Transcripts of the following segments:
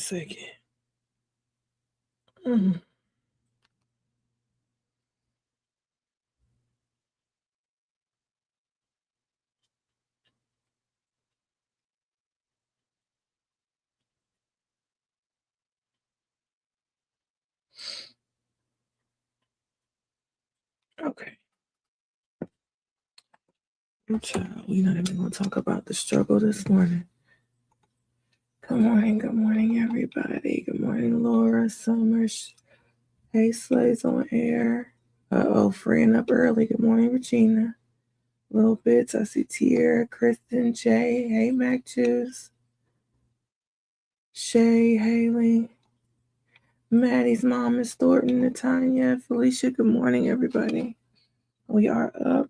second. Okay. Child, we're not even going to talk about the struggle this morning. Good morning, everybody. Good morning, Laura Summers. Hey, Slays on air. Freeing up early. Good morning, Regina. Little bits. I see Tier, Kristen, Jay. Hey, Mac Juice. Shay, Haley. Maddie's mom is Thornton, Natanya, Felicia. Good morning, everybody. We are up.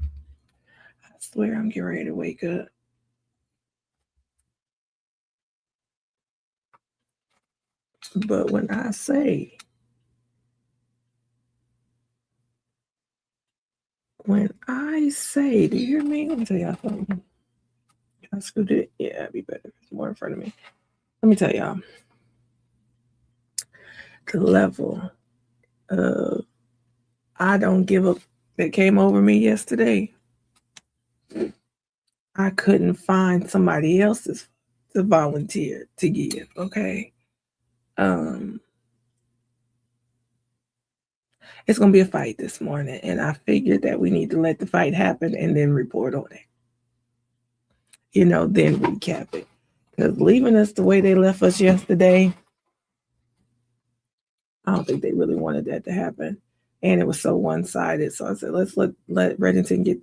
I swear I'm getting ready to wake up. But when I say, do you hear me? Let me tell y'all something. I screwed it. Yeah, it'd be better if it's more in front of me. Let me tell y'all. The level of I don't give up that came over me yesterday. I couldn't find somebody else's to volunteer to give, okay? It's going to be a fight this morning, and I figured that we need to let the fight happen and then report on it. Then recap it. Because leaving us the way they left us yesterday, I don't think they really wanted that to happen. And it was so one-sided. So I said, let's let Reddington get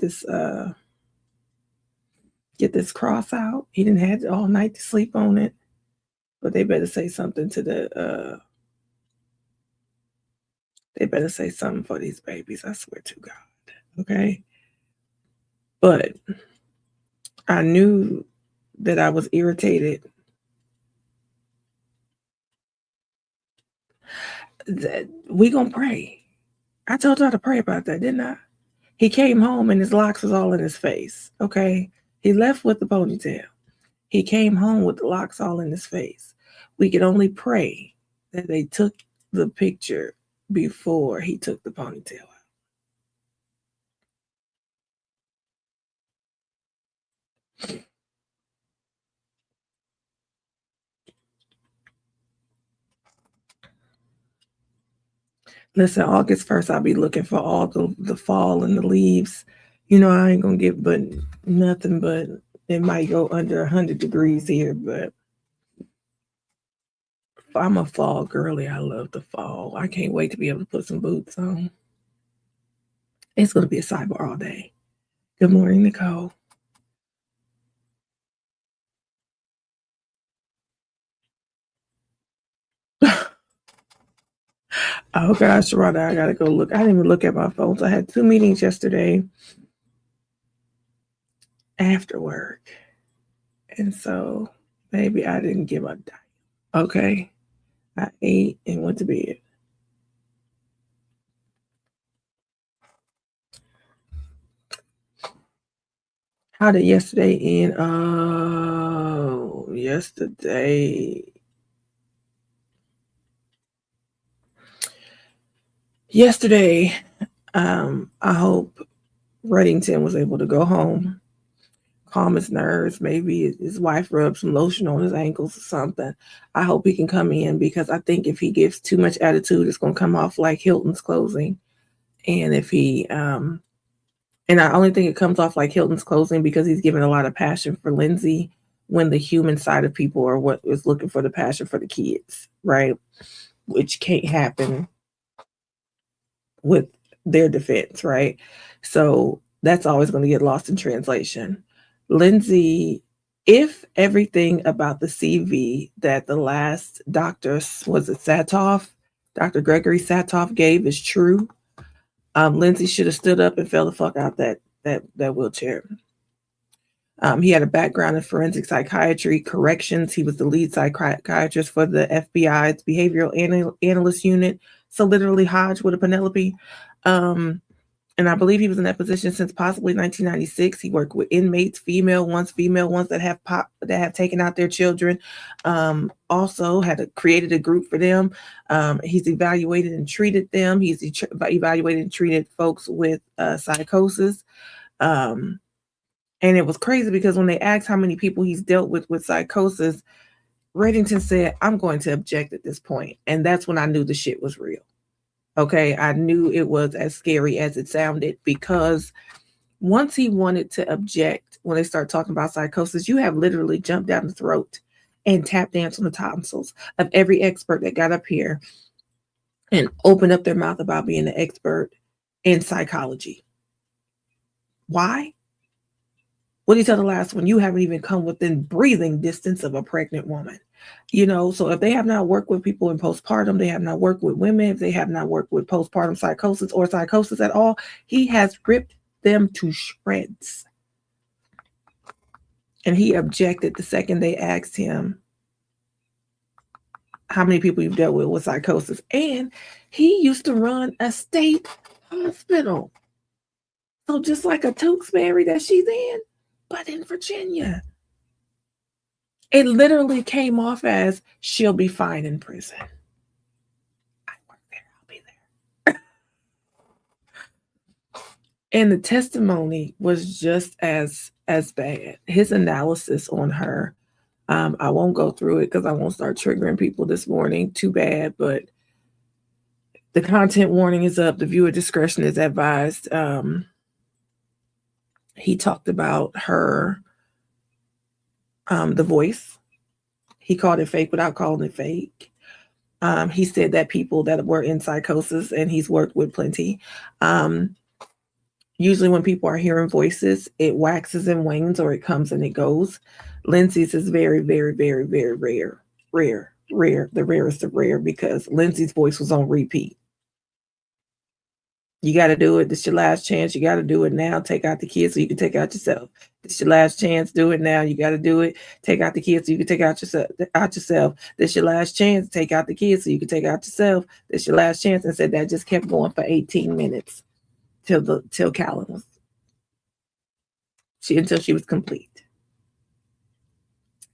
this cross out. He didn't have all night to sleep on it. But they better say something they better say something for these babies. I swear to God. Okay? But I knew that I was irritated. That we gonna pray. I told y'all to pray about that, didn't I? He came home and his locks was all in his face. Okay? He left with the ponytail. He came home with the locks all in his face. We could only pray that they took the picture before he took the ponytail out. Listen, August 1st, I'll be looking for all the fall and the leaves. I ain't going to get but nothing but it might go under 100 degrees here, but I'm a fall girly. I love the fall. I can't wait to be able to put some boots on. It's going to be a sidebar all day. Good morning, Nicole. Oh gosh, Rhonda, I gotta go look. I didn't even look at my phones. I had 2 meetings yesterday after work. And so maybe I didn't give a dime. Okay. I ate and went to bed. How did yesterday end? Yesterday, I hope Reddington was able to go home, calm his nerves. Maybe his wife rubbed some lotion on his ankles or something. I hope he can come in because I think if he gives too much attitude, it's going to come off like Hilton's closing. And if he, and I only think it comes off like Hilton's closing because he's given a lot of passion for Lindsay when the human side of people are what is looking for the passion for the kids, right? Which can't happen with their defense, right? So that's always going to get lost in translation. Lindsay, if everything about the CV that the last doctor, was it Satoff, Dr. Gregory Satoff gave is true, Lindsay should have stood up and fell the fuck out that wheelchair. He had a background in forensic psychiatry, corrections. He was the lead psychiatrist for the FBI's behavioral analyst unit. So literally Hodge with a Penelope. And And I believe he was in that position since possibly 1996. He worked with inmates, female ones that have taken out their children. Also created a group for them. He's evaluated and treated them. He's evaluated and treated folks with psychosis. And it was crazy because when they asked how many people he's dealt with psychosis, Reddington said, "I'm going to object at this point." And that's when I knew the shit was real. Okay, I knew it was as scary as it sounded, because once he wanted to object, when they start talking about psychosis, you have literally jumped down the throat and tap danced on the tonsils of every expert that got up here and opened up their mouth about being an expert in psychology. Why? What do you tell the last one? You haven't even come within breathing distance of a pregnant woman. So if they have not worked with people in postpartum, they have not worked with women, if they have not worked with postpartum psychosis or psychosis at all, he has ripped them to shreds. And he objected the second they asked him how many people you've dealt with psychosis. And he used to run a state hospital. So just like a Duxbury that she's in, but in Virginia. It literally came off as, she'll be fine in prison. I work there, I'll be there. And the testimony was just as bad. His analysis on her, I won't go through it because I won't start triggering people this morning. Too bad, but the content warning is up. The viewer discretion is advised. He talked about her, the voice. He called it fake without calling it fake. He said that people that were in psychosis, and he's worked with plenty, usually when people are hearing voices, it waxes and wanes, or it comes and it goes. Lindsay's is very, very, very, very rare, the rarest of rare, because Lindsay's voice was on repeat. You got to do it. This is your last chance. You got to do it now. Take out the kids so you can take out yourself. This is your last chance. Do it now. You got to do it. Take out the kids so you can take out yourself. This is your last chance. Take out the kids so you can take out yourself. This is your last chance. And said that just kept going for 18 minutes till Callan was until she was complete,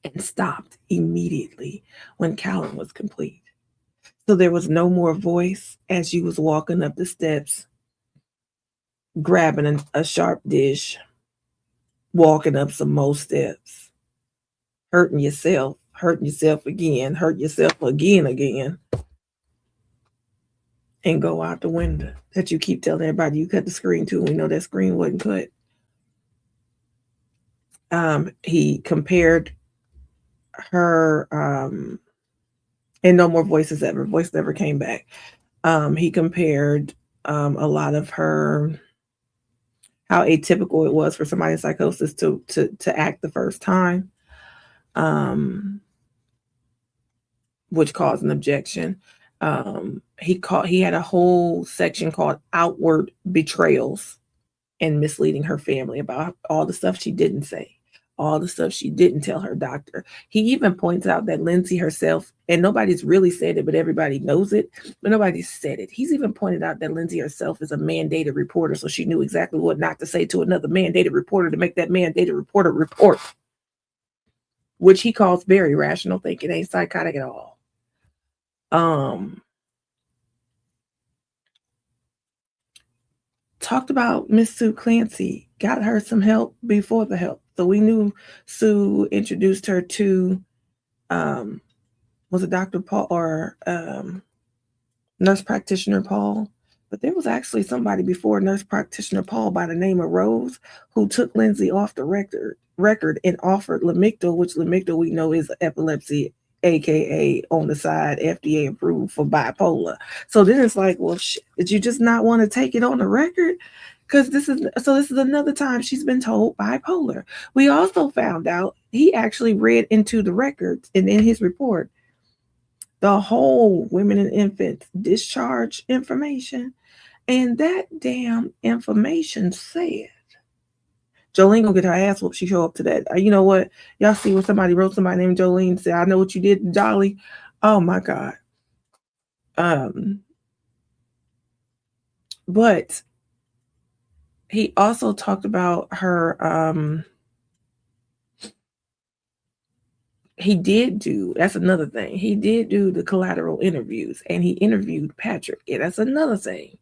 and stopped immediately when Callan was complete. So there was no more voice as you was walking up the steps, grabbing a sharp dish, walking up some more steps, hurting yourself again, and go out the window that you keep telling everybody you cut the screen to. We know that screen wasn't cut. He compared her, and no more voices ever. Voice never came back. He compared a lot of her, how atypical it was for somebody in psychosis to act the first time, which caused an objection. He had a whole section called outward betrayals and misleading her family about all the stuff she didn't say, all the stuff she didn't tell her doctor. He even points out that Lindsay herself, and nobody's really said it, but everybody knows it, but nobody's said it. He's even pointed out that Lindsay herself is a mandated reporter, so she knew exactly what not to say to another mandated reporter to make that mandated reporter report, which he calls very rational thinking. Ain't psychotic at all. Talked about Miss Sue Clancy, got her some help before the help. So we knew Sue introduced her to, was it Dr. Paul or nurse practitioner Paul? But there was actually somebody before nurse practitioner Paul by the name of Rose who took Lindsay off the record and offered Lamictal, which Lamictal we know is epilepsy, aka on the side, FDA approved for bipolar. So then it's like, well, shit, did you just not want to take it on the record? Because this is another time she's been told bipolar. We also found out he actually read into the records and in his report the whole women and infants discharge information, and that damn information said, Jolene gonna get her ass whooped. She show up to that. You know what? Y'all see when somebody wrote somebody named Jolene and said, "I know what you did to Dolly." Oh my God. But he also talked about her. He did do, that's another thing. He did do the collateral interviews, and he interviewed Patrick. Yeah, that's another thing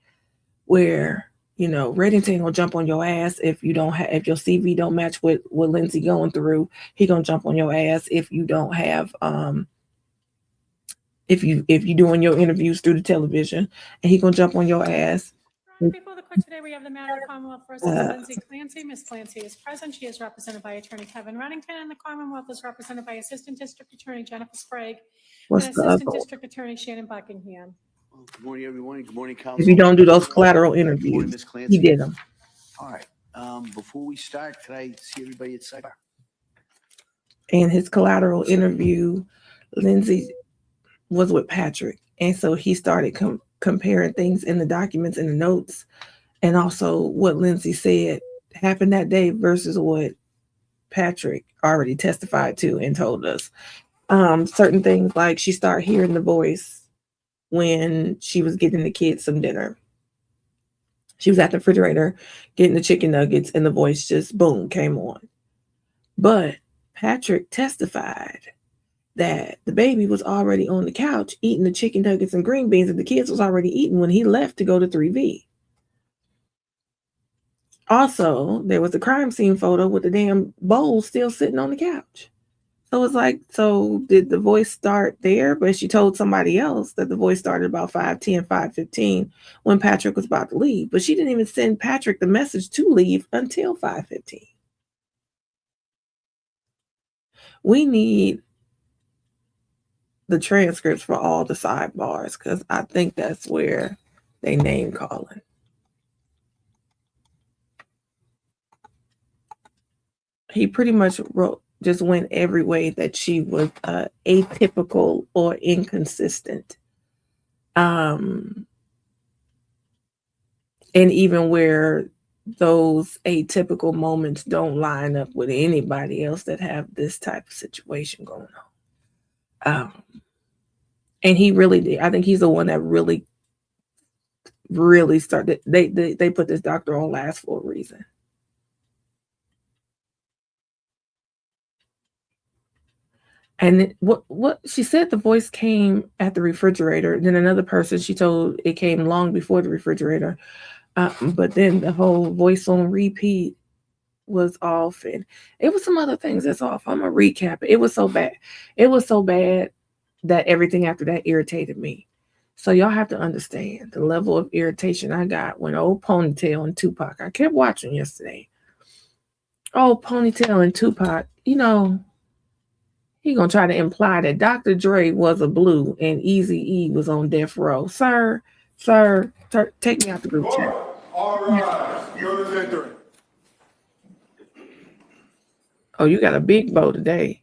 where, you know, Reddington gonna jump on your ass if you don't have, if your CV don't match what Lindsay going through. He gonna jump on your ass if you don't have if you doing your interviews through the television, and he gonna jump on your ass. Before the court today, we have the matter of Commonwealth versus Lindsay Clancy. Ms. Clancy is present. She is represented by Attorney Kevin Reddington, and the Commonwealth is represented by Assistant District Attorney Jennifer Sprague and Assistant District Attorney Shannon Buckingham. Well, good morning, everyone. Good morning, counsel. If you don't do those collateral interviews, morning, Ms. Clancy. He did them. All right. Before we start, can I see everybody at sidebar? In his collateral interview, Lindsay was with Patrick, and so he started comparing things in the documents and the notes, and also what Lindsay said happened that day versus what Patrick already testified to and told us. Certain things, like she started hearing the voice when she was getting the kids some dinner. She was at the refrigerator getting the chicken nuggets, and the voice just boom came on. But Patrick testified that the baby was already on the couch eating the chicken nuggets and green beans that the kids was already eating when he left to go to 3V. Also, there was a crime scene photo with the damn bowl still sitting on the couch. So it's like, so did the voice start there? But she told somebody else that the voice started about 5:10, 5:15 when Patrick was about to leave. But she didn't even send Patrick the message to leave until 5:15. We need the transcripts for all the sidebars, because I think that's where they name calling. He pretty much just went every way that she was atypical or inconsistent. And even where those atypical moments don't line up with anybody else that have this type of situation going on. And he really did. I think he's the one that really started. They put this doctor on last for a reason. And what she said, the voice came at the refrigerator. Then another person, she told it came long before the refrigerator. But then the whole voice on repeat was off, and it was some other things that's off. I'm gonna recap it. It was so bad. It was so bad that everything after that irritated me. So y'all have to understand the level of irritation I got when old Ponytail and Tupac. I kept watching yesterday. Old Ponytail and Tupac, you know, he gonna try to imply that Dr. Dre was a blue and Eazy-E was on death row. Sir, take me out the group chat. All right, you're entering. Oh, you got a big bow today.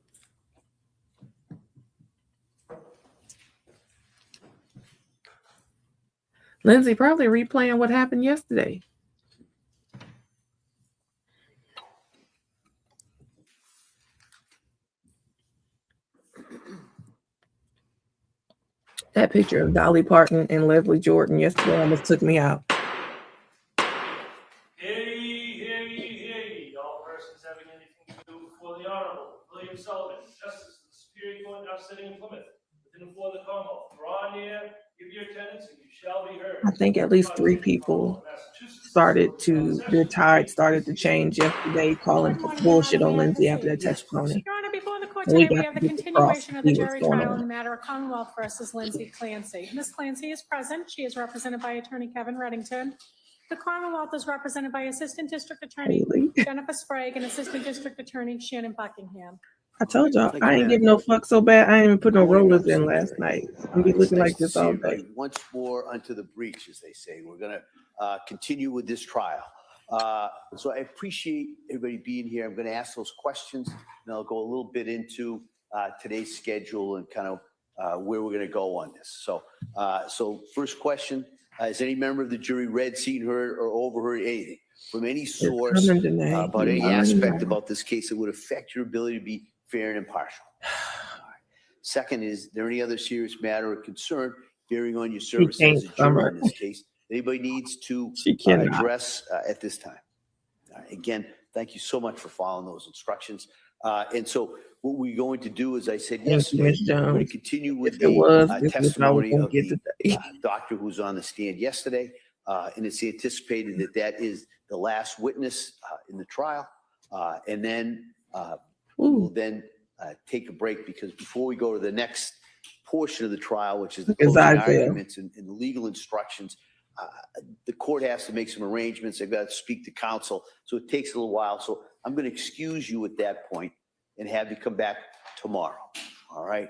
Lindsay probably replaying what happened yesterday. That picture of Dolly Parton and Leslie Jordan yesterday almost took me out. Hear ye, all persons having anything to do before the Honorable William Sullivan, Justice of the Superior Court now sitting in Plymouth, within and for the Commonwealth. Draw near, give your attendance, and you shall be heard. I think at least 3 people their tide started to change yesterday, calling for bullshit on Lindsay after that testimony. Your Honor, before the court today, we have the continuation of the jury trial in the matter of Commonwealth versus Lindsay Clancy. Ms. Clancy is present. She is represented by Attorney Kevin Reddington. The Commonwealth is represented by Assistant District Attorney Jennifer Sprague and Assistant District Attorney Shannon Buckingham. I told y'all, I ain't getting no fuck so bad. I ain't even put no rollers in last night. I'm be looking like this all day. Once more unto the breach, as they say. We're going to continue with this trial. So I appreciate everybody being here. I'm going to ask those questions, and I'll go a little bit into today's schedule and kind of where we're going to go on this. So first question, has any member of the jury read, seen, heard, or overheard anything from any source about any aspect about this case that would affect your ability to be fair and impartial? Second, is there any other serious matter or concern bearing on your services as a juror in this case anybody needs to address at this time? again, thank you so much for following those instructions. And so what we're going to do, as I said yesterday, Ms. we're going to Jones. continue with If it was, the this is what I was testimony gonna of get the today. doctor who was on the stand yesterday. And it's anticipated that that is the last witness in the trial. And then we'll then take a break, because before we go to the next portion of the trial, which is the closing arguments and the legal instructions, the court has to make some arrangements. They've got to speak to counsel. So it takes a little while. So I'm going to excuse you at that point and have you come back tomorrow. All right.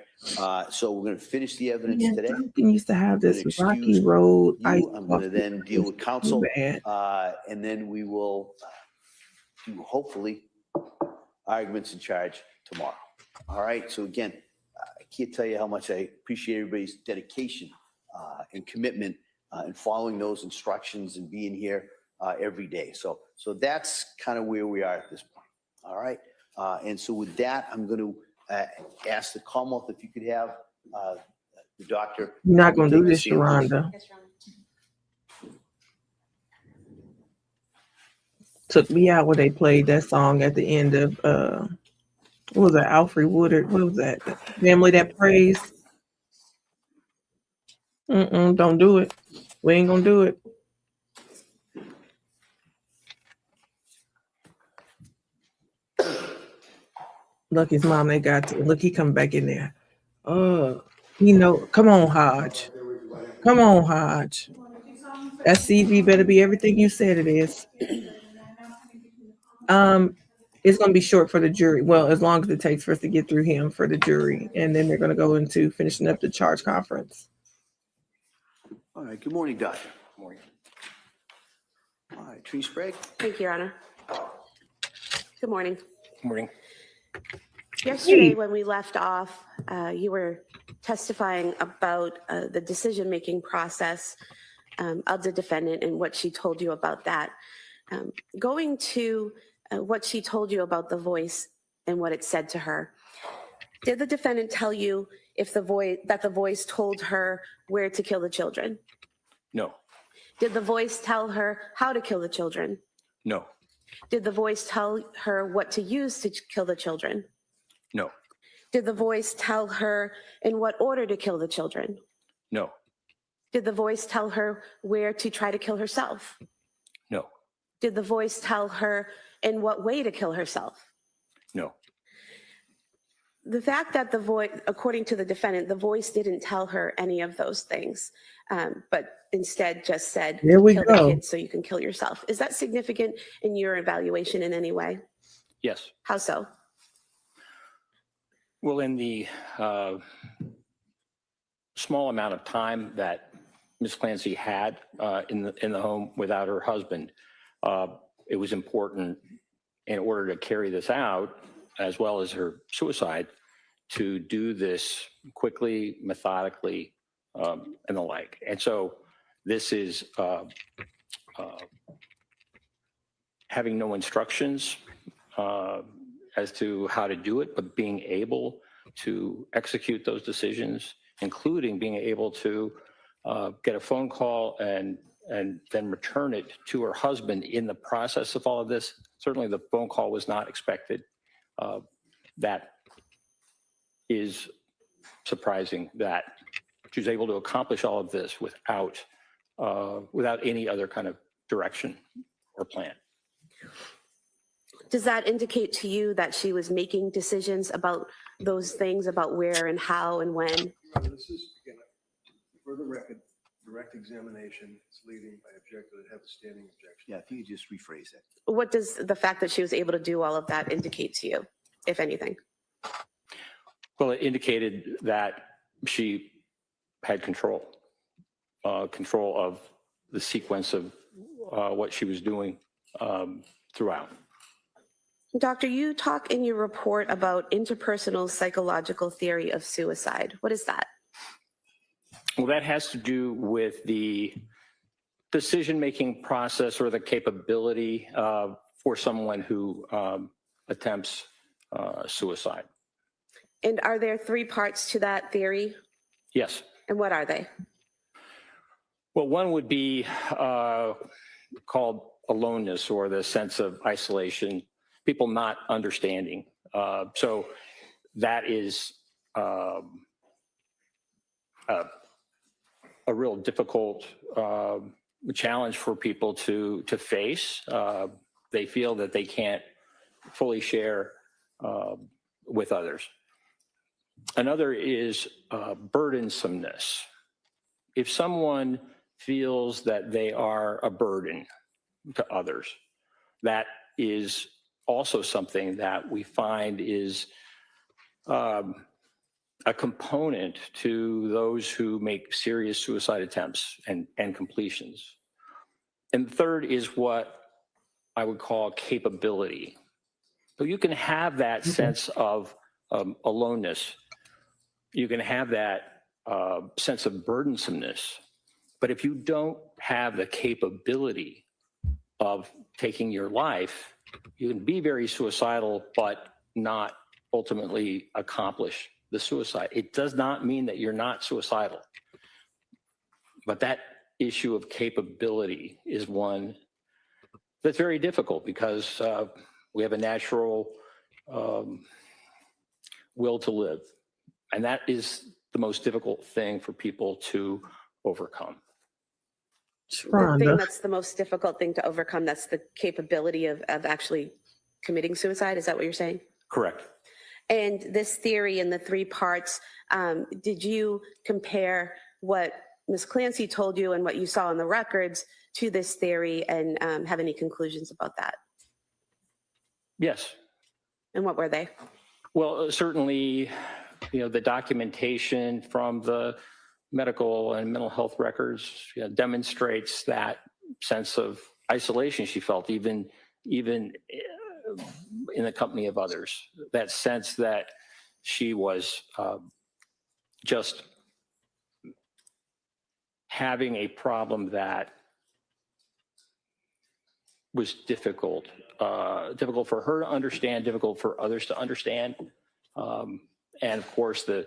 So we're going to finish the evidence today. Duncan used to have this I'm gonna Rocky Road. I'm going to then deal with counsel, bad. and then we will do hopefully arguments in charge tomorrow. All right. So again, I can't tell you how much I appreciate everybody's dedication and commitment in following those instructions and being here every day. So that's kind of where we are at this point. All right. And so with that, I'm going to ask the Commonwealth if you could have the doctor. You're not going to do take the this, stand. Sharonda. Took me out when they played that song at the end of, what was that, Alfred Woodard? What was that? Family That Prays? Don't do it. We ain't going to do it. Look, his mom, they got to. Look, he come back in there. Come on, Hodge. Come on, Hodge. That CV better be everything you said it is. It's going to be short for the jury. Well, as long as it takes for us to get through him for the jury. And then they're going to go into finishing up the charge conference. All right. Good morning, Doctor. Good morning. All right. Tree Sprague. Thank you, Your Honor. Good morning. Good morning. Yesterday, when we left off, you were testifying about the decision-making process of the defendant and what she told you about that. Going to what she told you about the voice and what it said to her, did the defendant tell you if that the voice told her where to kill the children? No. Did the voice tell her how to kill the children? No. Did the voice tell her what to use to kill the children? No. Did the voice tell her in what order to kill the children? No. Did the voice tell her where to try to kill herself? No. Did the voice tell her in what way to kill herself? No. The fact that the voice, according to the defendant, the voice didn't tell her any of those things, but instead just said, There we kill go. the kids so you can kill yourself. Is that significant in your evaluation in any way? Yes. How so? Well, in the small amount of time that Ms. Clancy had in the home without her husband, it was important in order to carry this out, as well as her suicide, to do this quickly, methodically, and the like. And so this is having no instructions as to how to do it, but being able to execute those decisions, including being able to get a phone call and then return it to her husband in the process of all of this. Certainly the phone call was not expected. That is surprising that she was able to accomplish all of this without any other kind of direction or plan. Does that indicate to you that she was making decisions about those things, about where and how and when? This is, again, for the record, direct examination. It's leading. I object to have a standing objection. Yeah, if you could just rephrase it. What does the fact that she was able to do all of that indicate to you, if anything? Well, it indicated that she had control of the sequence of what she was doing throughout. Doctor, you talk in your report about interpersonal psychological theory of suicide. What is that? Well, that has to do with the decision-making process or the capability for someone who attempts suicide. And are there 3 parts to that theory? Yes. And what are they? Well, one would be called aloneness or the sense of isolation, people not understanding. So that is a real difficult challenge for people to face. They feel that they can't fully share with others. Another is burdensomeness. If someone feels that they are a burden to others, that is also something that we find is a component to those who make serious suicide attempts and completions. And third is what I would call capability. So you can have that sense of aloneness. You can have that sense of burdensomeness. But if you don't have the capability of taking your life, you can be very suicidal, but not ultimately accomplish the suicide. It does not mean that you're not suicidal. But that issue of capability is one that's very difficult because we have a natural will to live. And that is the most difficult thing for people to overcome. The thing that's the most difficult thing to overcome, that's the capability of actually committing suicide. Is that what you're saying? Correct. And this theory in the 3 parts, did you compare what Ms. Clancy told you and what you saw in the records to this theory and have any conclusions about that? Yes. And what were they? Well, certainly, the documentation from the medical and mental health records demonstrates that sense of isolation she felt, even in the company of others. That sense that she was just having a problem that was difficult for her to understand, difficult for others to understand. And of course, the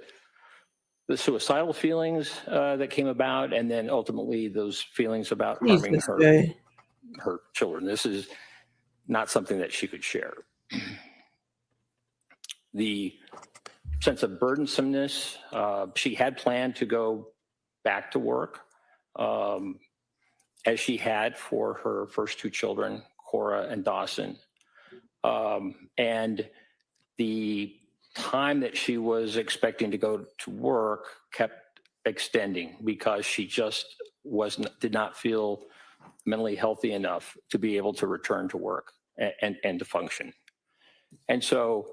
suicidal feelings that came about, and then ultimately those feelings about harming her children. This is not something that she could share. The sense of burdensomeness, she had planned to go back to work, as she had for her first 2 children, Cora and Dawson. And the time that she was expecting to go to work kept extending because she just did not feel mentally healthy enough to be able to return to work and to function. And so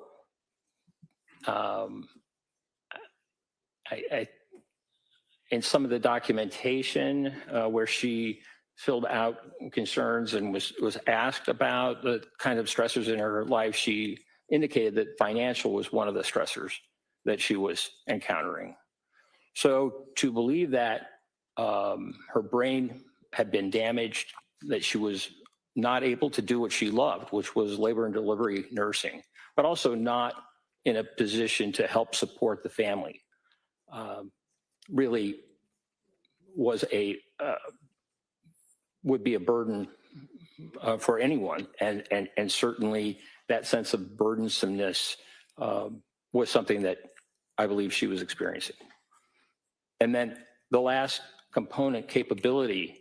in some of the documentation where she filled out concerns and was asked about the kind of stressors in her life, she indicated that financial was one of the stressors that she was encountering. So to believe that her brain had been damaged, that she was not able to do what she loved, which was labor and delivery nursing, but also not in a position to help support the family, really was would be a burden for anyone. And certainly that sense of burdensomeness was something that I believe she was experiencing. And then the last component, capability,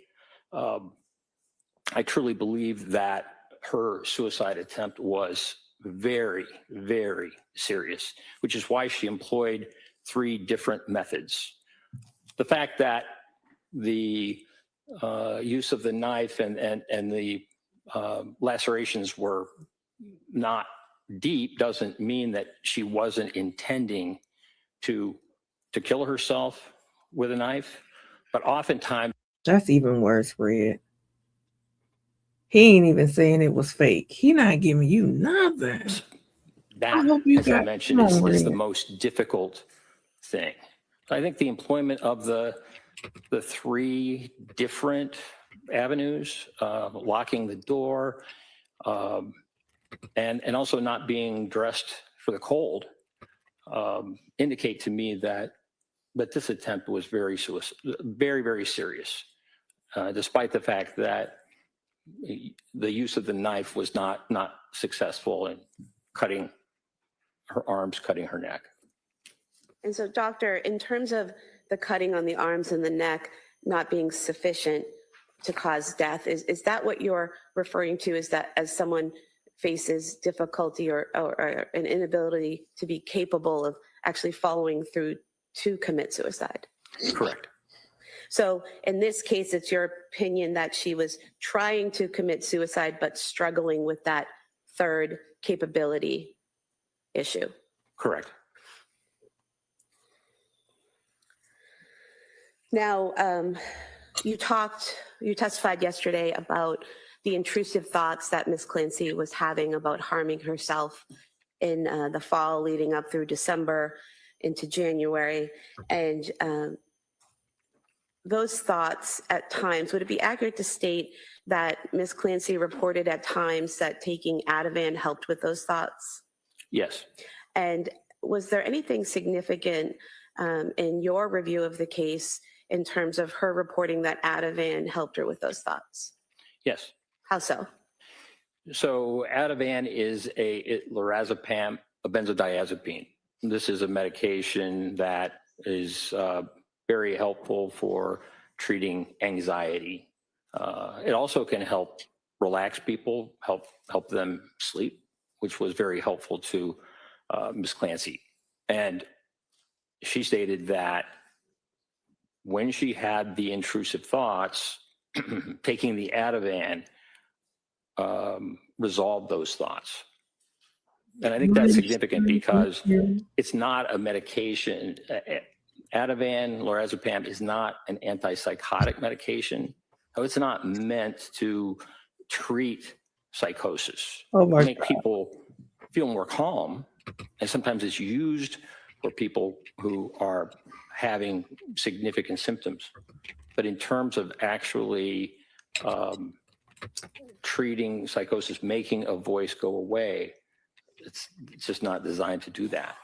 I truly believe that her suicide attempt was very, very serious, which is why she employed 3 different methods. The fact that the use of the knife and the lacerations were not deep doesn't mean that she wasn't intending to kill herself with a knife, but oftentimes that's even worse, Fred. He ain't even saying it was fake. He not giving you nothing. That, as I mentioned, is the most difficult thing. I think the employment of the 3 different avenues, locking the door, and also not being dressed for the cold, indicate to me that this attempt was very, very serious, despite the fact that the use of the knife was not successful in cutting her arms, cutting her neck. And so, doctor, in terms of the cutting on the arms and the neck not being sufficient to cause death, is that what you're referring to? Is that as someone faces difficulty or an inability to be capable of actually following through to commit suicide? Correct. So in this case, it's your opinion that she was trying to commit suicide, but struggling with that third capability issue. Correct. Now, you testified yesterday about the intrusive thoughts that Ms. Clancy was having about harming herself in the fall leading up through December into January. And those thoughts at times, would it be accurate to state that Ms. Clancy reported at times that taking Ativan helped with those thoughts? Yes. And was there anything significant in your review of the case in terms of her reporting that Ativan helped her with those thoughts? Yes. How so? So Ativan is lorazepam, a benzodiazepine. This is a medication that is very helpful for treating anxiety. It also can help relax people, help them sleep, which was very helpful to Ms. Clancy. And she stated that when she had the intrusive thoughts, taking the Ativan resolved those thoughts. And I think that's significant because it's not a medication. Ativan, lorazepam is not an antipsychotic medication. So it's not meant to treat psychosis. Make people feel more calm. And sometimes it's used for people who are having significant symptoms. But in terms of actually treating psychosis, making a voice go away, it's just not designed to do that.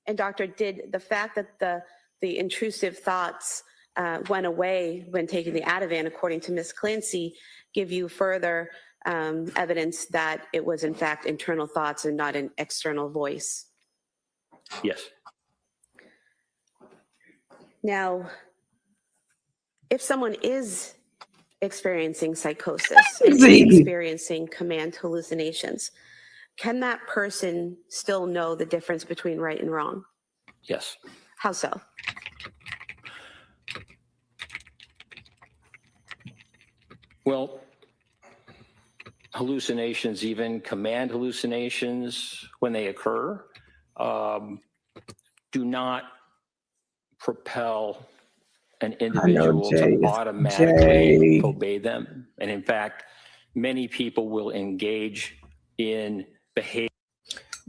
And doctor, did the fact that the intrusive thoughts went away when taking the Ativan, according to Ms. Clancy, give you further evidence that it was in fact internal thoughts and not an external voice? Yes. Now, if someone is experiencing psychosis and is experiencing command hallucinations, can that person still know the difference between right and wrong? Yes. How so? Well, hallucinations, even command hallucinations, when they occur, do not propel an individual to automatically obey them. And in fact, many people will engage in behavior.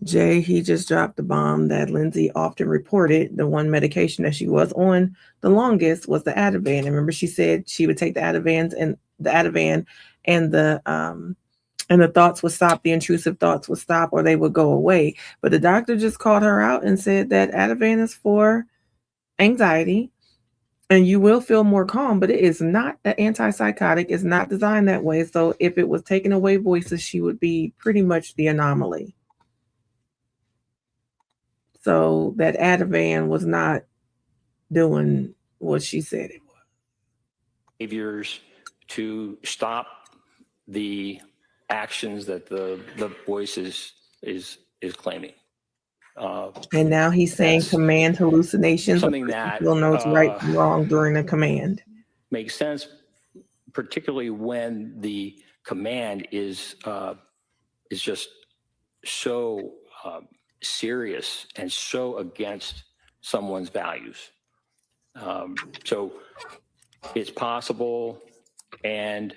Jay, he just dropped the bomb that Lindsay often reported. The one medication that she was on the longest was the Ativan. And remember, she said she would take the Ativan and the thoughts would stop, the intrusive thoughts would stop, or they would go away. But the doctor just called her out and said that Ativan is for anxiety and you will feel more calm, but it is not an antipsychotic. It's not designed that way. So if it was taking away voices, she would be pretty much the anomaly. So that Ativan was not doing what she said it was. Behaviors to stop the actions that the voice is claiming. And now he's saying command hallucinations. Something that people knows right and wrong during a command. Makes sense, particularly when the command is just so serious and so against someone's values. So it's possible and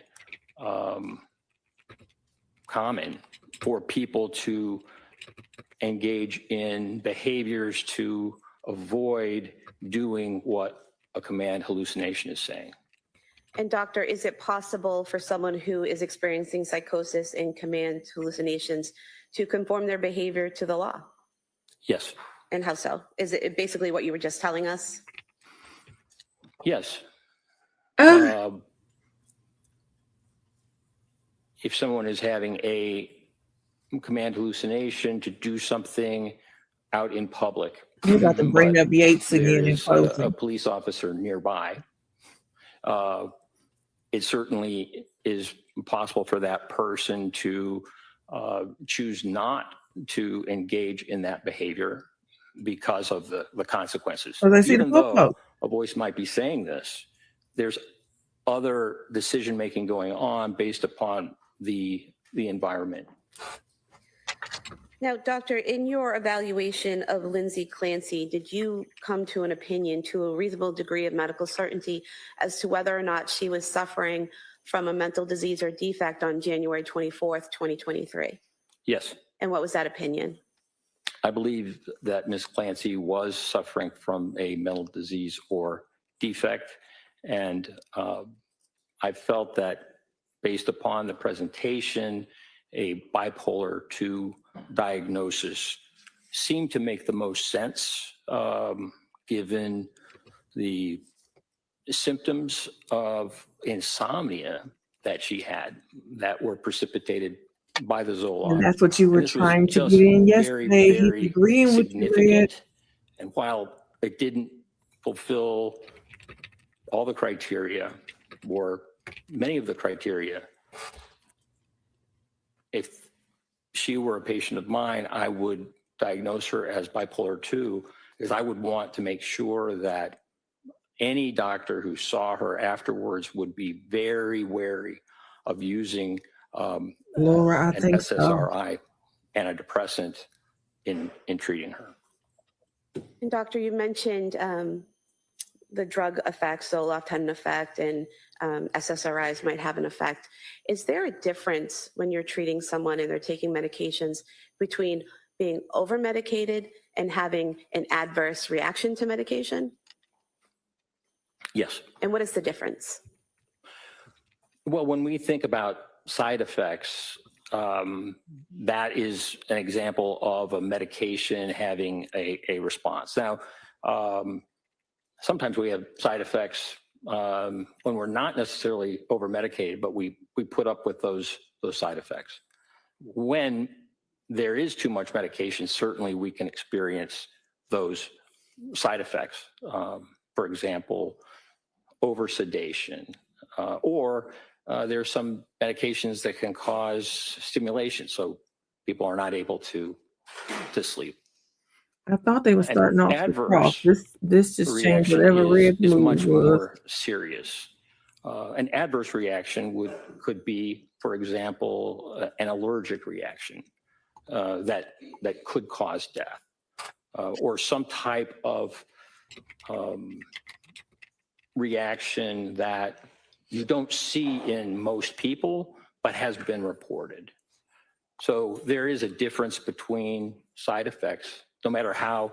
common for people to engage in behaviors to avoid doing what a command hallucination is saying. And doctor, is it possible for someone who is experiencing psychosis and command hallucinations to conform their behavior to the law? Yes. And how so? Is it basically what you were just telling us? Yes. if someone is having a command hallucination to do something out in public. You're about to bring but up Yates again in there's closing. a police officer nearby. It certainly is possible for that person to choose not to engage in that behavior because of the consequences. Well, they see the Even though photo. a voice might be saying this, there's other decision-making going on based upon the environment. Now, doctor, in your evaluation of Lindsay Clancy, did you come to an opinion to a reasonable degree of medical certainty as to whether or not she was suffering from a mental disease or defect on January 24th, 2023? Yes, And what was that opinion? I believe that Ms. Clancy was suffering from a mental disease or defect. And I felt that based upon the presentation, a bipolar 2 diagnosis seemed to make the most sense given the symptoms of insomnia that she had that were precipitated by the Zoloft. And that's what you were And this was trying to just get in very, yesterday. He's very agreeing with you, Red. significant. And while it didn't fulfill all the criteria or many of the criteria, if she were a patient of mine, I would diagnose her as bipolar 2 because I would want to make sure that any doctor who saw her afterwards would be very wary of using Laura, I an think so. SSRI antidepressant in treating her. And doctor, you mentioned the drug effects, Zoloft had an effect, and SSRIs might have an effect. Is there a difference when you're treating someone and they're taking medications between being over-medicated and having an adverse reaction to medication? Yes. And what is the difference? Well, when we think about side effects, that is an example of a medication having a response. Now, sometimes we have side effects when we're not necessarily over-medicated, but we put up with those side effects. When there is too much medication, certainly we can experience those side effects. For example, over-sedation, or there are some medications that can cause stimulation, so people are not able to sleep. I thought they were starting off with cross. This just changed Reaction whatever Red is Blue much was. more serious. An adverse reaction could be, for example, an allergic reaction that could cause death, or some type of reaction that you don't see in most people, but has been reported. So there is a difference between side effects, no matter how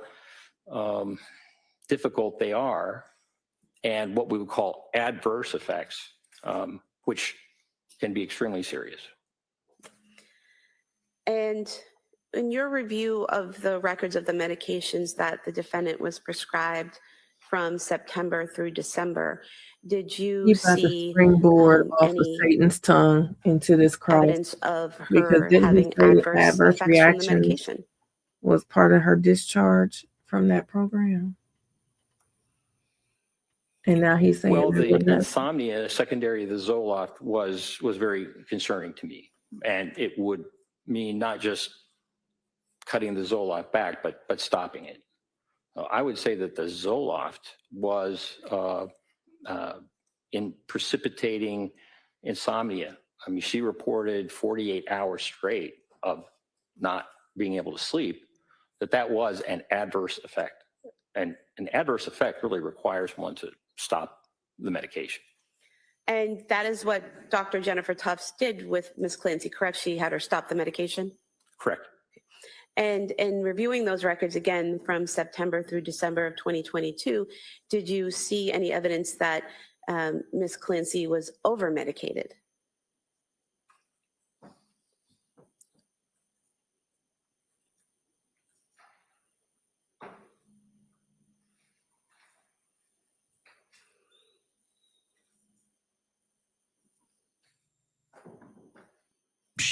difficult they are, and what we would call adverse effects, which can be extremely serious. And in your review of the records of the medications that the defendant was prescribed from September through December, did you You about to see springboard off of any Satan's tongue into this cross? evidence of Because her didn't he having say that adverse adverse effects from the reactions medication? was part of her discharge from that program? And now he's saying Well, there the was nothing. insomnia secondary to the Zoloft was very concerning to me, and it would mean not just cutting the Zoloft back, but stopping it. I would say that the Zoloft was in precipitating insomnia. I mean, she reported 48 hours straight of not being able to sleep, that was an adverse effect. And an adverse effect really requires one to stop the medication. And that is what Dr. Jennifer Tufts did with Ms. Clancy, correct? She had her stop the medication? Correct. And in reviewing those records again from September through December of 2022, did you see any evidence that Ms. Clancy was over-medicated?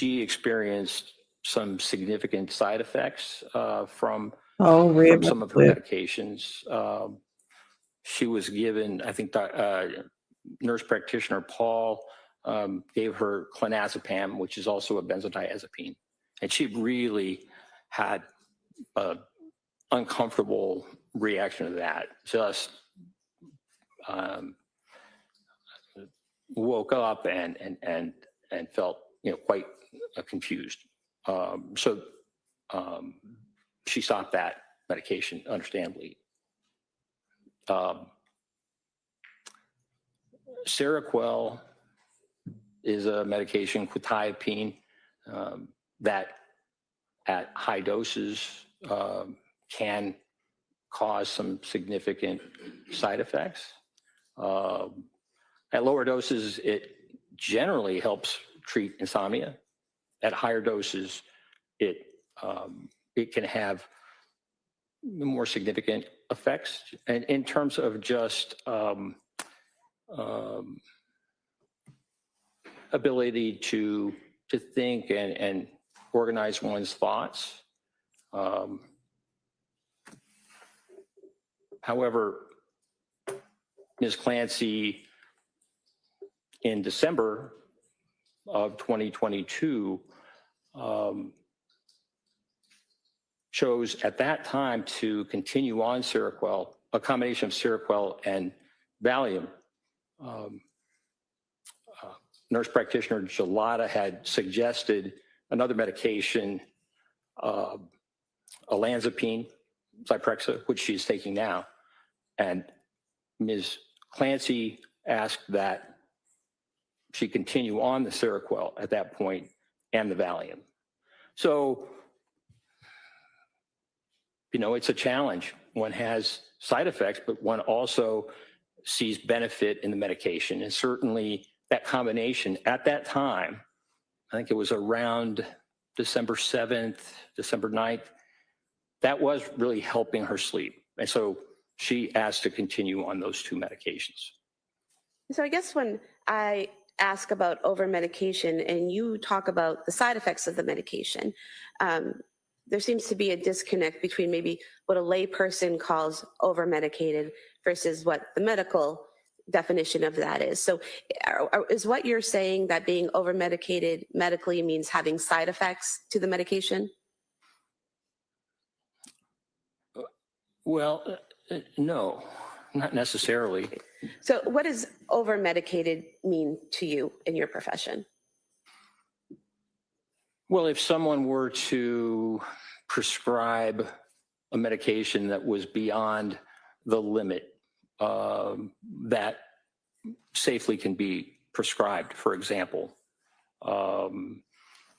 she experienced some significant side effects from Red some of her lip. medications. She was given, I think, nurse practitioner Paul gave her clonazepam, which is also a benzodiazepine. And she really had an uncomfortable reaction to that. Just woke up and felt, quite confused. So she stopped that medication, understandably. Seroquel is a medication, quetiapine, that at high doses can cause some significant side effects. At lower doses, it generally helps treat insomnia. At higher doses, it can have more significant effects. And in terms of just ability to think and organize one's thoughts. However, Ms. Clancy, in December of 2022, chose at that time to continue on Seroquel, a combination of Seroquel and Valium. Nurse practitioner Gelada had suggested another medication, olanzapine, Zyprexa, which she's taking now. And Ms. Clancy asked that she continue on the Seroquel at that point and the Valium. So, it's a challenge. One has side effects, but one also sees benefit in the medication. And certainly that combination at that time, I think it was around December 7th, December 9th, that was really helping her sleep. And so she asked to continue on those two medications. So I guess when I ask about over-medication and you talk about the side effects of the medication, there seems to be a disconnect between maybe what a layperson calls over-medicated versus what the medical definition of that is. So is what you're saying that being over-medicated medically means having side effects to the medication? Well, no, not necessarily. So what does over-medicated mean to you in your profession? Well, if someone were to prescribe a medication that was beyond the limit that safely can be prescribed, for example,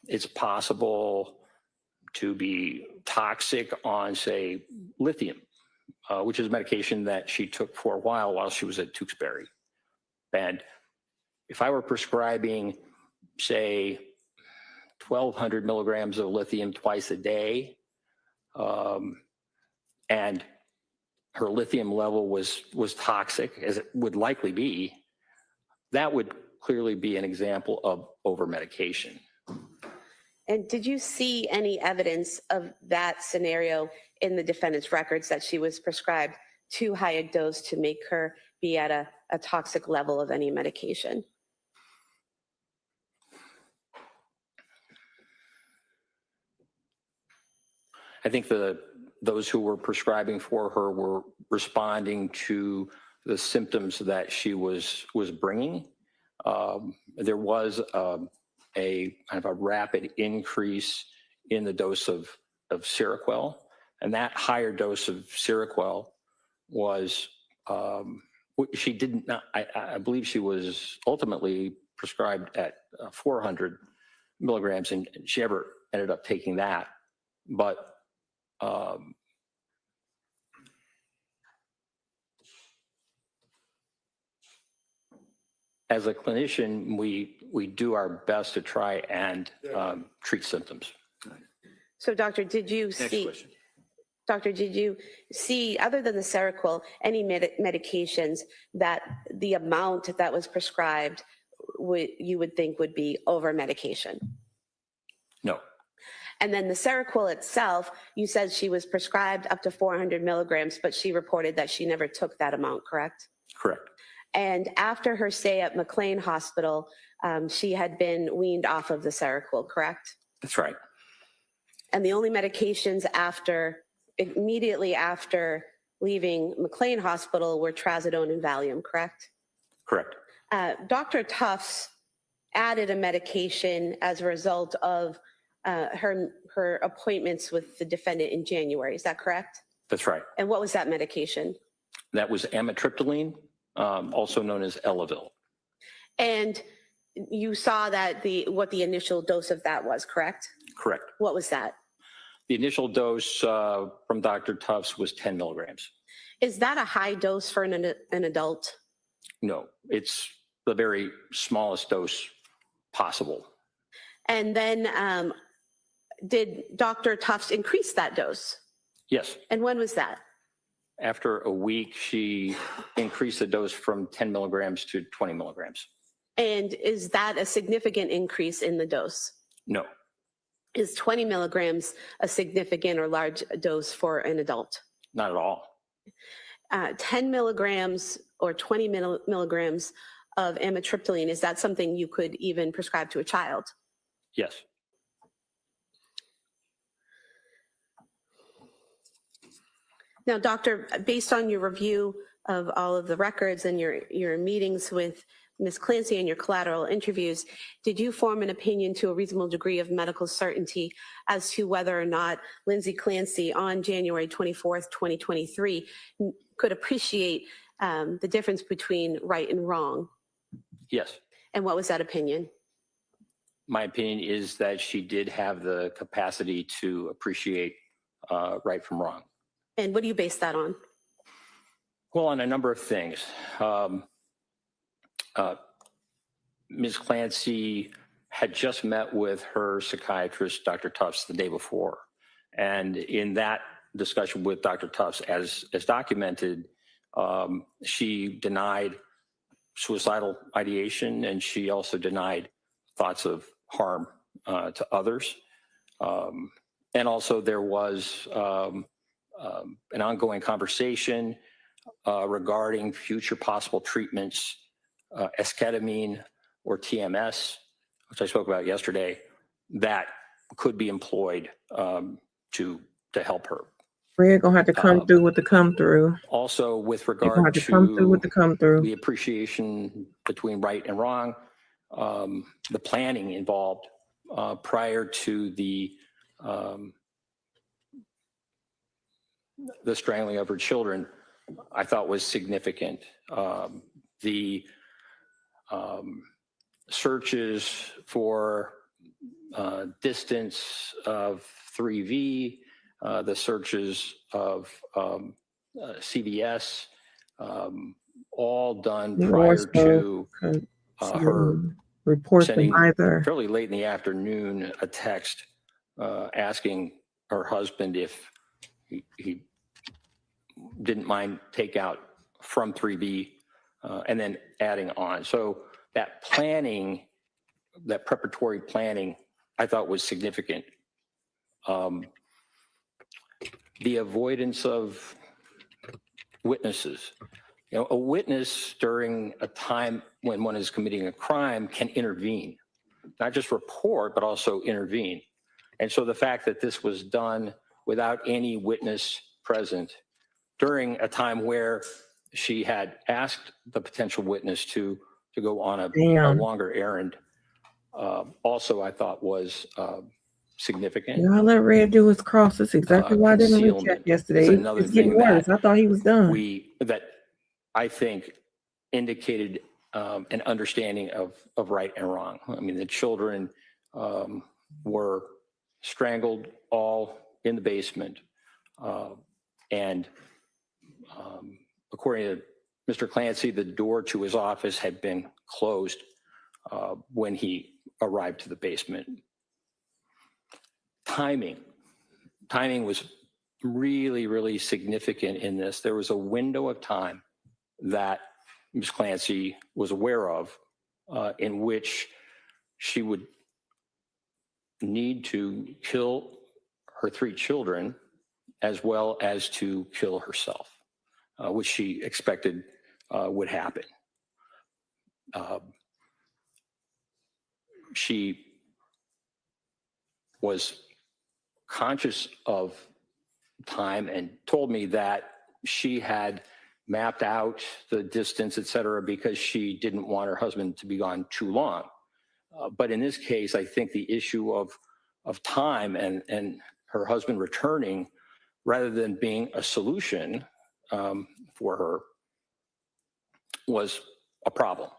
it's possible to be toxic on, say, lithium, which is a medication that she took for a while she was at Duxbury. And if I were prescribing, say, 1,200 milligrams of lithium twice a day, and her lithium level was toxic, as it would likely be, that would clearly be an example of over-medication. And did you see any evidence of that scenario in the defendant's records, that she was prescribed too high a dose to make her be at a toxic level of any medication? I think those who were prescribing for her were responding to the symptoms that she was bringing. There was a kind of a rapid increase in the dose of Seroquel, and that higher dose of Seroquel was she didn't. I believe she was ultimately prescribed at 400 milligrams, and she ever ended up taking that, but. As a clinician, we do our best to try and treat symptoms. So, Doctor, did you see, other than the Seroquel, any medications that the amount that was prescribed you would think would be over medication? No, And then the Seroquel itself, you said she was prescribed up to 400 milligrams, but she reported that she never took that amount, correct? correct. And after her stay at McLean Hospital, she had been weaned off of the Seroquel, correct? That's right. And the only medications immediately after leaving McLean Hospital were trazodone and Valium, correct? Correct. Dr. Tufts added a medication as a result of her appointments with the defendant in January. Is that correct? That's right. And what was that medication? That was amitriptyline, also known as Elavil. And you saw that what the initial dose of that was, correct? Correct. What was that? The initial dose from Dr. Tufts was 10 milligrams. Is that a high dose for an adult? No, it's the very smallest dose possible. And then did Dr. Tufts increase that dose? Yes. And when was that? After a week, she increased the dose from 10 milligrams to 20 milligrams. And is that a significant increase in the dose? No, Is 20 milligrams a significant or large dose for an adult? not at all. 10 milligrams or 20 milligrams of amitriptyline, is that something you could even prescribe to a child? Yes. Now, doctor, based on your review of all of the records and your meetings with Ms. Clancy and your collateral interviews, did you form an opinion to a reasonable degree of medical certainty as to whether or not Lindsay Clancy on January 24th, 2023 could appreciate the difference between right and wrong? Yes. And what was that opinion? My opinion is that she did have the capacity to appreciate right from wrong. And what do you base that on? Well, on a number of things. Ms. Clancy had just met with her psychiatrist, Dr. Tufts, the day before. And in that discussion with Dr. Tufts, as documented, she denied suicidal ideation, and she also denied thoughts of harm to others. And also there was an ongoing conversation regarding future possible treatments, esketamine or TMS, which I spoke about yesterday, that could be employed to help her. We're gonna have to come through with the come through. Also, with We're gonna have regard to come through with the come through. the appreciation between right and wrong, the planning involved prior to the strangling of her children, I thought was significant. The searches for distance of 3V, the searches of CVS, all done prior to her report sending them either. fairly late in the afternoon a text asking her husband if he didn't mind takeout from 3B and then adding on. So that planning, that preparatory planning, I thought was significant. The avoidance of witnesses. You know, a witness during a time when one is committing a crime can intervene, not just report, but also intervene. And so the fact that this was done without any witness present during a time where she had asked the potential witness to go on a longer errand, also I thought was significant. You know, I let Red do his cross. That's exactly why I didn't recheck yesterday. It's getting worse. I thought he was done. That I think indicated an understanding of right and wrong. I mean, the children were strangled all in the basement. And according to Mr. Clancy, the door to his office had been closed when he arrived to the basement. Timing was really, really significant in this. There was a window of time that Ms. Clancy was aware of in which she would need to kill her 3 children as well as to kill herself, which she expected would happen. She was conscious of time and told me that she had mapped out the distance, et cetera, because she didn't want her husband to be gone too long. But in this case, I think the issue of time and her husband returning, rather than being a solution for her, was a problem.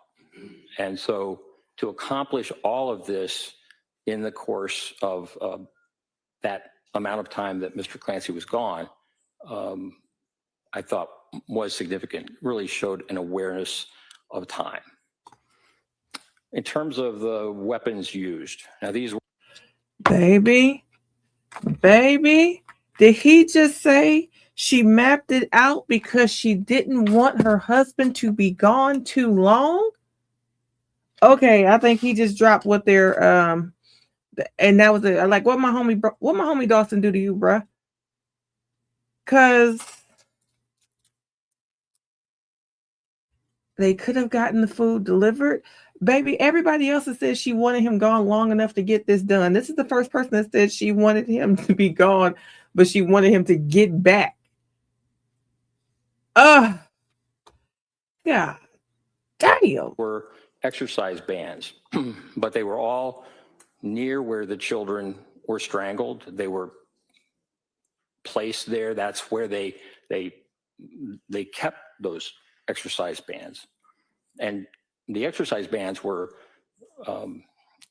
And so to accomplish all of this in the course of that amount of time that Mr. Clancy was gone, I thought was significant, really showed an awareness of time. In terms of the weapons used, now these were... Baby, did he just say she mapped it out because she didn't want her husband to be gone too long? Okay, I think he just dropped what they're and that was it. Like what my homie Dawson do to you, bruh? Cause they could have gotten the food delivered. Baby, everybody else has said she wanted him gone long enough to get this done. This is the first person that said she wanted him to be gone, but she wanted him to get back. God damn. Were exercise bands, but they were all near where the children were strangled. They were placed there. That's where they kept those exercise bands. And the exercise bands were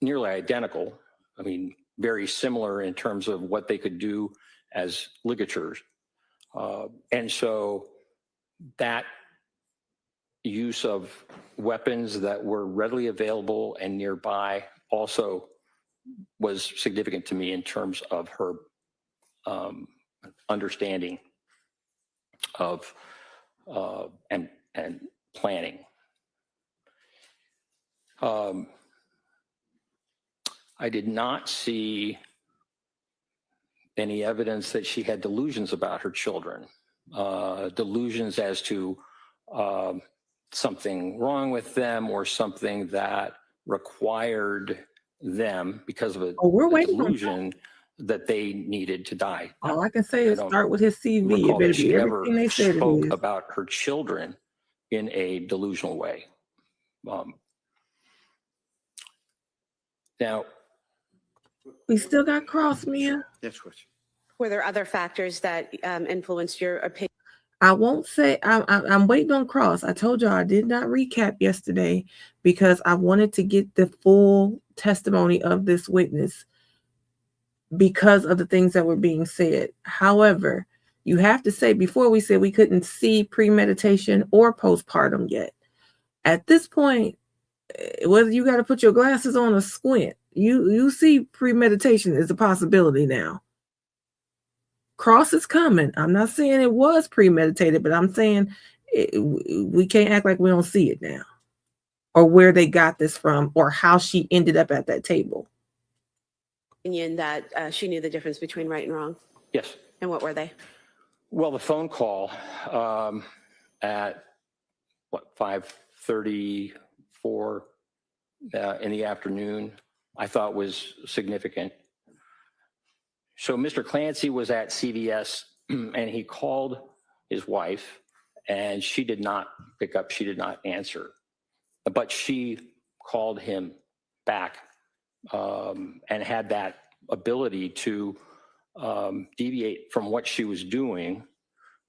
nearly identical. I mean, very similar in terms of what they could do as ligatures. And so that use of weapons that were readily available and nearby also was significant to me in terms of her understanding of and planning. I did not see any evidence that she had delusions about her children, delusions as to something wrong with them or something that required them, because of a delusion, that they needed to die. All I can say is start with his CV. Recall that she ever everything they said spoke about her children in a delusional way. Now, we still got cross, Mia. Next question. Were there other factors that influenced your opinion? I won't say I'm waiting on cross. I told y'all I did not recap yesterday because I wanted to get the full testimony of this witness because of the things that were being said. However, you have to say, before we said we couldn't see premeditation or postpartum yet. At this point, whether you got to put your glasses on or squint, you see premeditation is a possibility now. Cross is coming. I'm not saying it was premeditated, but I'm saying we can't act like we don't see it now, or where they got this from, or how she ended up at that table. Opinion that she knew the difference between right and wrong? yes. And what were they? Well, the phone call at 5:34 in the afternoon, I thought was significant. So Mr. Clancy was at CVS and he called his wife and she did not pick up. She did not answer, but she called him back and had that ability to deviate from what she was doing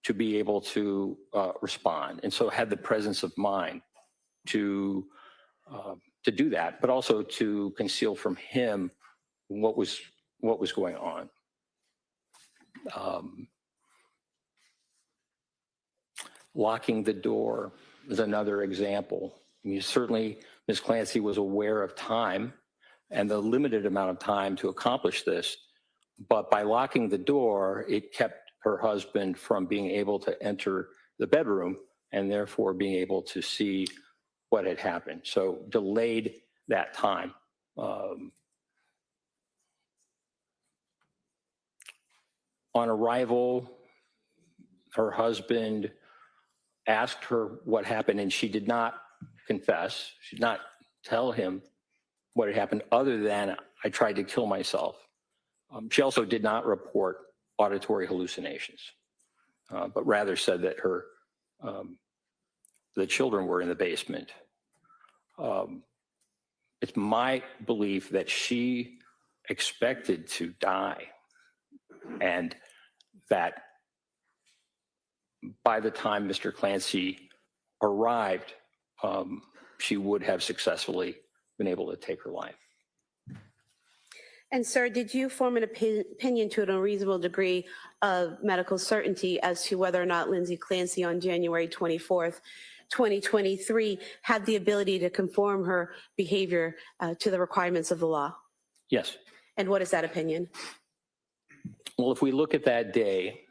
to be able to respond. And so had the presence of mind to do that, but also to conceal from him what was going on. Locking the door is another example. I mean, certainly Ms. Clancy was aware of time and the limited amount of time to accomplish this, but by locking the door, it kept her husband from being able to enter the bedroom and therefore being able to see what had happened. So delayed that time. On arrival, her husband asked her what happened, and she did not confess. She did not tell him what had happened other than, I tried to kill myself. She also did not report auditory hallucinations, but rather said that the children were in the basement. It's my belief that she expected to die, and that by the time Mr. Clancy arrived, she would have successfully been able to take her life. And sir, did you form an opinion to an unreasonable degree of medical certainty as to whether or not Lindsay Clancy on January 24th, 2023 had the ability to conform her behavior to the requirements of the law? Yes. And what is that opinion? Well, if we look at that day,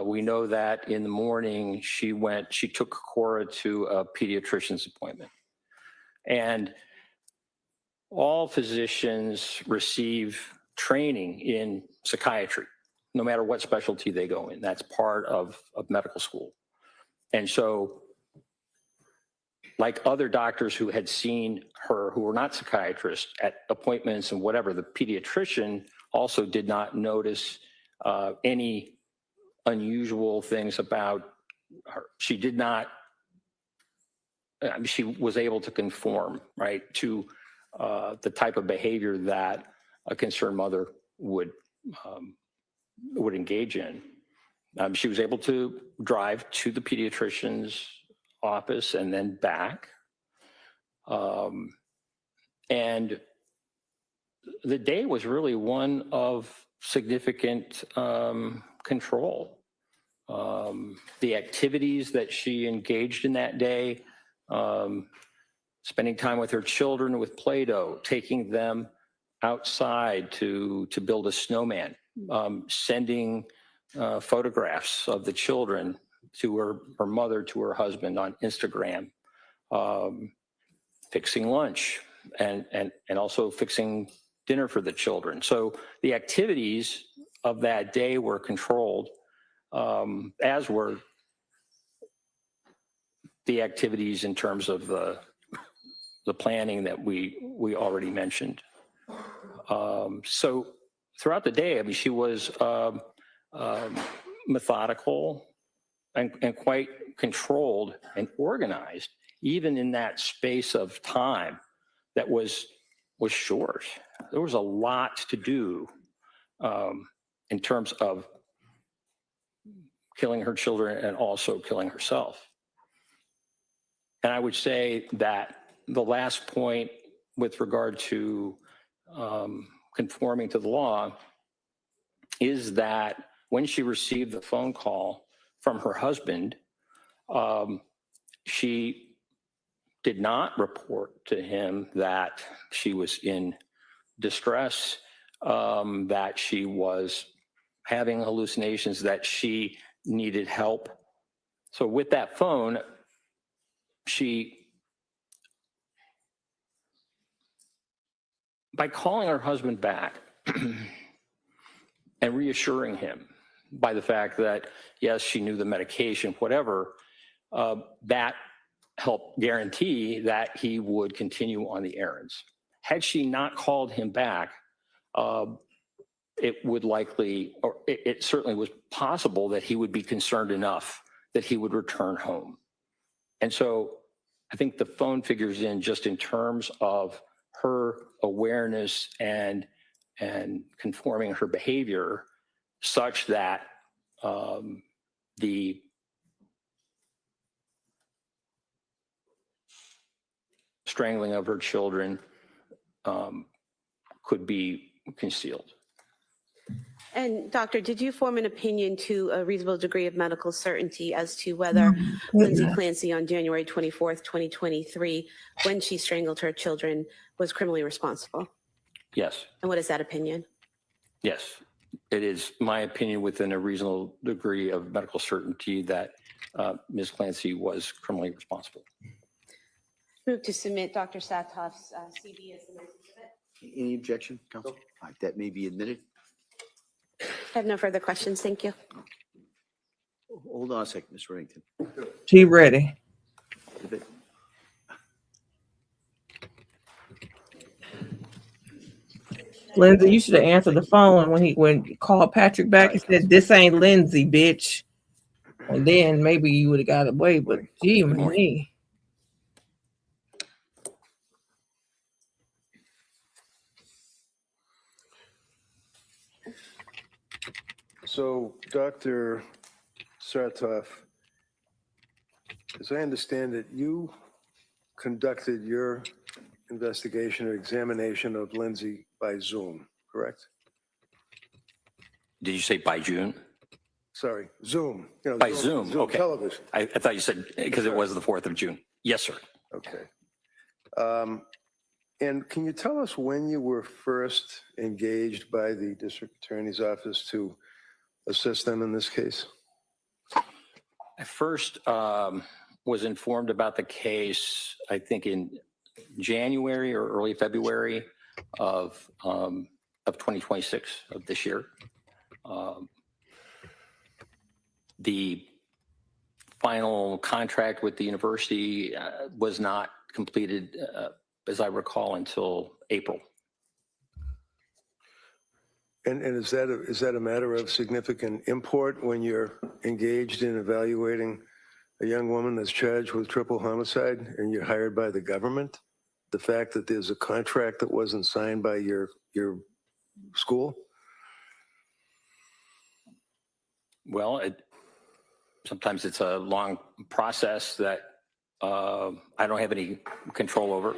we know that in the morning she took Cora to a pediatrician's appointment. And all physicians receive training in psychiatry, no matter what specialty they go in. That's part of medical school. And so, like other doctors who had seen her who were not psychiatrists at appointments and whatever, the pediatrician also did not notice any unusual things about her. She did not, she was able to conform, right, to the type of behavior that a concerned mother would engage in. She was able to drive to the pediatrician's office and then back. And the day was really one of significant control. The activities that she engaged in that day, spending time with her children with Play-Doh, taking them outside to build a snowman, sending photographs of the children to her mother, to her husband on Instagram, fixing lunch and also fixing dinner for the children. So the activities of that day were controlled, as were the activities in terms of the planning that we already mentioned. So throughout the day, I mean, she was methodical and quite controlled and organized, even in that space of time that was short. There was a lot to do in terms of killing her children and also killing herself. And I would say that the last point with regard to conforming to the law is that when she received the phone call from her husband, she did not report to him that she was in distress, that she was having hallucinations, that she needed help. So with that phone, by calling her husband back and reassuring him by the fact that, yes, she knew the medication, whatever, that helped guarantee that he would continue on the errands. Had she not called him back, it would likely, or it certainly was possible that he would be concerned enough that he would return home. And so I think the phone figures in just in terms of her awareness and conforming her behavior such that the strangling of her children could be concealed. And doctor, did you form an opinion to a reasonable degree of medical certainty as to whether Lindsay Clancy on January 24th, 2023, when she strangled her children, was criminally responsible? Yes. And what is that opinion? Yes. It is my opinion within a reasonable degree of medical certainty that Ms. Clancy was criminally responsible. Move to submit Dr. Satoff's CV as the next exhibit. Any objection, counsel? All right, that may be admitted. I have no further questions. Thank you. Hold on a second, Ms. Reddington. She ready. Lindsay, you should have answered the phone when he called Patrick back and said, "This ain't Lindsay, bitch." And then maybe you would have got away. But gee, me. So, Dr. Sartoff, as I understand it, you conducted your investigation or examination of Lindsay by Zoom, correct? Did you say by June? Sorry, Zoom. You know, By Zoom, okay. Television. I thought you said because it was the 4th of June. Yes, sir. Okay. And can you tell us when you were first engaged by the district attorney's office to assist them in this case? I first was informed about the case, I think in January or early February of 2026 of this year. The final contract with the university was not completed, as I recall, until April. And is that a matter of significant import when you're engaged in evaluating a young woman that's charged with triple homicide and you're hired by the government? The fact that there's a contract that wasn't signed by your school? Well, sometimes it's a long process that I don't have any control over.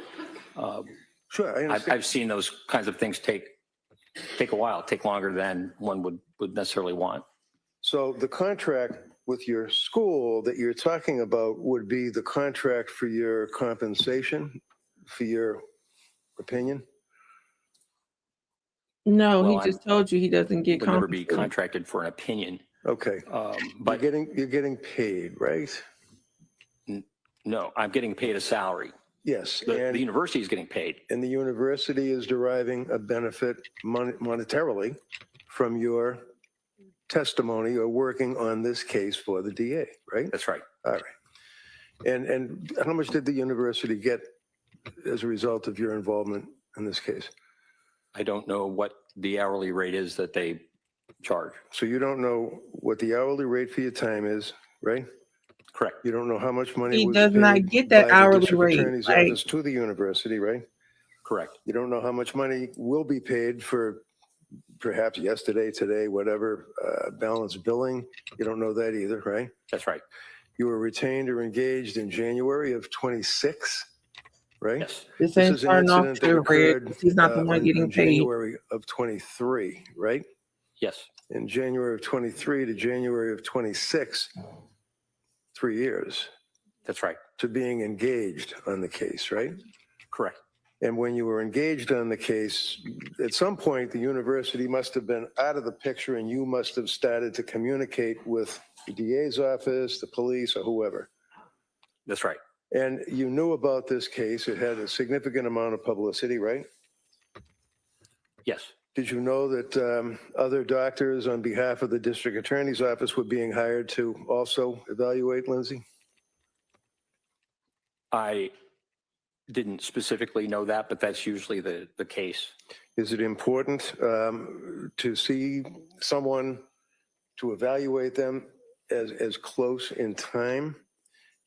Sure, I understand. I've seen those kinds of things take a while, take longer than one would necessarily want. So the contract with your school that you're talking about would be the contract for your compensation, for your opinion? No, Well, he just told you he doesn't get Would never be compensated. contracted for an opinion. Okay. But You're getting paid, right? no, I'm getting paid a salary. Yes. The university is getting paid. And the university is deriving a benefit monetarily from your testimony or working on this case for the DA, right? That's right. All right. And how much did the university get as a result of your involvement in this case? I don't know what the hourly rate is that they charge. So you don't know what the hourly rate for your time is, right? Correct. You don't know how much money He was does not paid get that by the hourly district rate, attorney's right? office to the university, right? Correct. You don't know how much money will be paid for perhaps yesterday, today, whatever, balance billing. You don't know that either, right? That's right. You were retained or engaged in January of 26, right? Yes. This This ain't is an starting off incident that to red. occurred He's not the one on getting paid. January of 23, right? Yes. In January of 23 to January of 26, 3 years That's right. to being engaged on the case, right? Correct. And when you were engaged on the case, at some point, the university must have been out of the picture and you must have started to communicate with the DA's office, the police, or whoever. That's right. And you knew about this case. It had a significant amount of publicity, right? Yes. Did you know that other doctors on behalf of the district attorney's office were being hired to also evaluate Lindsay? I didn't specifically know that, but that's usually the case. Is it important to see someone, to evaluate them as close in time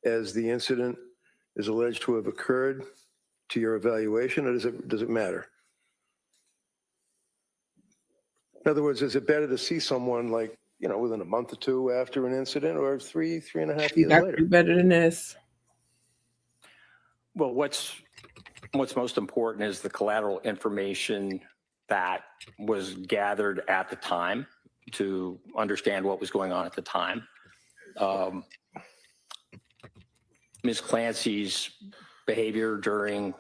as the incident is alleged to have occurred to your evaluation, or does it matter? In other words, is it better to see someone like, you know, within a month or two after an incident, or three and a half You years got to later? do better than this. Well, what's most important is the collateral information that was gathered at the time to understand what was going on at the time. Ms. Clancy's behavior during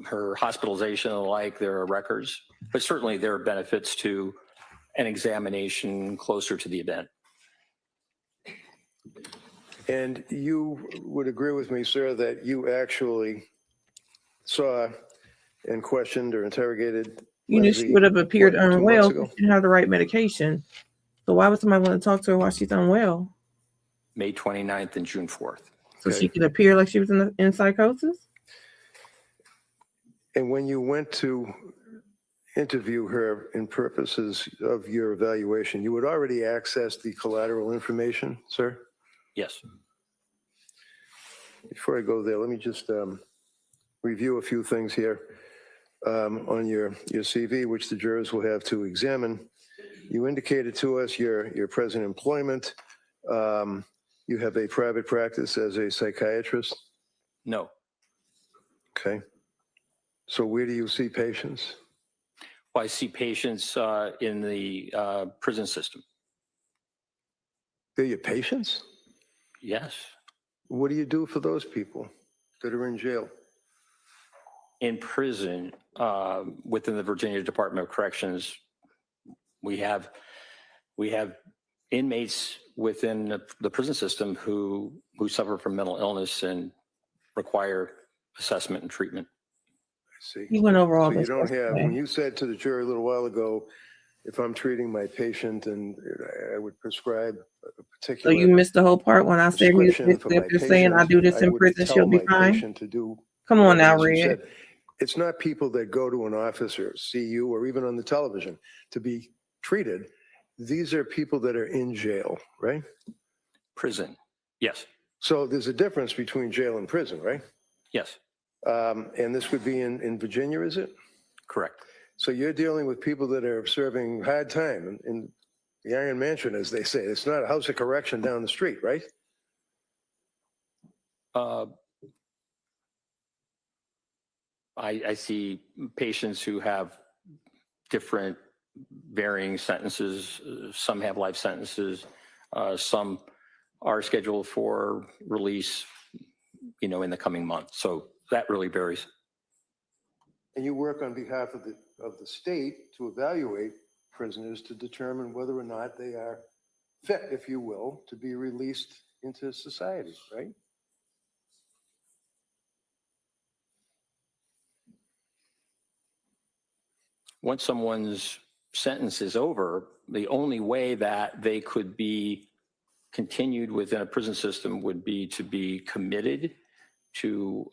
her hospitalization and the like, there are records, but certainly there are benefits to an examination closer to the event. And you would agree with me, sir, that you actually saw and questioned or interrogated You knew she would have appeared what, 2 months unwell ago? because she didn't have the right medication. So why would somebody want to talk to her while she's unwell? May 29th and June 4th. So Okay. she could appear like she was in psychosis? And when you went to interview her in purposes of your evaluation, you had already accessed the collateral information, sir? Yes. Before I go there, let me just review a few things here on your CV, which the jurors will have to examine. You indicated to us your present employment. You have a private practice as a psychiatrist. No. Okay. So where do you see patients? Well, I see patients in the prison system. They're your patients? Yes. What do you do for those people that are in jail? In prison, within the Virginia Department of Corrections, we have inmates within the prison system who suffer from mental illness and require assessment and treatment. I see. He went over all So you this. don't have, yesterday. when you said to the jury a little while ago, if I'm treating my patient and I would prescribe a So particular you missed the whole part when I said he was prescription for basically my up there saying, I patient, do this I in would prison, tell she'll be my fine. patient to do Come on whatever now, it is you Red. said. It's not people that go to an office or see you or even on the television to be treated. These are people that are in jail, right? Prison. Yes. So there's a difference between jail and prison, right? Yes. And this would be in Virginia, is it? Correct. So you're dealing with people that are serving hard time in the Iron Mansion, as they say. It's not a house of correction down the street, right? I see patients who have different varying sentences. Some have life sentences. Some are scheduled for release, in the coming months. So that really varies. And you work on behalf of the state to evaluate prisoners to determine whether or not they are fit, if you will, to be released into society, right? Once someone's sentence is over, the only way that they could be continued within a prison system would be to be committed to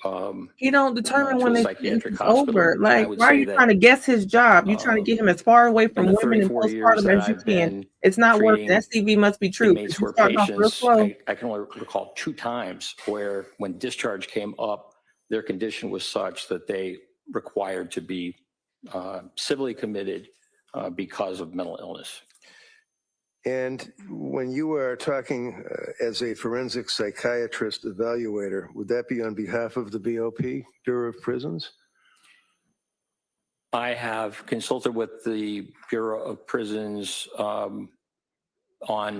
He don't determine to when a his psychiatric sentence is hospital. over. And I Like, would why are say you that trying to guess his job? You're trying to get him as far away in from the women and 34 years postpartum that as you I've can. been It's not working. That treating CV must be true. inmates who You're are starting off real patients, slow. I can only recall 2 times where when discharge came up, their condition was such that they required to be civilly committed because of mental illness. And when you are talking as a forensic psychiatrist evaluator, would that be on behalf of the BOP, Bureau of Prisons? I have consulted with the Bureau of Prisons on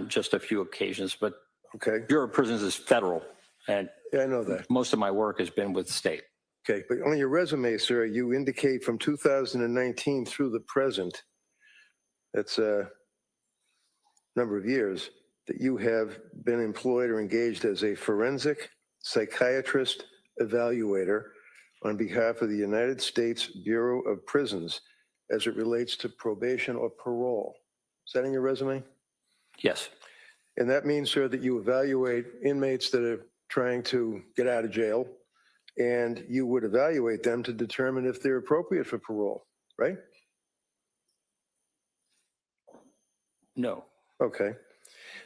just a few occasions, but Okay, Bureau of Prisons is federal, and yeah, I know that. most of my work has been with state. Okay, but on your resume, sir, you indicate from 2019 through the present, that's a number of years, that you have been employed or engaged as a forensic psychiatrist evaluator on behalf of the United States Bureau of Prisons as it relates to probation or parole. Is that in your resume? Yes, And that means, sir, that you evaluate inmates that are trying to get out of jail, and you would evaluate them to determine if they're appropriate for parole, right? no, Okay.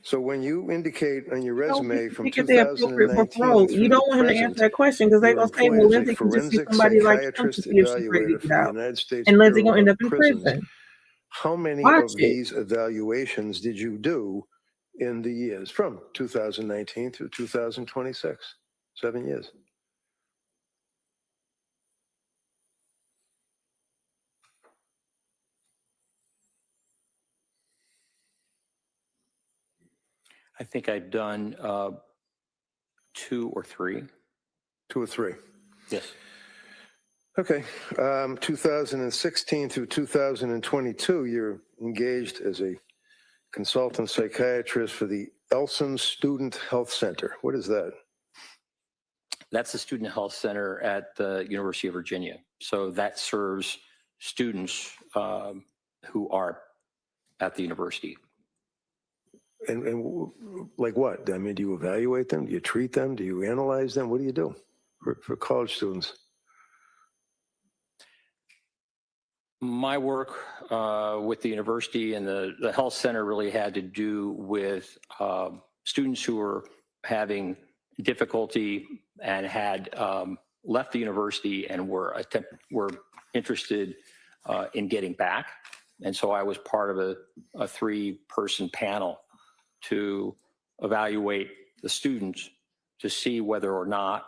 So when you indicate on your You don't resume from think if they're appropriate for parole. 2019 You through don't the want him to answer present, that question because they're you're going to say, employed well, as a Lindsay can just see forensic somebody like him to psychiatrist see if she's ready evaluator to for get the out. United States And Lindsay Bureau going to end of up in Prisons. prison. How many Watch of it. these evaluations did you do in the years from 2019 through 2026? 7 years. I think I've done 2 or 3. 2 or 3. Yes, Okay. 2016 through 2022, you're engaged as a consultant psychiatrist for the Elson Student Health Center. What is that? that's the Student Health Center at the University of Virginia. So that serves students who are at the university. And like what? I mean, do you evaluate them? Do you treat them? Do you analyze them? What do you do for college students? My work with the university and the health center really had to do with students who were having difficulty and had left the university and were interested in getting back. And so I was part of a 3-person panel to evaluate the students to see whether or not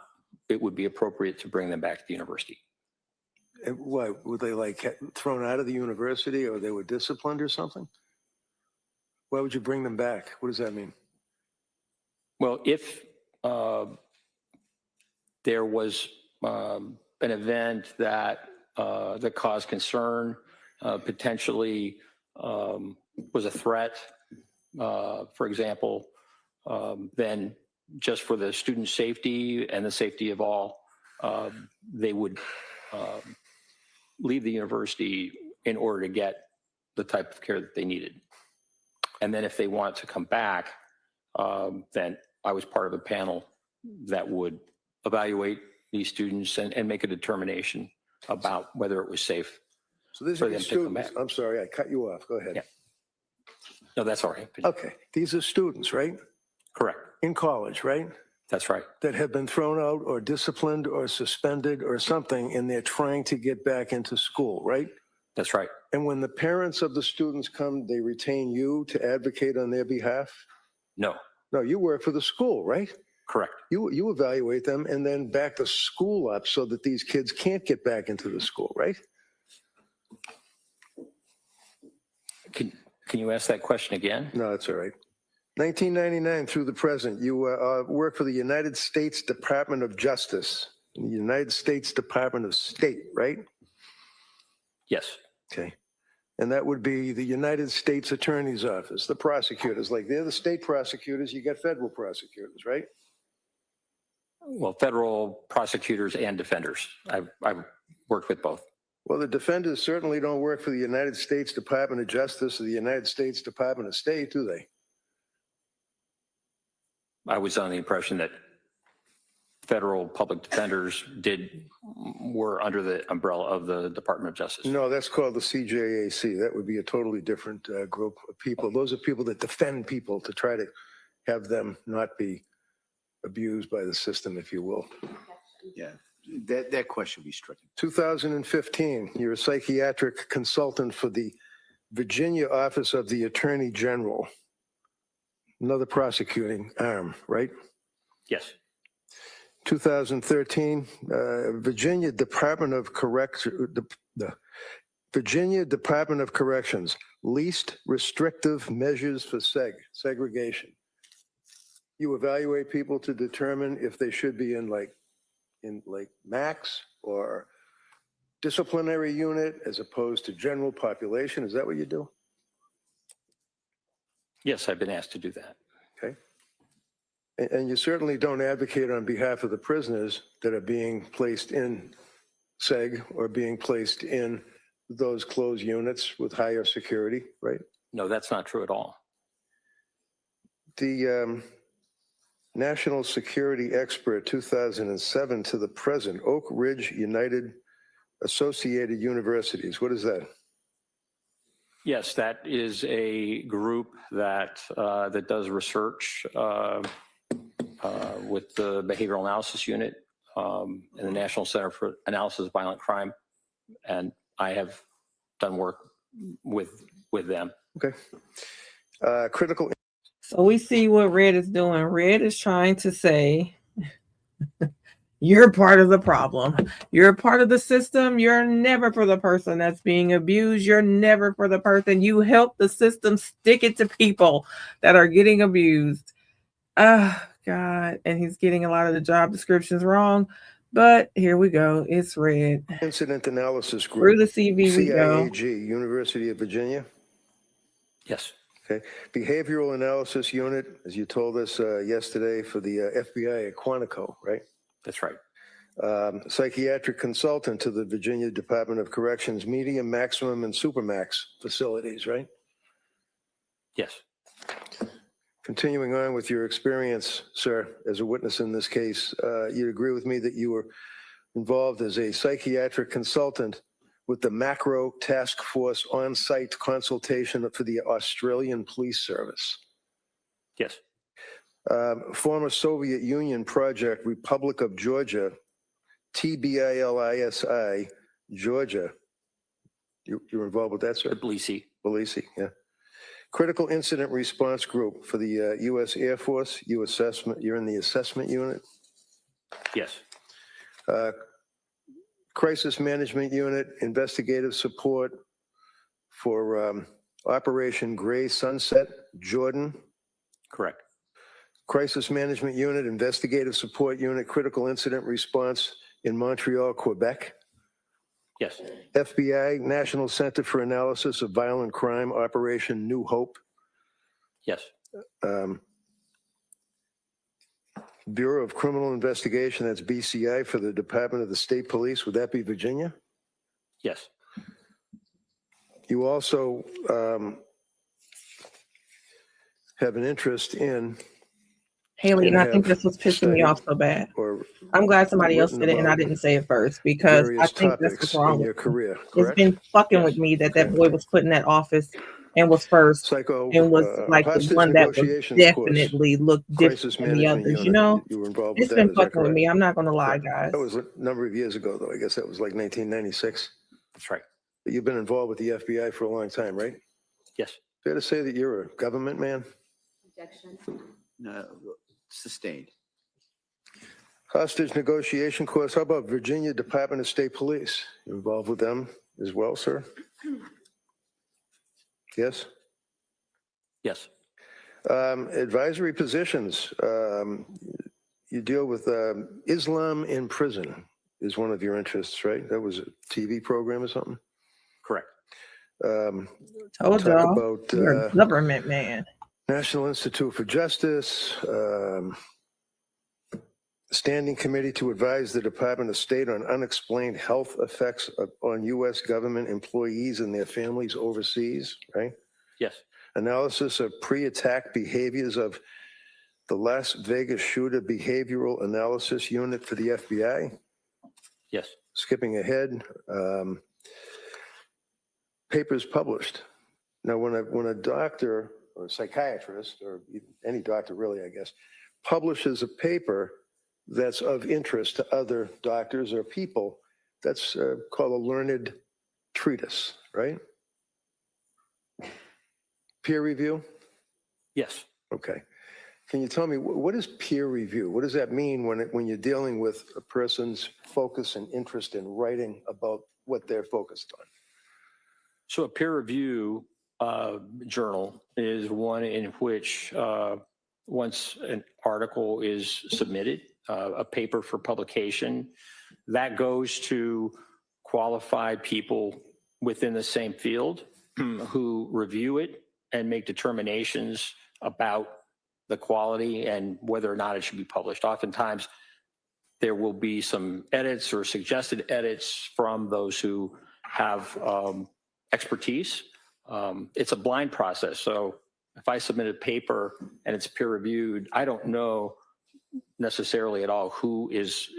it would be appropriate to bring them back to the university. And what, were they like thrown out of the university, or they were disciplined or something? Why would you bring them back? What does that mean? Well, if there was an event that caused concern, potentially was a threat, for example, then just for the student safety and the safety of all, they would leave the university in order to get the type of care that they needed. And then if they wanted to come back, then I was part of a panel that would evaluate these students and make a determination about whether it was safe. So these for are them your to come students. back. I'm sorry, I cut you off. Go ahead. Yeah. No, that's all right. Okay, these are students, right? Correct. In college, right? That's right. That have been thrown out or disciplined or suspended or something, and they're trying to get back into school, right? That's right. And when the parents of the students come, they retain you to advocate on their behalf? No, No, you work for the school, right? correct. You evaluate them and then back the school up so that these kids can't get back into the school, right? Can you ask that question again? No, that's all right. 1999 through the present, you work for the United States Department of Justice, the United States Department of State, right? Yes, Okay. And that would be the United States Attorney's Office, the prosecutors. Like they're the state prosecutors, you got federal prosecutors, right? well, federal prosecutors and defenders. I've worked with both. Well, the defenders certainly don't work for the United States Department of Justice or the United States Department of State, do they? I was under the impression that federal public defenders were under the umbrella of the Department of Justice. No, that's called the CJAC. That would be a totally different group of people. Those are people that defend people to try to have them not be abused by the system, if you will. Yeah, that question be stricken. 2015, you're a psychiatric consultant for the Virginia Office of the Attorney General. Another prosecuting arm, right? Yes, 2013, Virginia Department of Virginia Department of Corrections, least restrictive measures for segregation. You evaluate people to determine if they should be in max or disciplinary unit as opposed to general population. Is that what you do? yes, I've been asked to do that. Okay. And you certainly don't advocate on behalf of the prisoners that are being placed in seg or being placed in those closed units with higher security, right? No, that's not true at all. The National Security Expert 2007 to the present, Oak Ridge United Associated Universities. What is that? Yes, that is a group that does research with the Behavioral Analysis Unit and the National Center for Analysis of Violent Crime, and I have done work with them. Okay. Critical. So we see what Red is doing. Red is trying to say, you're part of the problem. You're part of the system. You're never for the person that's being abused. You're never for the person. You help the system stick it to people that are getting abused. Oh, God. And he's getting a lot of the job descriptions wrong. But here we go. It's Red. Incident Analysis Group. Through the CV we go. CIAG, University of Virginia. Yes, Okay. Behavioral Analysis Unit, as you told us yesterday, for the FBI at Quantico, right? that's right. Psychiatric consultant to the Virginia Department of Corrections medium, maximum, and supermax facilities, right? Yes. Continuing on with your experience, sir, as a witness in this case, you agree with me that you were involved as a psychiatric consultant with the Macro Task Force on-site consultation for the Australian Police Service. Yes. Former Soviet Union project, Republic of Georgia, TBILISI, Georgia. You're involved with that, sir? Tbilisi. Tbilisi, yeah. Critical Incident Response Group for the U.S. Air Force. You're in the assessment unit. Yes. Crisis Management Unit, investigative support for Operation Gray Sunset, Jordan. Correct. Crisis Management Unit, investigative support unit, critical incident response in Montreal, Quebec. Yes. FBI, National Center for Analysis of Violent Crime, Operation New Hope. Yes. Bureau of Criminal Investigation, that's BCI, for the Department of the State Police. Would that be Virginia? Yes. You also have an interest in, Haley, and I have think that's what's pissing me studied off so bad. or I'm glad somebody else written said it and I about didn't say it first because I various think that's topics what's wrong in your with me. career, It's correct? been fucking Yes. with me that Okay. boy was put in that office and was first and was like the hostage one that was negotiations course, definitely looked different crisis than the management others. unit. You know, You were involved with it's that, been is that fucking with correct? me. I'm not gonna lie, Okay. guys. That was a number of years ago, though. I guess that was like 1996. That's right. But you've been involved with the FBI for a long time, right? Yes. Fair to say that you're a government man? Objection. No, sustained. Hostage negotiation course. How about Virginia Department of State Police? You involved with them as well, sir? Yes? Yes. Advisory positions. You deal with Islam in prison is one of your interests, right? That was a TV program or something? Correct. Talk Told y'all, about you're a government man. National Institute for Justice, Standing Committee to advise the Department of State on unexplained health effects on U.S. government employees and their families overseas, right? Yes. Analysis of pre-attack behaviors of the Las Vegas shooter behavioral analysis unit for the FBI. Yes. Skipping ahead, papers published. Now, when a doctor or a psychiatrist, or any doctor really, I guess, publishes a paper that's of interest to other doctors or people, that's called a learned treatise, right? Peer review? Yes. Okay. Can you tell me, what is peer review? What does that mean when you're dealing with a person's focus and interest in writing about what they're focused on? So a peer review journal is one in which once an article is submitted, a paper for publication, that goes to qualified people within the same field who review it and make determinations about the quality and whether or not it should be published. Oftentimes, there will be some edits or suggested edits from those who have expertise. It's a blind process. So if I submit a paper and it's peer reviewed, I don't know necessarily at all who is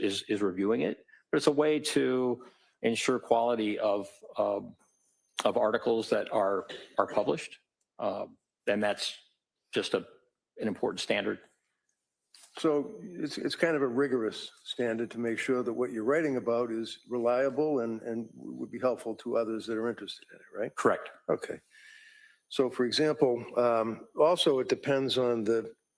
reviewing it, but it's a way to ensure quality of articles that are published. And that's just an important standard. So it's kind of a rigorous standard to make sure that what you're writing about is reliable and would be helpful to others that are interested in it, right? Correct. Okay. So for example, also it depends on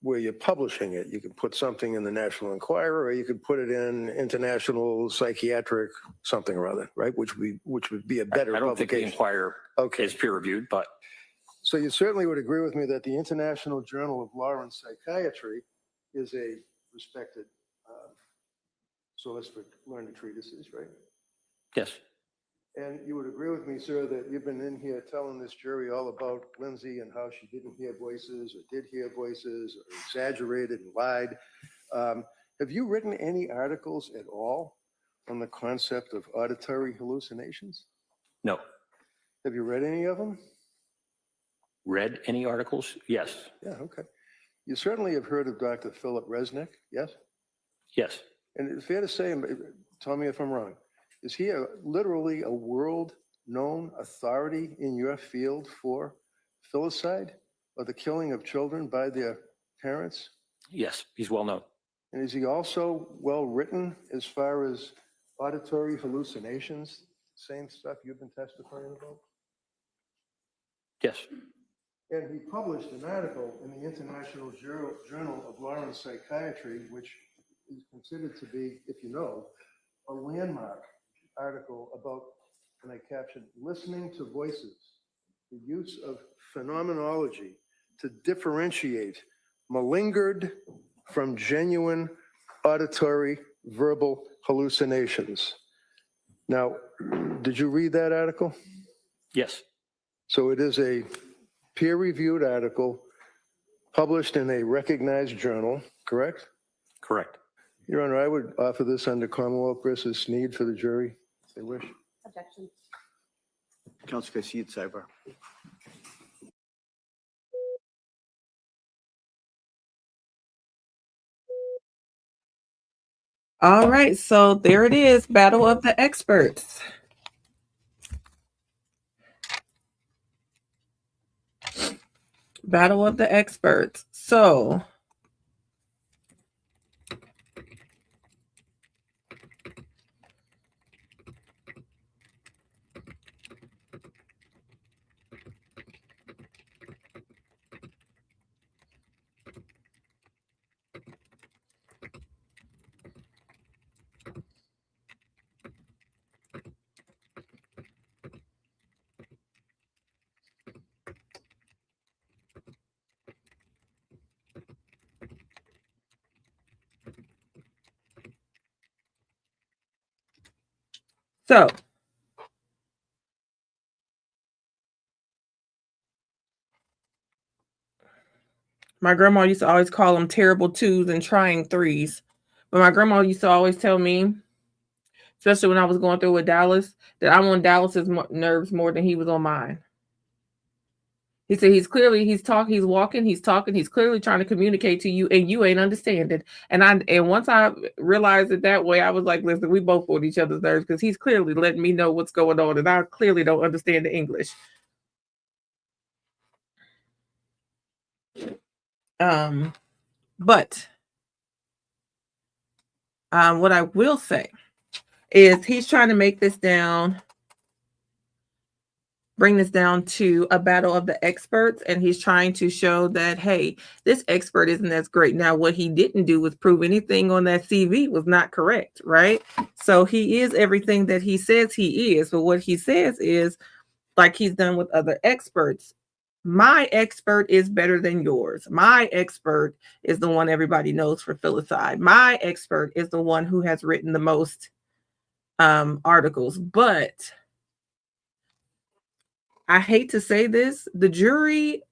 where you're publishing it. You can put something in the National Enquirer, or you could put it in International Psychiatric something or other, right? Which would be a better I don't think the publication. Enquirer is peer reviewed, but So you certainly would agree with me that the International Journal of Law and Psychiatry is a respected source for learned treatises, right? yes. And you would agree with me, sir, that you've been in here telling this jury all about Lindsay and how she didn't hear voices or did hear voices or exaggerated and lied. Have you written any articles at all on the concept of auditory hallucinations? No. Have you read any of them? Read any articles? Yes. Yeah, okay. You certainly have heard of Dr. Philip Resnick, yes? Yes. And it's fair to say, tell me if I'm wrong, is he literally a world-known authority in your field for filicide or the killing of children by their parents? Yes, he's well known. And is he also well-written as far as auditory hallucinations, same stuff you've been testifying about? Yes. And he published an article in the International Journal of Law and Psychiatry, which is considered to be, if you know, a landmark article about, and I captioned, listening to voices, the use of phenomenology to differentiate malingered from genuine auditory verbal hallucinations. Now, did you read that article? Yes. So it is a peer-reviewed article published in a recognized journal, correct? Correct. Your Honor, I would offer this under Commonwealth versus Sneed for the jury, if they wish. Objection. Counsel Garcia, sidebar. All right, so there it is, Battle of the Experts. Battle of the Experts. So my grandma used to always call them terrible twos and trying threes. But my grandma used to always tell me, especially when I was going through with Dallas, that I'm on Dallas's nerves more than he was on mine. He said he's clearly, he's talking, he's clearly trying to communicate to you and you ain't understanding. And once I realized it that way, I was like, listen, we both on each other's nerves because he's clearly letting me know what's going on and I clearly don't understand the English. But what I will say is he's trying to make this down, bring this down to a battle of the experts, and he's trying to show that, hey, this expert isn't as great. Now, what he didn't do was prove anything on that CV was not correct, right? So he is everything that he says he is, but what he says is, like he's done with other experts, my expert is better than yours. My expert is the one everybody knows for filicide. My expert is the one who has written the most articles. But I hate to say this, the jury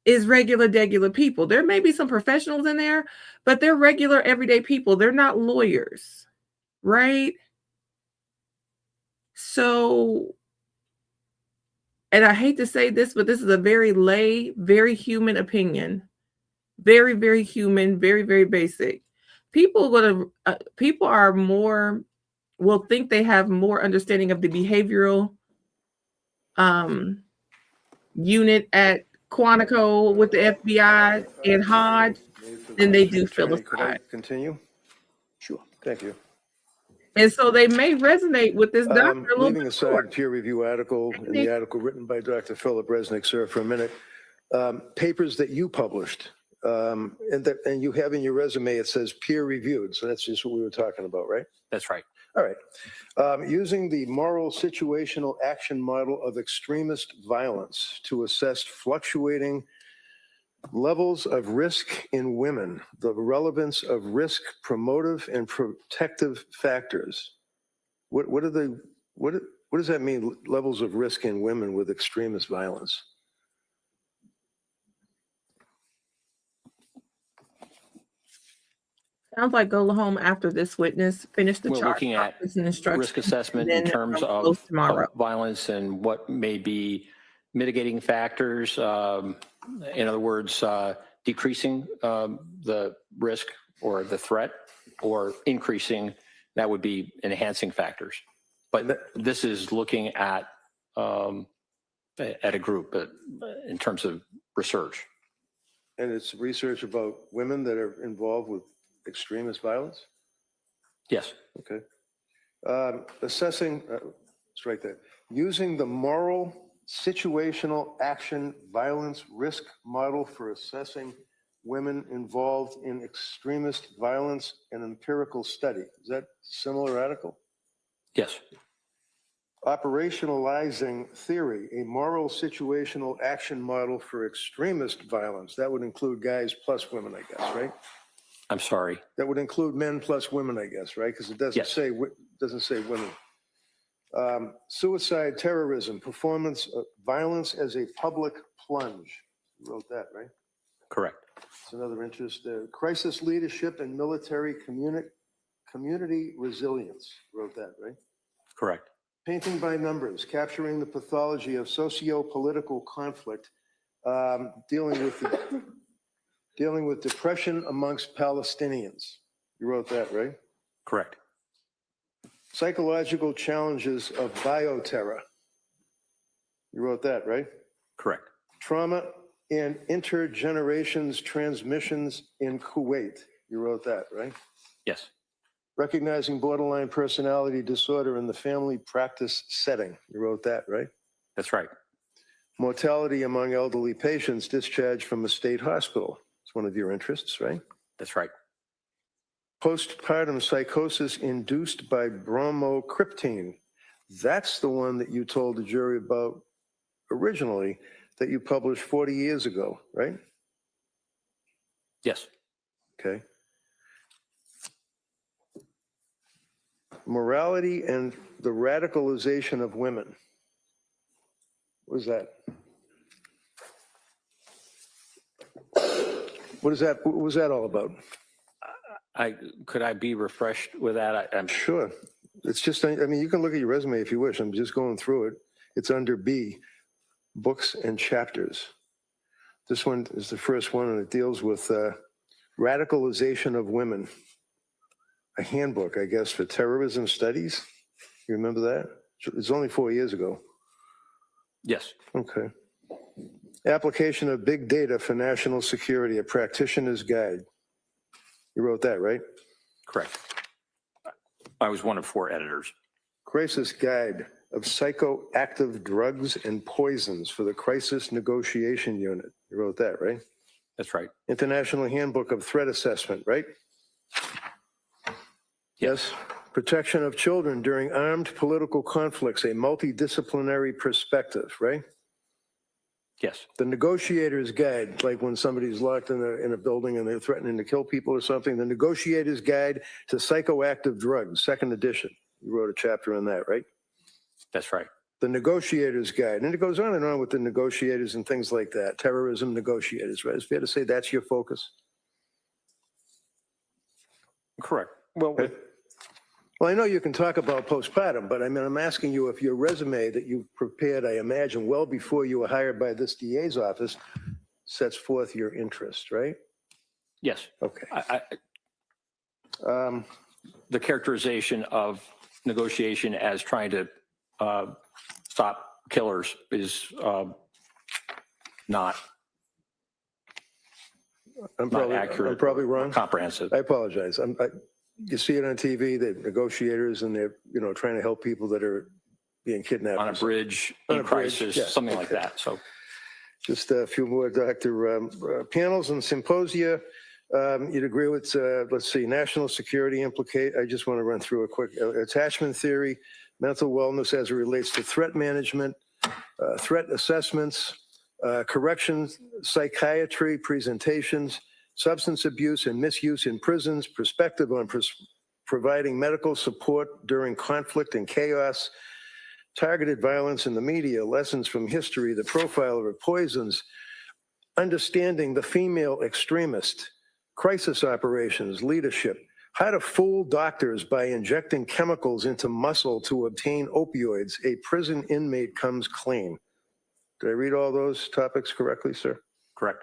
is regular people. There may be some professionals in there, but they're regular everyday people. They're not lawyers, right? So, and I hate to say this, but this is a very lay, very human opinion. Very, very human, very, very basic. People are more, will think they have more understanding of the behavioral unit at Quantico with the FBI and Hodge than they do filicide. Could I continue? Sure. Thank you. And so they may resonate with this doctor a little Leaving bit aside more. the peer review article and the article written by Dr. Philip Resnick, sir, for a minute, papers that you published, and you have in your resume, it says peer reviewed. So that's just what we were talking about, right? That's right. All right. Using the moral situational action model of extremist violence to assess fluctuating levels of risk in women, the relevance of risk promotive and protective factors. What does that mean, levels of risk in women with extremist violence? Sounds like go home after this witness, finish the We're chart, looking at and instructions. risk assessment and in then terms we'll of close tomorrow. violence and what may be mitigating factors. In other words, decreasing the risk or the threat, or increasing, that would be enhancing factors. But this is looking at a group in terms of research. And it's research about women that are involved with extremist violence? Yes. Okay. Assessing, let's write that. Using the moral situational action violence risk model for assessing women involved in extremist violence and empirical study. Is that similar article? Yes. Operationalizing theory, a moral situational action model for extremist violence. That would include guys plus women, I guess, right? I'm sorry. That would include men plus women, I guess, right? Because it doesn't Yes. say women. Suicide, terrorism, performance, violence as a public plunge. You wrote that, right? Correct. It's another interest. Crisis leadership and military community resilience. You wrote that, right? Correct. Painting by numbers, capturing the pathology of socio-political conflict, dealing with depression amongst Palestinians. You wrote that, right? Correct. Psychological challenges of bioterror. You wrote that, right? Correct. Trauma and intergenerations transmissions in Kuwait. You wrote that, right? Yes. Recognizing borderline personality disorder in the family practice setting. You wrote that, right? That's right. Mortality among elderly patients discharged from a state hospital. It's one of your interests, right? That's right. Postpartum psychosis induced by bromocriptine. That's the one that you told the jury about originally that you published 40 years ago, right? Yes. Okay. Morality and the radicalization of women. What is that? What is that? What was that all about? Could I be refreshed with that? I'm Sure. It's just, I mean, you can look at your resume if you wish. I'm just going through it. It's under B, books and chapters. This one is the first one, and it deals with radicalization of women. A handbook, I guess, for terrorism studies. You remember that? It's only 4 years ago. Yes. Okay. Application of big data for national security, a practitioner's guide. You wrote that, right? Correct. I was one of 4 editors. Crisis guide of psychoactive drugs and poisons for the crisis negotiation unit. You wrote that, right? That's right. International handbook of threat assessment, right? Yes. Protection of children during armed political conflicts, a multidisciplinary perspective, right? Yes. The negotiator's guide, like when somebody's locked in a building and they're threatening to kill people or something, the negotiator's guide to psychoactive drugs, 2nd edition. You wrote a chapter on that, right? That's right. The negotiator's guide. And it goes on and on with the negotiators and things like that. Terrorism negotiators, right? It's fair to say that's your focus. Correct. Well, Okay. Well, I know you can talk about postpartum, but I mean, I'm asking you if your resume that you prepared, I imagine, well before you were hired by this DA's office, sets forth your interest, right? yes. Okay. The characterization of negotiation as trying to stop killers is not accurate. I'm probably wrong. Comprehensive. I apologize. You see it on TV, the negotiators, and they're, trying to help people that are being kidnapped. On a bridge, On in a bridge, crisis, yeah, something like okay. that. So Just a few more, Dr. Panels and symposia. You'd agree with, let's see, national security implicate. I just want to run through a quick attachment theory, mental wellness as it relates to threat management, threat assessments, corrections, psychiatry presentations, substance abuse and misuse in prisons, perspective on providing medical support during conflict and chaos, targeted violence in the media, lessons from history, the profile of poisons, understanding the female extremist, crisis operations, leadership, how to fool doctors by injecting chemicals into muscle to obtain opioids, a prison inmate comes clean. Did I read all those topics correctly, sir? Correct.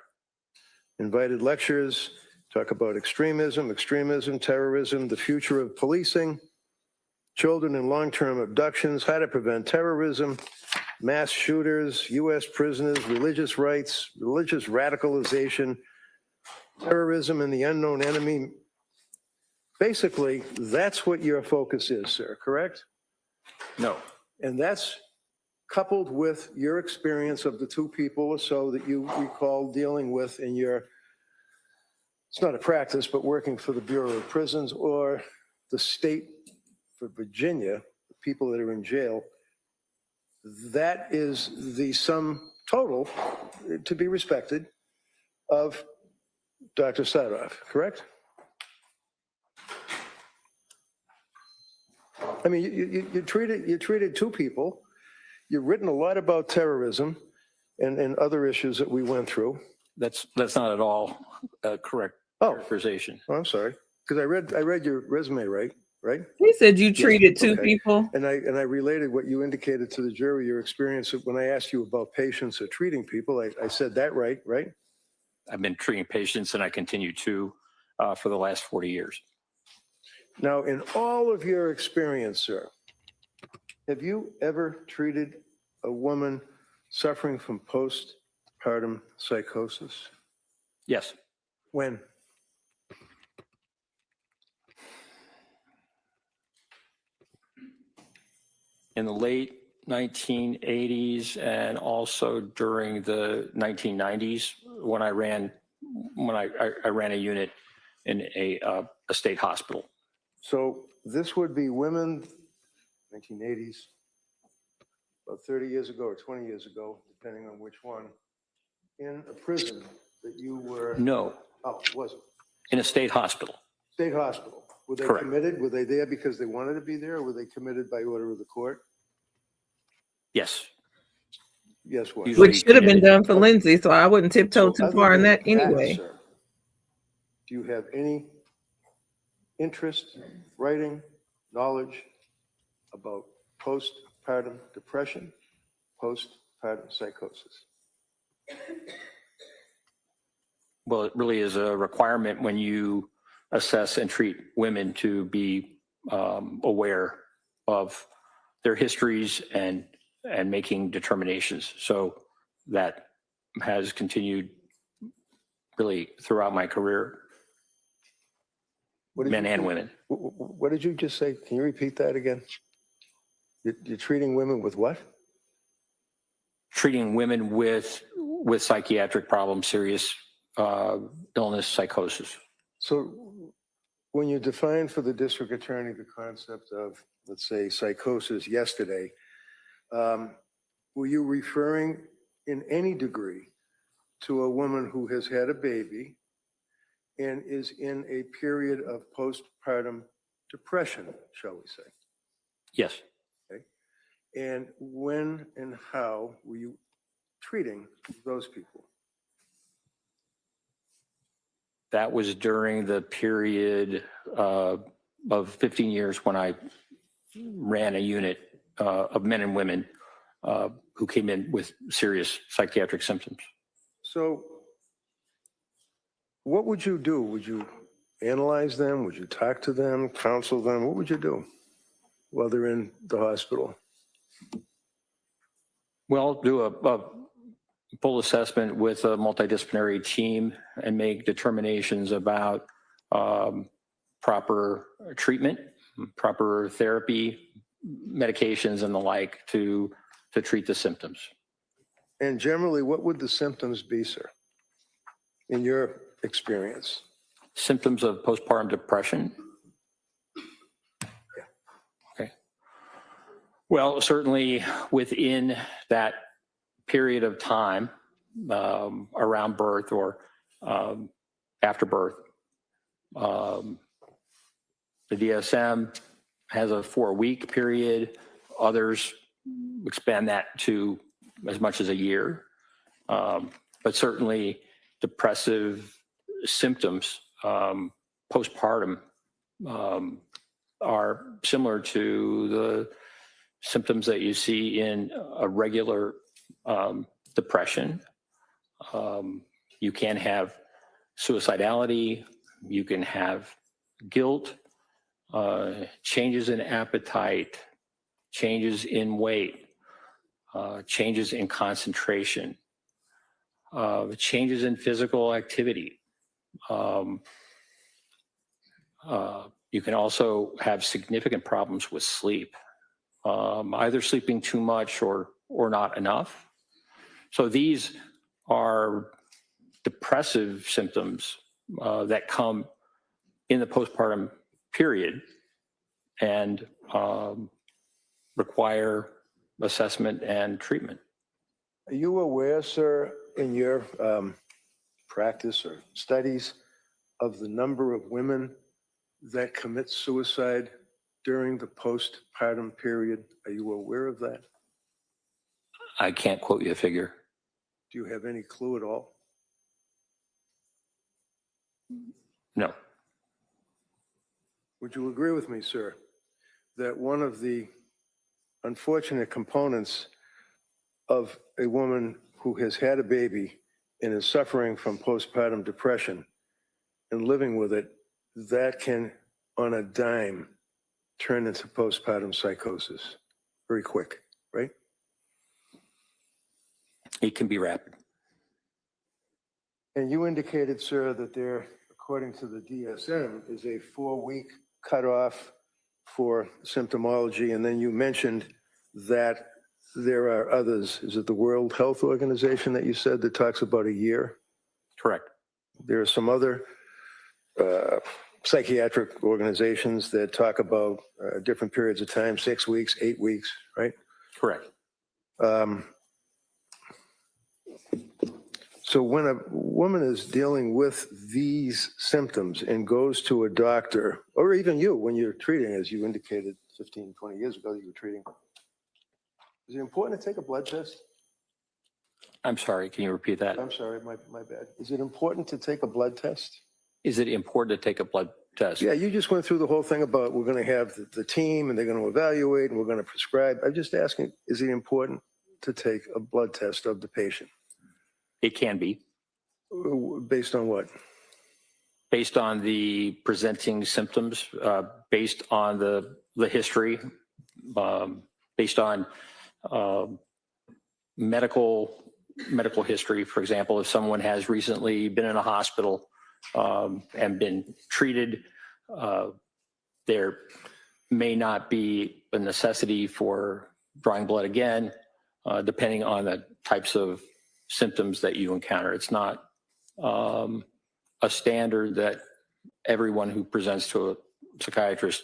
Invited lectures, talk about extremism, terrorism, the future of policing, children in long-term abductions, how to prevent terrorism, mass shooters, U.S. prisoners, religious rights, religious radicalization, terrorism and the unknown enemy. Basically, that's what your focus is, sir, correct? No. And that's coupled with your experience of the two people or so that you recall dealing with in your, it's not a practice, but working for the Bureau of Prisons or the state for Virginia, the people that are in jail. That is the sum total, to be respected, of Dr. Sadoff, correct? I mean, you treated two people. You've written a lot about terrorism and other issues that we went through. That's not at all correct characterization. Oh, I'm sorry, because I read your resume right? He said you treated two Okay. people. And I related what you indicated to the jury, your experience when I asked you about patients or treating people. I said that right? I've been treating patients, and I continue to for the last 40 years. Now, in all of your experience, sir, have you ever treated a woman suffering from postpartum psychosis? Yes. When? In the late 1980s and also during the 1990s when I ran a unit in a state hospital. So this would be women, 1980s, about 30 years ago or 20 years ago, depending on which one, in a prison that you were. No. Oh, was it? In a state hospital. State hospital. Were they Correct. committed? Were they there because they wanted to be there, or were they committed by order of the court? Yes. Yes, what? Usually Which should have been committed. done for Lindsay, so I wouldn't tiptoe too other far in than that anyway. sir, do you have any interest, writing, knowledge about postpartum depression, postpartum psychosis? Well, it really is a requirement when you assess and treat women to be aware of their histories and making determinations. So that has continued really throughout my career, men and women. What did you just say? Can you repeat that again? You're treating women with what? Treating women with psychiatric problems, serious illness, psychosis. So when you defined for the district attorney the concept of, let's say, psychosis yesterday, were you referring in any degree to a woman who has had a baby and is in a period of postpartum depression, shall we say? Yes. Okay. And when and how were you treating those people? That was during the period of 15 years when I ran a unit of men and women who came in with serious psychiatric symptoms. So what would you do? Would you analyze them? Would you talk to them, counsel them? What would you do while they're in the hospital? Well, do a full assessment with a multidisciplinary team and make determinations about proper treatment, proper therapy, medications and the like to treat the symptoms. And generally, what would the symptoms be, sir, in your experience? Symptoms of postpartum depression? Okay. Well, certainly within that period of time around birth or after birth, the DSM has a 4-week period. Others expand that to as much as a year. But certainly depressive symptoms postpartum are similar to the symptoms that you see in a regular depression. You can have suicidality, you can have guilt, changes in appetite, changes in weight, changes in concentration, changes in physical activity. You can also have significant problems with sleep, either sleeping too much or not enough. So these are depressive symptoms that come in the postpartum period and require assessment and treatment. Are you aware, sir, in your practice or studies of the number of women that commit suicide during the postpartum period? Are you aware of that? I can't quote you a figure. Do you have any clue at all? No. Would you agree with me, sir, that one of the unfortunate components of a woman who has had a baby and is suffering from postpartum depression and living with it, that can, on a dime, turn into postpartum psychosis very quick, right? It can be rapid. And you indicated, sir, that there, according to the DSM, is a 4-week cutoff for symptomology. And then you mentioned that there are others. Is it the World Health Organization that you said that talks about a year? Correct. There are some other psychiatric organizations that talk about different periods of time, 6 weeks, 8 weeks, right? Correct. So when a woman is dealing with these symptoms and goes to a doctor, or even you, when you're treating, as you indicated 15, 20 years ago, you were treating, is it important to take a blood test? I'm sorry, can you repeat that? I'm sorry, my bad. Is it important to take a blood test? Is it important to take a blood test? Yeah, you just went through the whole thing about we're going to have the team and they're going to evaluate and we're going to prescribe. I'm just asking, is it important to take a blood test of the patient? It can be. Based on what? Based on the presenting symptoms, based on the history, based on medical history. For example, if someone has recently been in a hospital and been treated, there may not be a necessity for drawing blood again, depending on the types of symptoms that you encounter. It's not a standard that everyone who presents to a psychiatrist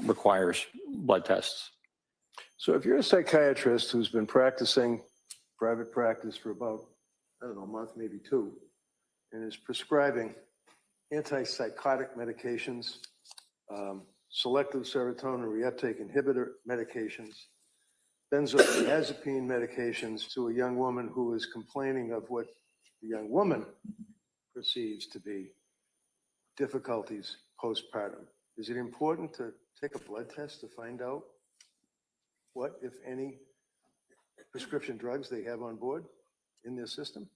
requires blood tests. So if you're a psychiatrist who's been practicing private practice for about, I don't know, a month, maybe 2, and is prescribing antipsychotic medications, selective serotonin reuptake inhibitor medications, benzodiazepine medications to a young woman who is complaining of what the young woman perceives to be difficulties postpartum. Is it important to take a blood test to find out what, if any, prescription drugs they have on board in their system?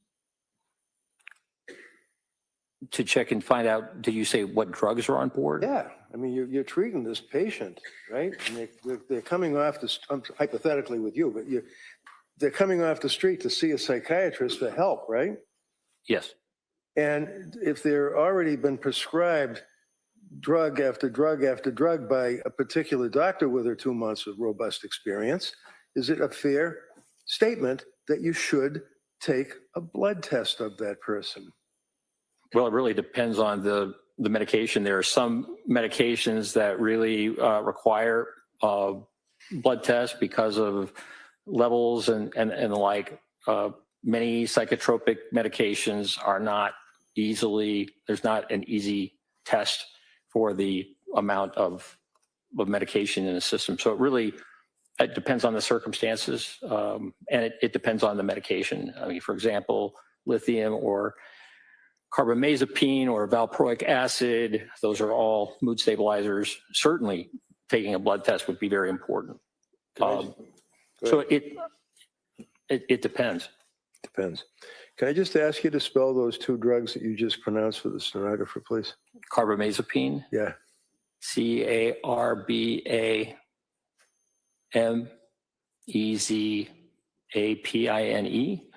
To check and find out, did you say what drugs are on board? Yeah, I mean, you're treating this patient, right? And they're coming off the, hypothetically with you, but they're coming off the street to see a psychiatrist for help, right? Yes. And if they're already been prescribed drug after drug after drug by a particular doctor with her 2 months of robust experience, is it a fair statement that you should take a blood test of that person? Well, it really depends on the medication. There are some medications that really require blood tests because of levels and the like. Many psychotropic medications are not easily, there's not an easy test for the amount of medication in the system. So it depends on the circumstances, and it depends on the medication. I mean, for example, lithium or carbamazepine or valproic acid, those are all mood stabilizers. Certainly taking a blood test would be very important. So it depends. Depends. Can I just ask you to spell those two drugs that you just pronounced for the stenographer, please? Carbamazepine, Yeah. CARBAMEZAPINE.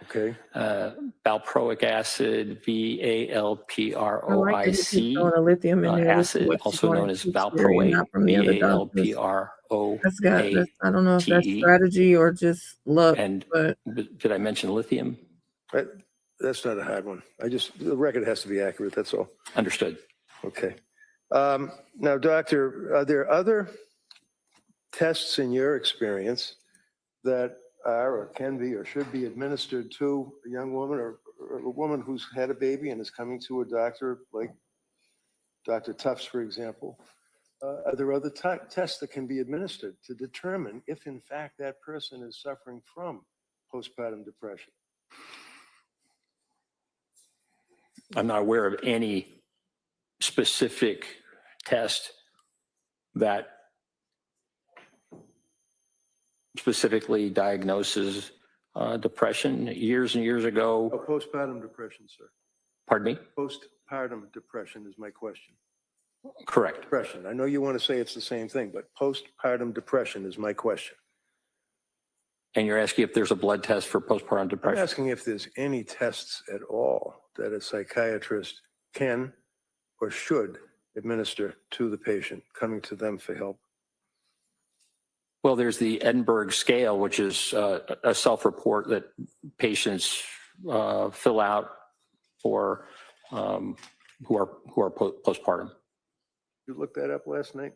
Okay. Valproic acid, I like that you VALPROIC. keep throwing a lithium in there. This is Acid, what you're also going known to as teach there, and valproate, not from the other doctors. VALPROATE. I don't know if that's strategy or just luck, And but did I mention lithium? That's not a hard one. The record has to be accurate, that's all. Understood. Okay. Now, doctor, are there other tests in your experience that are or can be or should be administered to a young woman or a woman who's had a baby and is coming to a doctor like Dr. Tufts, for example? Are there other tests that can be administered to determine if, in fact, that person is suffering from postpartum depression? I'm not aware of any specific test that specifically diagnoses depression. Years and years Oh, ago, postpartum depression, sir. pardon me? Postpartum depression is my question. Correct. Depression. I know you want to say it's the same thing, but postpartum depression is my question. And you're asking if there's a blood test for postpartum I'm depression? asking if there's any tests at all that a psychiatrist can or should administer to the patient coming to them for help. Well, there's the Edinburgh scale, which is a self-report that patients fill out for who are postpartum. You looked that up last night?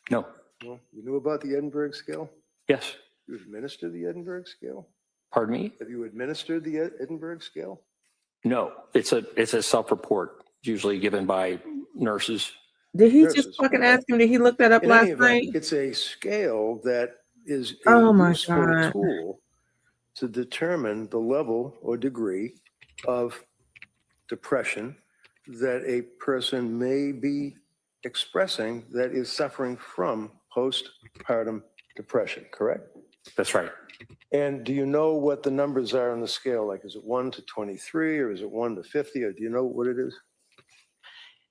No. Well, you knew about the Edinburgh scale? Yes. You administer the Edinburgh scale? Pardon me? Have you administered the Edinburgh scale? No. It's a self-report, usually given by nurses. did he Nurses, just fucking okay. ask him? Did he look that up In any last event, night? it's a scale that is a Oh my useful God. tool to determine the level or degree of depression that a person may be expressing that is suffering from postpartum depression, correct? That's right. And do you know what the numbers are on the scale? Like, is it 1 to 23 or is it 1 to 50? Or do you know what it is?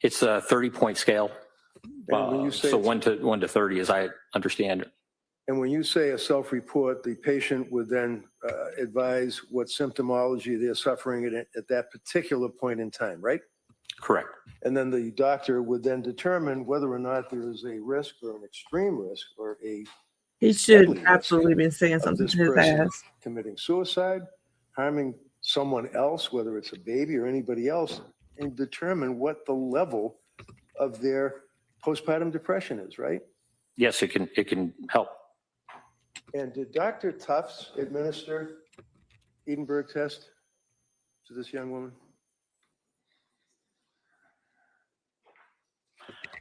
It's a 30-point scale. And when you say So it's- 1 to 30, as I understand it. And when you say a self-report, the patient would then advise what symptomology they're suffering at that particular point in time, right? Correct. And then the doctor would then determine whether or not there is a risk or an extreme risk or a He should deadly risk absolutely been saying of something this to his person ass. committing suicide, harming someone else, whether it's a baby or anybody else, and determine what the level of their postpartum depression is, right? Yes, it can help. And did Dr. Tufts administer Edinburgh test to this young woman?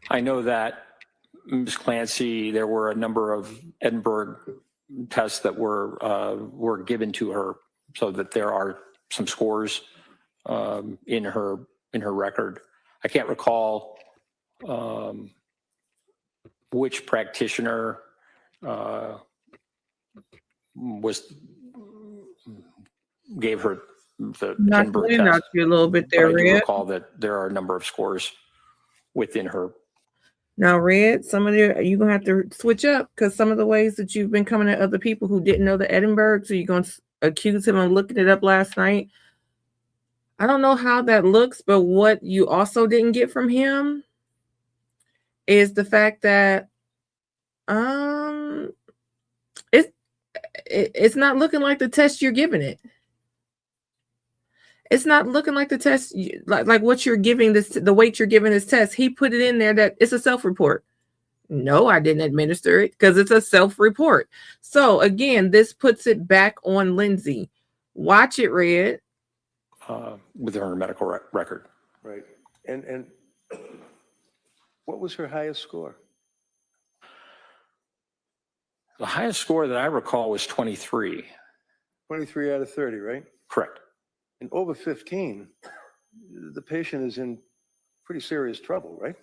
I know that Ms. Clancy, there were a number of Edinburgh tests that were given to her, so that there are some scores in her record. I can't recall which practitioner gave her the Edinburgh test. Knocked you a little bit But there, I do Red. recall that there are a number of scores within her. Now, Red, you're gonna have to switch up because some of the ways that you've been coming at other people who didn't know the Edinburgh, so you're gonna accuse him of looking it up last night. I don't know how that looks, but what you also didn't get from him is the fact that it's not looking like the test you're giving it. It's not looking like the test, like what you're giving this, the weight you're giving this test. He put it in there that it's a self-report. No, I didn't administer it because it's a self-report. So again, this puts it back on Lindsay. Watch it, Red. With her medical record. Right. And what was her highest score? The highest score that I recall was 23. 23 out of 30, right? Correct. And over 15 the patient is in pretty serious trouble, right?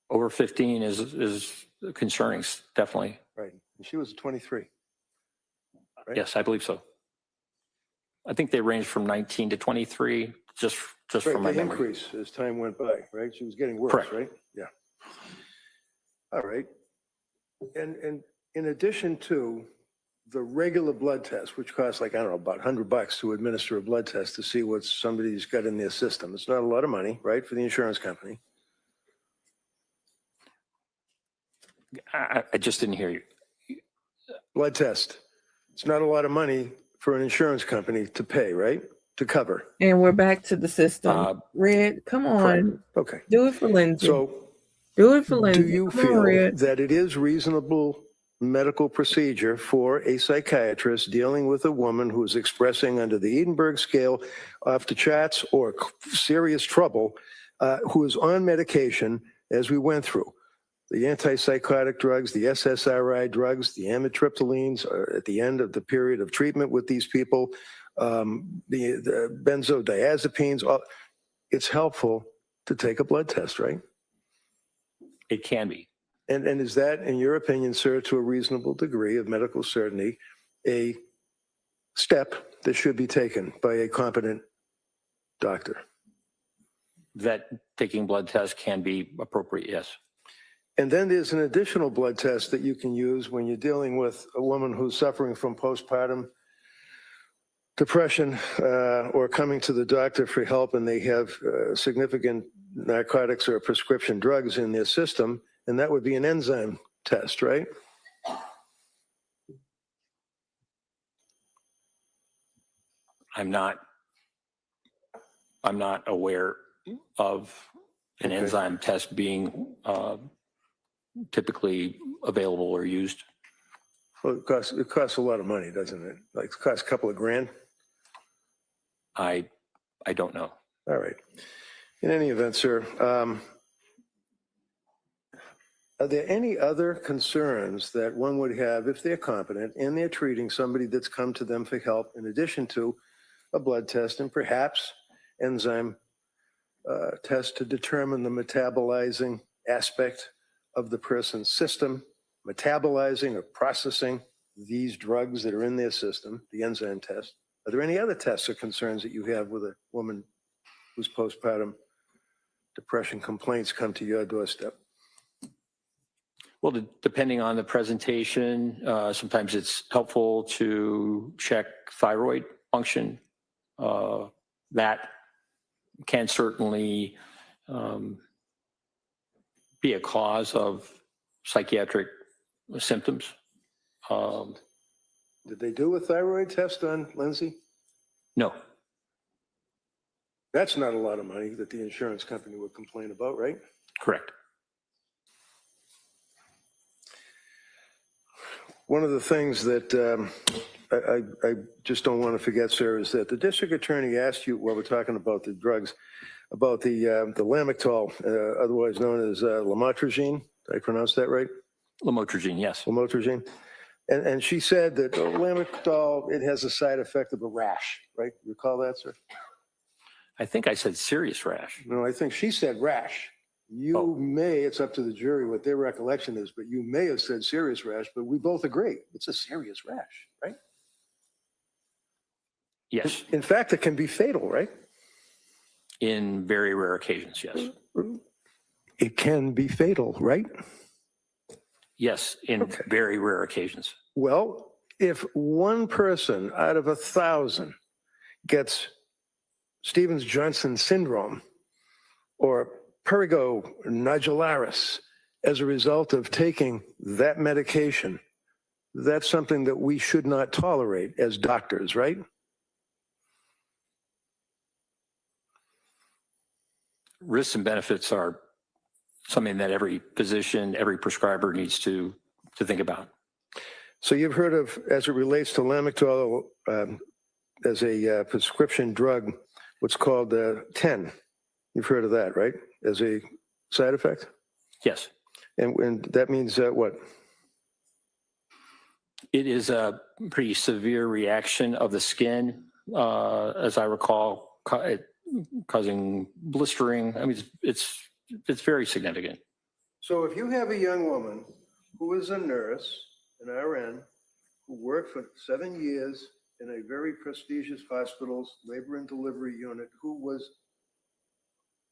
Over 15 is concerning, definitely. Right. And she was 23. Right. Yes, I believe so. I think they ranged from 19 to 23, just Right, from my they memory. increase as time went by, right? She was getting worse, Correct. right? Yeah. All right. And in addition to the regular blood test, which costs like, I don't know, about $100 to administer a blood test to see what somebody's got in their system. It's not a lot of money, right, for the insurance company. I just didn't hear you. Blood test. It's not a lot of money for an insurance company to pay, right? To cover. And we're back to the system. Red, come on. Correct. Okay. Do it for Lindsay. So do it for Lindsay. do you Come on, feel Red. that it is reasonable medical procedure for a psychiatrist dealing with a woman who is expressing under the Edinburgh scale off the charts or serious trouble, who is on medication, as we went through? The antipsychotic drugs, the SSRI drugs, the amitriptylines are at the end of the period of treatment with these people, the benzodiazepines. It's helpful to take a blood test, right? It can be. And is that, in your opinion, sir, to a reasonable degree of medical certainty, a step that should be taken by a competent doctor? That taking blood tests can be appropriate, yes. And then there's an additional blood test that you can use when you're dealing with a woman who's suffering from postpartum depression or coming to the doctor for help and they have significant narcotics or prescription drugs in their system, and that would be an enzyme test, right? I'm not aware of an Okay. enzyme test being typically available or used. Well, it costs a lot of money, doesn't it? Like it costs a couple of grand. I don't know. All right. In any event, sir, are there any other concerns that one would have if they're competent and they're treating somebody that's come to them for help in addition to a blood test and perhaps enzyme test to determine the metabolizing aspect of the person's system, metabolizing or processing these drugs that are in their system, the enzyme test? Are there any other tests or concerns that you have with a woman whose postpartum depression complaints come to your doorstep? Well, depending on the presentation, sometimes it's helpful to check thyroid function. That can certainly be a cause of psychiatric symptoms. Did they do a thyroid test on Lindsay? No, That's not a lot of money that the insurance company would complain about, right? correct. One of the things that I just don't want to forget, sir, is that the district attorney asked you, while we're talking about the drugs, about the Lamictal, otherwise known as lamotrigine. Did I pronounce that right? Lamotrigine, yes. Lamotrigine. And she said that Lamictal, it has a side effect of a rash, right? You recall that, sir? I think I said serious rash. No, I think she said rash. You may, it's up to the jury what their recollection is, but you may have said serious rash, but we both agree it's a serious rash, right? Yes, In fact, it can be fatal, right? in very rare occasions, yes. It can be fatal, right? Yes, in Okay. very rare occasions. Well, if one person out of 1,000 gets Stevens-Johnson syndrome or prurigo nodularis as a result of taking that medication, that's something that we should not tolerate as doctors, right? Risks and benefits are something that every physician, every prescriber needs to think about. So you've heard of, as it relates to Lamictal as a prescription drug, what's called 10. You've heard of that, right? As a side effect? Yes, And that means what? it is a pretty severe reaction of the skin. As I recall, it causing blistering. I mean, it's very significant. So if you have a young woman who is a nurse, an RN, who worked for 7 years in a very prestigious hospital's labor and delivery unit, who was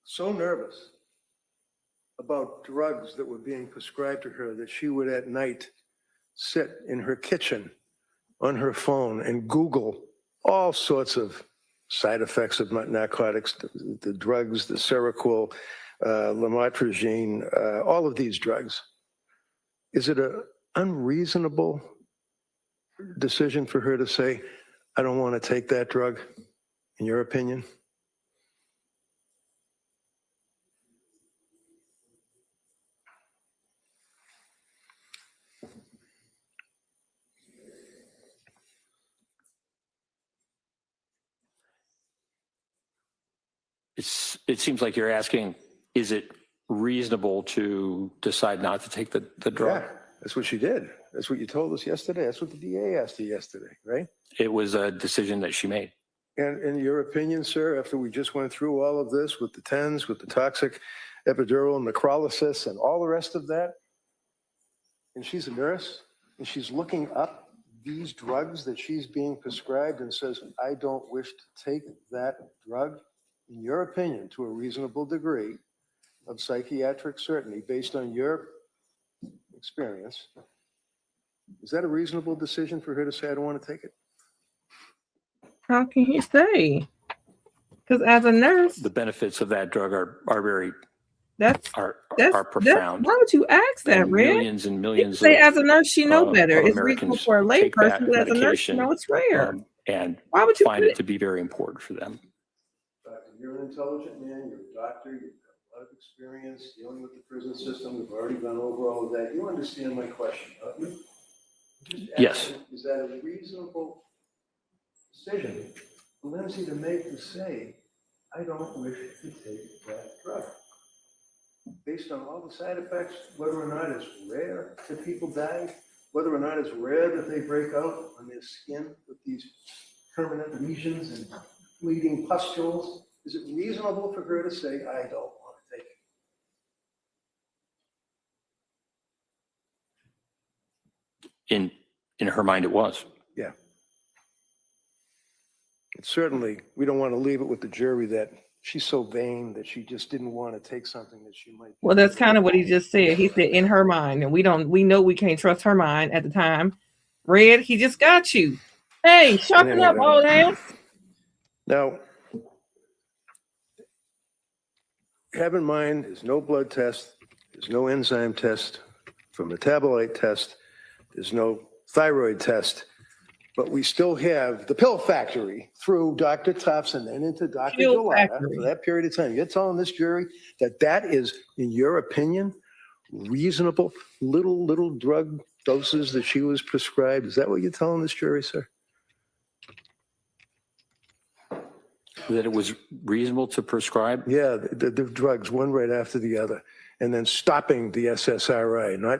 so nervous about drugs that were being prescribed to her that she would at night sit in her kitchen on her phone and Google all sorts of side effects of narcotics, the drugs, the Seroquel, lamotrigine, all of these drugs. Is it an unreasonable decision for her to say, I don't want to take that drug, in your opinion? It seems like you're asking, is it reasonable to decide not to take the drug? Yeah, that's what she did. That's what you told us yesterday. That's what the DA asked you yesterday, right? It was a decision that she made. And in your opinion, sir, after we just went through all of this with the TENS, with the toxic epidural necrolysis and all the rest of that, and she's a nurse, and she's looking up these drugs that she's being prescribed and says, I don't wish to take that drug, in your opinion, to a reasonable degree of psychiatric certainty based on your experience, is that a reasonable decision for her to say, I don't want to take it? How can he say? Because as a nurse, The benefits of that drug are very that's profound. why would you ask that, And Red? millions and You millions say of as a nurse, she know better. of It's reasonable Americans for a take that layperson, but as a nurse, she medication, know it's rare. and Why would you find put it to be very important for them. You're an intelligent man, you're a doctor, you've got a lot of experience dealing with the prison system. We've already gone over all of that. You understand my question, don't you? Just Yes. asking, is that a reasonable decision for Lindsay to make to say, I don't wish to take that drug? Based on all the side effects, whether or not it's rare that people die, whether or not it's rare that they break out on their skin with these permanent lesions and bleeding pustules, is it reasonable for her to say, I don't want to take it? In her mind, it was. Yeah. It's certainly, we don't want to leave it with the jury that she's so vain that she just didn't want to take something that she might. Well, that's kind of what he just said. He said in her mind, and we know we can't trust her mind at the time. Red, he just got you. Hey, sharpen up, old ass. Now, have in mind, there's no blood test, there's no enzyme test for metabolite test, there's no thyroid test, but we still have the pill factory through Dr. Tufts and then into Dr. Pill Gelada factory. for that period of time. You're telling this jury that that is, in your opinion, reasonable little drug doses that she was prescribed? Is that what you're telling this jury, sir? That it was reasonable to prescribe? Yeah, the drugs, one right after the other, and then stopping the SSRI, not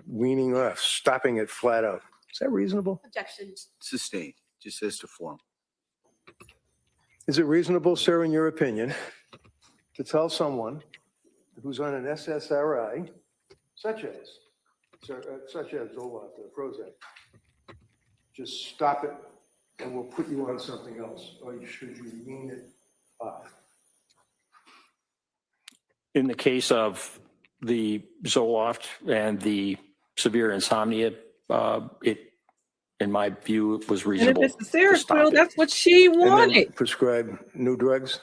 weaning off, stopping it flat out. Is that reasonable? Objection. Sustained, just says to form. Is it reasonable, sir, in your opinion, to tell someone who's on an SSRI, such as Zoloft or Prozac, just stop it and we'll put you on something else, or should you wean it off? In the case of the Zoloft and the severe insomnia, it, in my view, it was And if reasonable. it's the to stop Seroquel, it. that's what she And then wanted. prescribe new drugs?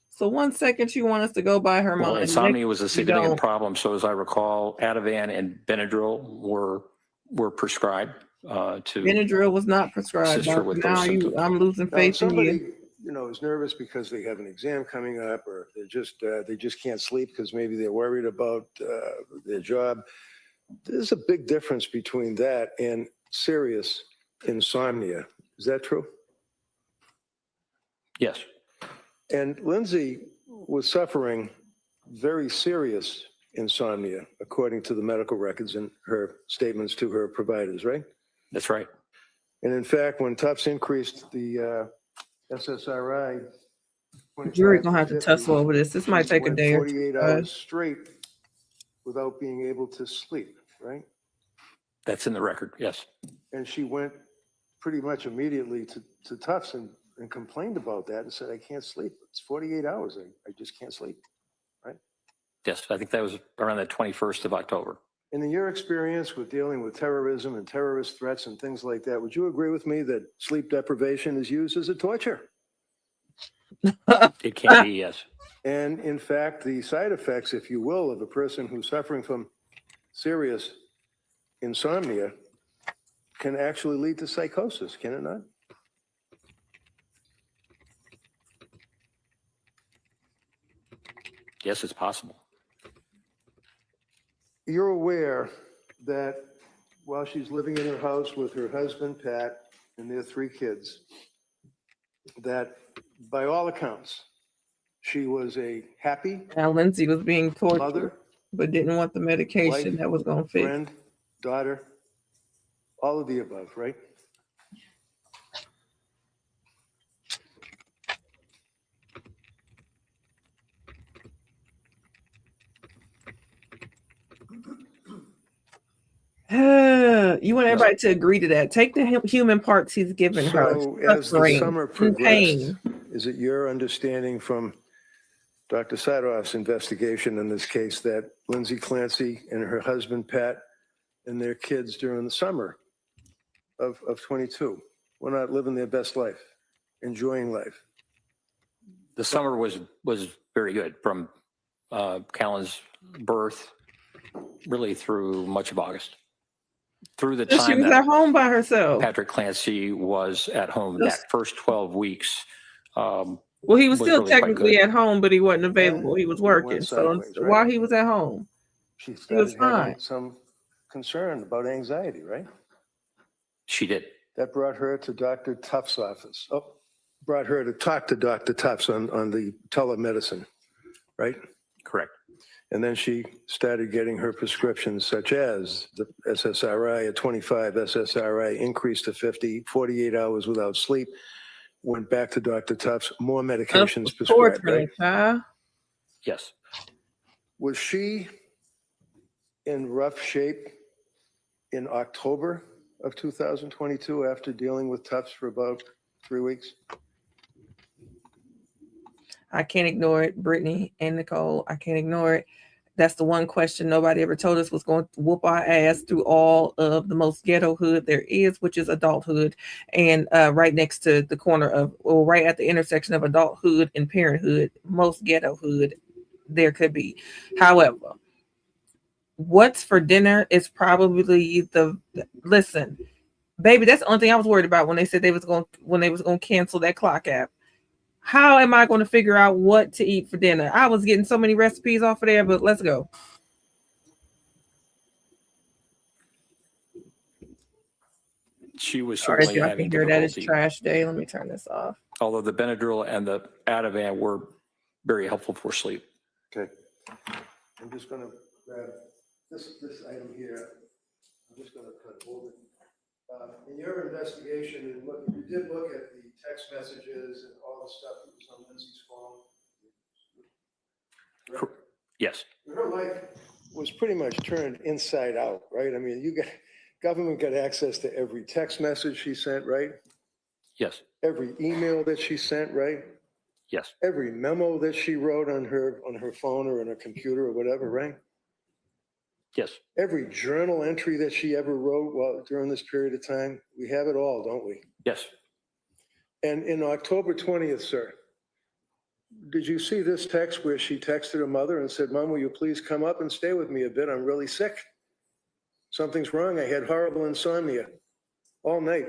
So 1 second you want us to go by her Well, mind. insomnia was a you significant don't. problem. So as I recall, Ativan and Benadryl were prescribed to Benadryl was not prescribed. assist her with those symptoms. I'm losing Now, faith if in you. somebody, is nervous because they have an exam coming up, or they just can't sleep because maybe they're worried about their job. There's a big difference between that and serious insomnia. Is that true? Yes. And Lindsay was suffering very serious insomnia, according to the medical records and her statements to her providers, right? That's right. And in fact, when Tufts increased the SSRI Jury's 25 gonna have to 50, tussle over this. This might she take a went day or 48 two. hours straight without being able to sleep, right? That's in the record, yes. And she went pretty much immediately to Tufts and complained about that and said, I can't sleep. It's 48 hours. I just can't sleep, right? Yes, I think that was around the 21st of October. And in your experience with dealing with terrorism and terrorist threats and things like that, would you agree with me that sleep deprivation is used as a torture? It can be, yes. And in fact, the side effects, if you will, of a person who's suffering from serious insomnia can actually lead to psychosis, can it not? Yes, it's possible. You're aware that while she's living in her house with her husband, Pat, and their 3 kids, that by all accounts, she was a happy Now Lindsay was being tortured, mother, but didn't want the medication wife, that was gonna fix. friend, daughter, all of the above, right? You want everybody to agree to that. Take the human parts he's given her. So as the Suffering summer and progressed, pain. is it your understanding from Dr. Sadoff's investigation in this case that Lindsay Clancy and her husband, Pat, and their kids during the summer of 22 were not living their best life, enjoying life? The summer was very good from Callan's birth really through much of August. Through the She time was that at home by herself. Patrick Clancy was at home, that first 12 weeks. Well, he was still really quite technically good. at home, but he wasn't available. He was working. went So sideways, right? while he was at home, She was started having fine. some concern about anxiety, right? She did. That brought her to Dr. Tufts' office. Oh, brought her to talk to Dr. Tufts on the telemedicine, right? Correct. And then she started getting her prescriptions such as the SSRI at 25, SSRI increased to 50, 48 hours without sleep, went back to Dr. Tufts, more medications prescribed, right? Child. Yes. Was she in rough shape in October of 2022 after dealing with Tufts for about 3 weeks? I can't ignore it, Brittany and Nicole. I can't ignore it. That's the one question nobody ever told us was going to whoop our ass through all of the most ghetto hood there is, which is adulthood, and right next to the corner of, or right at the intersection of adulthood and parenthood, most ghetto hood there could be. However, what's for dinner is probably listen, baby. That's the only thing I was worried about when they said they was going to cancel that clock app. How am I going to figure out what to eat for dinner? I was getting so many recipes off of there, but let's go. She was Sorry if certainly y'all having can hear that. It's difficulty. trash day. Let me turn this off. Although the Benadryl and the Ativan were very helpful for sleep. Okay. I'm just going to grab this item here. I'm just going to kind of hold it. In your investigation, you did look at the text messages and all the stuff that was on Lindsay's phone. Right? Yes. Her life was pretty much turned inside out, right? I mean, government got access to every text message she sent, right? Yes. Every email that she sent, right? Yes. Every memo that she wrote on her phone or on her computer or whatever, right? Yes. Every journal entry that she ever wrote during this period of time, we have it all, don't we? Yes. And in October 20th, sir, did you see this text where she texted her mother and said, Mom, will you please come up and stay with me a bit? I'm really sick. Something's wrong. I had horrible insomnia all night.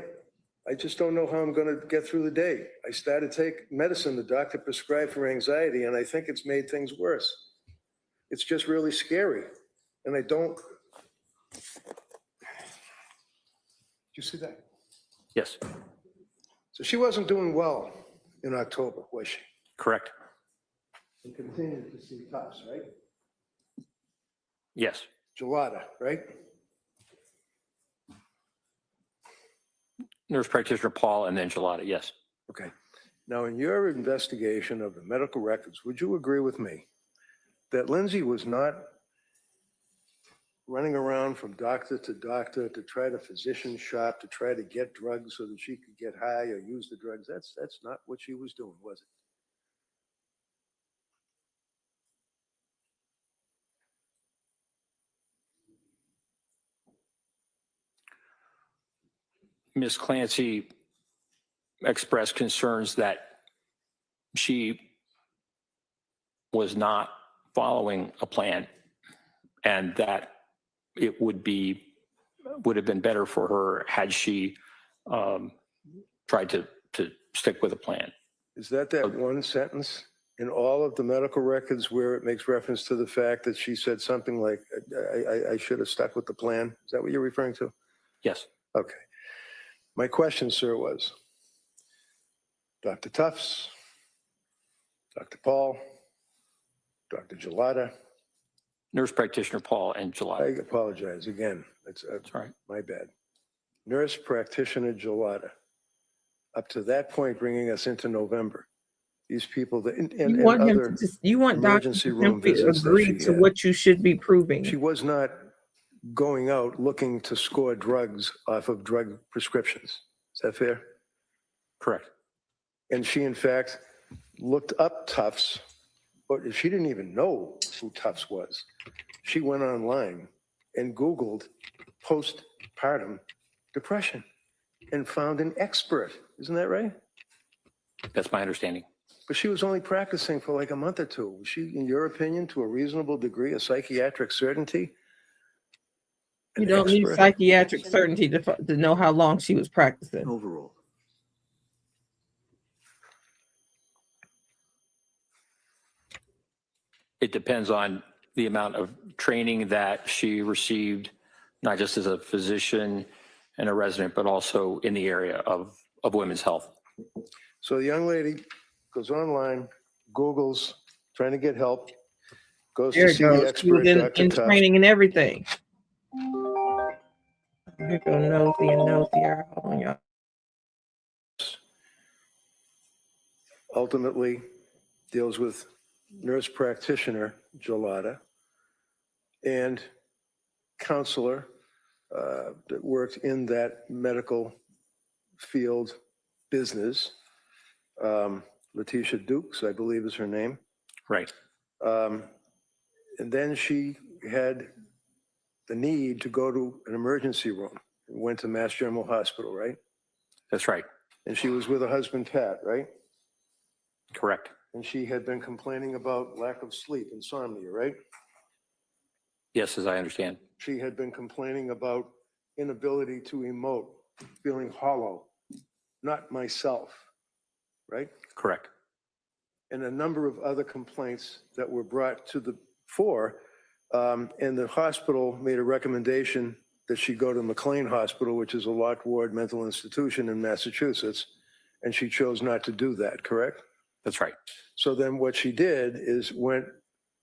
I just don't know how I'm going to get through the day. I started to take medicine the doctor prescribed for anxiety, and I think it's made things worse. It's just really scary. And I don't. Did you see that? Yes. So she wasn't doing well in October, was she? Correct. And continued to see Tufts, right? Yes. Gelada, right? Nurse practitioner Paul and then Gelada. Yes. Okay. Now, in your investigation of the medical records, would you agree with me that Lindsay was not running around from doctor to doctor to try to physician shop to try to get drugs so that she could get high or use the drugs? That's not what she was doing, was it? Ms. Clancy expressed concerns that she was not following a plan and that it would have been better for her had she tried to stick with a plan. Is that one sentence in all of the medical records where it makes reference to the fact that she said something like, I should have stuck with the plan? Is that what you're referring to? Yes. Okay. My question, sir, was Dr. Tufts, Dr. Paul, Dr. Gelada. Nurse practitioner Paul and Gelada. I apologize again. That's right. My bad. Nurse practitioner Gelada. Up to that point, bringing us into November. These people that You want him other to you want Dr. emergency room to visits that agree she to had. what you should be proving. She was not going out looking to score drugs off of drug prescriptions. Is that fair? Correct. And she, in fact, looked up Tufts, but she didn't even know who Tufts was. She went online and Googled postpartum depression and found an expert. Isn't that right? That's my understanding. But she was only practicing for like a month or two. Was she, in your opinion, to a reasonable degree, a psychiatric certainty? You don't need psychiatric certainty to know how long she was practicing. Overall. It depends on the amount of training that she received, not just as a physician and a resident, but also in the area of women's health. So the young lady goes online, Googles, trying to get help, goes There to it see the goes. She expert, was in Dr. Tufts. training and everything. Here go nosy and nosier. Hold on, y'all. Ultimately deals with nurse practitioner Gelada and counselor that worked in that medical field business. Letitia Dukes, I believe is her name. Right. And then she had the need to go to an emergency room and went to Mass General Hospital, right? That's right. And she was with her husband, Pat, right? Correct. And she had been complaining about lack of sleep, insomnia, right? Yes, as I understand. She had been complaining about inability to emote, feeling hollow, not myself, right? Correct. And a number of other complaints that were brought to the fore. And the hospital made a recommendation that she go to McLean Hospital, which is a locked ward mental institution in Massachusetts. And she chose not to do that, correct? That's right. So then what she did is went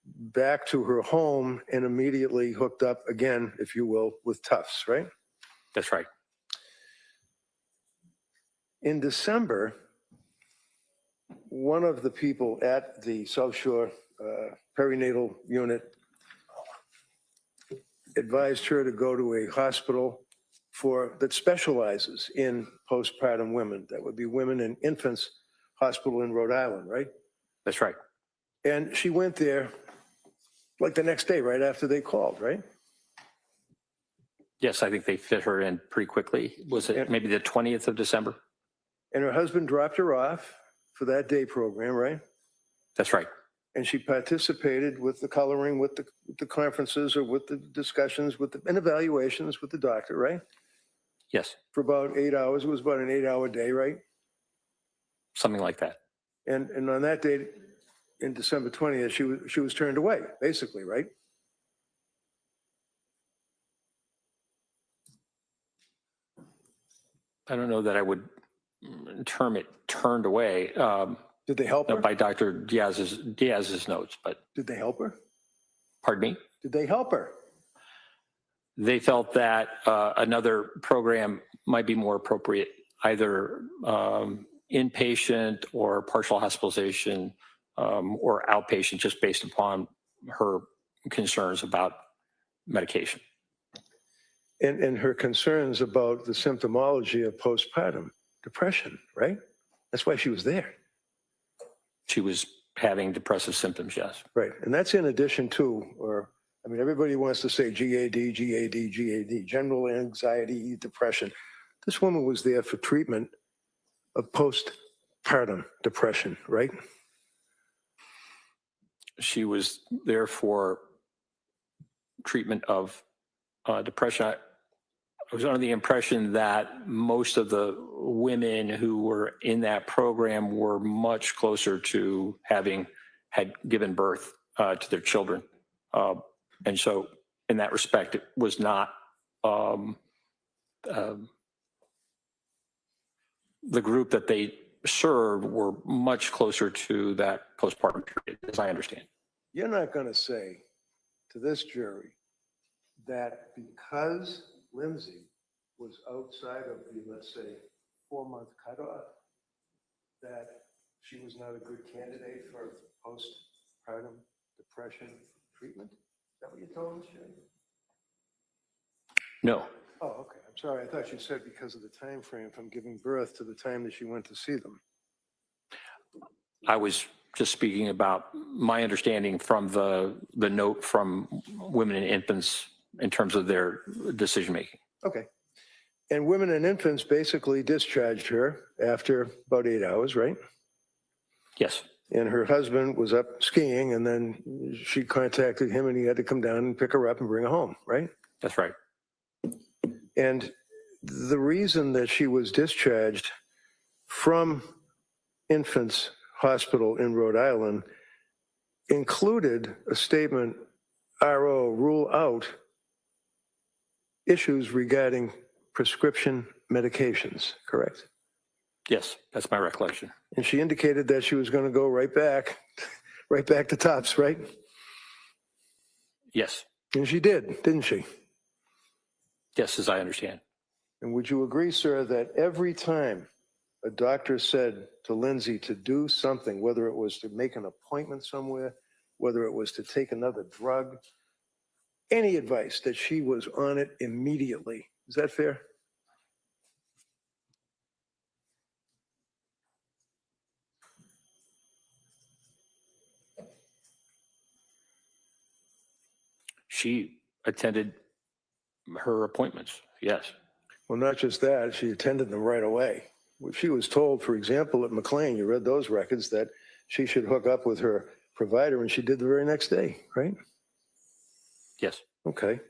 back to her home and immediately hooked up again, if you will, with Tufts, right? That's right. In December, one of the people at the South Shore perinatal unit advised her to go to a hospital that specializes in postpartum women. That would be Women and Infants Hospital in Rhode Island, right? That's right. And she went there like the next day, right after they called, right? Yes, I think they fit her in pretty quickly. Was it maybe the 20th of December? And her husband dropped her off for that day program, right? That's right. And she participated with the coloring, with the conferences, or with the discussions, and evaluations with the doctor, right? Yes. For about 8 hours. It was about an 8-hour day, right? Something like that. And on that date, in December 20th, she was turned away, basically, right? I don't know that I would term it turned away. Did they help her? By Dr. Diaz's notes, but Did they help her? pardon me? Did they help her? They felt that another program might be more appropriate, either inpatient or partial hospitalization or outpatient just based upon her concerns about medication. And her concerns about the symptomology of postpartum depression, right? That's why she was there. She was having depressive symptoms, yes. Right. And that's in addition to, or, I mean, everybody wants to say GAD, GAD, GAD, general anxiety, depression. This woman was there for treatment of postpartum depression, right? She was there for treatment of depression. I was under the impression that most of the women who were in that program were much closer to had given birth to their children. And so in that respect, it was not the group that they served were much closer to that postpartum period, as I understand. You're not going to say to this jury that because Lindsay was outside of the, let's say, 4-month cutoff, that she was not a good candidate for postpartum depression treatment? Is that what you told us, Jay? No, Oh, okay. I'm sorry. I thought you said because of the time frame from giving birth to the time that she went to see them. I was just speaking about my understanding from the note from women and infants in terms of their decision-making. Okay. And women and infants basically discharged her after about 8 hours, right? Yes, And her husband was up skiing, and then she contacted him, and he had to come down and pick her up and bring her home, right? that's right. And the reason that she was discharged from Infants Hospital in Rhode Island included a statement, RO, rule out issues regarding prescription medications, correct? Yes, that's my recollection. And she indicated that she was going to go right back to TOPS, right? Yes, And she did, didn't she? yes, as I understand. And would you agree, sir, that every time a doctor said to Lindsay to do something, whether it was to make an appointment somewhere, whether it was to take another drug, any advice, that she was on it immediately? Is that fair? She attended her appointments, yes. Well, not just that, she attended them right away. She was told, for example, at McLean, you read those records, that she should hook up with her provider, and she did the very next day, right? Yes, Okay.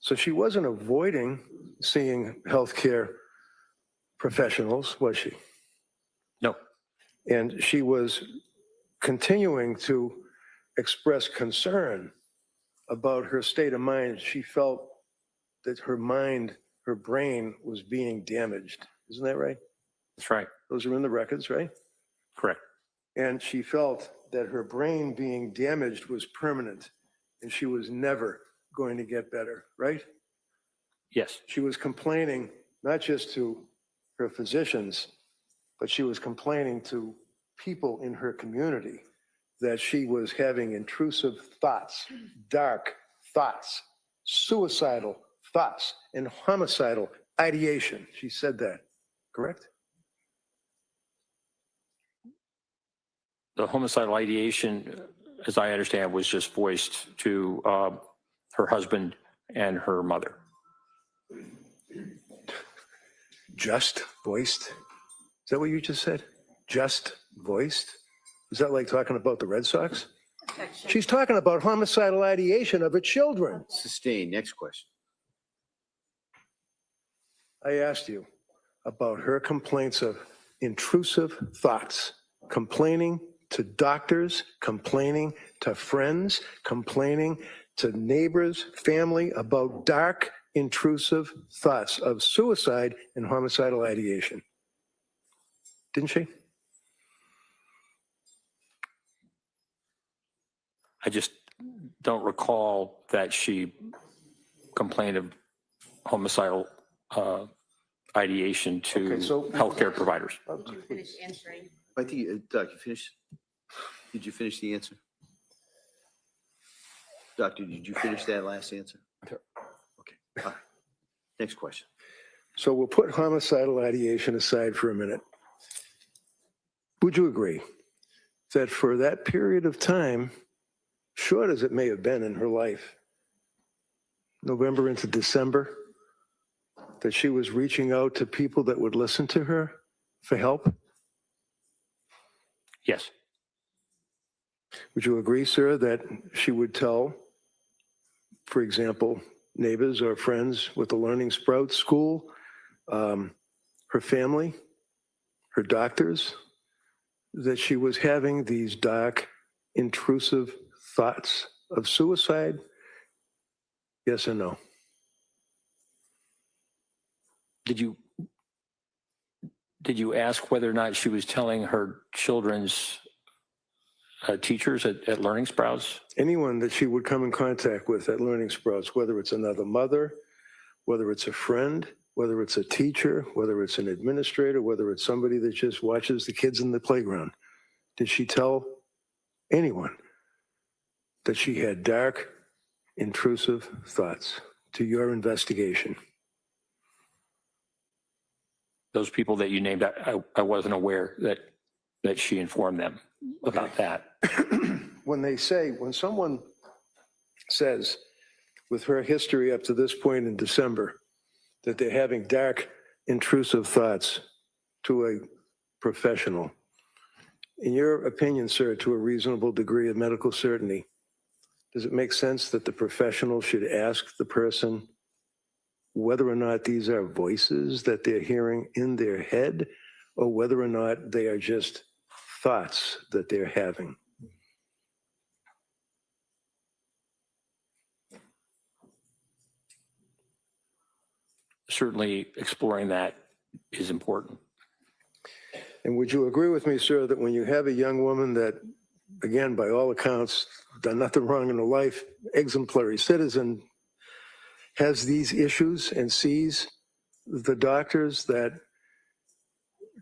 So she wasn't avoiding seeing healthcare professionals, was she? no, And she was continuing to express concern about her state of mind. She felt that her mind, her brain was being damaged. Isn't that right? that's right, Those are in the records, right? correct. And she felt that her brain being damaged was permanent and she was never going to get better, right? Yes, She was complaining not just to her physicians, but she was complaining to people in her community that she was having intrusive thoughts, dark thoughts, suicidal thoughts, and homicidal ideation. She said that, correct? the homicidal ideation, as I understand, was just voiced to her husband and her mother. Just voiced? Is that what you just said? Just voiced? Is that like talking about the Red Sox? She's talking about homicidal ideation of her children. Sustained. Next question. I asked you about her complaints of intrusive thoughts, complaining to doctors, complaining to friends, complaining to neighbors, family about dark, intrusive thoughts of suicide and homicidal ideation. Didn't she? I just don't recall that she complained of homicidal ideation to Okay, so- healthcare providers. Finish answering. I think, Doc, you finished? Did you finish the answer? Doctor, did you finish that last answer? Sure. Okay. All right. Next question. So we'll put homicidal ideation aside for a minute. Would you agree that for that period of time, short as it may have been in her life, November into December, that she was reaching out to people that would listen to her for help? Yes. Would you agree, sir, that she would tell, for example, neighbors or friends with the Learning Sprout School, her family, her doctors, that she was having these dark, intrusive thoughts of suicide? Yes or no? Did you ask whether or not she was telling her children's teachers at Learning Sprouts? Anyone that she would come in contact with at Learning Sprouts, whether it's another mother, whether it's a friend, whether it's a teacher, whether it's an administrator, whether it's somebody that just watches the kids in the playground, did she tell anyone that she had dark, intrusive thoughts to your investigation? Those people that you named, I wasn't aware that she informed them about that. When someone says, with her history up to this point in December, that they're having dark, intrusive thoughts to a professional, in your opinion, sir, to a reasonable degree of medical certainty, does it make sense that the professional should ask the person whether or not these are voices that they're hearing in their head, or whether or not they are just thoughts that they're having? Certainly exploring that is important. And would you agree with me, sir, that when you have a young woman that, again, by all accounts, done nothing wrong in her life, exemplary citizen, has these issues and sees the doctors, that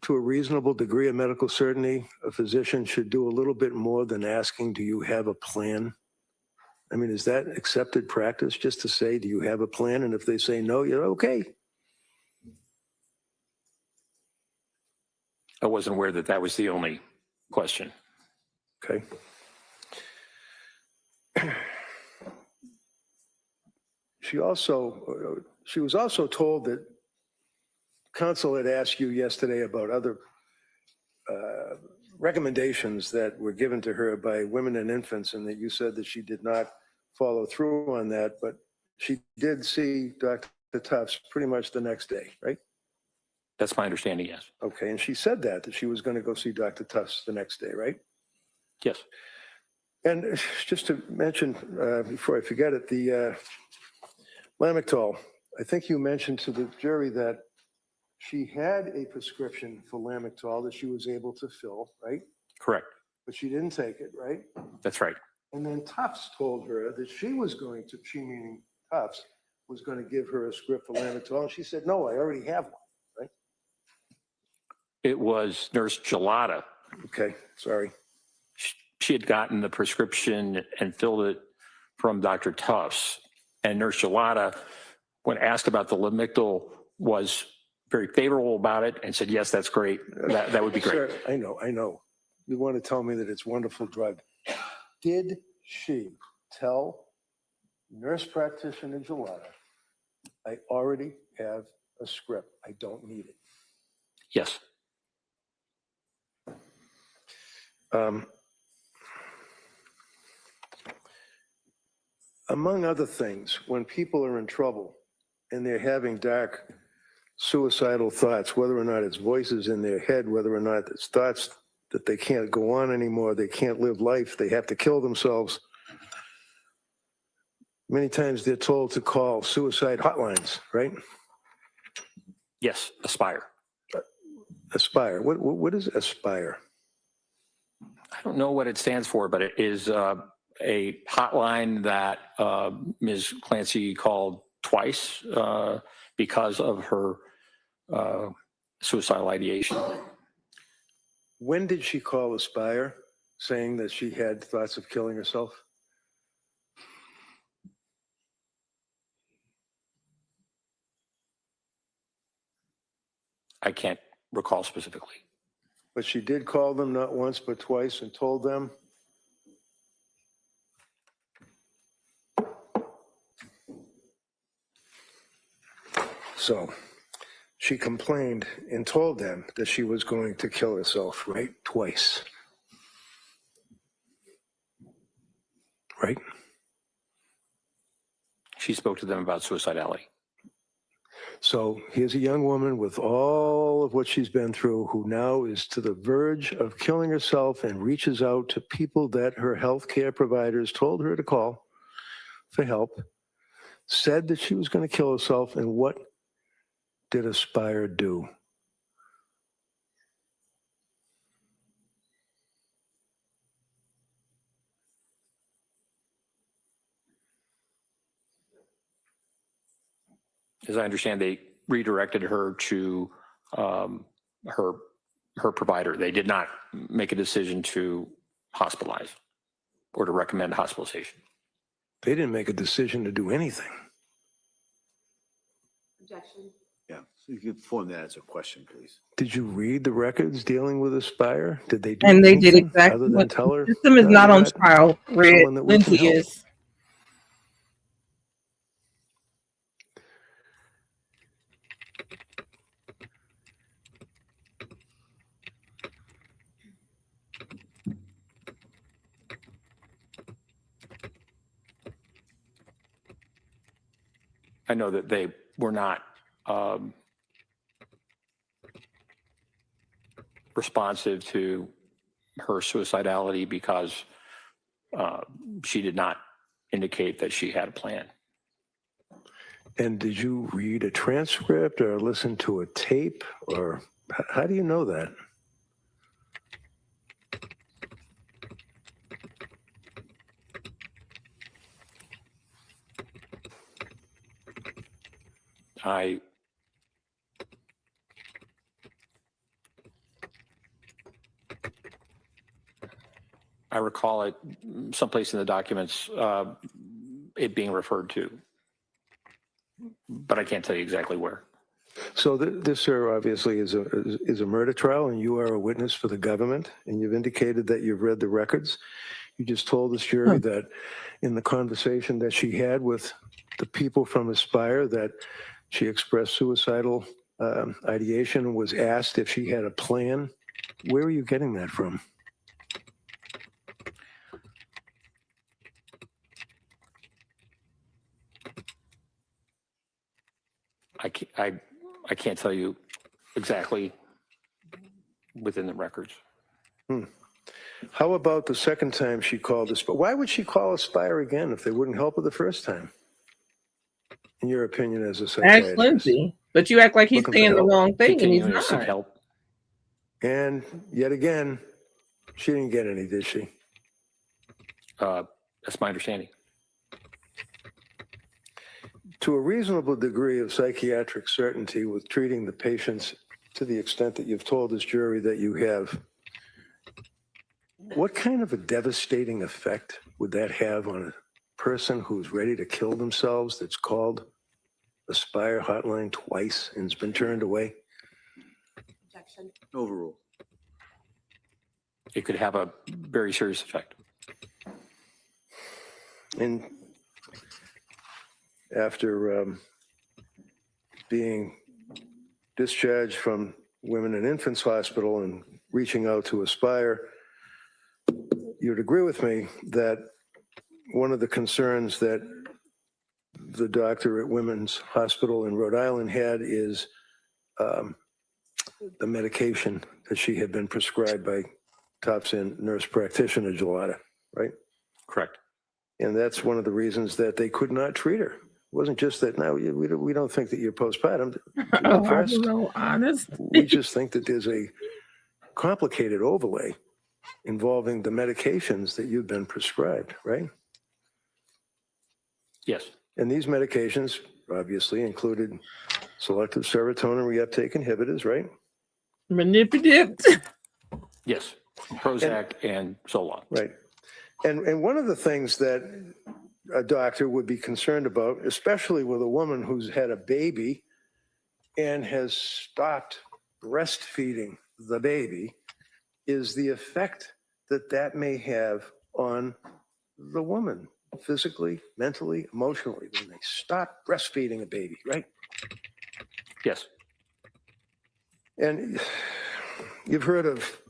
to a reasonable degree of medical certainty, a physician should do a little bit more than asking, do you have a plan? I mean, is that accepted practice, just to say, do you have a plan? And if they say no, you're okay. I wasn't aware that that was the only question. Okay. She was also told that counsel had asked you yesterday about other recommendations that were given to her by women and infants, and that you said that she did not follow through on that, but she did see Dr. Tufts pretty much the next day, right? That's my understanding, yes. Okay, and she said that she was going to go see Dr. Tufts the next day, right? Yes. And just to mention, before I forget it, the Lamictal, I think you mentioned to the jury that she had a prescription for Lamictal that she was able to fill, right? Correct. But she didn't take it, right? That's right. And then Tufts told her that she was going to, she meaning Tufts, was going to give her a script for Lamictal. And she said, no, I already have one, right? It was Nurse Gelada. Okay, sorry. She had gotten the prescription and filled it from Dr. Tufts. And Nurse Gelada, when asked about the Lamictal, was very favorable about it and said, yes, that's great. That would be great. Sir, I know. You want to tell me that it's a wonderful drug. Did she tell nurse practitioner Gelada, I already have a script, I don't need it? Yes. Among other things, when people are in trouble and they're having dark suicidal thoughts, whether or not it's voices in their head, whether or not it's thoughts that they can't go on anymore, they can't live life, they have to kill themselves, many times they're told to call suicide hotlines, right? Yes, Aspire. Aspire. What is Aspire? I don't know what it stands for, but it is a hotline that Ms. Clancy called twice because of her suicidal ideation. When did she call Aspire saying that she had thoughts of killing herself? I can't recall specifically. But she did call them not once but twice and told them. So she complained and told them that she was going to kill herself, right? Twice. Right? She spoke to them about suicidality. So here's a young woman with all of what she's been through who now is to the verge of killing herself and reaches out to people that her health care providers told her to call for help, said that she was going to kill herself, and what did Aspire do? As I understand, they redirected her to her provider. They did not make a decision to hospitalize or to recommend hospitalization. They didn't make a decision to do anything. Objection. Yeah, so you can form that as a question, please. Did you read the records dealing with Aspire? Did they do And they did anything exactly other than what tell her? the system is "No, not you're on trial. Red someone that we can Lindsay help"? is. I know that they were not responsive to her suicidality because she did not indicate that she had a plan. And did you read a transcript or listen to a tape, or how do you know that? I recall it someplace in the documents, it being referred to, but I can't tell you exactly where. So this, sir, obviously is a murder trial, and you are a witness for the government, and you've indicated that you've read the records. You just told this jury that in the conversation that she had with the people from Aspire that she expressed suicidal ideation and was asked if she had a plan. Where are you getting that from? I can't tell you exactly within the records. How about the second time she called Aspire? Why would she call Aspire again if they wouldn't help her the first time? In your opinion, as a psychiatrist. Ask Lindsay, but you act like he's Looking for saying the help. wrong thing, and he's Continuing to seek not. help. And yet again, she didn't get any, did she? That's my understanding. To a reasonable degree of psychiatric certainty with treating the patients to the extent that you've told this jury that you have, what kind of a devastating effect would that have on a person who's ready to kill themselves that's called Aspire hotline twice and has been turned away? Objection. Overrule. It could have a very serious effect. And after being discharged from Women and Infants Hospital and reaching out to Aspire, you'd agree with me that one of the concerns that the doctor at Women's Hospital in Rhode Island had is the medication that she had been prescribed by top-end nurse practitioner Gelada, right? Correct. And that's one of the reasons that they could not treat her. It wasn't just that, no, we don't think that you're postpartum. Oh, I don't know, honest. We just think that there's a complicated overlay involving the medications that you've been prescribed, right? Yes. And these medications obviously included selective serotonin reuptake inhibitors, right? Manipulative. Yes, Prozac and Zoloft. Right. And one of the things that a doctor would be concerned about, especially with a woman who's had a baby and has stopped breastfeeding the baby, is the effect that that may have on the woman, physically, mentally, emotionally, when they stop breastfeeding a baby, right? Yes, And you've heard of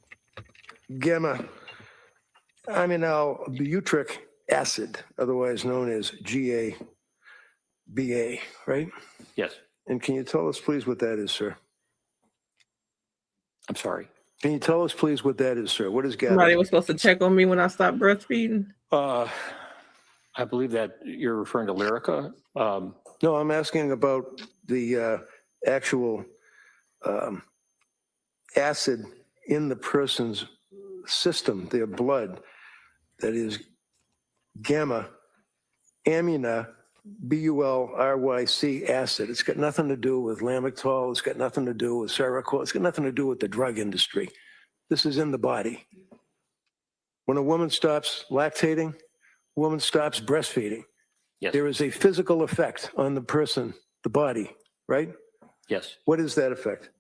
gamma-aminobutyric acid, otherwise known as GABA, right? yes. And can you tell us, please, what that is, sir? I'm sorry. Can you tell us, please, what that is, sir? What is Somebody GABA? was supposed to check on me when I stopped breastfeeding. I believe that you're referring to Lyrica. No, I'm asking about the actual acid in the person's system, their blood, that is gamma-aminobutyric acid. It's got nothing to do with lamictal. It's got nothing to do with Seroquel. It's got nothing to do with the drug industry. This is in the body. When a woman stops lactating, a woman stops breastfeeding. Yes, There is a physical effect on the person, the body, right? yes. What is that effect?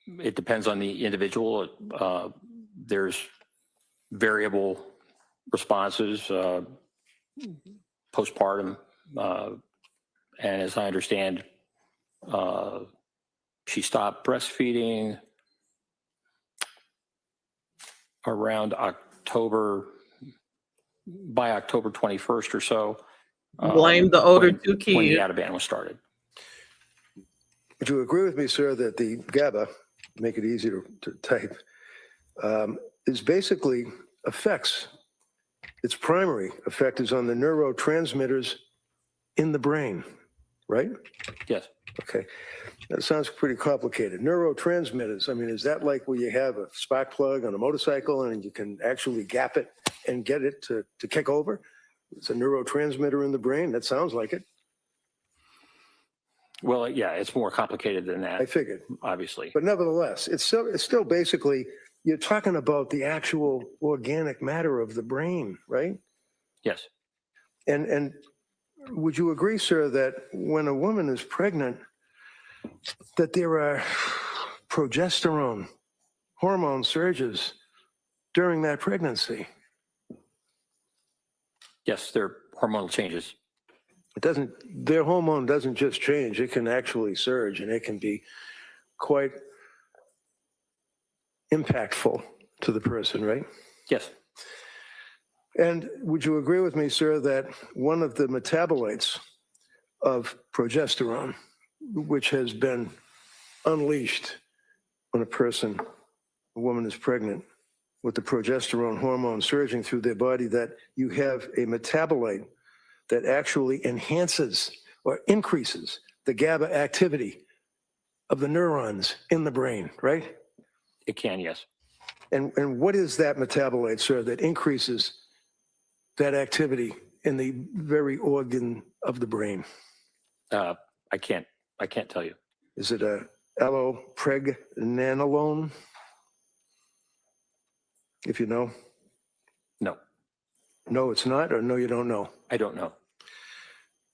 It depends on the individual. There's variable responses postpartum, and as I understand, she stopped breastfeeding around by October 21st or so. Blame the older two when the kids. Ativan was started. Would you agree with me, sir, that the GABA, make it easy to type, is basically affects, its primary effect is on the neurotransmitters in the brain, right? Yes, Okay. That sounds pretty complicated. Neurotransmitters, I mean, is that like where you have a spark plug on a motorcycle and you can actually gap it and get it to kick over? It's a neurotransmitter in the brain? That sounds like it. well, yeah, it's more complicated than I that, figured. obviously. But nevertheless, it's still basically, you're talking about the actual organic matter of the brain, right? Yes, And would you agree, sir, that when a woman is pregnant, that there are progesterone hormone surges during that pregnancy? yes, there are hormonal changes. Their hormone doesn't just change, it can actually surge, and it can be quite impactful to the person, right? Yes, And would you agree with me, sir, that one of the metabolites of progesterone, which has been unleashed when a woman is pregnant, with the progesterone hormone surging through their body, that you have a metabolite that actually enhances or increases the GABA activity of the neurons in the brain, right? it can, yes. And what is that metabolite, sir, that increases that activity in the very organ of the brain? I can't tell you. Is it a allopregnanolone? If you know. No, No, it's not, or no, you don't know? I don't know.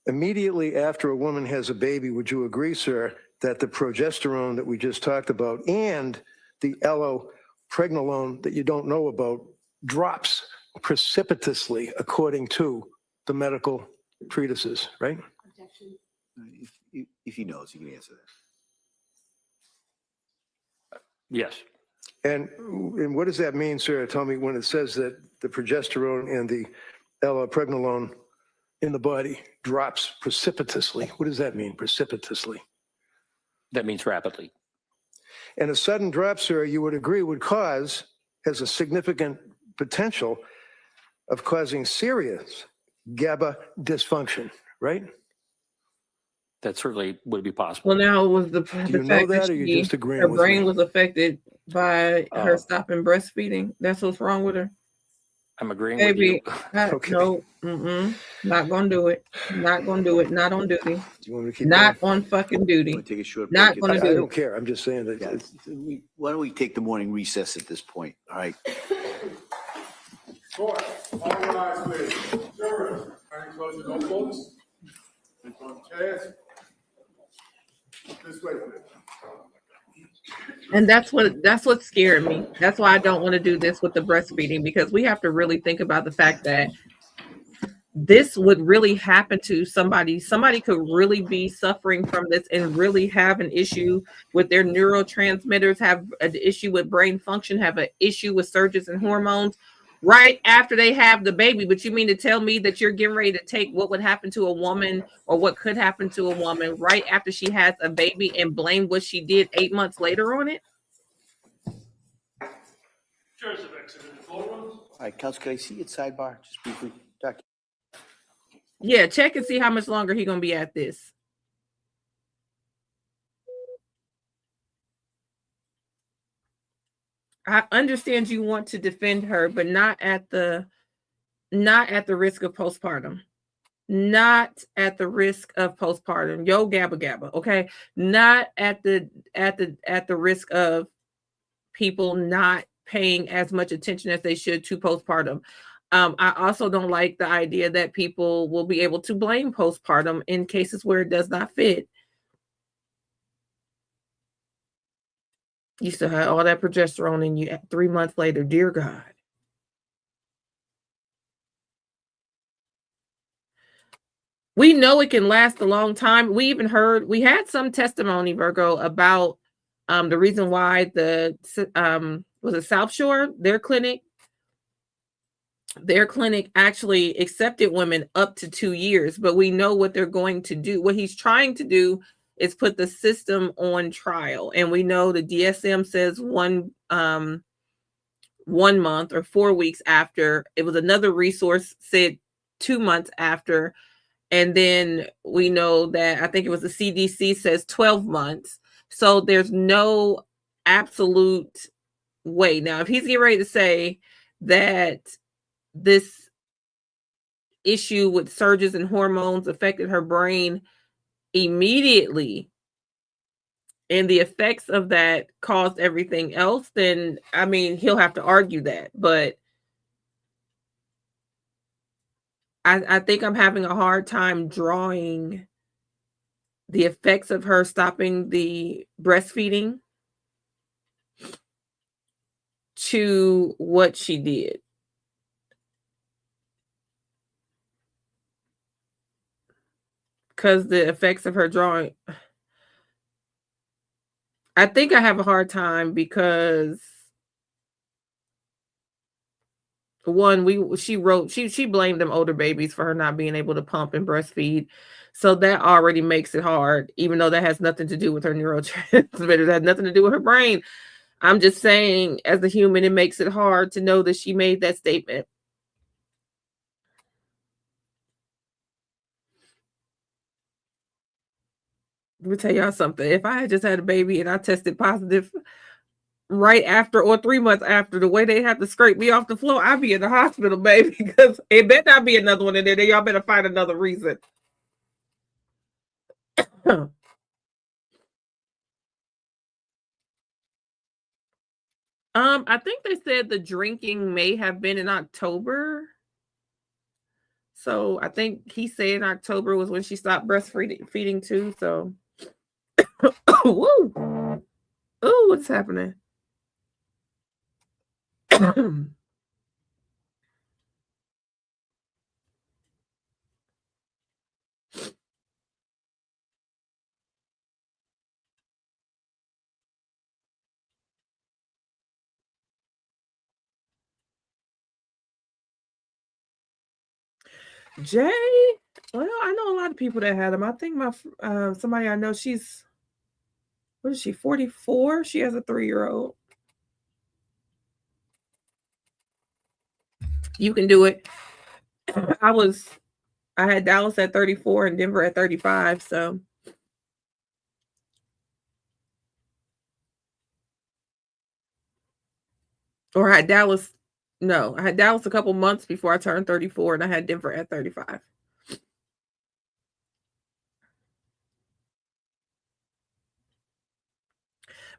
Immediately after a woman has a baby, would you agree, sir, that the progesterone that we just talked about and the allopregnanolone that you don't know about drops precipitously according to the medical treatises, right? If he knows, he can answer that. Yes, And what does that mean, sir? Tell me, when it says that the progesterone and the allopregnanolone in the body drops precipitously. What does that mean, precipitously? that means rapidly. And a sudden drop, sir, you would agree has a significant potential of causing serious GABA dysfunction, right? That certainly would be possible. Well, now it was the Do you know fact that, or you just agreeing her with brain me? was affected by her stopping breastfeeding. That's what's wrong with her. I'm agreeing with you. Baby, no, not gonna do it. Not gonna do it. Not on duty. Do you want me to keep Not going? on fucking Want duty. to take a short Not break? gonna I do don't it. care. I'm just saying that Yeah, why don't we take the morning recess at this point? All right. Court, all rise, please. Jurors, turn close your notebooks. Take on chairs. This way, please. And that's what scared me. That's why I don't want to do this with the breastfeeding, because we have to really think about the fact that this would really happen to somebody. Somebody could really be suffering from this and really have an issue with their neurotransmitters, have an issue with brain function, have an issue with surges and hormones right after they have the baby. But you mean to tell me that you're getting ready to take what would happen to a woman, or what could happen to a woman right after she has a baby, and blame what she did 8 months later on it? Jurors have exited the courtroom. All right, Counsel, can I see you at sidebar just briefly? Doc. Yeah, check and see how much longer he's gonna be at this. I understand you want to defend her, but not at the risk of postpartum. Not at the risk of postpartum. Yo, gabba gabba, okay? Not at the risk of people not paying as much attention as they should to postpartum. I also don't like the idea that people will be able to blame postpartum in cases where it does not fit. You still had all that progesterone in you 3 months later. Dear God. We know it can last a long time. We had some testimony, Virgo, about the reason why was it South Shore, their clinic actually accepted women up to 2 years, but we know what they're going to do. What he's trying to do is put the system on trial. And we know the DSM says 1 month or 4 weeks after. It was another resource said 2 months after. And then we know that I think it was the CDC says 12 months. So there's no absolute way. Now, if he's getting ready to say that this issue with surges and hormones affected her brain immediately, and the effects of that caused everything else, then I mean, he'll have to argue that. But I think I'm having a hard time drawing the effects of her stopping the breastfeeding to what she did. Because the effects of her drawing, I think I have a hard time because one, she blamed them older babies for her not being able to pump and breastfeed. So that already makes it hard, even though that has nothing to do with her neurotransmitters, that has nothing to do with her brain. I'm just saying, as a human, it makes it hard to know that she made that statement. Let me tell y'all something. If I had just had a baby and I tested positive right after or 3 months after, the way they have to scrape me off the floor, I'd be in the hospital, baby, because it better not be another one in there. Then y'all better find another reason. I think they said the drinking may have been in October. So I think he said October was when she stopped breastfeeding too. So, woo, oh, what's happening? Jay, well, I know a lot of people that had him. I think my somebody I know, what is she, 44? She has a 3-year-old. You can do it. I had Dallas at 34 and Denver at 35. So Or I had Dallas. No, I had Dallas a couple months before I turned 34, and I had Denver at 35.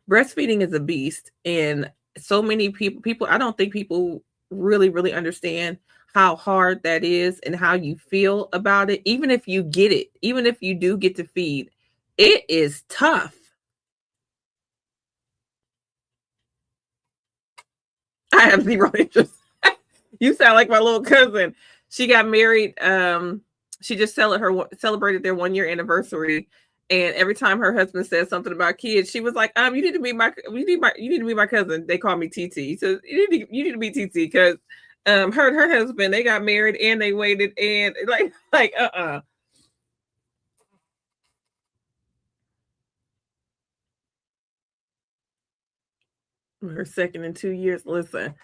Breastfeeding is a beast, and so many people, I don't think people really understand how hard that is and how you feel about it. Even if you get it, even if you do get to feed, it is tough. I have zero interest. You sound like my little cousin. She got married. She just celebrated their 1 year anniversary. And every time her husband said something about kids, she was like, you need to be my cousin. They call me TT. So you need to be TT because her husband, they got married and they waited and like her second in 2 years. Listen,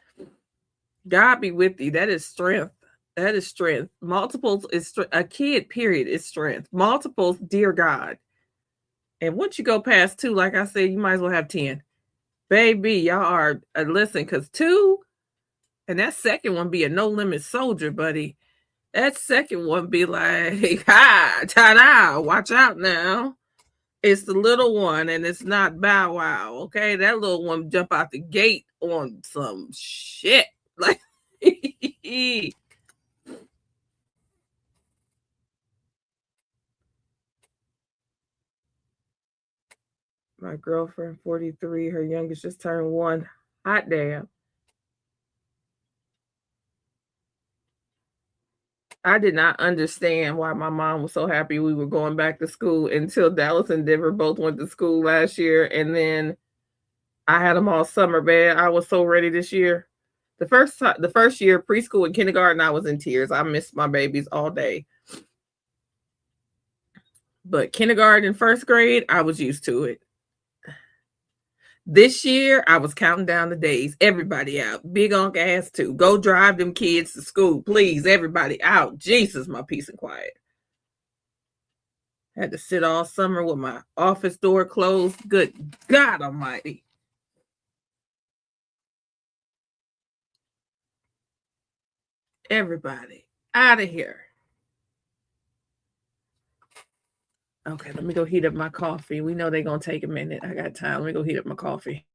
God be with you. That is strength. That is strength. Multiples is a kid, period, is strength. Multiples, dear God. And once you go past 2, like I said, you might as well have 10. Baby, y'all are, listen, because 2, and that second one be a no limit soldier, buddy. That second one be like, ha, ta-da, watch out now. It's the little one, and it's not Bow Wow, okay? That little one jump out the gate on some shit. Like, my girlfriend, 43, her youngest just turned 1. Hot damn. I did not understand why my mom was so happy we were going back to school until Dallas and Denver both went to school last year. And then I had them all summer, man. I was so ready this year. The first year, preschool and kindergarten, I was in tears. I missed my babies all day. But kindergarten, first grade, I was used to it. This year, I was counting down the days. Everybody out. Big Unc ass too. Go drive them kids to school, please. Everybody out. Jesus, my peace and quiet. Had to sit all summer with my office door closed. Good God Almighty. Everybody out of here. Okay, let me go heat up my coffee. We know they're going to take a minute. I got time. Let me go heat up my coffee.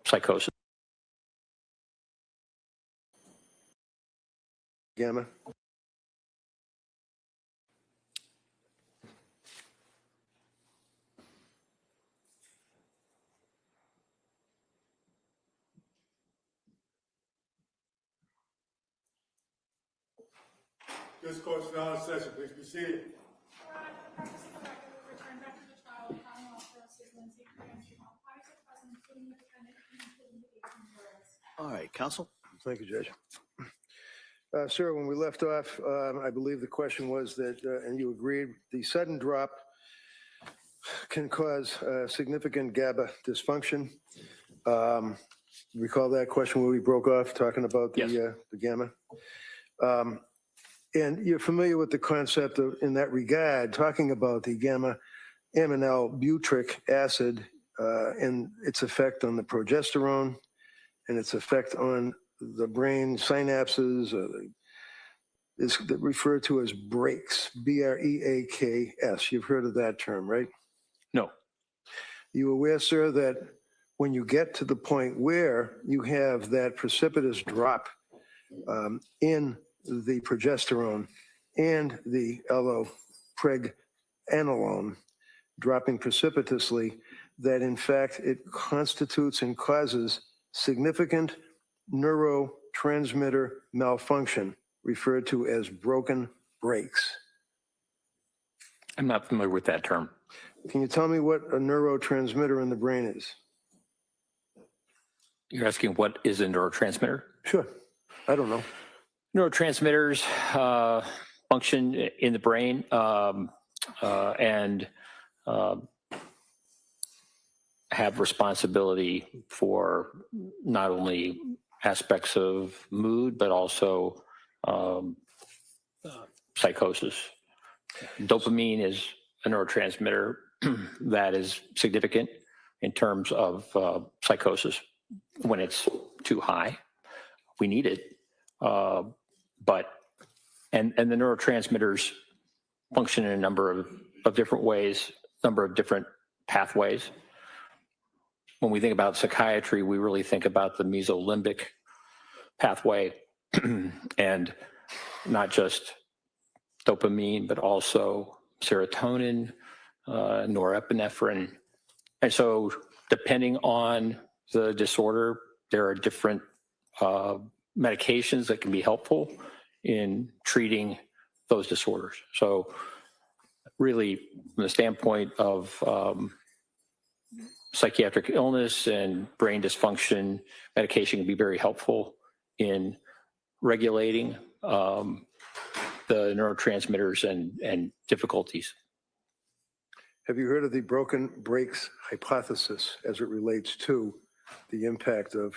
psychosis. Gamma? This court is now in session. Please be seated. For the purpose of the record, we return back to the trial of Commonwealth versus Lindsay Clancy. All parties are present, including the defendant, including the 18 jurors. All right, counsel. Thank you, Judge. Sir, when we left off, I believe the question was that, and you agreed, the sudden drop can cause significant GABA dysfunction. Recall that question where we broke off talking about the gamma? And you're familiar with the concept of, in that regard, talking about the gamma aminal butyric acid and its effect on the progesterone and its effect on the brain synapses, is referred to as breaks, B-R-E-A-K-S. You've heard of that term, right? No. You aware, sir, that when you get to the point where you have that precipitous drop in the progesterone and the allopregnanolone dropping precipitously, that in fact it constitutes and causes significant neurotransmitter malfunction, referred to as broken brakes? I'm not familiar with that term. Can you tell me what a neurotransmitter in the brain is? You're asking what is a neurotransmitter? Sure. I don't know. Neurotransmitters function in the brain and have responsibility for not only aspects of mood, but also psychosis. Dopamine is a neurotransmitter that is significant in terms of psychosis when it's too high. We need it. But the neurotransmitters function in a number of different ways, number of different pathways. When we think about psychiatry, we really think about the mesolimbic pathway and not just dopamine, but also serotonin, norepinephrine. And so depending on the disorder, there are different medications that can be helpful in treating those disorders. So really, from the standpoint of psychiatric illness and brain dysfunction, medication can be very helpful in regulating the neurotransmitters and difficulties. Have you heard of the broken brakes hypothesis as it relates to the impact of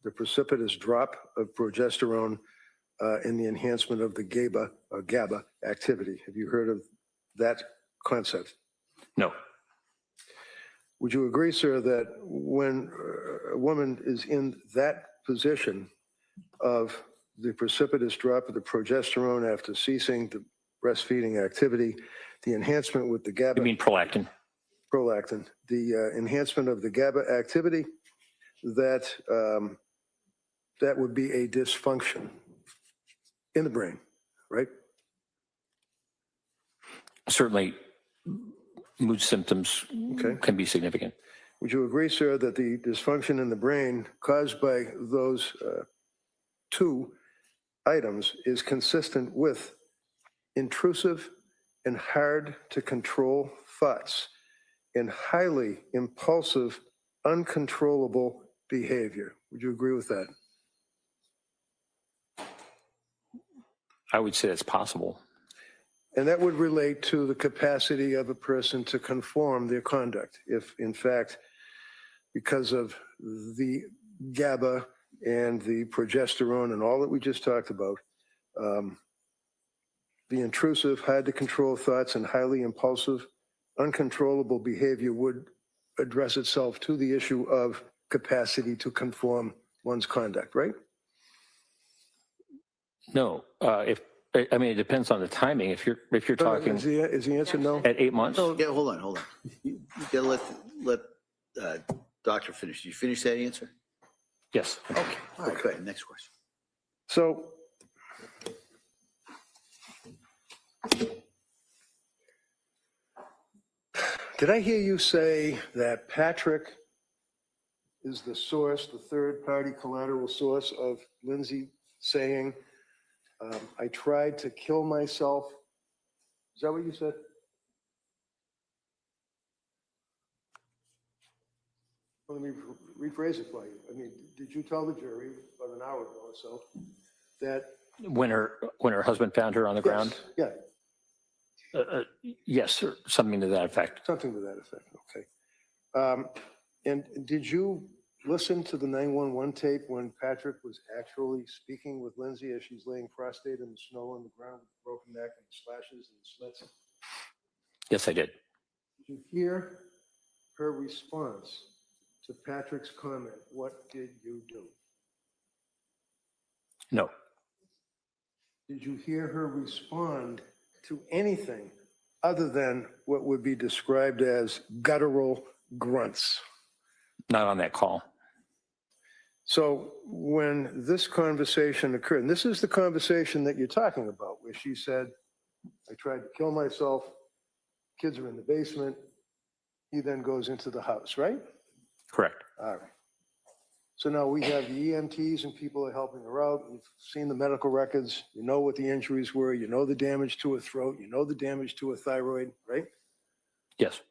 the precipitous drop of progesterone in the enhancement of the GABA activity? Have you heard of that concept? No. Would you agree, sir, that when a woman is in that position of the precipitous drop of the progesterone after ceasing the breastfeeding activity, the enhancement with the GABA... You mean prolactin? Prolactin. The enhancement of the GABA activity, that that would be a dysfunction in the brain, right? Certainly, mood symptoms can be significant. Would you agree, sir, that the dysfunction in the brain caused by those two items is consistent with intrusive and hard to control thoughts and highly impulsive, uncontrollable behavior? Would you agree with that? I would say it's possible. And that would relate to the capacity of a person to conform their conduct. If, in fact, because of the GABA and the progesterone and all that we just talked about, the intrusive, hard to control thoughts and highly impulsive, uncontrollable behavior would address itself to the issue of capacity to conform one's conduct, right? No, it depends on the timing. If you're talking Is the answer no? at 8 months, Yeah, hold on. You gotta let doctor finish. Did you finish that answer? Yes. Okay, all right, go ahead, next question. So did I hear you say that Patrick is the source, the third-party collateral source of Lindsay saying, I tried to kill myself? Is that what you said? Let me rephrase it for you. I mean, did you tell the jury about an hour ago or so that? When her husband found her on the ground? Yeah, Yes, or something to that effect. something to that effect, okay. And did you listen to the 911 tape when Patrick was actually speaking with Lindsay as she's laying prostrate in the snow on the ground with a broken neck and slashes and slits? Yes, I did. Did you hear her response to Patrick's comment? What did you do? No. Did you hear her respond to anything other than what would be described as guttural grunts? Not on that call. So when this conversation occurred, and this is the conversation that you're talking about, where she said, I tried to kill myself, kids are in the basement, he then goes into the house, right? Correct. All right. So now we have the EMTs and people are helping her out. We've seen the medical records. You know what the injuries were. You know the damage to her throat. You know the damage to her thyroid, right? Yes.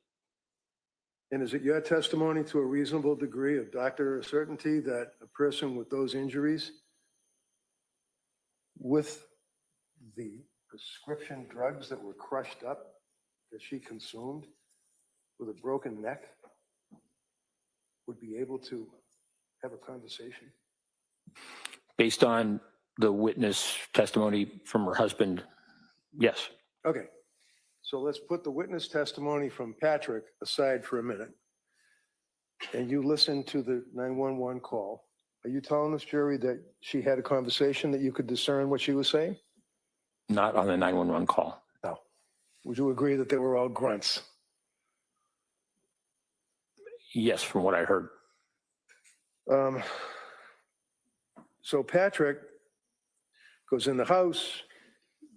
And is it your testimony to a reasonable degree of doctor certainty that a person with those injuries, with the prescription drugs that were crushed up, that she consumed, with a broken neck, would be able to have a conversation? Based on the witness testimony from her husband, yes. Okay. So let's put the witness testimony from Patrick aside for a minute. And you listen to the 911 call. Are you telling this jury that she had a conversation that you could discern what she was saying? Not on the 911 call. No. Would you agree that they were all grunts? Yes, from what I heard. So Patrick goes in the house,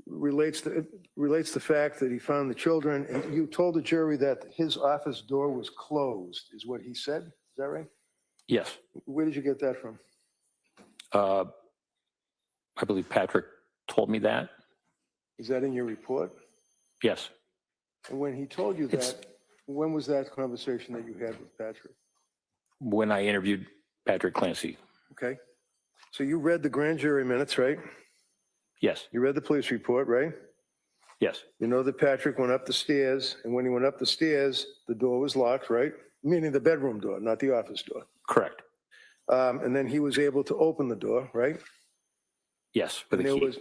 relates the fact that he found the children, and you told the jury that his office door was closed, is what he said. Is that right? Yes. Where did you get that from? I believe Patrick told me that. Is that in your report? Yes. And when he told you It's- that, when was that conversation that you had with Patrick? When I interviewed Patrick Clancy. Okay. So you read the grand jury minutes, right? Yes. You read the police report, right? Yes. You know that Patrick went up the stairs, and when he went up the stairs, the door was locked, right? Meaning the bedroom door, not the office door. Correct. And then he was able to open the door, right? Yes. With And a there key. was,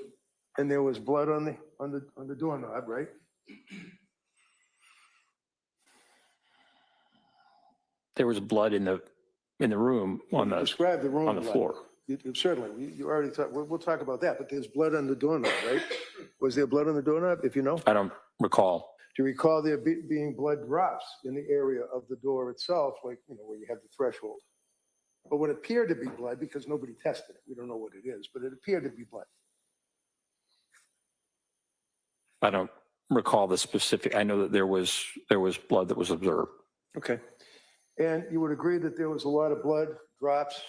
and there was blood on the doorknob, right? There was blood in the room on the Describe the room. on the like- floor. Certainly, you already talked, we'll talk about that, but there's blood on the doorknob, right? Was there blood on the doorknob, if you know? I don't recall. Do you recall there being blood drops in the area of the door itself, like, you know, where you have the threshold? But what appeared to be blood, because nobody tested it, we don't know what it is, but it appeared to be blood. I don't recall the specific. I know that there was blood that was observed. Okay. And you would agree that there was a lot of blood drops,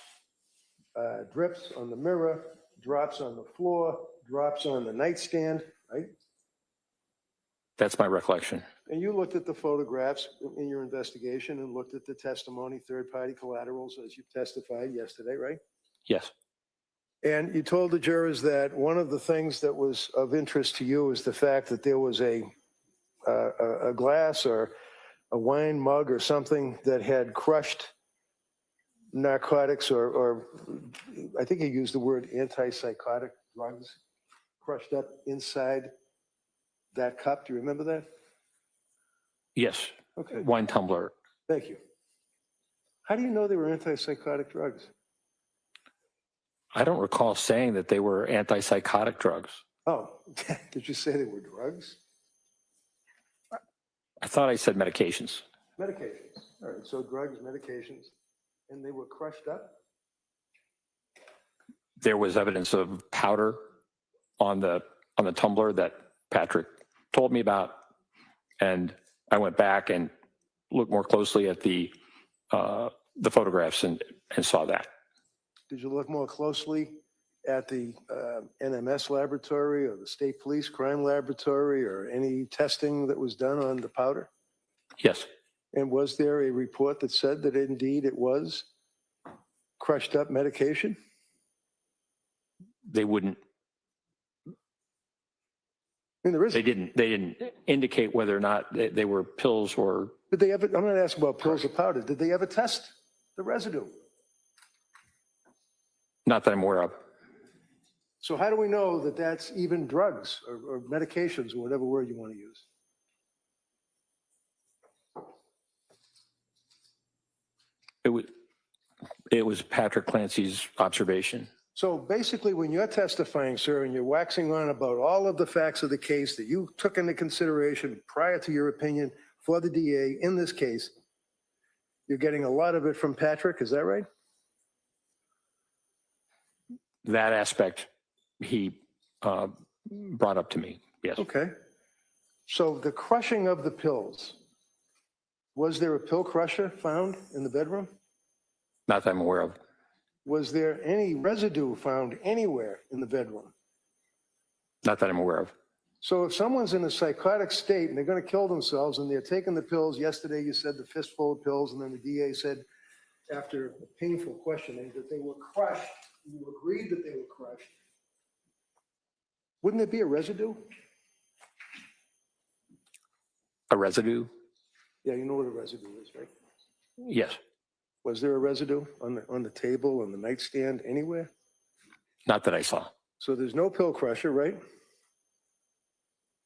drips on the mirror, drops on the floor, drops on the nightstand, right? That's my recollection. And you looked at the photographs in your investigation and looked at the testimony, third-party collaterals, as you testified yesterday, right? Yes. And you told the jurors that one of the things that was of interest to you is the fact that there was a glass or a wine mug or something that had crushed narcotics or I think you used the word antipsychotic drugs crushed up inside that cup. Do you remember that? Yes. Okay, Wine tumbler. thank you. How do you know they were antipsychotic drugs? I don't recall saying that they were antipsychotic drugs. Oh, did you say they were drugs? I thought I said medications. Medications. All right, so drugs, medications. and they were crushed up? There was evidence of powder on the tumbler that Patrick told me about, and I went back and looked more closely at the photographs and saw that. Did you look more closely at the NMS laboratory or the state police crime laboratory or any testing that was done on the powder? Yes, And was there a report that said that indeed it was crushed up medication? they wouldn't. I mean, there is. They didn't indicate whether or not they were pills or. Did they ever, I'm not asking about pills or powder. Did they ever test the residue? Not that I'm aware of. So how do we know that that's even drugs or medications or whatever word you want to use? It was Patrick Clancy's observation. So basically, when you're testifying, sir, and you're waxing on about all of the facts of the case that you took into consideration prior to your opinion for the DA in this case, you're getting a lot of it from Patrick, is that right? That aspect he brought up to me, yes. Okay. So the crushing of the pills, was there a pill crusher found in the bedroom? Not that I'm aware of. Was there any residue found anywhere in the bedroom? Not that I'm aware of. So if someone's in a psychotic state and they're going to kill themselves and they're taking the pills, yesterday you said the fistful of pills, and then the DA said after a painful questioning that they were crushed, you agreed that they were crushed. Wouldn't there be a residue? A residue? Yeah, you know what a residue is, right? Yes. Was there a residue on the table, on the nightstand, anywhere? Not that I saw. So there's no pill crusher, right?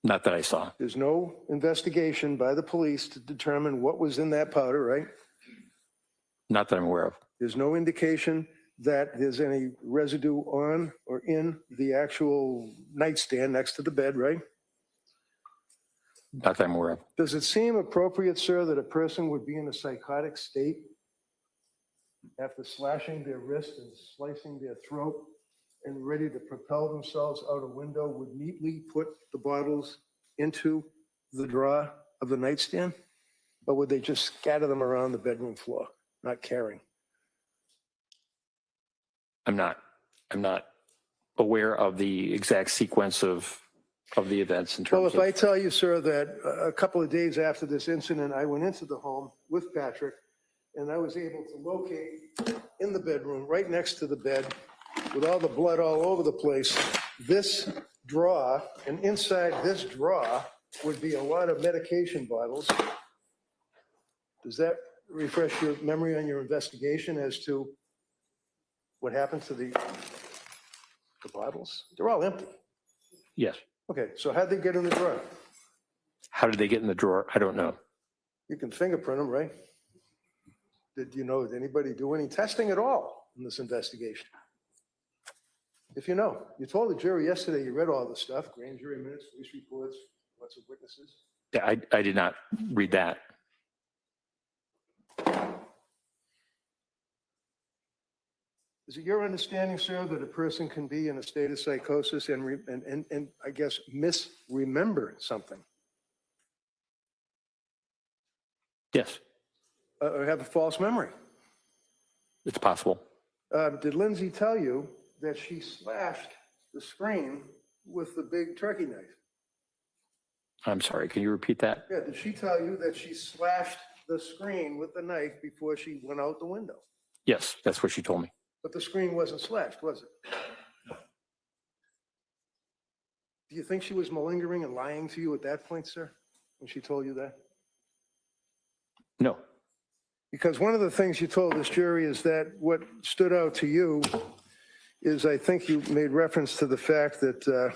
Not that I saw. There's no investigation by the police to determine what was in that powder, right? Not that I'm aware of. There's no indication that there's any residue on or in the actual nightstand next to the bed, right? Not that I'm aware of. Does it seem appropriate, sir, that a person would be in a psychotic state after slashing their wrist and slicing their throat and ready to propel themselves out a window would neatly put the bottles into the drawer of the nightstand? Or would they just scatter them around the bedroom floor, not caring? I'm not aware of the exact sequence of the events in Well, terms if of. I tell you, sir, that a couple of days after this incident, I went into the home with Patrick and I was able to locate in the bedroom, right next to the bed, with all the blood all over the place, this drawer, and inside this drawer would be a lot of medication bottles. Does that refresh your memory on your investigation as to what happened to the bottles? They're all empty. Yes. Okay, so how'd they get in the drawer? How did they get in the drawer? I don't know. You can fingerprint them, right? Did anybody do any testing at all in this investigation? If you know, you told the jury yesterday you read all the stuff, grand jury minutes, police reports, lots of witnesses. Yeah, I did not read that. Is it your understanding, sir, that a person can be in a state of psychosis and I guess misremember something? Yes, Or have a false memory? it's possible. Did Lindsay tell you that she slashed the screen with the big turkey knife? I'm sorry, can you repeat that? Yeah, did she tell you that she slashed the screen with the knife before she went out the window? Yes, that's what she told me. But the screen wasn't slashed, was it? Do you think she was malingering and lying to you at that point, sir, when she told you that? No, Because one of the things you told this jury is that what stood out to you is, I think you made reference to the fact that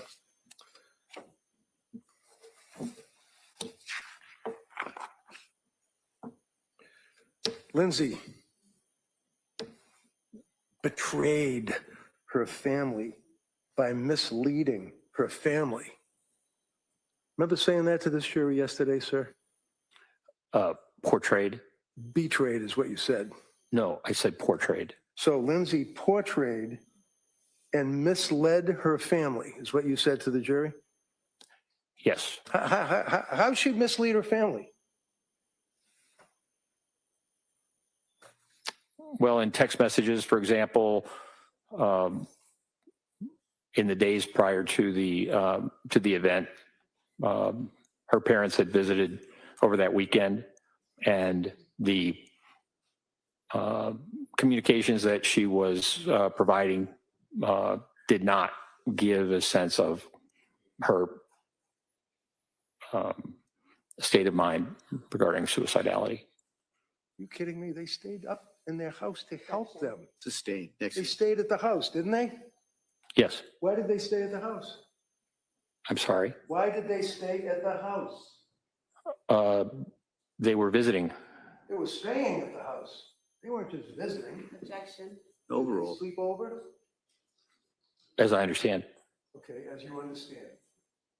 Lindsay betrayed her family by misleading her family. Remember saying that to this jury yesterday, sir? portrayed. Betrayed is what you said. No, I said portrayed. So Lindsay portrayed and misled her family, is what you said to the jury? Yes. How'd she mislead her family? Well, in text messages, for example, in the days prior to the event, her parents had visited over that weekend, and the communications that she was providing did not give a sense of her state of mind regarding suicidality. You kidding me? They stayed up in their house to help them. Sustained. Next. They stayed at the house, didn't they? Yes. Why did they stay at the house? I'm sorry. Why did they stay at the house? They were visiting. They were staying at the house. They weren't just visiting. Objection. Overall. Sleep over? As I understand. Okay, as you understand.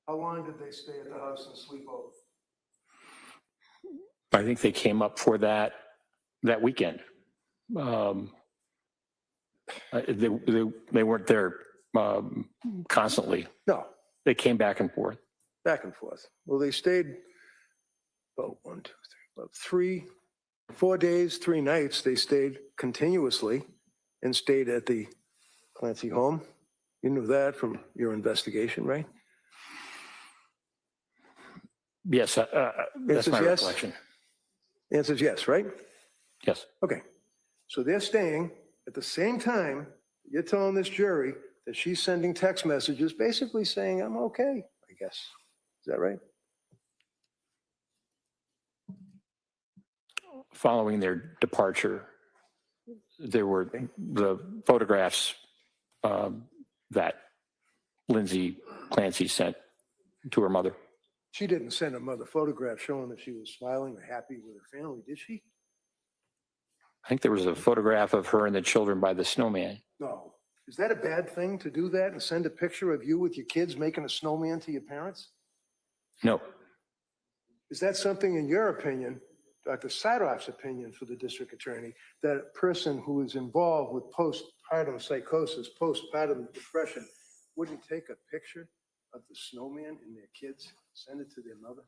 How long did they stay at the house and sleep over? I think they came up for that weekend. They weren't there constantly. No, They came back and forth. back and forth. Well, they stayed about 4 days, 3 nights. They stayed continuously and stayed at the Clancy home. You knew that from your investigation, right? Yes, that's Answer's my yes? recollection. Answer's yes, right? Yes. Okay. So they're staying at the same time. You're telling this jury that she's sending text messages basically saying, I'm okay, I guess. Is that right? Following their departure, there were the photographs that Lindsay Clancy sent to her mother. She didn't send her mother photographs showing that she was smiling or happy with her family, did she? I think there was a photograph of her and the children by the snowman. No. Is that a bad thing to do that and send a picture of you with your kids making a snowman to your parents? No. Is that something, in your opinion, Dr. Sadoff's opinion for the district attorney, that a person who is involved with postpartum psychosis, postpartum depression, wouldn't take a picture of the snowman and their kids, send it to their mother?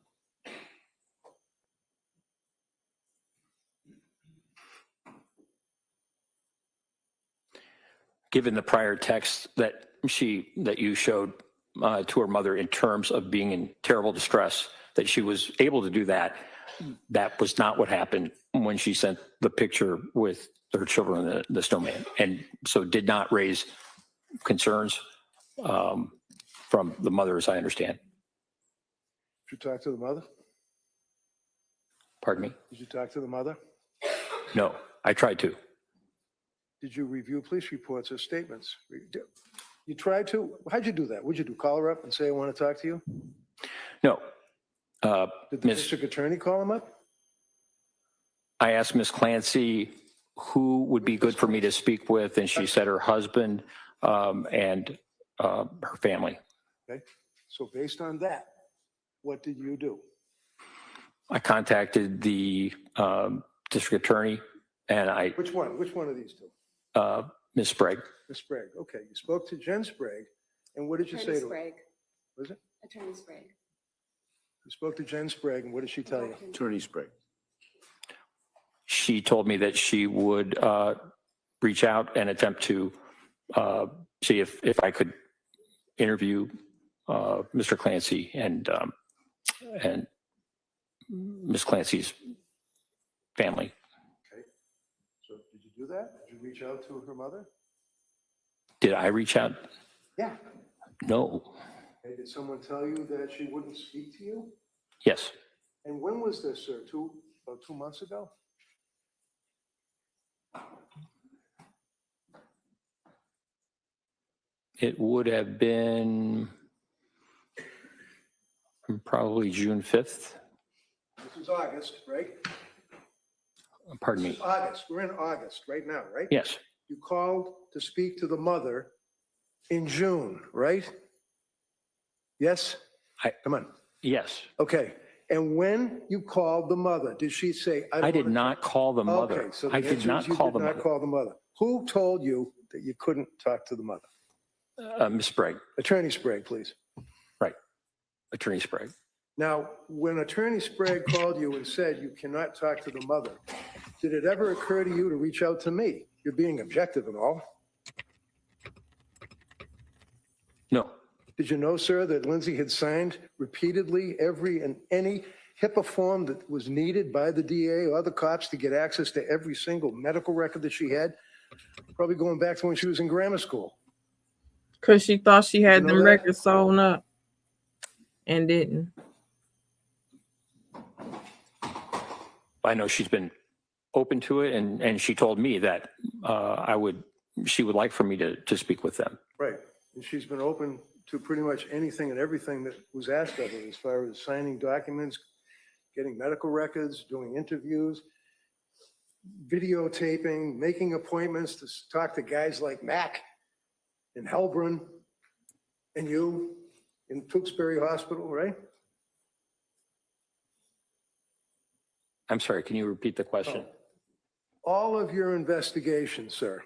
Given the prior text that you showed to her mother in terms of being in terrible distress, that she was able to do that, that was not what happened when she sent the picture with her children, the snowman, and so did not raise concerns from the mother, as I understand. Did you talk to the mother? Pardon me? Did you talk to the mother? No, I tried to. Did you review police reports or statements? You tried to? How'd you do that? What'd you do? Call her up and say, I want to talk to you? No. Did the district attorney call him up? I asked Miss Clancy who would be good for me to speak with, and she said her husband and her family. Okay. So based on that, what did you do? I contacted the district attorney, and I Which one? Which one of these two? Ms. Sprague. Ms. Sprague. Okay. You spoke to Jen Sprague, and what did you say to her? Sprague. Was it? Attorney Sprague. You spoke to Jen Sprague, and what did she tell you? Attorney Sprague. She told me that she would reach out and attempt to see if I could interview Mr. Clancy and Miss Clancy's family. Okay. So did you do that? Did you reach out to her mother? Did I reach out? Yeah. No. Okay. Did someone tell you that she wouldn't speak to you? Yes. And when was this, sir? About 2 months ago? It would have been probably June 5th. This is August, right? Pardon This me. is August. We're in August right now, right? Yes. You called to speak to the mother in June, right? Yes? Come on. Yes. Okay. And when you called the mother, did she say, I did not call the mother. Okay, so I the did answer not is you call did the not mother. call the mother. Who told you that you couldn't talk to the mother? Ms. Sprague, Attorney Sprague, please. right. Attorney Sprague. Now, when Attorney Sprague called you and said you cannot talk to the mother, did it ever occur to you to reach out to me? You're being objective and all. No, Did you know, sir, that Lindsay had signed repeatedly every and any HIPAA form that was needed by the DA or the cops to get access to every single medical record that she had? Probably going back to when she was in grammar school. Because she thought she had You know them that? records sewn up and didn't. I know she's been open to it, and she told me that she would like for me to speak with them. Right. And she's been open to pretty much anything and everything that was asked of her as far as signing documents, getting medical records, doing interviews, videotaping, making appointments to talk to guys like Mac and Helbrun and you in Duxbury Hospital, right? I'm sorry, can you repeat the question? All of your investigations, sir,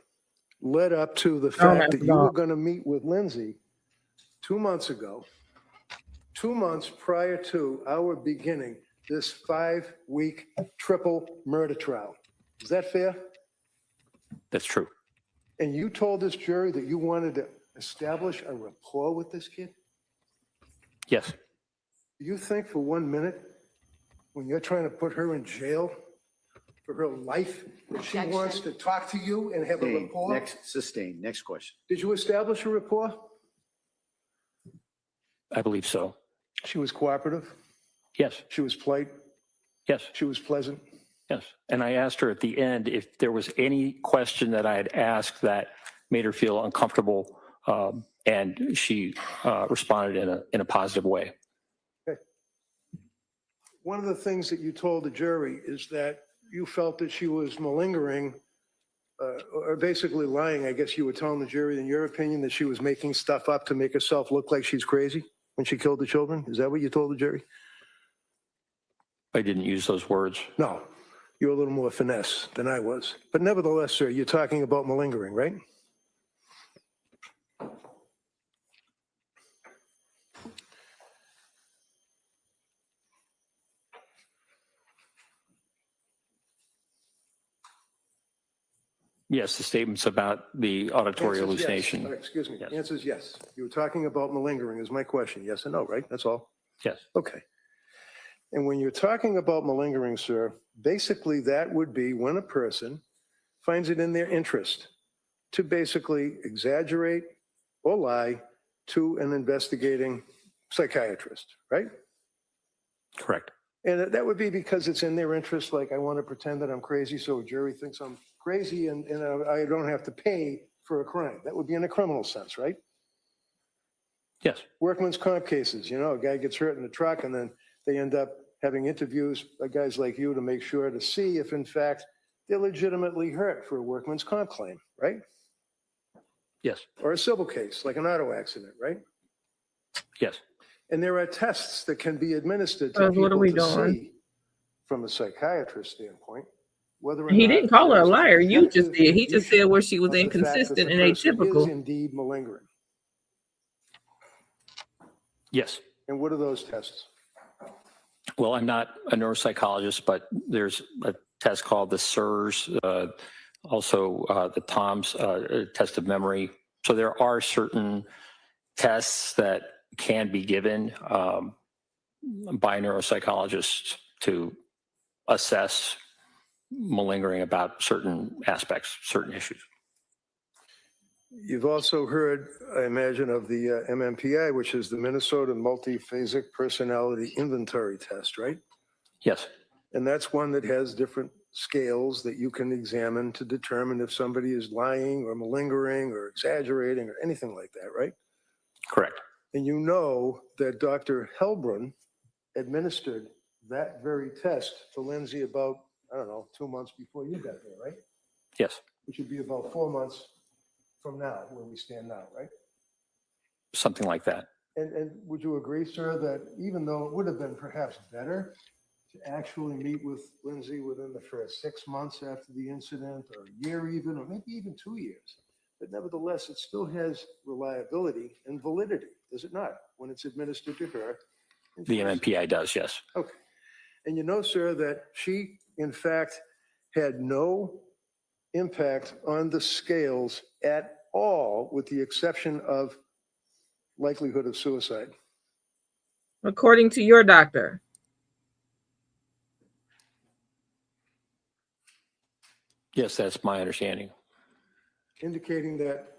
led up to the Oh, fact that you no. were going to meet with Lindsay 2 months ago, 2 months prior to our beginning this 5-week triple murder trial. Is that fair? That's true. And you told this jury that you wanted to establish a rapport with this kid? Yes, Do you think for 1 minute, when you're trying to put her in jail for her life, that she Objection. wants to talk to you and have a Sustained. rapport? Sustained. Next question. Did you establish a rapport? I believe so. She was cooperative. Yes, She was polite. yes, She was pleasant. yes. And I asked her at the end if there was any question that I had asked that made her feel uncomfortable, and she responded in a positive way. One of the things that you told the jury is that you felt that she was malingering, or basically lying. I guess you were telling the jury, in your opinion, that she was making stuff up to make herself look like she's crazy when she killed the children. Is that what you told the jury? I didn't use those words. No, you're a little more finesse than I was. But nevertheless, sir, you're talking about malingering, right? Yes, the statements about the auditory Answer is yes. hallucination. Excuse me. Yes. Answer is yes. You were talking about malingering is my question. Yes or no, right? That's all. Yes, Okay. And when you're talking about malingering, sir, basically that would be when a person finds it in their interest to basically exaggerate or lie to an investigating psychiatrist, right? correct. And that would be because it's in their interest, like I want to pretend that I'm crazy so a jury thinks I'm crazy and I don't have to pay for a crime. That would be in a criminal sense, right? Yes, Workman's comp cases, a guy gets hurt in the truck and then they end up having interviews by guys like you to make sure to see if in fact they're legitimately hurt for a workman's comp claim, right? yes, Or a civil case, like an auto accident, right? yes. And there are tests that can be administered So to what are people we to doing? see from a psychiatrist standpoint, whether or He not didn't call her a there's liar. You just objective did. He just said where she was of the fact that inconsistent the and person atypical. is indeed malingering. Yes. And what are those tests? Well, I'm not a neuropsychologist, but there's a test called the SIRS, also the TOMS test of memory. So there are certain tests that can be given by neuropsychologists to assess malingering about certain aspects, certain issues. You've also heard, I imagine, of the MMPI, which is the Minnesota Multiphasic Personality Inventory Test, right? Yes, And that's one that has different scales that you can examine to determine if somebody is lying or malingering or exaggerating or anything like that, right? correct. And you know that Dr. Helbrun administered that very test to Lindsay about, 2 months before you got there, right? Yes, Which would be about 4 months from now, where we stand now, right? something like that. And would you agree, sir, that even though it would have been perhaps better to actually meet with Lindsay within the first 6 months after the incident, or a year even, or maybe even 2 years, but nevertheless, it still has reliability and validity, does it not, when it's administered to her? The MMPI does, yes. Okay. And you know, sir, that she, in fact, had no impact on the scales at all, with the exception of likelihood of suicide. According to your doctor. Yes, that's my understanding. Indicating that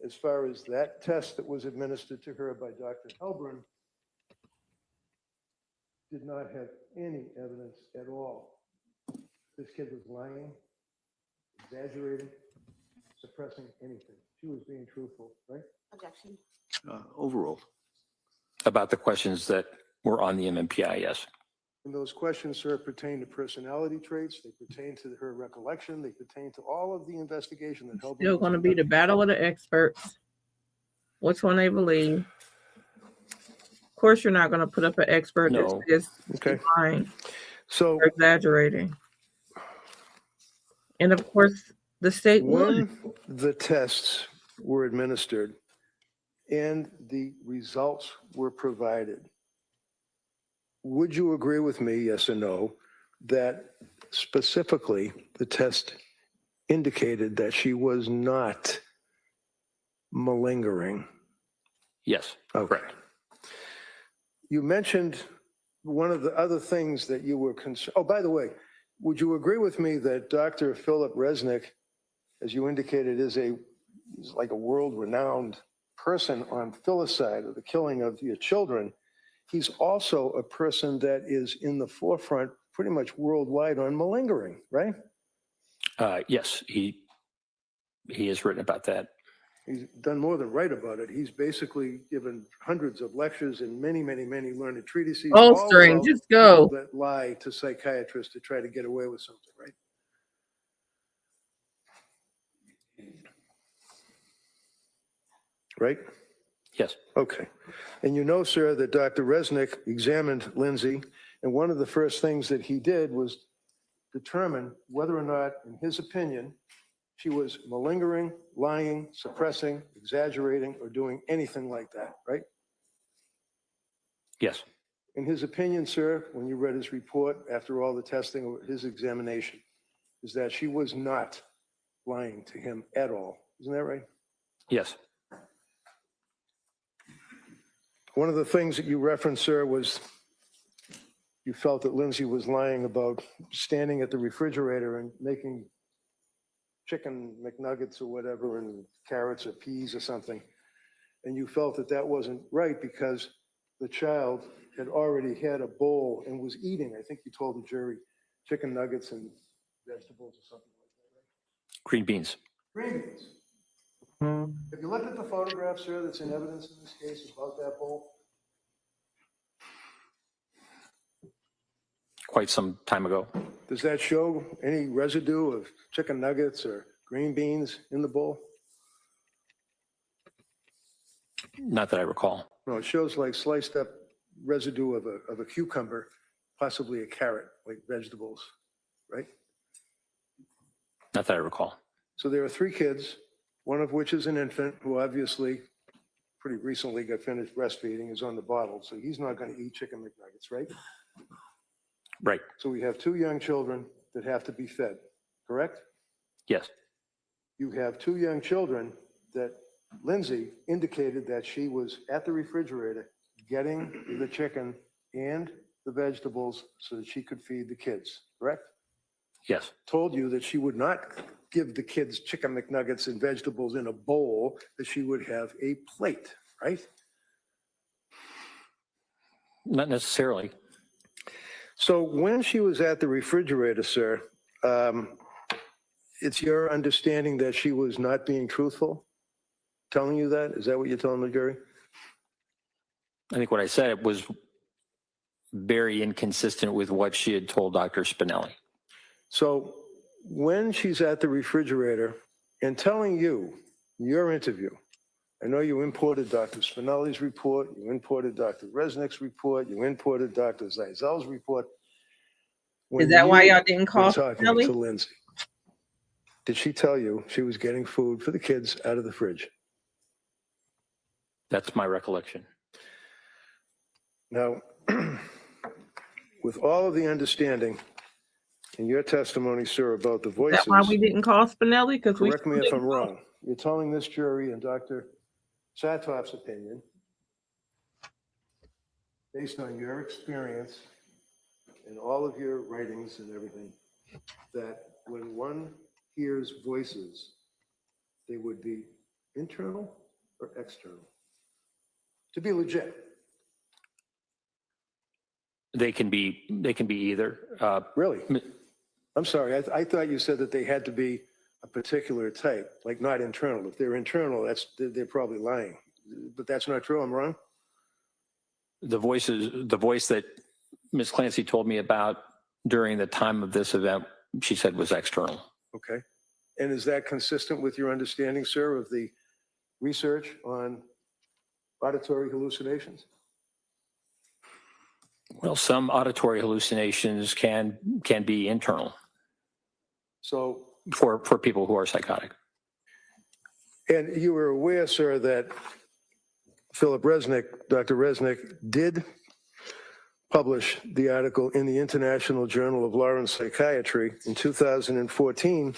as far as that test that was administered to her by Dr. Helbron did not have any evidence at all. This kid was lying, exaggerating, suppressing anything. She was being truthful, right? Objection. Overruled. About the questions that were on the MMPI, yes. And those questions, sir, pertain to personality traits. They pertain to her recollection. They pertain to all of the investigation that Helbron. Still going to be the battle of the experts. Which one they believe. Of course, you're not going to put up an expert No. that's Okay. lying So or exaggerating. And of course, the state would. when the tests were administered and the results were provided, would you agree with me, yes or no, that specifically the test indicated that she was not malingering? Yes, correct. You mentioned one of the other things that you were concerned. Oh, by the way, would you agree with me that Dr. Philip Resnick, as you indicated, is like a world-renowned person on filicide, or the killing of your children? He's also a person that is in the forefront pretty much worldwide on malingering, right? Yes, he has written about that. He's done more than write about it. He's basically given hundreds of lectures and many, many, many learned treatises. all Bolstering, about just go. people that lie to psychiatrists to try to get away with something, right? Right? Yes, Okay. And you know, sir, that Dr. Resnick examined Lindsay, and one of the first things that he did was determine whether or not, in his opinion, she was malingering, lying, suppressing, exaggerating, or doing anything like that, right? yes, In his opinion, sir, when you read his report after all the testing or his examination, is that she was not lying to him at all. Isn't that right? yes, One of the things that you referenced, sir, was you felt that Lindsay was lying about standing at the refrigerator and making chicken McNuggets or whatever, and carrots or peas or something. And you felt that that wasn't right because the child had already had a bowl and was eating, I think you told the jury, chicken nuggets and vegetables or something like that, right? green beans. Green beans. Have you looked at the photograph, sir, that's in evidence in this case about that bowl? Quite some time ago. Does that show any residue of chicken nuggets or green beans in the bowl? Not that I recall. No, it shows like sliced up residue of a cucumber, possibly a carrot, like vegetables, right? Not that I recall. So there are 3 kids, one of which is an infant who obviously pretty recently got finished breastfeeding, is on the bottle, so he's not going to eat chicken McNuggets, right? Right. So we have 2 young children that have to be fed, correct? Yes, You have 2 young children that Lindsay indicated that she was at the refrigerator getting the chicken and the vegetables so that she could feed the kids, correct? yes, Told you that she would not give the kids chicken McNuggets and vegetables in a bowl, that she would have a plate, right? not necessarily. So when she was at the refrigerator, sir, it's your understanding that she was not being truthful? Telling you that? Is that what you're telling the jury? I think what I said was very inconsistent with what she had told Dr. Spinelli. So when she's at the refrigerator and telling you, your interview, I know you imported Dr. Spinelli's report, you imported Dr. Resnick's report, you imported Dr. Zeisel's report. Is that why y'all didn't We're call talking Spinelli? to Lindsay. Did she tell you she was getting food for the kids out of the fridge? That's my recollection. Now, with all of the understanding in your testimony, sir, about the Is voices, that why we didn't call Spinelli? Because we correct me if I'm wrong, you're telling this jury and Dr. Satoff's opinion, based on your experience and all of your writings and everything, that when one hears voices, they would be internal or external? To be legit. They can be either. Really? I'm sorry, I thought you said that they had to be a particular type, like not internal. If they're internal, they're probably lying. But that's not true, I'm wrong? The voice that Ms. Clancy told me about during the time of this event, she said was external. Okay. And is that consistent with your understanding, sir, of the research on auditory hallucinations? Well, some auditory hallucinations can be internal So, for people who are psychotic. and you were aware, sir, that Philip Resnick, Dr. Resnick, did publish the article in the International Journal of Law and Psychiatry in 2014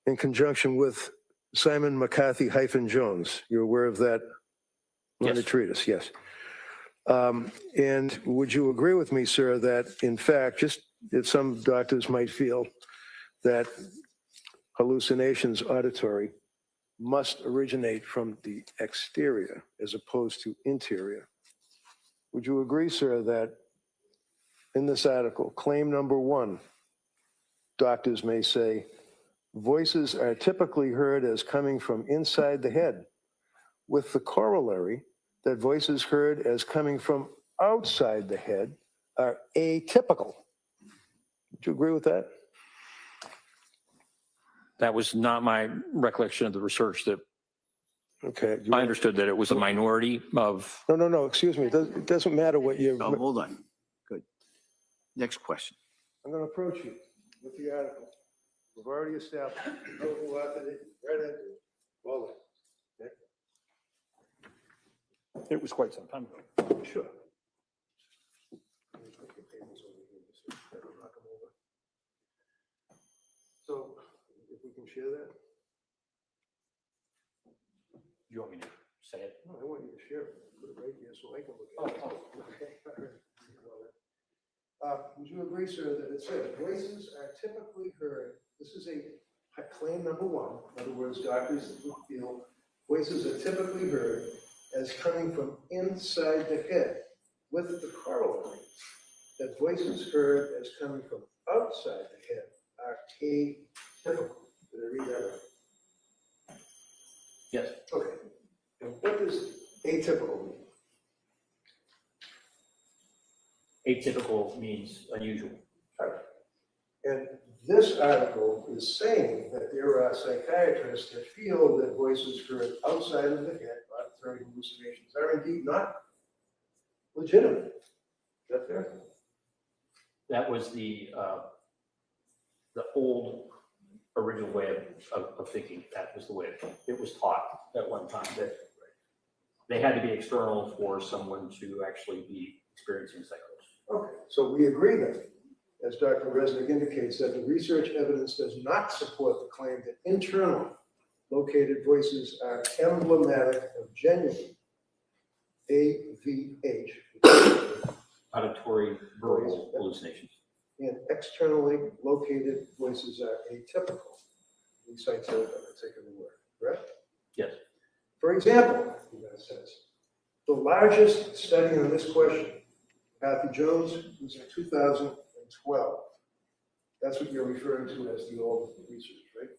in conjunction with Simon McCarthy-Jones. You're aware of that learned Yes. treatise? Yes. And would you agree with me, sir, that in fact, just that some doctors might feel that hallucinations auditory must originate from the exterior as opposed to interior? Would you agree, sir, that in this article, claim number 1, doctors may say, voices are typically heard as coming from inside the head, with the corollary that voices heard as coming from outside the head are atypical? Would you agree with that? That was not my recollection of the research. That Okay. I understood that it was a minority of. No, excuse me. It doesn't matter what you. Oh, hold on. Good. Next question. I'm going to approach you with the article. We've already established. You know who authored it, read it, all that. Okay? It was quite some time ago. Sure. So, if we can share that? Do you want me to say it? No, I want you to share it. Put it right here so I can look at it. Okay, all right. Would you agree, sir, that it says voices are typically heard? This is a claim number 1. In other words, doctors feel voices are typically heard as coming from inside the head, with the corollary that voices heard as coming from outside the head are atypical. Did I read that right? Yes. Okay. And what does atypical mean? Atypical means unusual. All right. And this article is saying that there are psychiatrists that feel that voices heard outside of the head, auditory hallucinations, are indeed not legitimate. Is that fair? That was the old original way of thinking. That was the way it was taught at one time, that they had to be external for someone to actually be experiencing psychosis. Okay, so we agree then, as Dr. Resnick indicates, that the research evidence does not support the claim that internal located voices are emblematic of genuine AVH, Auditory verbal hallucinations. and externally located voices are atypical. He cites a particular word, correct? Yes. For example, it says, the largest study on this question, Kathy Jones, was in 2012. That's what you're referring to as the old research, right?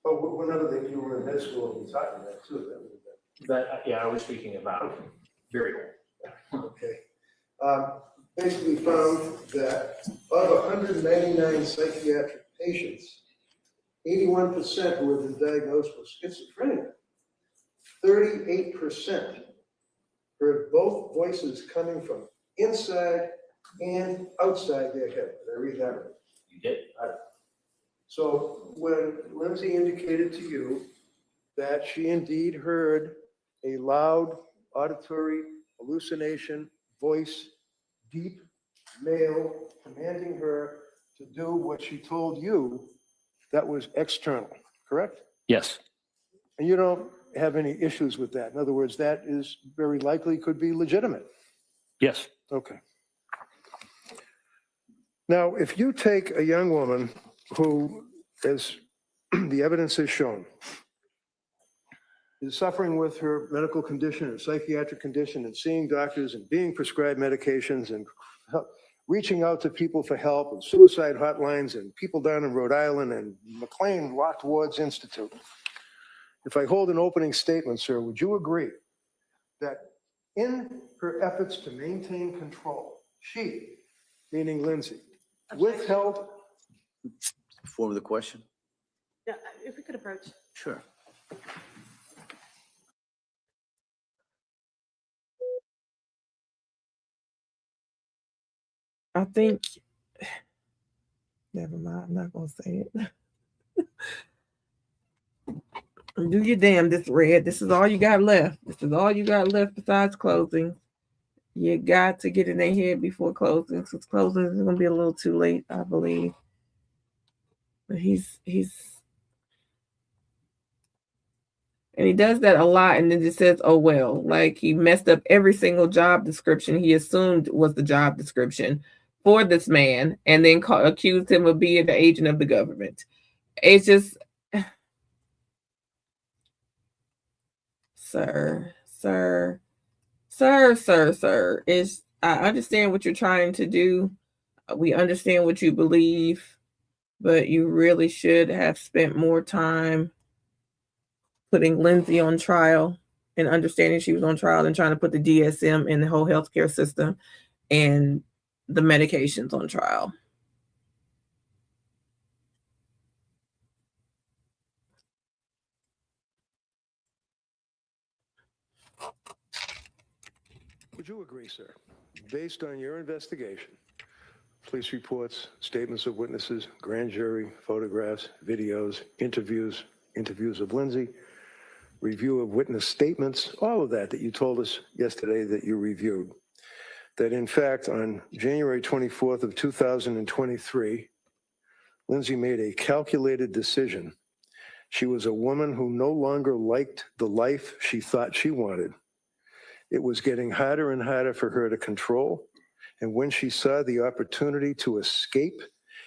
Oh, whenever you were in med school, we talked about that too. That would have That, yeah, I was speaking about very old. been, okay. Basically found that of 199 psychiatric patients, 81% who have been diagnosed with schizophrenia. 38% heard both voices coming from inside and outside their head. Did I read that right? You did. So when Lindsay indicated to you that she indeed heard a loud auditory hallucination, voice, deep male commanding her to do what she told you, that was external, correct? Yes. And you don't have any issues with that. In other words, that is very likely could be legitimate. Yes. Okay. Now, if you take a young woman who, as the evidence has shown, is suffering with her medical condition or psychiatric condition and seeing doctors and being prescribed medications and reaching out to people for help and suicide hotlines and people down in Rhode Island and McLean Locked Wards Institute. If I hold an opening statement, sir, would you agree that in her efforts to maintain control, she, meaning Lindsay, withheld? Form of the question? Yeah, if we could approach. Sure. I think, never mind, I'm not going to say it. Do your damnedest, Red. This is all you got left. This is all you got left besides closing. You got to get in their head before closing, because closing is going to be a little too late, I believe. But and he does that a lot, and then just says, oh, well, like he messed up every single job description he assumed was the job description for this man, and then accused him of being the agent of the government. It's just, sir. I understand what you're trying to do. We understand what you believe, but you really should have spent more time putting Lindsay on trial and understanding she was on trial and trying to put the DSM and the whole healthcare system and the medications on trial. Would you agree, sir, based on your investigation, police reports, statements of witnesses, grand jury, photographs, videos, interviews of Lindsay, review of witness statements, all of that you told us yesterday that you reviewed, that in fact on January 24th of 2023, Lindsay made a calculated decision. She was a woman who no longer liked the life she thought she wanted. It was getting harder and harder for her to control. And when she saw the opportunity to escape,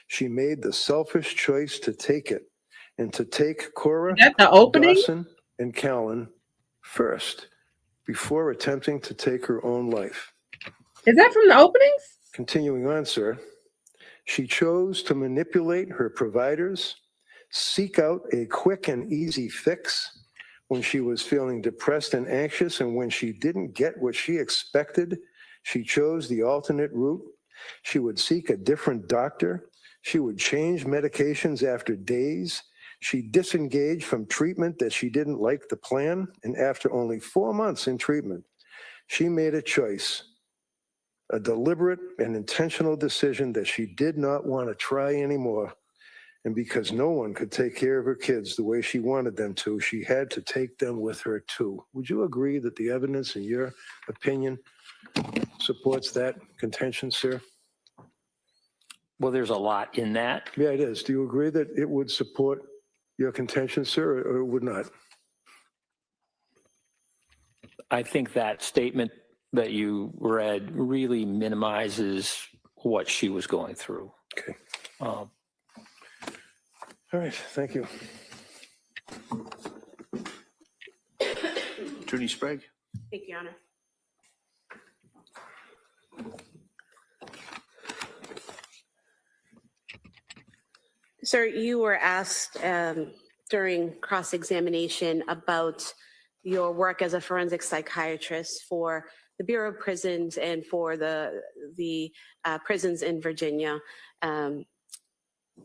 she made the selfish choice to take it and to take Cora, Dawson, and Callan first before attempting to take her own life. Is that from the openings? Continuing on, sir, she chose to manipulate her providers, seek out a quick and easy fix when she was feeling depressed and anxious, and when she didn't get what she expected, she chose the alternate route. She would seek a different doctor. She would change medications after days. She disengaged from treatment that she didn't like the plan, and after only 4 months in treatment, she made a choice, a deliberate and intentional decision that she did not want to try anymore. And because no one could take care of her kids the way she wanted them to, she had to take them with her too. Would you agree that the evidence, in your opinion, supports that contention, sir? Well, there's a lot in that. Yeah, it is. Do you agree that it would support your contention, sir, or it would not? I think that statement that you read really minimizes what she was going through. Okay. All right, thank you. Attorney Sprague? Thank you, Your Honor. Sir, you were asked during cross-examination about your work as a forensic psychiatrist for the Bureau of Prisons and for the prisons in Virginia.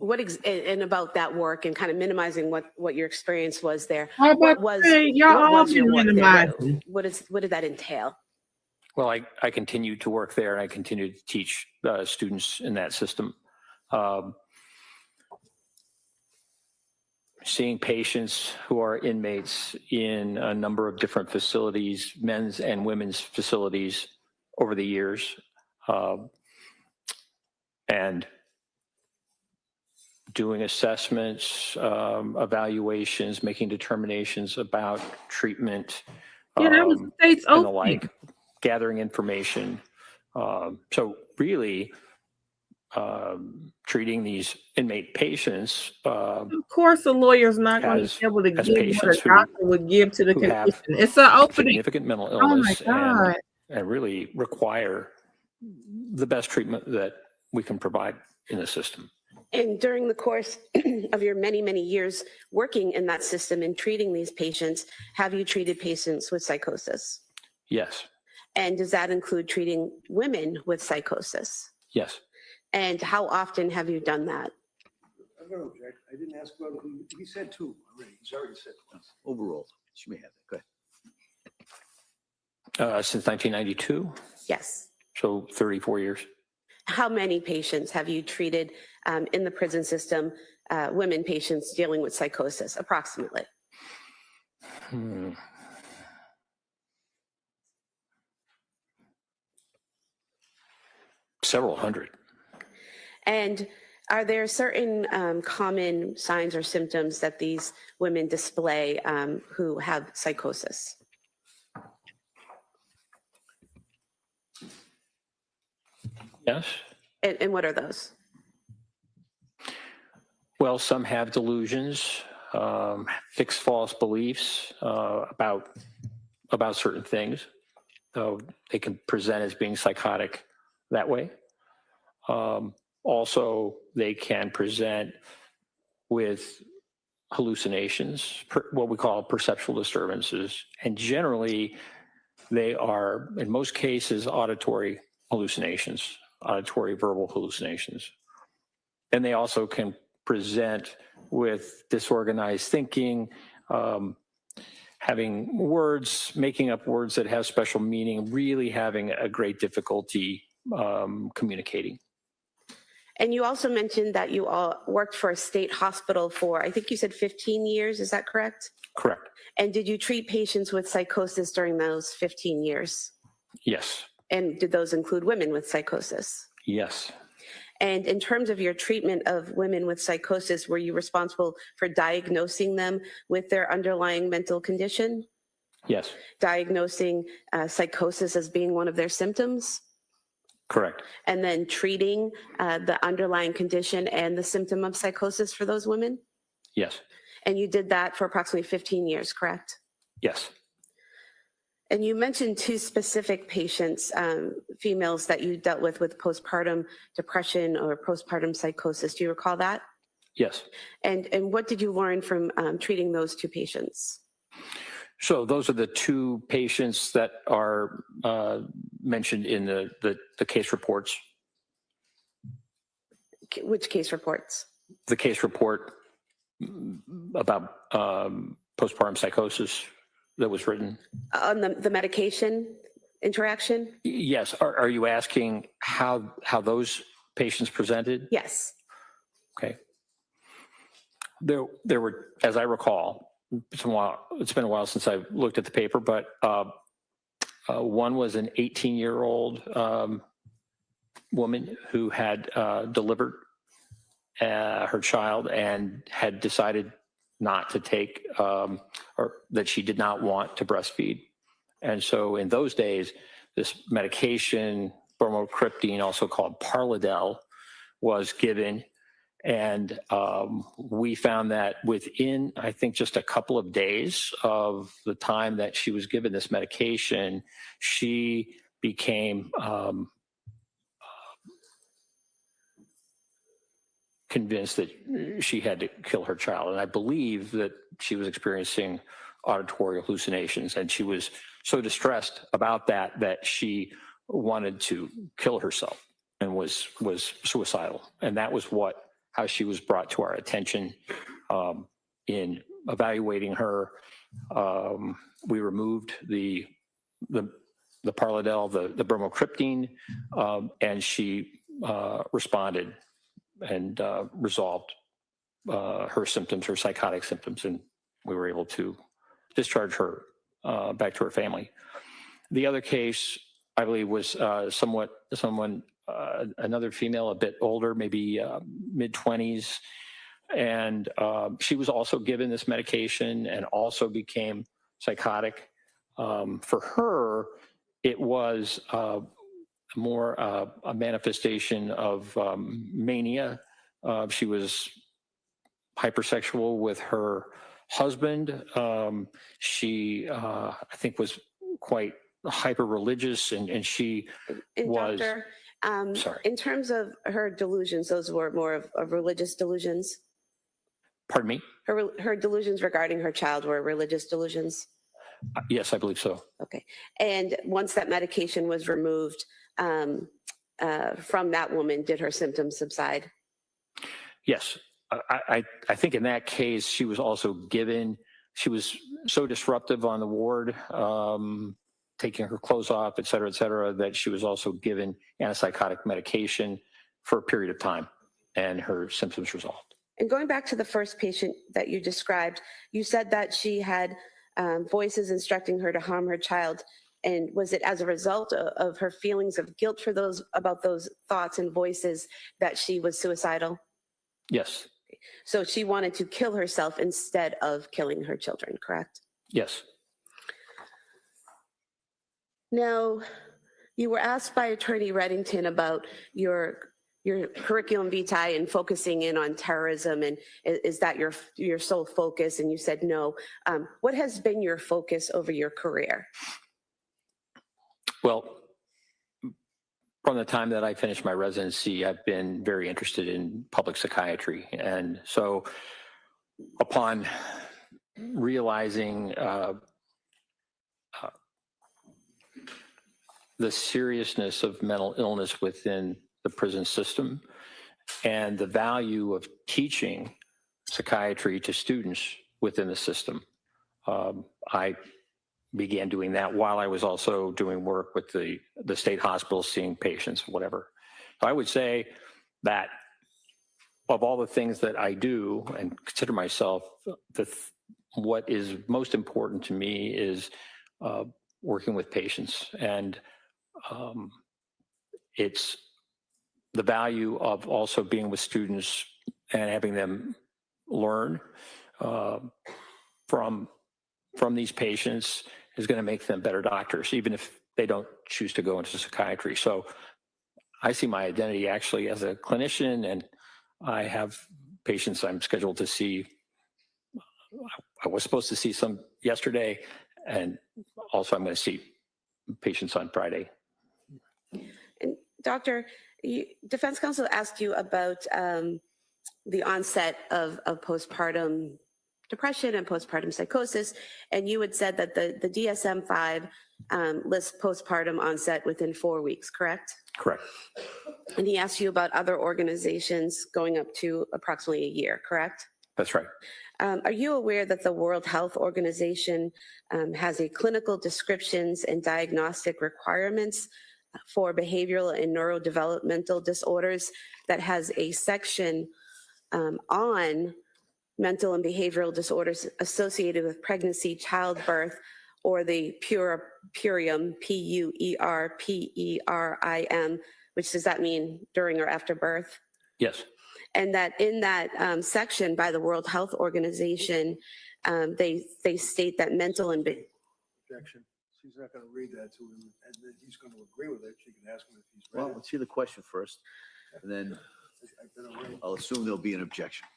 and about that work and kind of minimizing what your experience was there. How about What y'all all was your been work there? minimizing? What did that entail? Well, I continued to work there, and I continued to teach students in that system. Seeing patients who are inmates in a number of different facilities, men's and women's facilities over the years, and doing assessments, evaluations, making determinations about treatment, Yeah, that was the state's and the opening. like, gathering information. So really, treating these inmate patients Of course, a lawyer's not going as- to be able to as give what patients a who- doctor would give to the who have condition. It's an opening. significant mental Oh my illness God. and really require the best treatment that we can provide in the system. And during the course of your many, many years working in that system and treating these patients, have you treated patients with psychosis? Yes, And does that include treating women with psychosis? yes. And how often have you done that? I'm going to object. I didn't ask about who, he said two already. He's already said one. Overall, she may have that. Go ahead. Since 1992, Yes. so 34 years. How many patients have you treated in the prison system, women patients dealing with psychosis, approximately? Several hundred. And are there certain common signs or symptoms that these women display who have psychosis? Yes. And what are those? Well, some have delusions, fixed false beliefs about certain things. So they can present as being psychotic that way. Also, they can present with hallucinations, what we call perceptual disturbances. And generally, they are, in most cases, auditory hallucinations, auditory verbal hallucinations. And they also can present with disorganized thinking, having words, making up words that have special meaning, really having a great difficulty communicating. And you also mentioned that you all worked for a state hospital for, I think you said 15 years, is that correct? Correct. And did you treat patients with psychosis during those 15 years? Yes. And did those include women with psychosis? Yes. And in terms of your treatment of women with psychosis, were you responsible for diagnosing them with their underlying mental condition? Yes. Diagnosing psychosis as being one of their symptoms? Correct. And then treating the underlying condition and the symptom of psychosis for those women? Yes. And you did that for approximately 15 years, correct? Yes. And you mentioned two specific patients, females that you dealt with postpartum depression or postpartum psychosis. Do you recall that? Yes. And what did you learn from treating those two patients? So those are the two patients that are mentioned in the case reports. Which case reports? The case report about postpartum psychosis that was written. On the medication interaction? Yes. Are you asking how those patients presented? Yes. Okay. There were, as I recall, it's been a while since I've looked at the paper, but one was an 18-year-old woman who had delivered her child and had decided not to take, or that she did not want to breastfeed. And so in those days, this medication, bromocriptine, also called Parladel, was given. And we found that within, I think, just a couple of days of the time that she was given this medication, she became convinced that she had to kill her child. And I believe that she was experiencing auditory hallucinations. And she was so distressed about that she wanted to kill herself and was suicidal. And that was how she was brought to our attention in evaluating her. We removed the Parladel, the bromocriptine, and she responded and resolved her symptoms, her psychotic symptoms, and we were able to discharge her back to her family. The other case, I believe, was another female, a bit older, maybe mid-20s, and she was also given this medication and also became psychotic. For her, it was more a manifestation of mania. She was hypersexual with her husband. She, I think, was quite hyper-religious, and she was... Doctor, sorry. in terms of her delusions, those were more of religious delusions? Pardon me? Her delusions regarding her child were religious delusions? Yes, I believe so. Okay. And once that medication was removed from that woman, did her symptoms subside? Yes. I think in that case, she was also given, she was so disruptive on the ward, taking her clothes off, et cetera, that she was also given antipsychotic medication for a period of time, and her symptoms resolved. And going back to the first patient that you described, you said that she had voices instructing her to harm her child. And was it as a result of her feelings of guilt for about those thoughts and voices that she was suicidal? Yes. So she wanted to kill herself instead of killing her children, correct? Yes. Now, you were asked by Attorney Reddington about your curriculum vitae and focusing in on terrorism, and is that your sole focus? And you said no. What has been your focus over your career? Well, from the time that I finished my residency, I've been very interested in public psychiatry. And so upon realizing the seriousness of mental illness within the prison system and the value of teaching psychiatry to students within the system, I began doing that while I was also doing work with the state hospital, seeing patients, whatever. So I would say that of all the things that I do and consider myself, what is most important to me is working with patients. And it's the value of also being with students and having them learn from these patients is going to make them better doctors, even if they don't choose to go into psychiatry. So I see my identity actually as a clinician, and I have patients I'm scheduled to see. I was supposed to see some yesterday, and also I'm going to see patients on Friday. And Doctor, defense counsel asked you about the onset of postpartum depression and postpartum psychosis, and you had said that the DSM-5 lists postpartum onset within 4 weeks, correct? Correct. And he asked you about other organizations going up to approximately a year, correct? That's right. Are you aware that the World Health Organization has a clinical descriptions and diagnostic requirements for behavioral and neurodevelopmental disorders that has a section on mental and behavioral disorders associated with pregnancy, childbirth, or the puerium, P-U-E-R-P-E-R-I-M, which does that mean during or after birth? Yes. And that in that section by the World Health Organization, they state that mental and... Objection. She's not going to read that to him, and then he's going to agree with it. She can ask him if he's read Well, let's hear the question first, and then I'll assume there'll be an objection.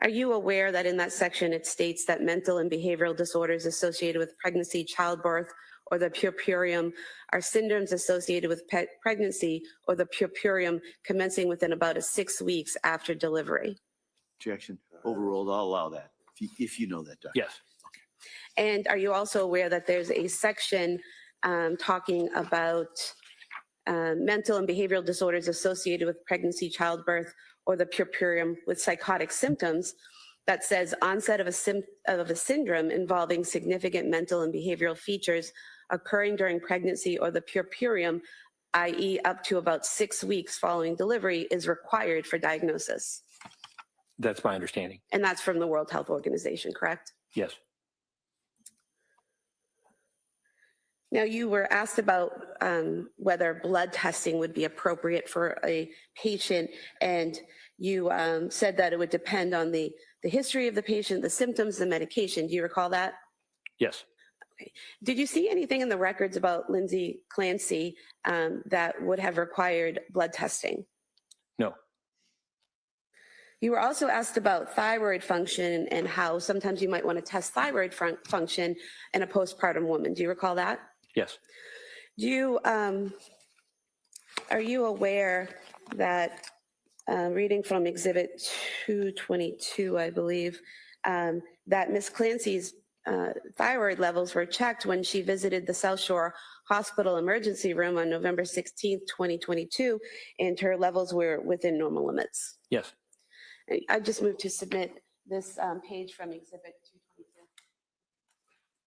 Are you aware that in that section it states that mental and behavioral disorders associated with pregnancy, childbirth, or the puerperium are syndromes associated with pregnancy or the puerperium commencing within about 6 weeks after delivery? Objection overruled. I'll allow that if you know that, Doctor. Yes. And are you also aware that there's a section talking about mental and behavioral disorders associated with pregnancy, childbirth, or the puerperium with psychotic symptoms, that says onset of a syndrome involving significant mental and behavioral features occurring during pregnancy or the puerperium, i.e. up to about 6 weeks following delivery, is required for diagnosis. That's my understanding. And that's from the World Health Organization, correct? Yes. Now, you were asked about whether blood testing would be appropriate for a patient, and you said that it would depend on the history of the patient, the symptoms, the medication. Do you recall that? Yes. Okay. Did you see anything in the records about Lindsay Clancy that would have required blood testing? No. You were also asked about thyroid function and how sometimes you might want to test thyroid function in a postpartum woman. Do you recall that? Yes. Do you, are you aware that, reading from Exhibit 222, I believe, that Ms. Clancy's thyroid levels were checked when she visited the South Shore Hospital emergency room on November 16th, 2022, and her levels were within normal limits? Yes. I just moved to submit this page from Exhibit 222,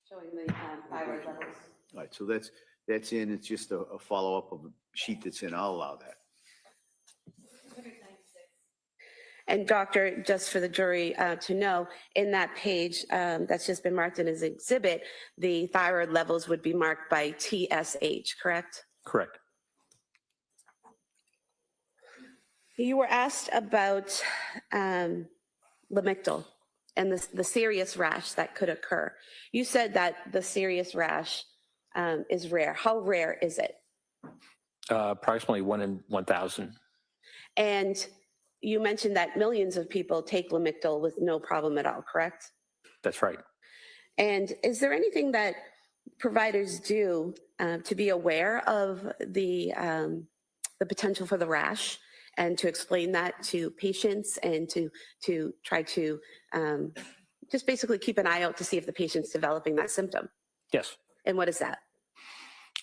showing the thyroid levels. All right, so that's in. It's just a follow-up of a sheet that's in. I'll allow that. And doctor, just for the jury to know, in that page that's just been marked in as exhibit, the thyroid levels would be marked by TSH, correct? Correct. You were asked about Lamictal and the serious rash that could occur. You said that the serious rash is rare. How rare is it? Approximately 1 in 1,000. And you mentioned that millions of people take Lamictal with no problem at all, correct? That's right. And is there anything that providers do to be aware of the potential for the rash, and to explain that to patients, and to try to just basically keep an eye out to see if the patient's developing that symptom? Yes. And what is that?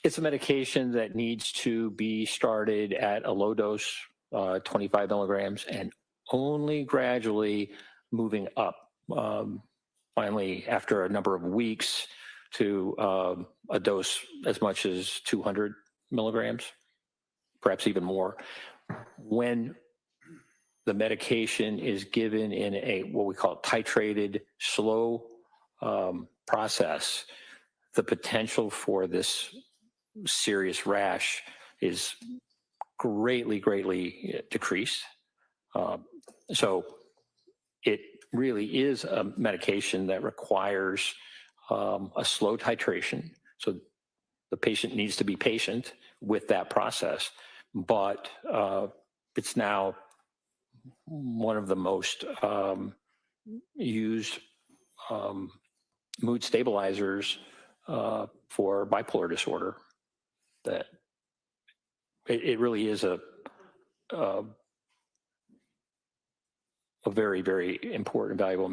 It's a medication that needs to be started at a low dose, 25 milligrams, and only gradually moving up. Finally, after a number of weeks, to a dose as much as 200 milligrams, perhaps even more. When the medication is given in a what we call titrated, slow process, the potential for this serious rash is greatly decreased. So it really is a medication that requires a slow titration. So the patient needs to be patient with that process, but it's now one of the most used mood stabilizers for bipolar disorder. That it really is a very important, valuable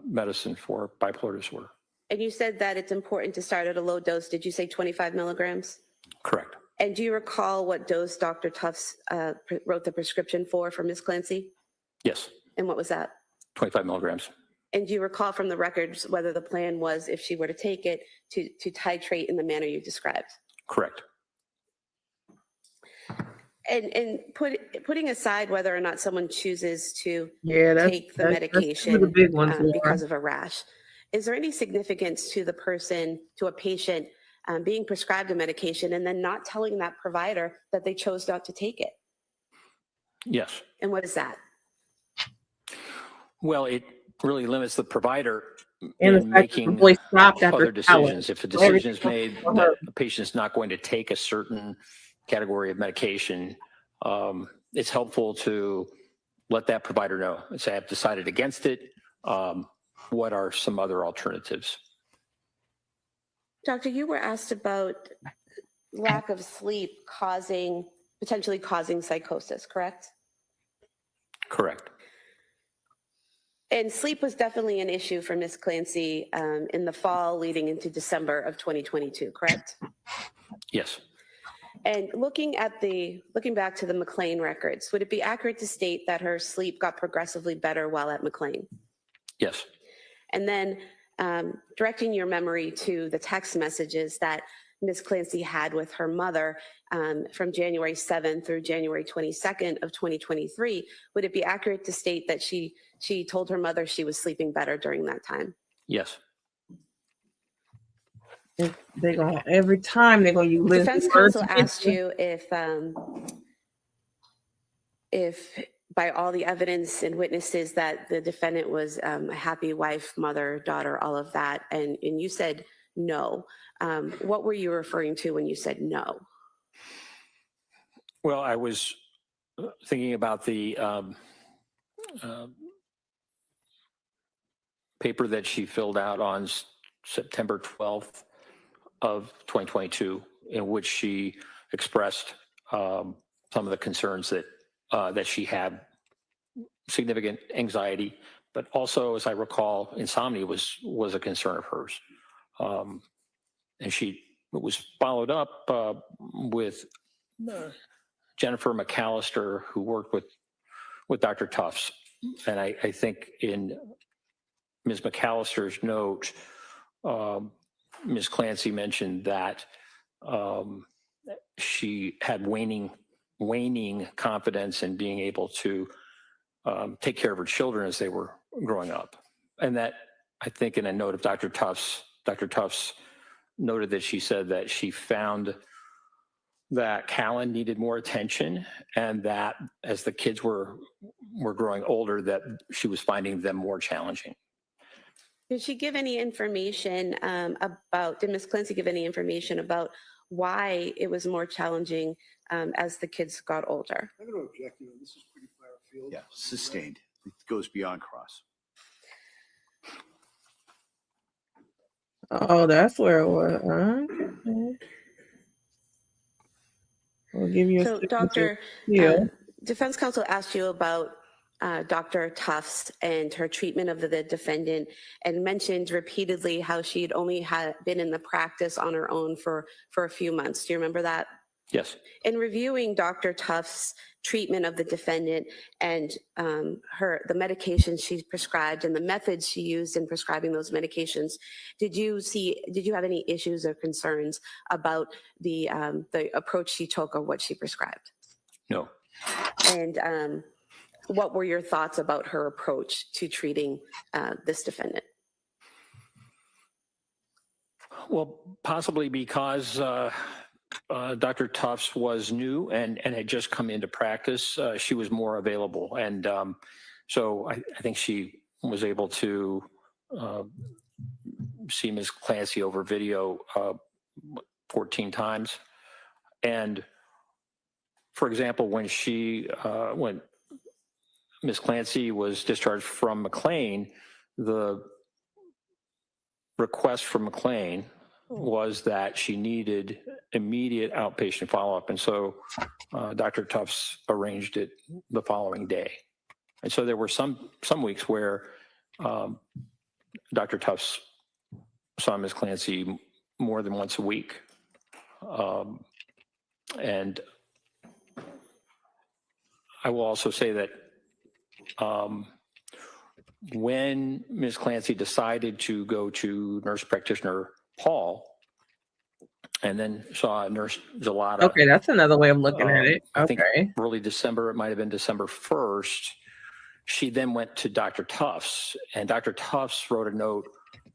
medicine for bipolar disorder. And you said that it's important to start at a low dose. Did you say 25 milligrams? Correct. And do you recall what dose Dr. Tufts wrote the prescription for Ms. Clancy? Yes. And what was that? 25 milligrams. And do you recall from the records whether the plan was, if she were to take it, to titrate in the manner you described? Correct. And putting aside whether or not someone chooses to take the medication medication the big ones, because of a rash, is there any significance to the person, to a patient, being prescribed a medication and then not telling that provider that they chose not to take it? Yes. And what is that? Well, it really limits the provider And in making other decisions. If a decision is made that the patient's not going to take a certain category of medication, it's helpful to let that provider know and say, I've decided against it. What are some other alternatives? Doctor, you were asked about lack of sleep potentially causing psychosis, correct? Correct. And sleep was definitely an issue for Ms. Clancy in the fall leading into December of 2022, correct? Yes. And looking back to the McLean records, would it be accurate to state that her sleep got progressively better while at McLean? Yes. And then directing your memory to the text messages that Ms. Clancy had with her mother from January 7th through January 22nd of 2023, would it be accurate to state that she told her mother she was sleeping better during that time? Yes. They're gonna every time they're gonna use Defense Lindsay's words counsel against asked you if by all the evidence and witnesses that the defendant was a happy wife, mother, daughter, all of that, and you said no. What were you referring to when you said no? Well, I was thinking about the paper that she filled out on September 12th of 2022, in which she expressed some of the concerns that she had, significant anxiety, but also, as I recall, insomnia was a concern of hers. And it was followed up with Jennifer McAllister, who worked with Dr. Tufts. And I think in Ms. McAllister's note, Ms. Clancy mentioned that she had waning confidence in being able to take care of her children as they were growing up. And that, I think in a note of Dr. Tufts noted that she said that she found that Callan needed more attention, and that as the kids were growing older, that she was finding them more challenging. Did she give any information did Ms. Clancy give any information about why it was more challenging as the kids got older? I'm going to object. This is pretty far afield. Yeah, sustained. It goes beyond cross. Oh, that's where it was. Okay. We'll give you a So, Doctor, defense counsel asked you about Dr. Tufts and her treatment of the defendant, and mentioned repeatedly how she had only been in the practice on her own for a few months. Do you remember that? Yes. In reviewing Dr. Tufts' treatment of the defendant and the medications she prescribed and the methods she used in prescribing those medications, did you have any issues or concerns about the approach she took or what she prescribed? No. And what were your thoughts about her approach to treating this defendant? Well, possibly because Dr. Tufts was new and had just come into practice, she was more available. And so I think she was able to see Ms. Clancy over video 14 times. And for example, when Ms. Clancy was discharged from McLean, the request from McLean was that she needed immediate outpatient follow-up. And so Dr. Tufts arranged it the following day. And so there were some weeks where Dr. Tufts saw Ms. Clancy more than once a week. And I will also say that when Ms. Clancy decided to go to nurse practitioner Paul and then saw Nurse Zalata. Okay, that's another way of looking at it. I think Okay. early December, it might have been December 1st. She then went to Dr. Tufts, and Dr. Tufts wrote a note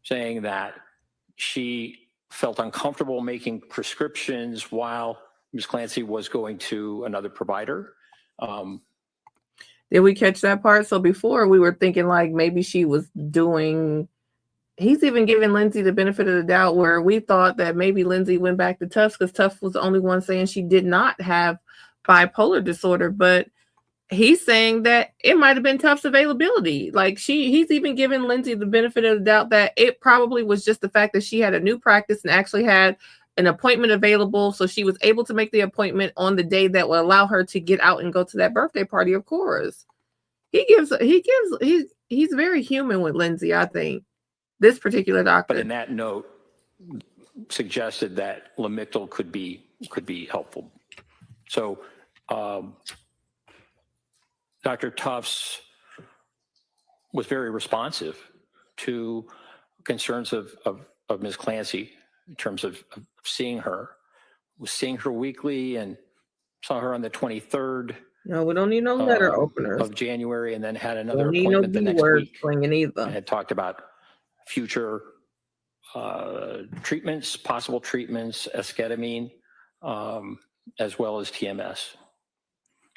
saying that she felt uncomfortable making prescriptions while Ms. Clancy was going to another provider. Did we catch that part? So before we were thinking like maybe she was doing, he's even giving Lindsay the benefit of the doubt where we thought that maybe Lindsay went back to Tufts because Tufts was the only one saying she did not have bipolar disorder. But he's saying that it might have been Tufts' availability. Like he's even giving Lindsay the benefit of the doubt that it probably was just the fact that she had a new practice and actually had an appointment available. So she was able to make the appointment on the day that will allow her to get out and go to that birthday party of Cora's. He's very human with Lindsay, I think. This particular doctor. But in that note, suggested that Lamictal could be helpful. So Dr. Tufts was very responsive to concerns of Ms. Clancy in terms of seeing her. Was seeing her weekly and saw her on the 23rd No, we don't need no letter openers. of January, and then had another Don't need no appointment the B next word week. slinging And either. had talked about future treatments, possible treatments, esketamine, as well as TMS.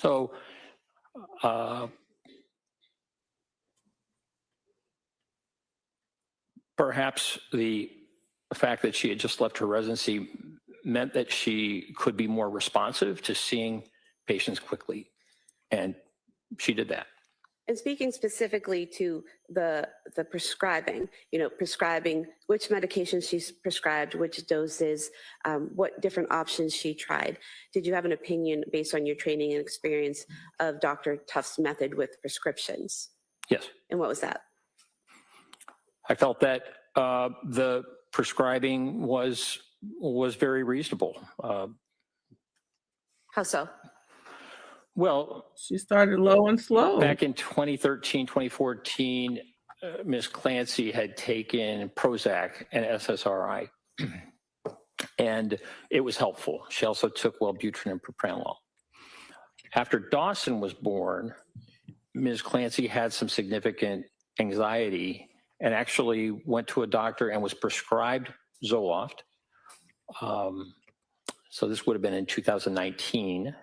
So perhaps the fact that she had just left her residency meant that she could be more responsive to seeing patients quickly. And she did that. And speaking specifically to the prescribing, prescribing which medications she's prescribed, which doses, what different options she tried. Did you have an opinion based on your training and experience of Dr. Tufts' method with prescriptions? Yes. And what was that? I felt that the prescribing was very reasonable. How so? Well, She started low and slow. back in 2013, 2014, Ms. Clancy had taken Prozac and SSRI, and it was helpful. She also took Wellbutrin and propranolol. After Dawson was born, Ms. Clancy had some significant anxiety and actually went to a doctor and was prescribed Zoloft. So this would have been in 2019.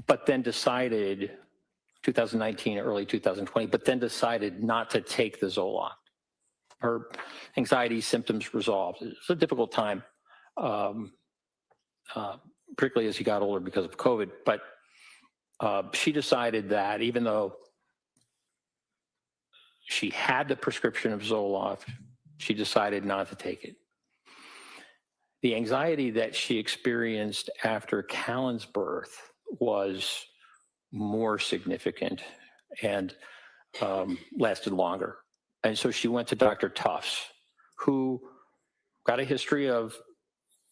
But then decided, 2019, early 2020, but then decided not to take the Zoloft. Her anxiety symptoms resolved. It's a difficult time, particularly as he got older because of COVID. But she decided that even though she had the prescription of Zoloft, she decided not to take it. The anxiety that she experienced after Callan's birth was more significant and lasted longer. And so she went to Dr. Tufts, who got a history of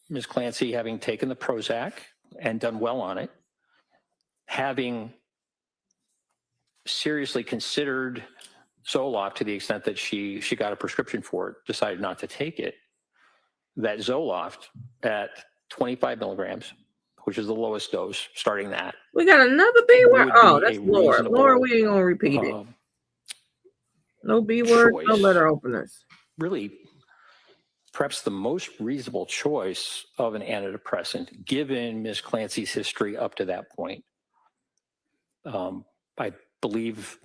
Ms. Clancy having taken the Prozac and done well on it, having seriously considered Zoloft to the extent that she got a prescription for it, decided not to take it. That Zoloft at 25 milligrams, which is the lowest dose, starting that. We got another B word. would Oh, be that's a Laura. reasonable, Laura, we ain't gonna repeat it. No B word, no choice. letter openers. Really, perhaps the most reasonable choice of an antidepressant, given Ms. Clancy's history up to that point. I believe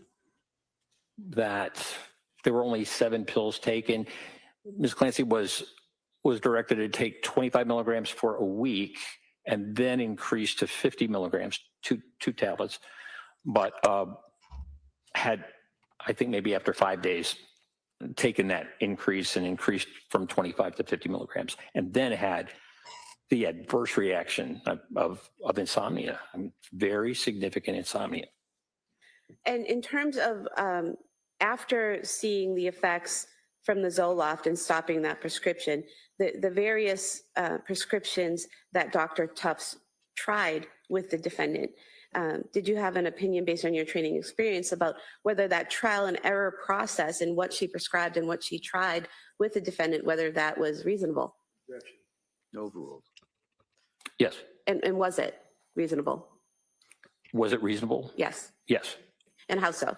that there were only 7 pills taken. Ms. Clancy was directed to take 25 milligrams for a week and then increased to 50 milligrams, two tablets, but had, I think maybe after 5 days, taken that increase and increased from 25 to 50 milligrams, and then had the adverse reaction of insomnia. I mean, very significant insomnia. And in terms of after seeing the effects from the Zoloft and stopping that prescription, the various prescriptions that Dr. Tufts tried with the defendant, did you have an opinion based on your training experience about whether that trial and error process and what she prescribed and what she tried with the defendant, whether that was reasonable? Overruled. Yes. And was it reasonable? Was it reasonable? Yes. Yes. And how so?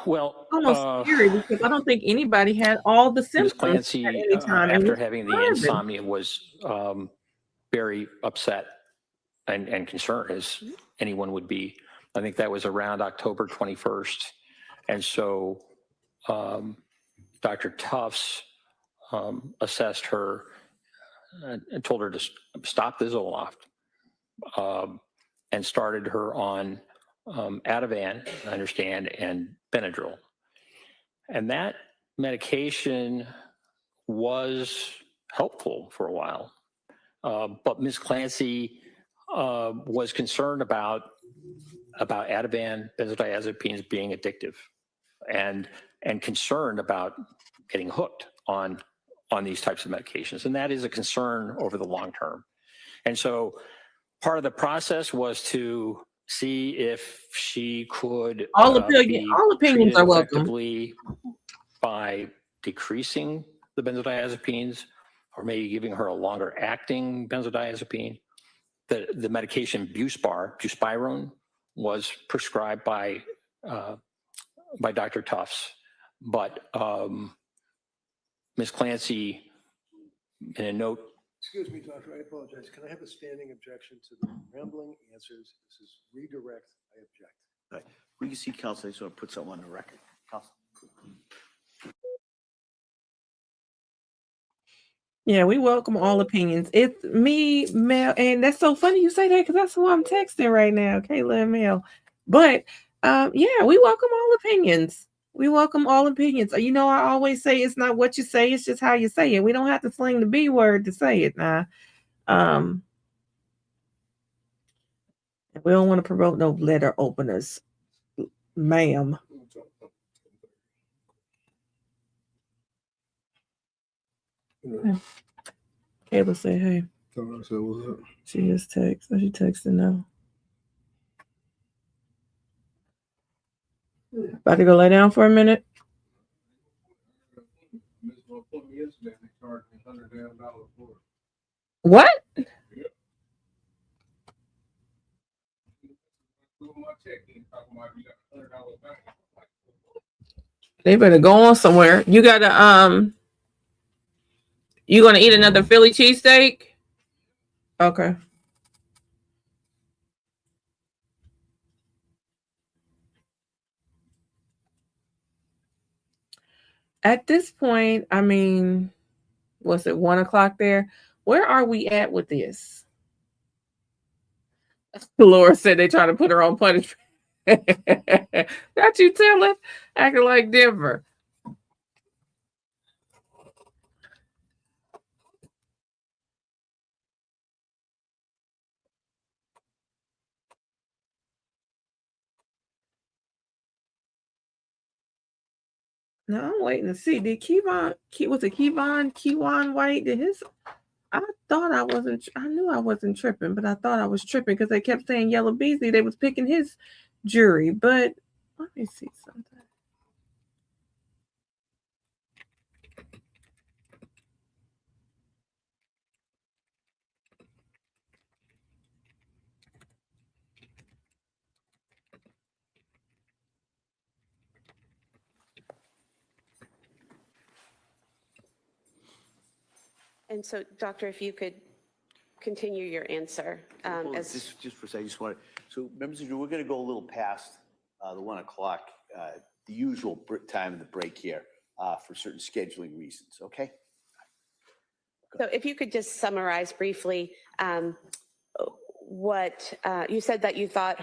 Well, Almost scary because I don't think anybody had all the Ms. symptoms Clancy, at any time. after having the insomnia, was very upset and concerned, as anyone would be. I think that was around October 21st. And so Dr. Tufts assessed her and told her to stop the Zoloft and started her on Ativan, I understand, and Benadryl. And that medication was helpful for a while. But Ms. Clancy was concerned about Ativan, benzodiazepines being addictive, and concerned about getting hooked on these types of medications. And that is a concern over the long term. And so part of the process was to see if she could All be opinions treated are welcome. effectively by decreasing the benzodiazepines or maybe giving her a longer acting benzodiazepine. The medication buspirone was prescribed by Dr. Tufts, but Ms. Clancy, in a note. Excuse me, doctor, I apologize. Can I have a standing objection to the rambling answers? This is redirect. I object. Right. We can see counsel. I just want to put something on the record. Counsel. Yeah, we welcome all opinions. It's me, Mel, and that's so funny you say that because that's who I'm texting right now, Kayla and Mel. But yeah, we welcome all opinions. We welcome all opinions. You know, I always say it's not what you say, it's just how you say it. We don't have to sling the B word to say it now. We don't want to promote no letter openers, ma'am. Kayla say hey. She just texted. She texted now. About to go lay down for a minute. What? They better go on somewhere. You gotta you gonna eat another Philly cheesesteak? Okay. At this point, I mean, was it 1 o'clock there? Where are we at with this? Laura said they trying to put her on punishment. That you telling? Acting like Denver. No, I'm waiting to see. Did Kevon White? Did his? I thought I wasn't. I knew I wasn't tripping, but I thought I was tripping because they kept saying Yellow Beasley. They was picking his jury, but let me see something. And so, doctor, if you could continue your answer. Just for a second, I just want to, so members of the jury, we're going to go a little past the 1 o'clock, the usual time of the break here for certain scheduling reasons, okay? So if you could just summarize briefly what you said that you thought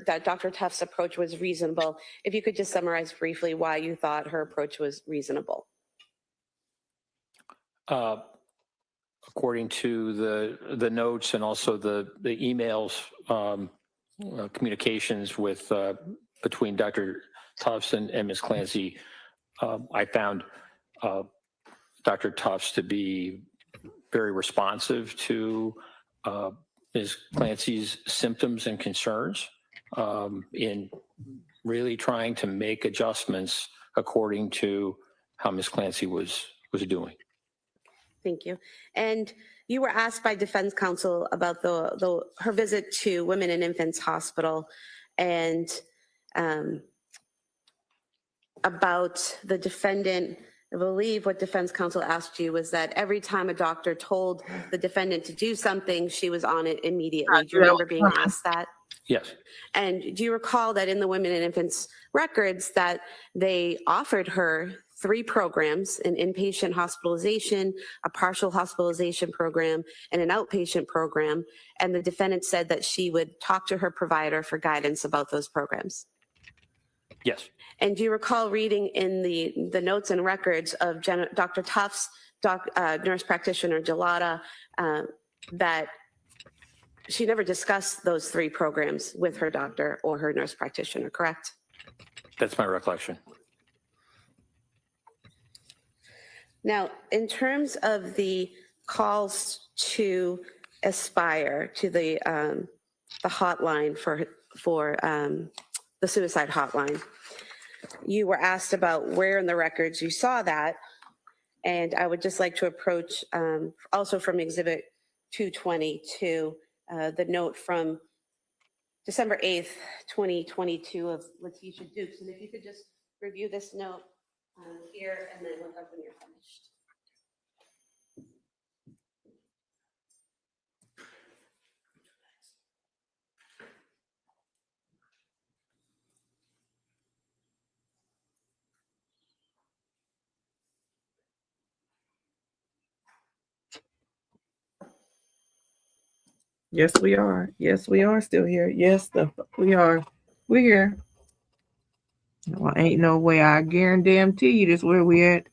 that Dr. Tufts' approach was reasonable. If you could just summarize briefly why you thought her approach was reasonable. According to the notes and also the emails, communications with between Dr. Tufts and Ms. Clancy, I found Dr. Tufts to be very responsive to Ms. Clancy's symptoms and concerns in really trying to make adjustments according to how Ms. Clancy was doing. Thank you. And you were asked by defense counsel about her visit to Women and Infants Hospital and about the defendant. I believe what defense counsel asked you was that every time a doctor told the defendant to do something, she was on it immediately. Do you remember being asked that? Yes. And do you recall that in the Women and Infants records that they offered her 3 programs, an inpatient hospitalization, a partial hospitalization program, and an outpatient program, and the defendant said that she would talk to her provider for guidance about those programs? Yes. And do you recall reading in the notes and records of Dr. Tufts, nurse practitioner Gelada, that she never discussed those 3 programs with her doctor or her nurse practitioner, correct? That's my recollection. Now, in terms of the calls to Aspire, to the hotline for the suicide hotline. You were asked about where in the records you saw that, and I would just like to approach, also from Exhibit 222, the note from December 8th, 2022 of Letitia Dukes. And if you could just review this note here and then look up when you're finished. Yes, we are. Yes, we are still here. Yes, we are. We're here. Well, ain't no way. I guarantee you this where we at.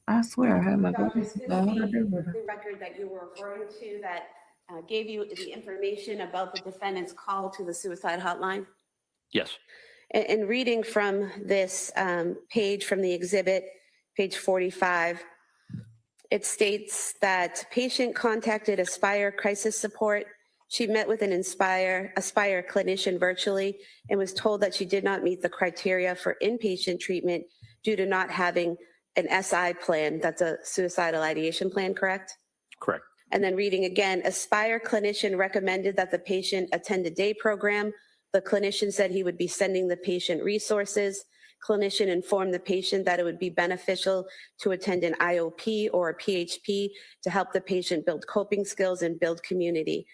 I swear I had my Doctor, glasses is this on. What I do with the her? record that you were referring to that gave you the information about the defendant's call to the suicide hotline? Yes. And reading from this page from the exhibit, page 45, it states that patient contacted Aspire Crisis Support. She met with an Aspire clinician virtually and was told that she did not meet the criteria for inpatient treatment due to not having an SI plan. That's a suicidal ideation plan, correct? Correct. And then reading again, Aspire clinician recommended that the patient attend a day program. The clinician said he would be sending the patient resources. Clinician informed the patient that it would be beneficial to attend an IOP or a PHP to help the patient build coping skills and build community.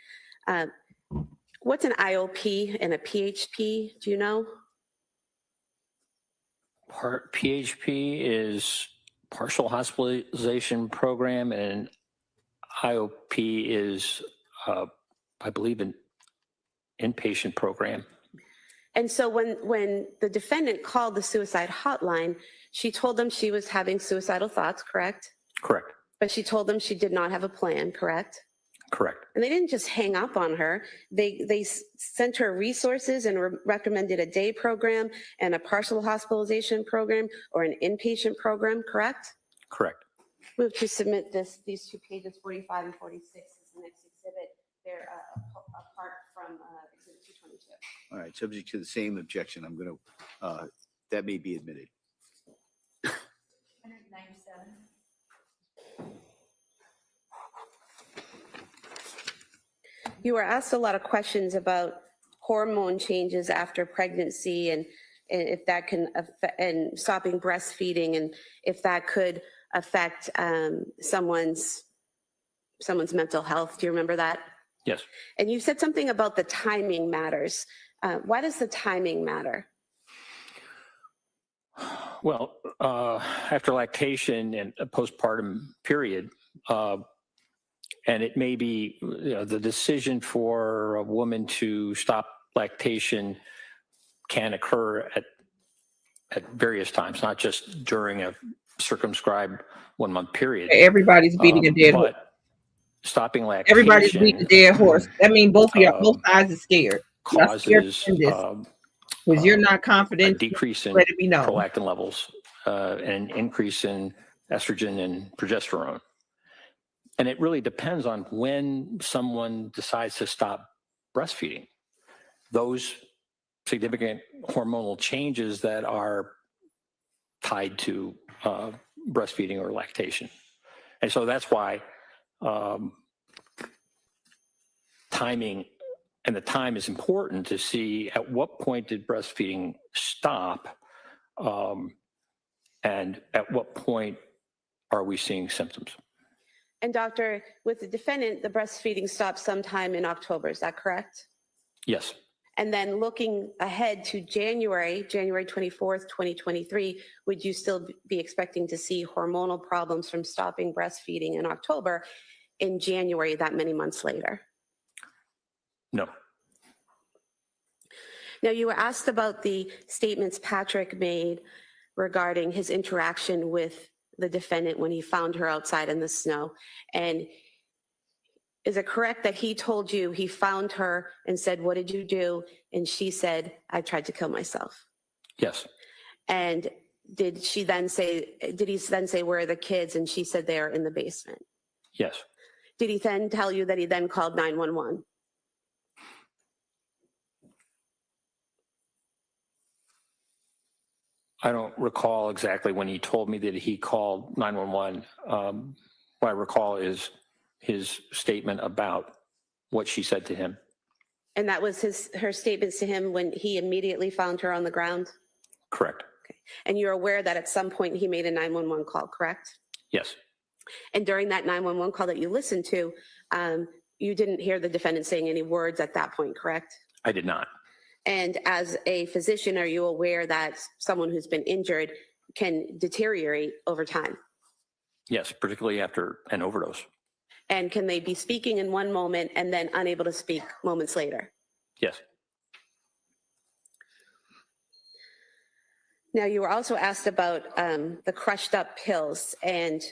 What's an IOP and a PHP? Do you know? PHP is partial hospitalization program, and IOP is, I believe, an inpatient program. And so when the defendant called the suicide hotline, she told them she was having suicidal thoughts, correct? Correct. But she told them she did not have a plan, correct? Correct. And they didn't just hang up on her. They sent her resources and recommended a day program and a partial hospitalization program or an inpatient program, correct? Correct. Move to submit these two pages, 45 and 46, as the next exhibit. They're apart from exhibit 222. All right, subject to the same objection, I'm going to, that may be admitted. 197. You were asked a lot of questions about hormone changes after pregnancy and if that can affect, and stopping breastfeeding, and if that could affect someone's mental health. Do you remember that? Yes. And you said something about the timing matters. Why does the timing matter? Well, after lactation and a postpartum period, and it may be, the decision for a woman to stop lactation can occur at various times, not just during a circumscribed 1 month period. Everybody's beating a dead horse. But stopping lactation. Everybody's beating a dead horse. That means both sides are scared. Causes because you're not confident. A decrease in let it be known. prolactin levels and an increase in estrogen and progesterone. And it really depends on when someone decides to stop breastfeeding. Those significant hormonal changes that are tied to breastfeeding or lactation. And so that's why timing and the time is important to see at what point did breastfeeding stop and at what point are we seeing symptoms. And doctor, with the defendant, the breastfeeding stopped sometime in October, is that correct? Yes. And then looking ahead to January 24th, 2023, would you still be expecting to see hormonal problems from stopping breastfeeding in October in January, that many months later? No. Now, you were asked about the statements Patrick made regarding his interaction with the defendant when he found her outside in the snow. And is it correct that he told you he found her and said, "What did you do?" And she said, "I tried to kill myself"? Yes. And did he then say, "Where are the kids?" And she said, "They are in the basement"? Yes. Did he then tell you that he then called 911? I don't recall exactly when he told me that he called 911. What I recall is his statement about what she said to him. And that was her statements to him when he immediately found her on the ground? Correct. Okay. And you're aware that at some point he made a 911 call, correct? Yes. And during that 911 call that you listened to, you didn't hear the defendant saying any words at that point, correct? I did not. And as a physician, are you aware that someone who's been injured can deteriorate over time? Yes, particularly after an overdose. And can they be speaking in one moment and then unable to speak moments later? Yes. Now, you were also asked about the crushed up pills and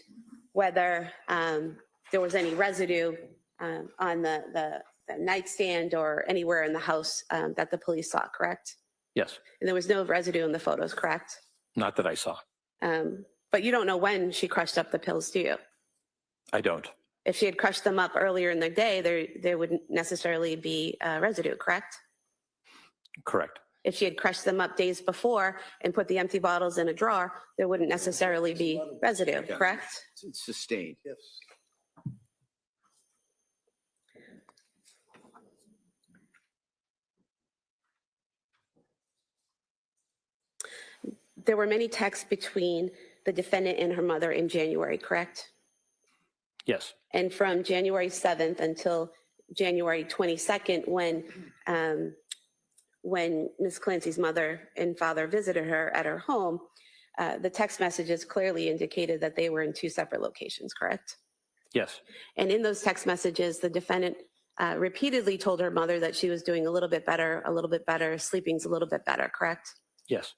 whether there was any residue on the nightstand or anywhere in the house that the police saw, correct? Yes. And there was no residue in the photos, correct? Not that I saw. But you don't know when she crushed up the pills, do you? I don't. If she had crushed them up earlier in the day, there wouldn't necessarily be residue, correct? Correct. If she had crushed them up days before and put the empty bottles in a drawer, there wouldn't necessarily be residue, correct? It's sustained. Yes. There were many texts between the defendant and her mother in January, correct? Yes. And from January 7th until January 22nd, when Ms. Clancy's mother and father visited her at her home, the text messages clearly indicated that they were in two separate locations, correct? Yes. And in those text messages, the defendant repeatedly told her mother that she was doing a little bit better, sleeping's a little bit better, correct? Yes.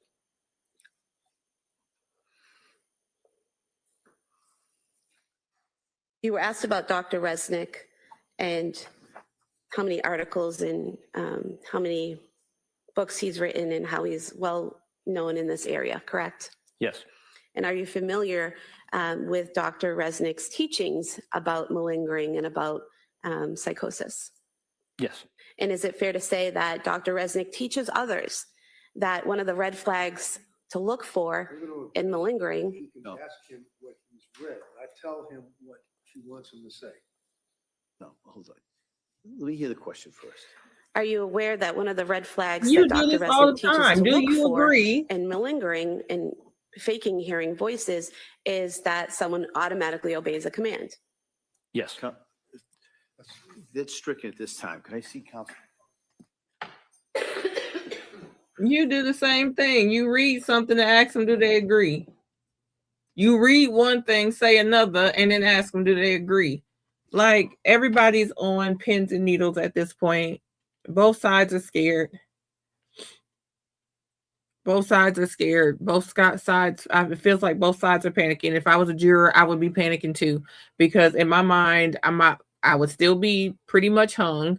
You were asked about Dr. Resnick and how many articles and how many books he's written and how he's well known in this area, correct? Yes. And are you familiar with Dr. Resnick's teachings about malingering and about psychosis? Yes. And is it fair to say that Dr. Resnick teaches others that one of the red flags to look for in malingering? You can ask him what he's read. I tell him what she wants him to say. No, hold on. Let me hear the question first. Are you aware that one of the red flags You that do Dr. this all Resnick the teaches time. to Do look you for agree? in malingering and faking hearing voices is that someone automatically obeys a command? Yes. That's stricken at this time. Can I see counsel? You do the same thing. You read something and ask them, do they agree? You read one thing, say another, and then ask them, do they agree? Like, everybody's on pins and needles at this point. Both sides are scared. Both sides are scared. Both sides, it feels like both sides are panicking. If I was a juror, I would be panicking too, because in my mind, I would still be pretty much hung.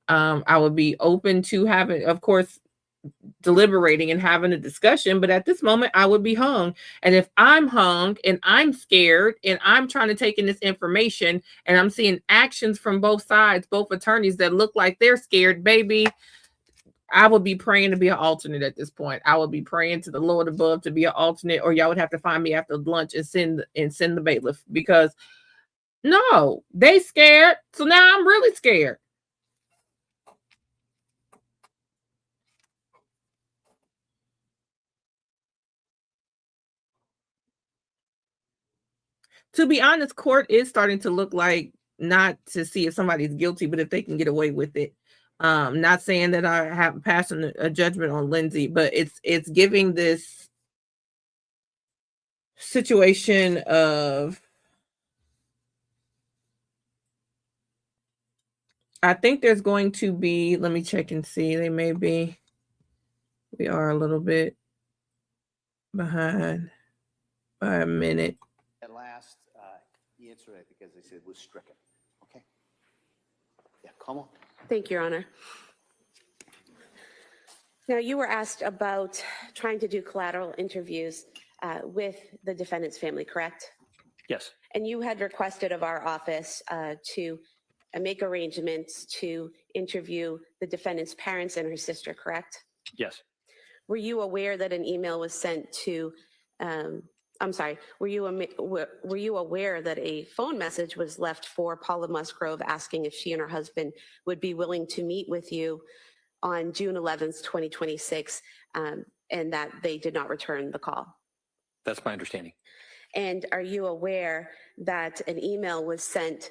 I would be open to having, of course, deliberating and having a discussion, but at this moment I would be hung. And if I'm hung and I'm scared and I'm trying to take in this information and I'm seeing actions from both sides, both attorneys that look like they're scared, baby, I would be praying to be an alternate at this point. I would be praying to the Lord above to be an alternate, or y'all would have to find me after lunch and send the bailiff, because no, they scared. So now I'm really scared. To be honest, court is starting to look like, not to see if somebody's guilty, but if they can get away with it. Not saying that I have passed a judgment on Lindsay, but it's giving this situation of, I think there's going to be, let me check and see, we are a little bit behind by a minute. At last, answer, I think, as I said, was stricken. Okay. Yeah, come on. Thank you, Your Honor. Now, you were asked about trying to do collateral interviews with the defendant's family, correct? Yes. And you had requested of our office to make arrangements to interview the defendant's parents and her sister, correct? Yes. Were you aware that an email was sent to, I'm sorry, were you aware that a phone message was left for Paula Musgrove asking if she and her husband would be willing to meet with you on June 11th, 2026, and that they did not return the call? That's my understanding. And are you aware that an email was sent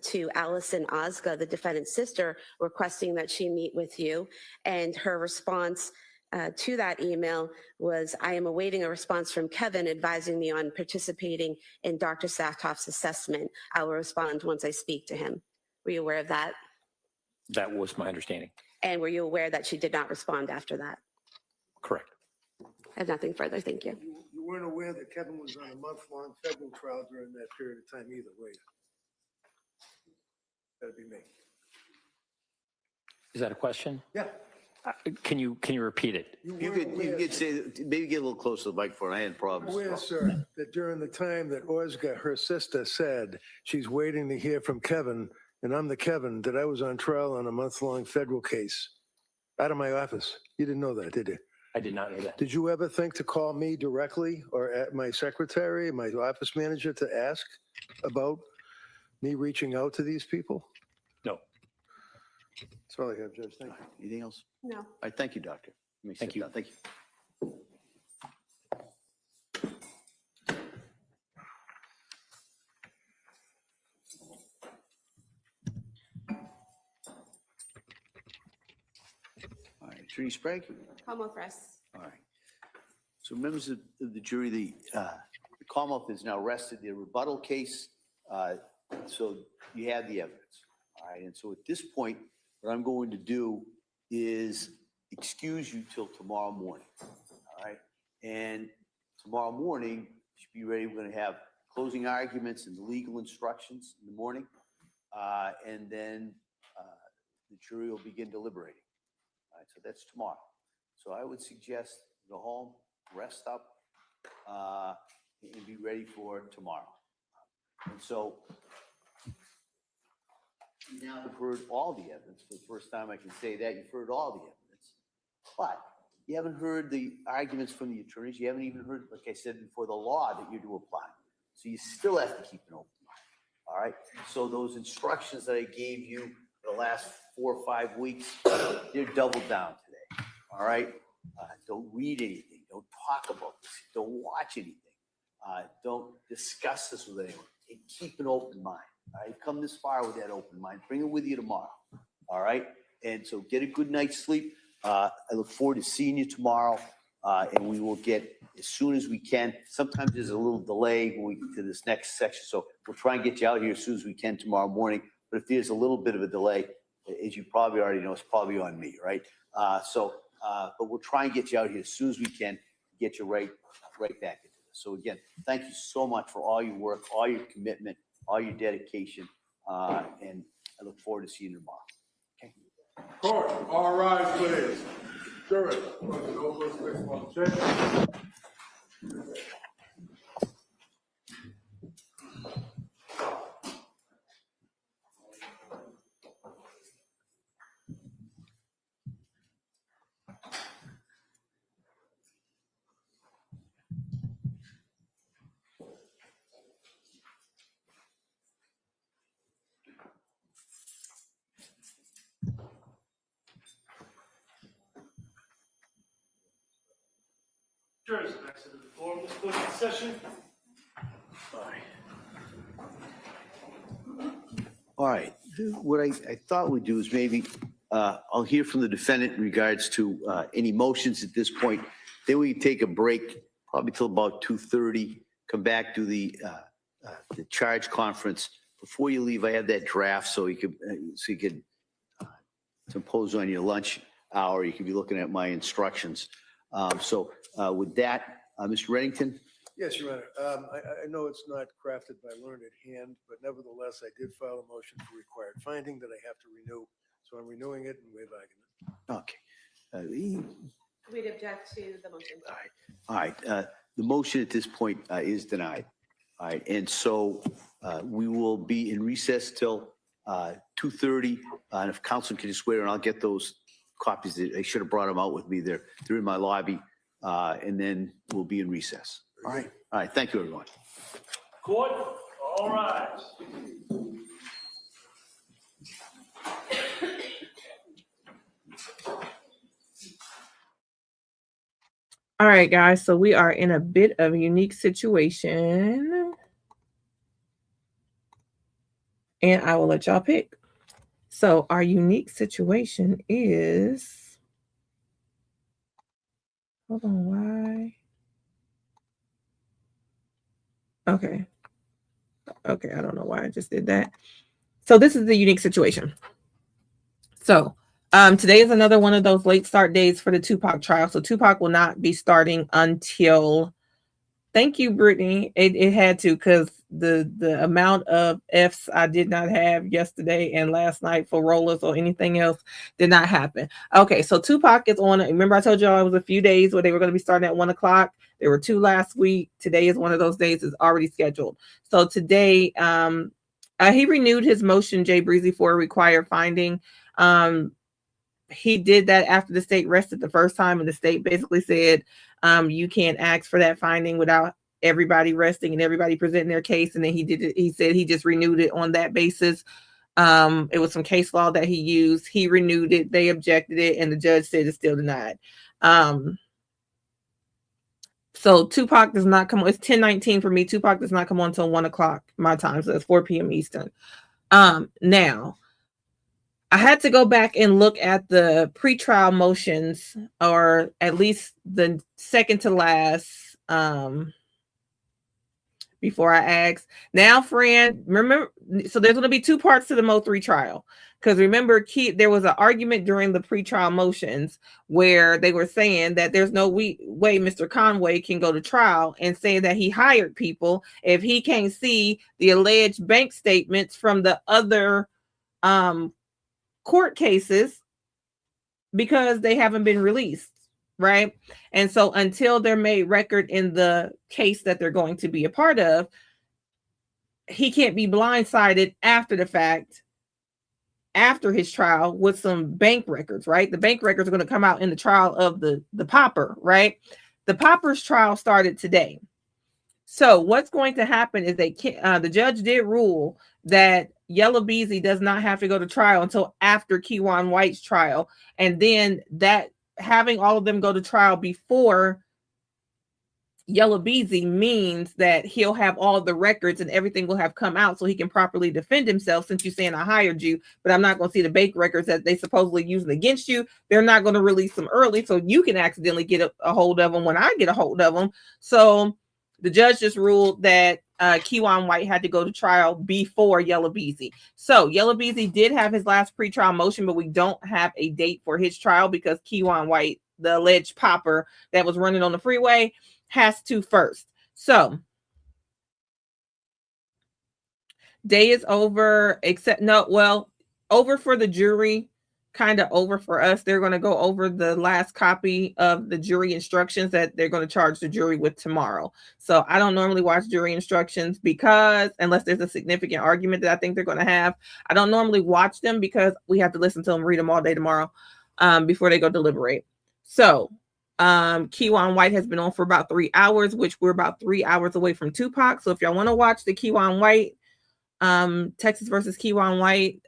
to Allison Ozga, the defendant's sister, requesting that she meet with you? And her response to that email was, I am awaiting a response from Kevin advising me on participating in Dr. Satoff's assessment. I will respond once I speak to him. Were you aware of that? That was my understanding. And were you aware that she did not respond after that? Correct. I have nothing further. Thank you. You weren't aware that Kevin was on a month-long federal trial during that period of time either, were you? That'd be me. Is that a question? Yeah. Can you repeat it? You could say, maybe get a little closer to the microphone. I had problems. Aware, sir, that during the time that Ozga, her sister, said she's waiting to hear from Kevin, and I'm the Kevin, that I was on trial on a month-long federal case out of my office. You didn't know that, did you? I did not know that. Did you ever think to call me directly or at my secretary, my office manager, to ask about me reaching out to these people? No. That's all I have, Judge. Thank you. Anything else? No. All right, thank you, Doctor. Let me Thank sit you. down. Thank you. All right, Attorney Sprague? Commonwealth rests. All right. So members of the jury, the Commonwealth has now rested their rebuttal case. So you have the evidence. All right. And so at this point, what I'm going to do is excuse you till tomorrow morning. All right. And tomorrow morning, you should be ready. We're going to have closing arguments and the legal instructions in the morning. And then the jury will begin deliberating. All right. So that's tomorrow. So I would suggest go home, rest up, and be ready for tomorrow. And so you now have heard all the evidence. For the first time I can say that you've heard all the evidence, but you haven't heard the arguments from the attorneys. You haven't even heard, like I said before, the law that you're to apply. So you still have to keep an open mind. All right. So those instructions that I gave you for the last 4 or 5 weeks, they're doubled down today. All right. Don't read anything. Don't talk about this. Don't watch anything. Don't discuss this with anyone. And keep an open mind. All right. Come this far with that open mind. Bring it with you tomorrow. All right. And so get a good night's sleep. I look forward to seeing you tomorrow. And we will get as soon as we can. Sometimes there's a little delay when we get to this next section. So we'll try and get you out here as soon as we can tomorrow morning. But if there's a little bit of a delay, as you probably already know, it's probably on me, right? But we'll try and get you out here as soon as we can, get you right back into this. So again, thank you so much for all your work, all your commitment, all your dedication, and I look forward to seeing you tomorrow. Okay. Court, all rise, please. Jury, no first place on the chair. Jurors have exited the floor. Let's go to the session. All right. What I thought we'd do is maybe I'll hear from the defendant in regards to any motions at this point. Then we can take a break, probably till about 2:30. Come back to the charge conference. Before you leave, I have that draft so you could impose on your lunch hour. You could be looking at my instructions. With that, Mr. Reddington. Yes, Your Honor. I know it's not crafted by learned hand, but nevertheless, I did file a motion for required finding that I have to renew. So I'm renewing it and waive argument. Okay. We'd object to the motion. All right. The motion at this point is denied. All right, and so we will be in recess till 2:30. And if council can just wait, and I'll get those copies. I should have brought them out with me. They're in my lobby, and then we'll be in recess. All right. All right. Thank you, everyone. Court, all rise. All right, guys. So we are in a bit of a unique situation. And I will let y'all pick. So our unique situation is, hold on, why? Okay. Okay, I don't know why I just did that. So this is the unique situation. So today is another one of those late start days for the Tupac trial. So Tupac will not be starting until, thank you, Brittany. It had to, because the amount of Fs I did not have yesterday and last night for rollers or anything else did not happen. Okay, so Tupac is on. Remember I told y'all it was a few days where they were going to be starting at 1 o'clock. There were 2 last week. Today is one of those days. It's already scheduled. So today, he renewed his motion, Jay Breezy, for a required finding. He did that after the state rested the first time, and the state basically said, you can't ask for that finding without everybody resting and everybody presenting their case. And then he did it. He said he just renewed it on that basis. It was some case law that he used. He renewed it. They objected it, and the judge said it's still denied. So Tupac does not come on. It's 10:19 for me. Tupac does not come on until 1 o'clock my time. So it's 4 p.m. Eastern. Now, I had to go back and look at the pretrial motions, or at least the second to last, before I ask. Now, friend, remember, so there's going to be 2 parts to the Mo3 trial. Because remember, there was an argument during the pretrial motions where they were saying that there's no way Mr. Conway can go to trial and say that he hired people if he can't see the alleged bank statements from the other court cases because they haven't been released, right? And so until they're made record in the case that they're going to be a part of, he can't be blindsided after the fact, after his trial, with some bank records, right? The bank records are going to come out in the trial of the Popper, right? The Popper's trial started today. So what's going to happen is the judge did rule that Yellow Beezy does not have to go to trial until after Kewan White's trial. And then that having all of them go to trial before Yellow Beezy means that he'll have all the records and everything will have come out so he can properly defend himself, since you're saying I hired you, but I'm not going to see the bank records that they supposedly using against you. They're not going to release them early so you can accidentally get a hold of them when I get a hold of them. So the judge just ruled that Kewan White had to go to trial before Yellow Beezy. So Yellow Beezy did have his last pretrial motion, but we don't have a date for his trial because Kewan White, the alleged popper that was running on the freeway, has to first. So day is over, except over for the jury, kind of over for us. They're going to go over the last copy of the jury instructions that they're going to charge the jury with tomorrow. So I don't normally watch jury instructions because, unless there's a significant argument that I think they're going to have, I don't normally watch them because we have to listen to them, read them all day tomorrow before they go deliberate. So Kewan White has been on for about 3 hours, which we're about 3 hours away from Tupac. So if y'all want to watch the Kewan White, Texas versus Kewan White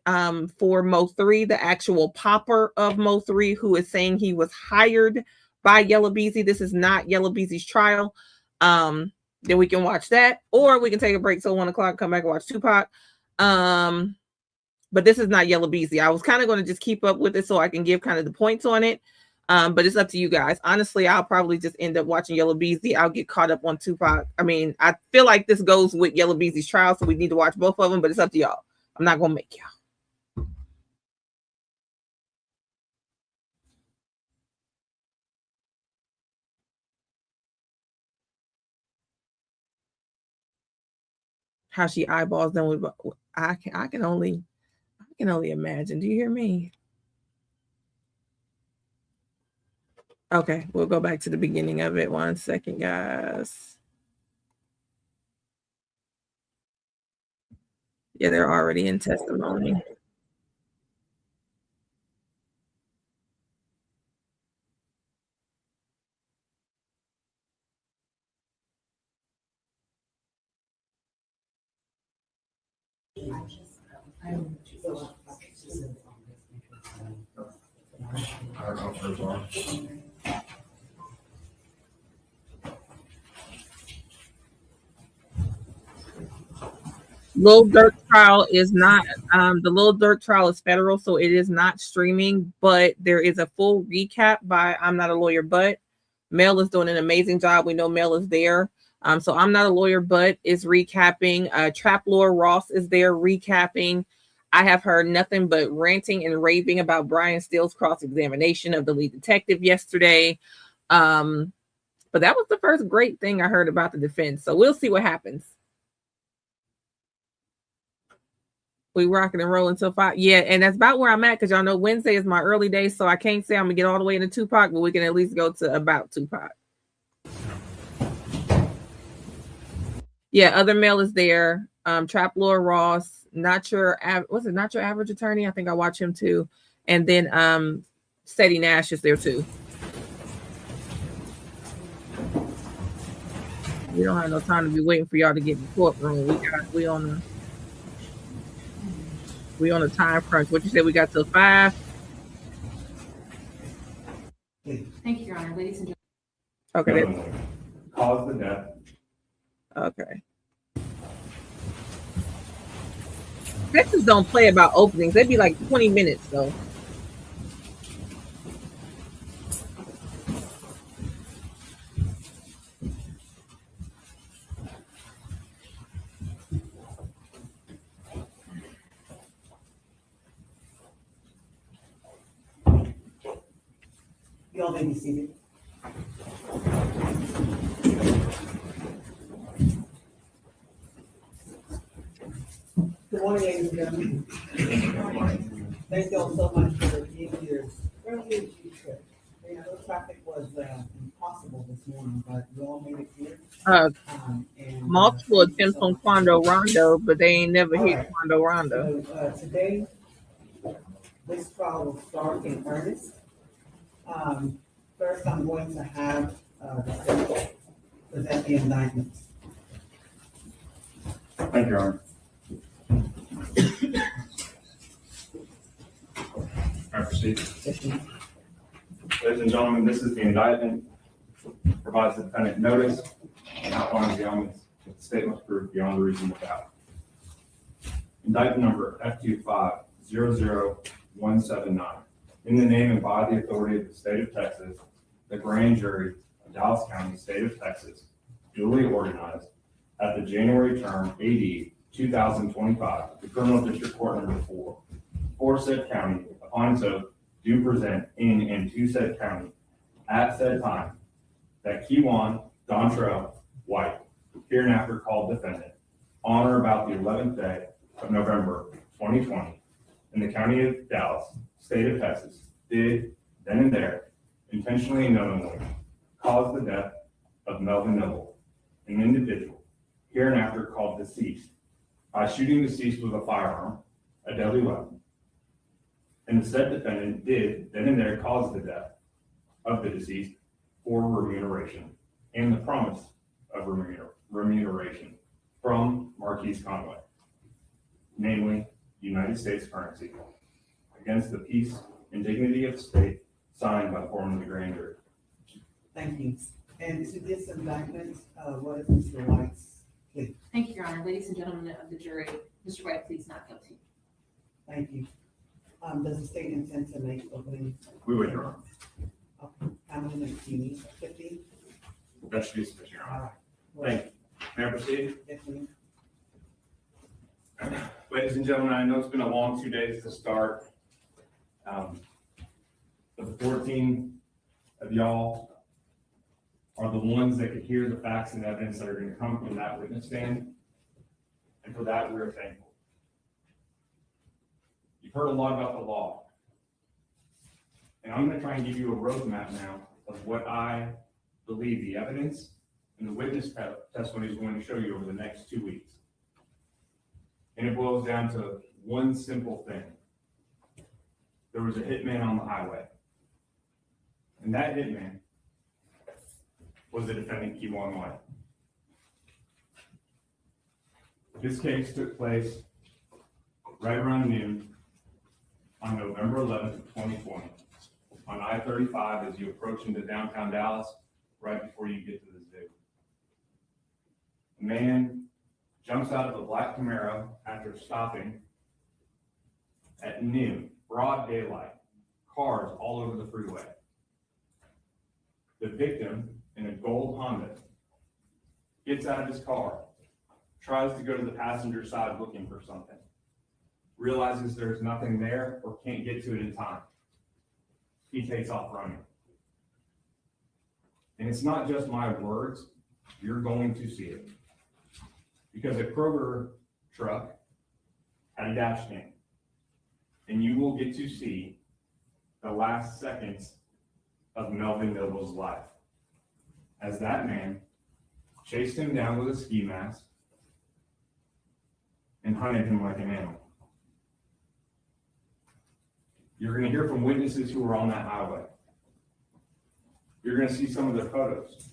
for Mo3, the actual popper of Mo3, who is saying he was hired by Yellow Beezy. This is not Yellow Beezy's trial. Then we can watch that, or we can take a break till 1 o'clock, come back and watch Tupac. But this is not Yellow Beezy. I was kind of going to just keep up with it so I can give kind of the points on it. But it's up to you guys. Honestly, I'll probably just end up watching Yellow Beezy. I'll get caught up on Tupac. I mean, I feel like this goes with Yellow Beezy's trial, so we need to watch both of them, but it's up to y'all. I'm not going to make y'all. How she eyeballs them with, I can only imagine. Do you hear me? Okay, we'll go back to the beginning of it. 1 second, guys. Yeah, they're already in testimony. Lil Durk trial is not the Lil Durk trial is federal, so it is not streaming, but there is a full recap by I'm Not a Lawyer But. Mel is doing an amazing job. We know Mel is there. So I'm Not a Lawyer But is recapping. Trap Lord Ross is there recapping. I have heard nothing but ranting and raving about Brian Steele's cross-examination of the lead detective yesterday. But that was the first great thing I heard about the defense. So we'll see what happens. We rocking and rolling till 5. Yeah, and that's about where I'm at, because y'all know Wednesday is my early day, so I can't say I'm gonna get all the way into Tupac, but we can at least go to about Tupac. Yeah, other mail is there. Trap Lord Ross, not your average attorney? I think I watch him too. And then Steady Nash is there too. We don't have no time to be waiting for y'all to get in the courtroom. We on a time crunch. What you said, we got till 5? Thank you, Your Honor. Ladies and gentlemen. Okay. Cause the death. Okay. Texas don't play about openings. They'd be like 20 minutes though. Y'all may be seated. Good morning, ladies and gentlemen. Thank you all so much for being here. Earlier, I know traffic was impossible this morning, but you all made it here. Multiple attempts on Quando Rondo, but they ain't never hit Quando Rondo. So, today, this trial will start in earnest. First, I'm going to have the state present the indictment. Thank you, Your Honor. I proceed. Ladies and gentlemen, this is the indictment. Provides the defendant notice and outlines the elements that the state must prove beyond a reasonable doubt. Indictment number F2500179. In the name and by the authority of the state of Texas, the grand jury of Dallas County, state of Texas, duly organized at the January term AD 2025, the criminal district court number 4, for said county, upon its oath, do present in and to said county at said time that Kewan Dontrell White, hereinafter called defendant, on or about the 11th day of November 2020, in the county of Dallas, state of Texas, did then and there intentionally and knowingly cause the death of Melvin Noble, an individual hereinafter called deceased, by shooting deceased with a firearm, a deadly weapon. And the said defendant did then and there cause the death of the deceased for remuneration and the promise of remuneration from Marquise Conway, namely United States currency, against the peace and dignity of the state, signed by the foreman of the grand jury. Thank you. And to this indictment, what is Mr. White's plea? Thank you, Your Honor. Ladies and gentlemen of the jury, Mr. White pleads not guilty. Thank you. Does the state intend to make opening? We would, Your Honor. Okay. How many minutes do you need? 15? That should be sufficient, Your All Honor. right. Thank you. May I proceed? Yes, ma'am. Ladies and gentlemen, I know it's been a long 2 days to start. But the 14 of y'all are the ones that could hear the facts and evidence that are going to come from that witness stand. And for that, we're thankful. You've heard a lot about the law. And I'm going to try and give you a roadmap now of what I believe the evidence and the witness testimony is going to show you over the next 2 weeks. And it boils down to one simple thing. There was a hitman on the highway. And that hitman was the defendant, Kevon White. This case took place right around noon on November 11th of 2020 on I-35 as you approach into downtown Dallas, right before you get to the zoo. A man jumps out of a black Camaro after stopping at noon, broad daylight, cars all over the freeway. The victim, in a gold Honda, gets out of his car, tries to go to the passenger side looking for something, realizes there's nothing there or can't get to it in time. He takes off running. And it's not just my words, you're going to see it. Because a Kroger truck had a dash cam. And you will get to see the last seconds of Melvin Noble's life as that man chased him down with a ski mask and hunted him like an animal. You're going to hear from witnesses who were on that highway. You're going to see some of their photos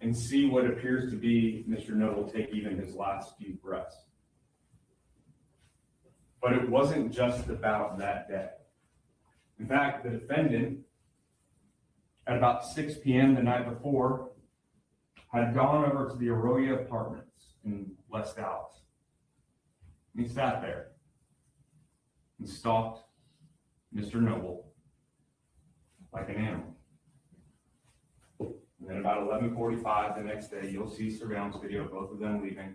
and see what appears to be Mr. Noble take even his last few breaths. But it wasn't just about that day. In fact, the defendant, at about 6 p.m. the night before, had gone over to the Arroyo Apartments in West Dallas. And he sat there and stalked Mr. Noble like an animal. And then about 11:45 the next day, you'll see surveillance video of both of them leaving,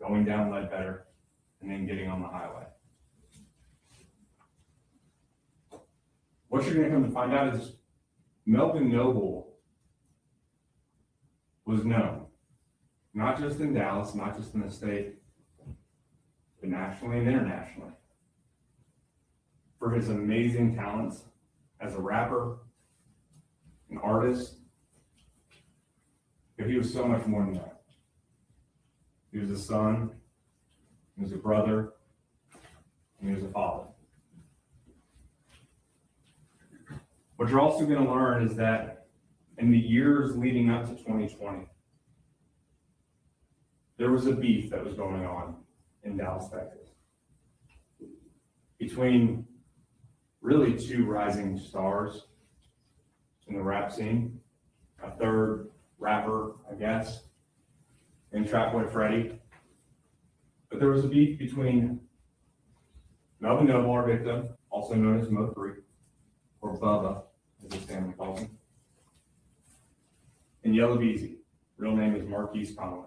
going down Ledbetter, and then getting on the highway. What you're going to come to find out is Melvin Noble was known, not just in Dallas, not just in the state, but nationally and internationally, for his amazing talents as a rapper, an artist, but he was so much more than that. He was a son, he was a brother, and he was a father. What you're also going to learn is that in the years leading up to 2020, there was a beef that was going on in Dallas, Texas, between really two rising stars in the rap scene, a third rapper, I guess, and Trap Boy Freddy. But there was a beef between Melvin Noble, our victim, also known as Mo3, or Bubba, as his family calls him, and Yellow Beezy. Real name is Marquise Conway.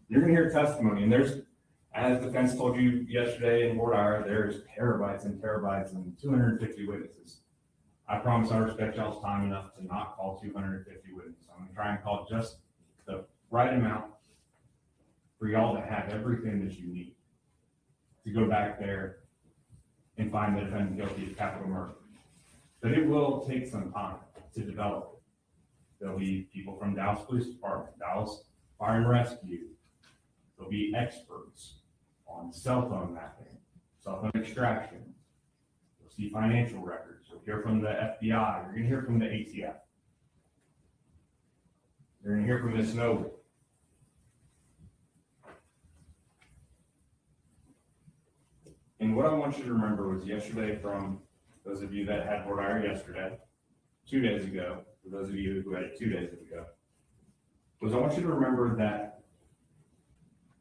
You're going to hear testimony, and there's, as the defense told you yesterday in Fort Ira, there's terabytes and terabytes and 250 witnesses. I promise I respect y'all's time enough to not call 250 witnesses. I'm going to try and call just the right amount for y'all to have everything that you need to go back there and find the defendant guilty of capital murder. But it will take some time to develop it. There'll be people from Dallas Police Department, Dallas Fire and Rescue. There'll be experts on cell phone mapping, cell phone extraction. You'll see financial records. You'll hear from the FBI. You're going to hear from the ATF. You're going to hear from Ms. Noble. And what I want you to remember was yesterday, from those of you that had Fort Ira yesterday, 2 days ago, for those of you who had it 2 days ago, was I want you to remember that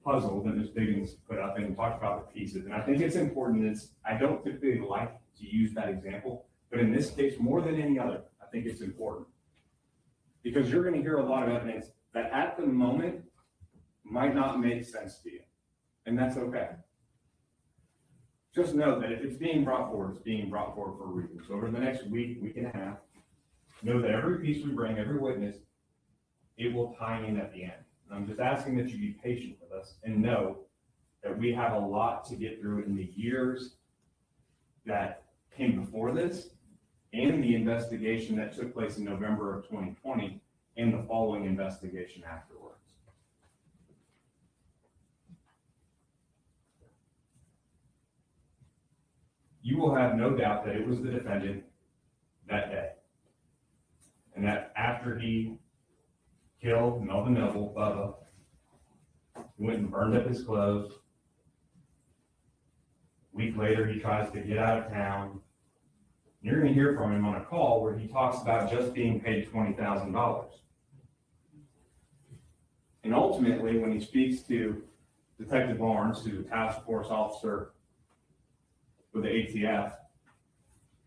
puzzle that Ms. Biggins put up and talked about the pieces. And I think it's important. I don't typically like to use that example, but in this case, more than any other, I think it's important. Because you're going to hear a lot of evidence that at the moment might not make sense to you. And that's okay. Just know that if it's being brought forward, it's being brought forward for a reason. So over the next week, week and a half, know that every piece we bring, every witness, it will tie in at the end. And I'm just asking that you be patient with us and know that we have a lot to get through in the years that came before this and the investigation that took place in November of 2020 and the following investigation afterwards. you will have no doubt that it was the defendant that day. And that after he killed Melvin Noble, Bubba, he went and burned up his clothes. A week later, he tries to get out of town. You're going to hear from him on a call where he talks about just being paid $20,000. And ultimately, when he speaks to Detective Barnes, who's a task force officer with the ATF,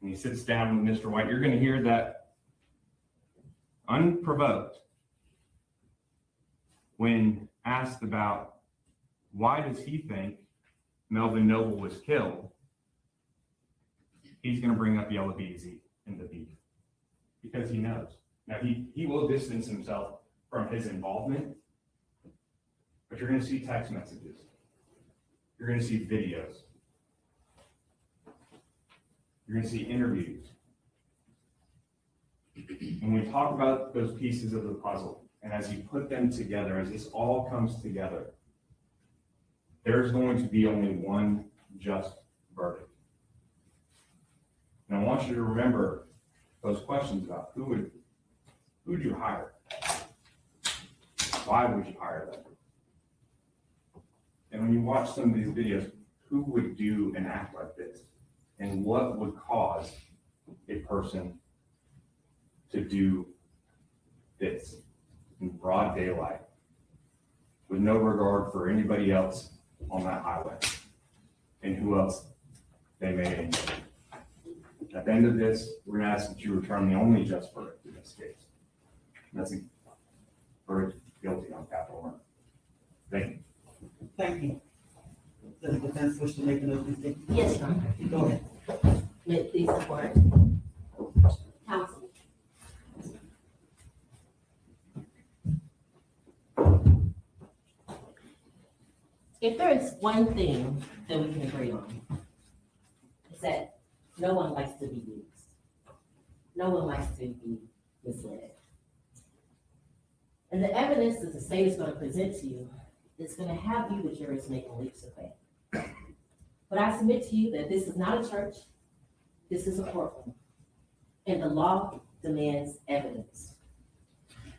and he sits down with Mr. White, you're going to hear that unprovoked, when asked about why does he think Melvin Noble was killed, he's going to bring up Yellow BZ and the beef because he knows. Now, he will distance himself from his involvement, but you're going to see text messages. You're going to see videos. You're going to see interviews. When we talk about those pieces of the puzzle, and as you put them together, as this all comes together, there's going to be only one just verdict. And I want you to remember those questions about who would you hire? Why would you hire them? And when you watch some of these videos, who would do an act like this? And what would cause a person to do this in broad daylight with no regard for anybody else on that highway and who else they may injure? At the end of this, we're going to ask that you return the only just verdict in this case. And that's a verdict guilty on capital murder. Thank you. Thank you. Does the defense wish to make another statement? Yes, Your Honor. Go ahead. May it please the court. Counsel. If there is one thing that we can agree on, it's that no one likes to be used. No one likes to be misled. And the evidence that the state is going to present to you is going to have you, the jurors, making leaps of faith. But I submit to you that this is not a church, this is a courtroom, and the law demands evidence.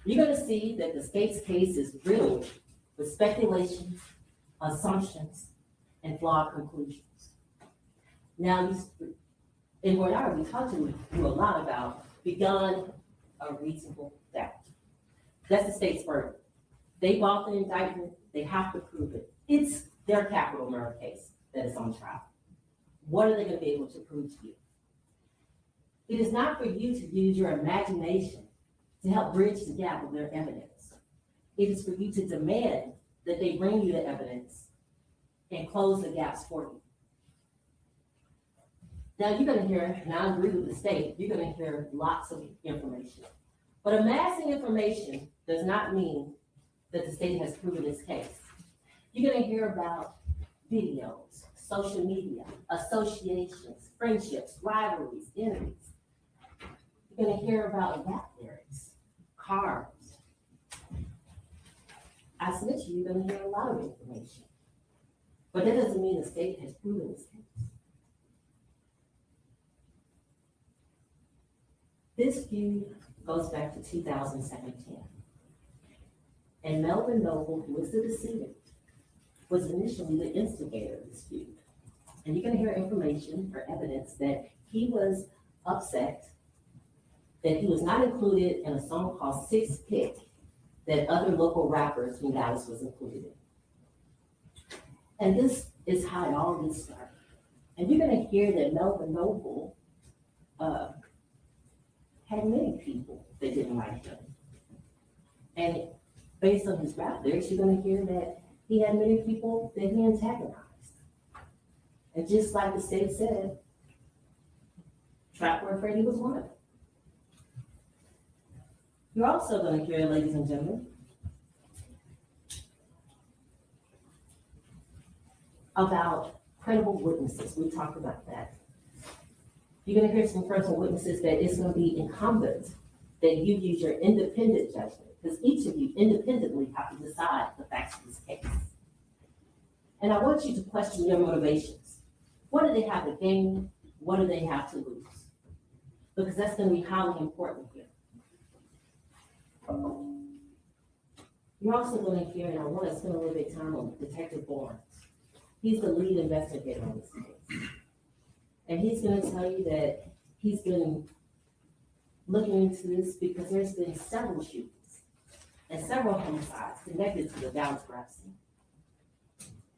You're going to see that the state's case is riddled with speculations, assumptions, and flawed conclusions. Now, in Word Hour, we talked to you a lot about beyond a reasonable doubt. That's the state's verdict. They bought the indictment, they have to prove it. It's their capital murder case that is on trial. What are they going to be able to prove to you? It is not for you to use your imagination to help bridge the gap of their evidence. It is for you to demand that they bring you the evidence and close the gaps for you. Now you're going to hear, and I agree with the state, you're going to hear lots of information. But amassing information does not mean that the state has proven its case. You're going to hear about videos, social media, associations, friendships, rivalries, enemies. You're going to hear about rap lyrics, cars. I submit to you, you're going to hear a lot of information. But that doesn't mean the state has proven its case. This feud goes back to 2017. And Melvin Noble, who was the decedent, was initially the instigator of this feud. And you're going to hear information or evidence that he was upset that he was not included in a song called Six Pick that other local rappers from Dallas was included in. And this is how it all gets started. And you're going to hear that Melvin Noble had many people that didn't like him. And based on his rap lyrics, you're going to hear that he had many people that he antagonized. And just like the state said, Trapper Freddy was one of them. You're also going to hear, ladies and gentlemen, about credible witnesses. We talked about that. You're going to hear some personal witnesses that it's going to be incumbent that you use your independent judgment, because each of you independently have to decide the facts of this case. And I want you to question your motivations. What do they have to gain? What do they have to lose? Because that's going to be highly important here. You're also going to hear, and I want to spend a little bit of time on Detective Barnes. He's the lead investigator on this case. And he's going to tell you that he's been looking into this because there's been several shootings and several homicides connected to the Duxbury scene.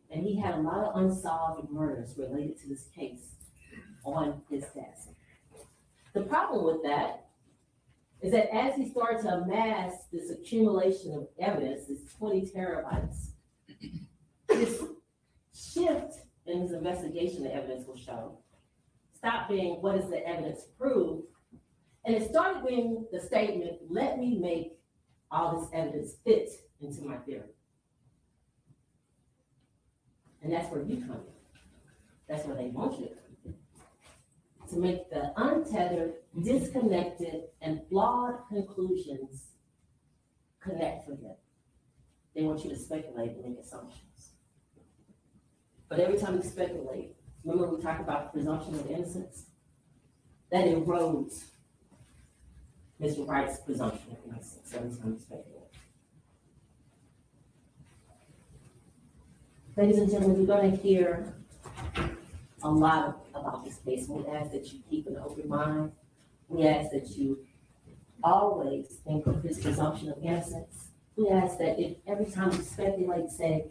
And he had a lot of unsolved murders related to this case on his desk. The problem with that is that as he started to amass this accumulation of evidence, this 20 terabytes, this shift in his investigation of evidence will show, stopped being what does the evidence prove, and it started being the statement, let me make all this evidence fit into my theory. And that's where you come in. That's where they want you to come in. To make the untethered, disconnected, and flawed conclusions connect for them. They want you to speculate and make assumptions. But every time you speculate, remember we talked about the presumption of innocence? That erodes Mr. Wright's presumption of innocence every time you speculate. Ladies and gentlemen, you're going to hear a lot about this case. We ask that you keep an open mind. We ask that you always think of this presumption of innocence. We ask that if every time you speculate, say,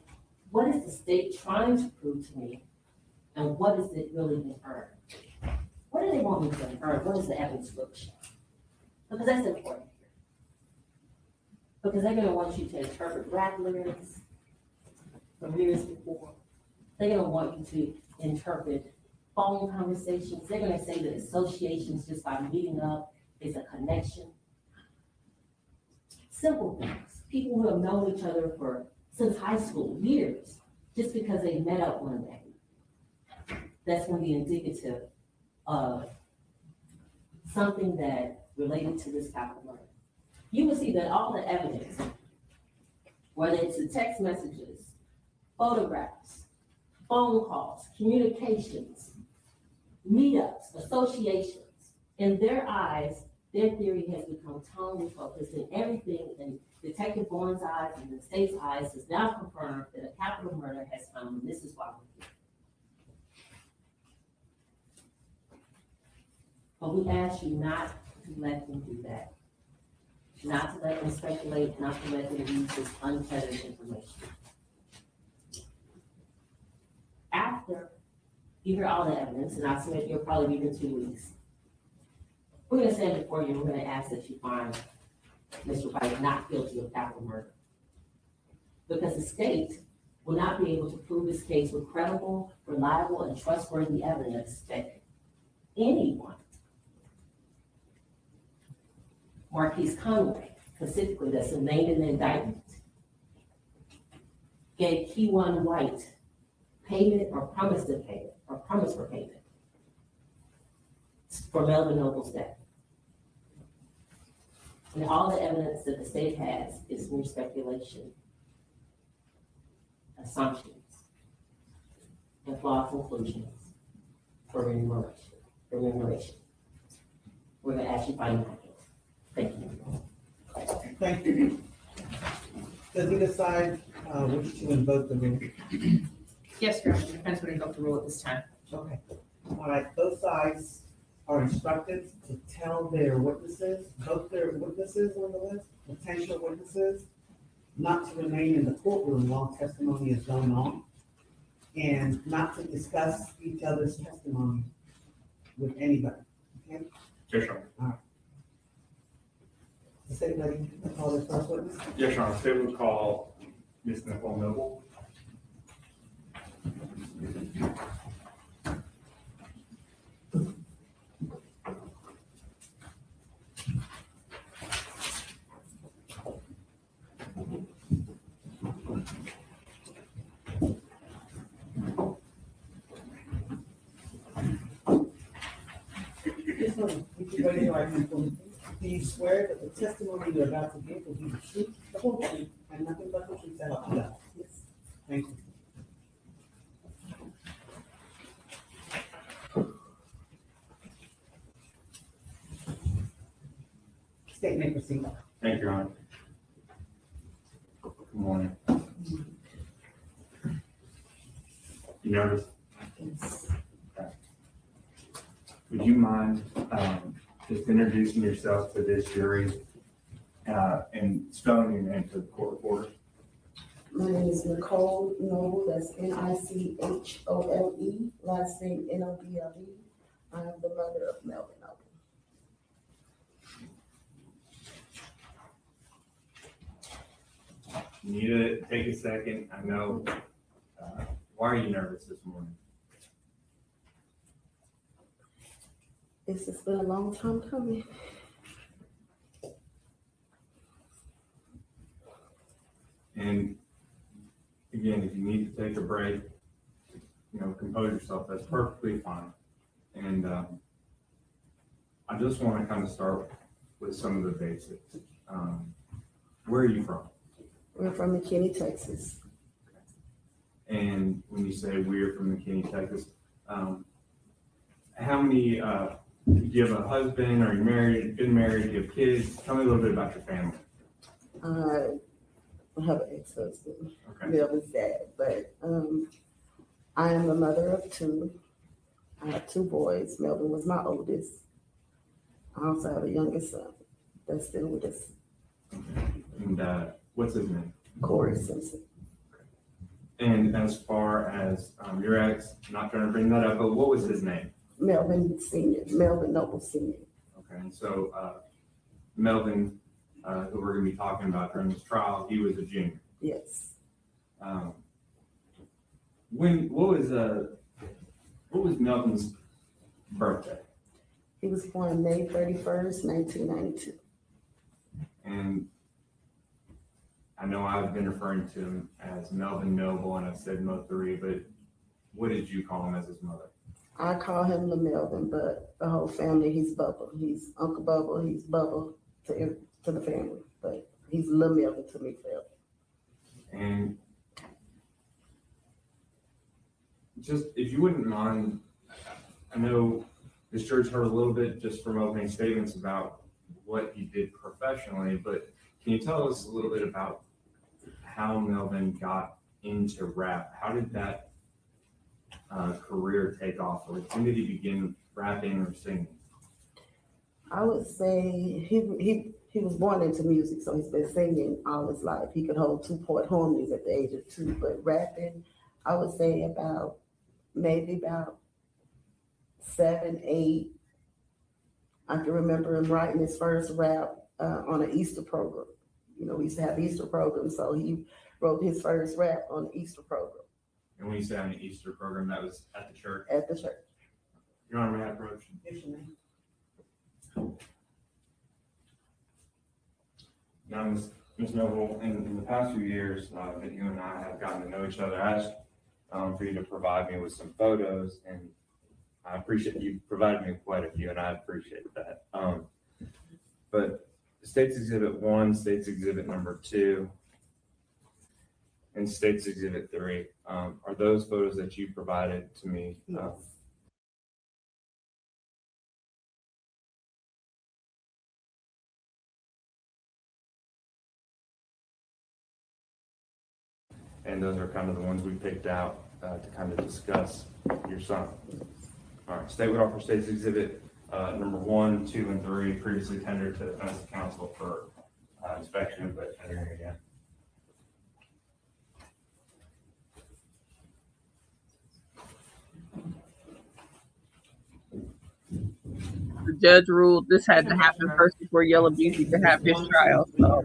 what is the state trying to prove to me? And what is it really inferring? What do they want me to infer? What does the evidence really show? Because that's important here. Because they're going to want you to interpret rap lyrics from years before. They're going to want you to interpret phone conversations. They're going to say that associations just by meeting up is a connection. Simple things. People who have known each other since high school, years, just because they met up one day. That's going to be indicative of something that related to this capital murder. You will see that all the evidence, whether it's the text messages, photographs, phone calls, communications, meetups, associations, in their eyes, their theory has become totally focused, and everything in Detective Barnes' eyes and the state's eyes has now confirmed that a capital murder has come, and this is why we're here. But we ask you not to let them do that. Not to let them speculate, not to let them use this untethered information. After you hear all the evidence, and I submit you'll probably be here 2 weeks, we're going to stand before you and we're going to ask that you find Mr. Wright not guilty of capital murder. Because the state will not be able to prove this case with credible, reliable, and trustworthy evidence that anyone, Marquise Conway, specifically that's named in the indictment, gave Keyone White payment or promise to pay it, or promise for payment for Melvin Noble's death. And all the evidence that the state has is mere speculation, assumptions, and flawed conclusions for remuneration. We're going to ask you to find that. Thank you. Thank you. Does he decide which to invoke the rule? Yes, Your Honor, it depends what invoke the rule at this time. Okay. All right, both sides are instructed to tell their witnesses, both their witnesses on the list, potential witnesses, not to remain in the courtroom while testimony is going on, and not to discuss each other's testimony with anybody. Okay? Yes, Your Honor. All right. Does anybody call their first witness? Yes, Your Honor. State will call Ms. Nicole Noble. Just want to get you ready right now. Do you swear that the testimony you're about to give will be the truth, the whole truth, and nothing but the truth, so help you God? Yes. Thank you. Okay, may proceed. Thank you, Your Honor. Good morning. You nervous? Okay. Would you mind just introducing yourself to this jury and spelling your name to the court reporter? My name is Nicole Noble, that's Nichole, last name Noble. I am the mother of Melvin Noble. You need to take a second. I know. Why are you nervous this morning? This has been a long time coming. And again, if you need to take a break, compose yourself, that's perfectly fine. And I just want to kind of start with some of the basics. Where are you from? We're from McKinney, Texas. And when you say we're from McKinney, Texas, how many, do you have a husband? Are you married? Been married? Do you have kids? Tell me a little bit about your family. I have an ex-husband, Okay. Melvin's dad, but I am the mother of two. I have two boys. Melvin was my oldest. I also have a younger son that's still with us, And what's his name? Cora Simpson. And as far as your ex, not trying to bring that up, but what was his name? Melvin Sr., Melvin Noble Sr. Okay, and so Melvin, who we're going to be talking about during this trial, he was a junior. Yes. What was Melvin's birthday? He was born May 31st, 1992. And I know I've been referring to him as Melvin Noble, and I've said Mo3, but what did you call him as his mother? I call him the Melvin, but the whole family, he's Bubba. He's Uncle Bubba, he's Bubba to the family, but he's Lil Melvin to me forever. And just, if you wouldn't mind, I know this church heard a little bit just from opening statements about what he did professionally, but can you tell us a little bit about how Melvin got into rap? How did that career take off? Or when did he begin rapping or singing? I would say he was born into music, so he's been singing all his life. He could hold 2-part harmonies at the age of 2, but rapping, I would say maybe about 7, 8. I can remember him writing his first rap on an Easter program. We used to have Easter programs, so he wrote his first rap on the Easter program. And when you say on the Easter program, that was at the church? At the church. Your Honor, may I approach? Yes, your name. Now, Ms. Noble, in the past few years that you and I have gotten to know each other, I asked for you to provide me with some photos, and I appreciate you provided me with quite a few, and I appreciate that. But State's Exhibit 1, State's Exhibit number 2, and State's Exhibit 3, are those photos that you provided to me? Yes. And those are kind of the ones we picked out to kind of discuss your son. All right, State would offer State's Exhibit number 1, 2, and 3, previously tendered to defense counsel for inspection, but tendering again. The judge ruled this had to happen first before Yellow Beezy could have his trial. So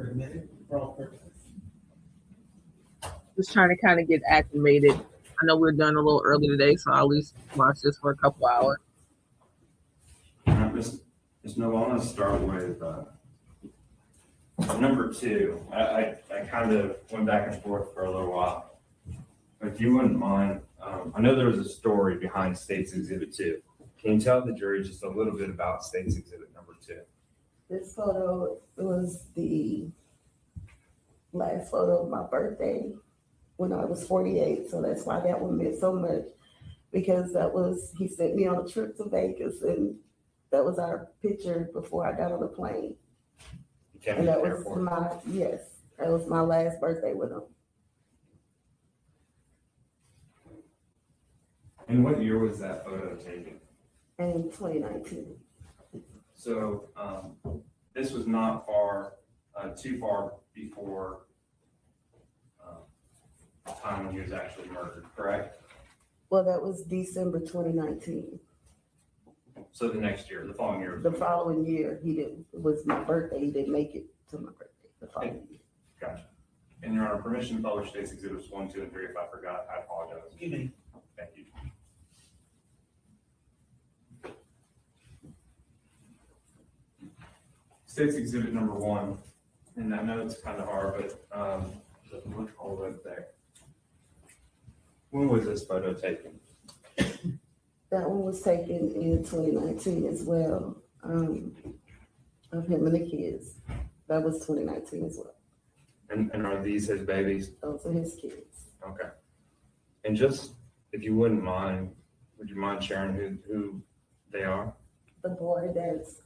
just trying to kind of get acclimated. I know we're done a little early today, so I'll at least watch this for a couple hours. Ms. Noble, I want to start with number 2. I kind of went back and forth for a little while. If you wouldn't mind, I know there was a story behind State's Exhibit 2. Can you tell the jury just a little bit about State's Exhibit number 2? This photo was the last photo of my birthday when I was 48. So that's why that one meant so much, because he sent me on a trip to Vegas, and that was our picture before I got on the plane. And that was that was my last birthday with him. And what year was that photo taken? In 2019. So this was not too far before the time when he was actually murdered, correct? Well, that was December 2019. So the next year, the following year. The following year, it was my birthday. He didn't make it to my birthday the following year. Gotcha. And Your Honor, permission to publish State's Exhibits 1, 2, and 3. If I forgot, I apologize. You may. Thank you. State's Exhibit number 1, and I know it's kind of hard, but look all the way up there. When was this photo taken? That one was taken in 2019 as well, of him and the kids. That was 2019 as well. And are these his babies? Those are his kids. Okay. And just, if you wouldn't mind, would you mind sharing who they are? The boy that's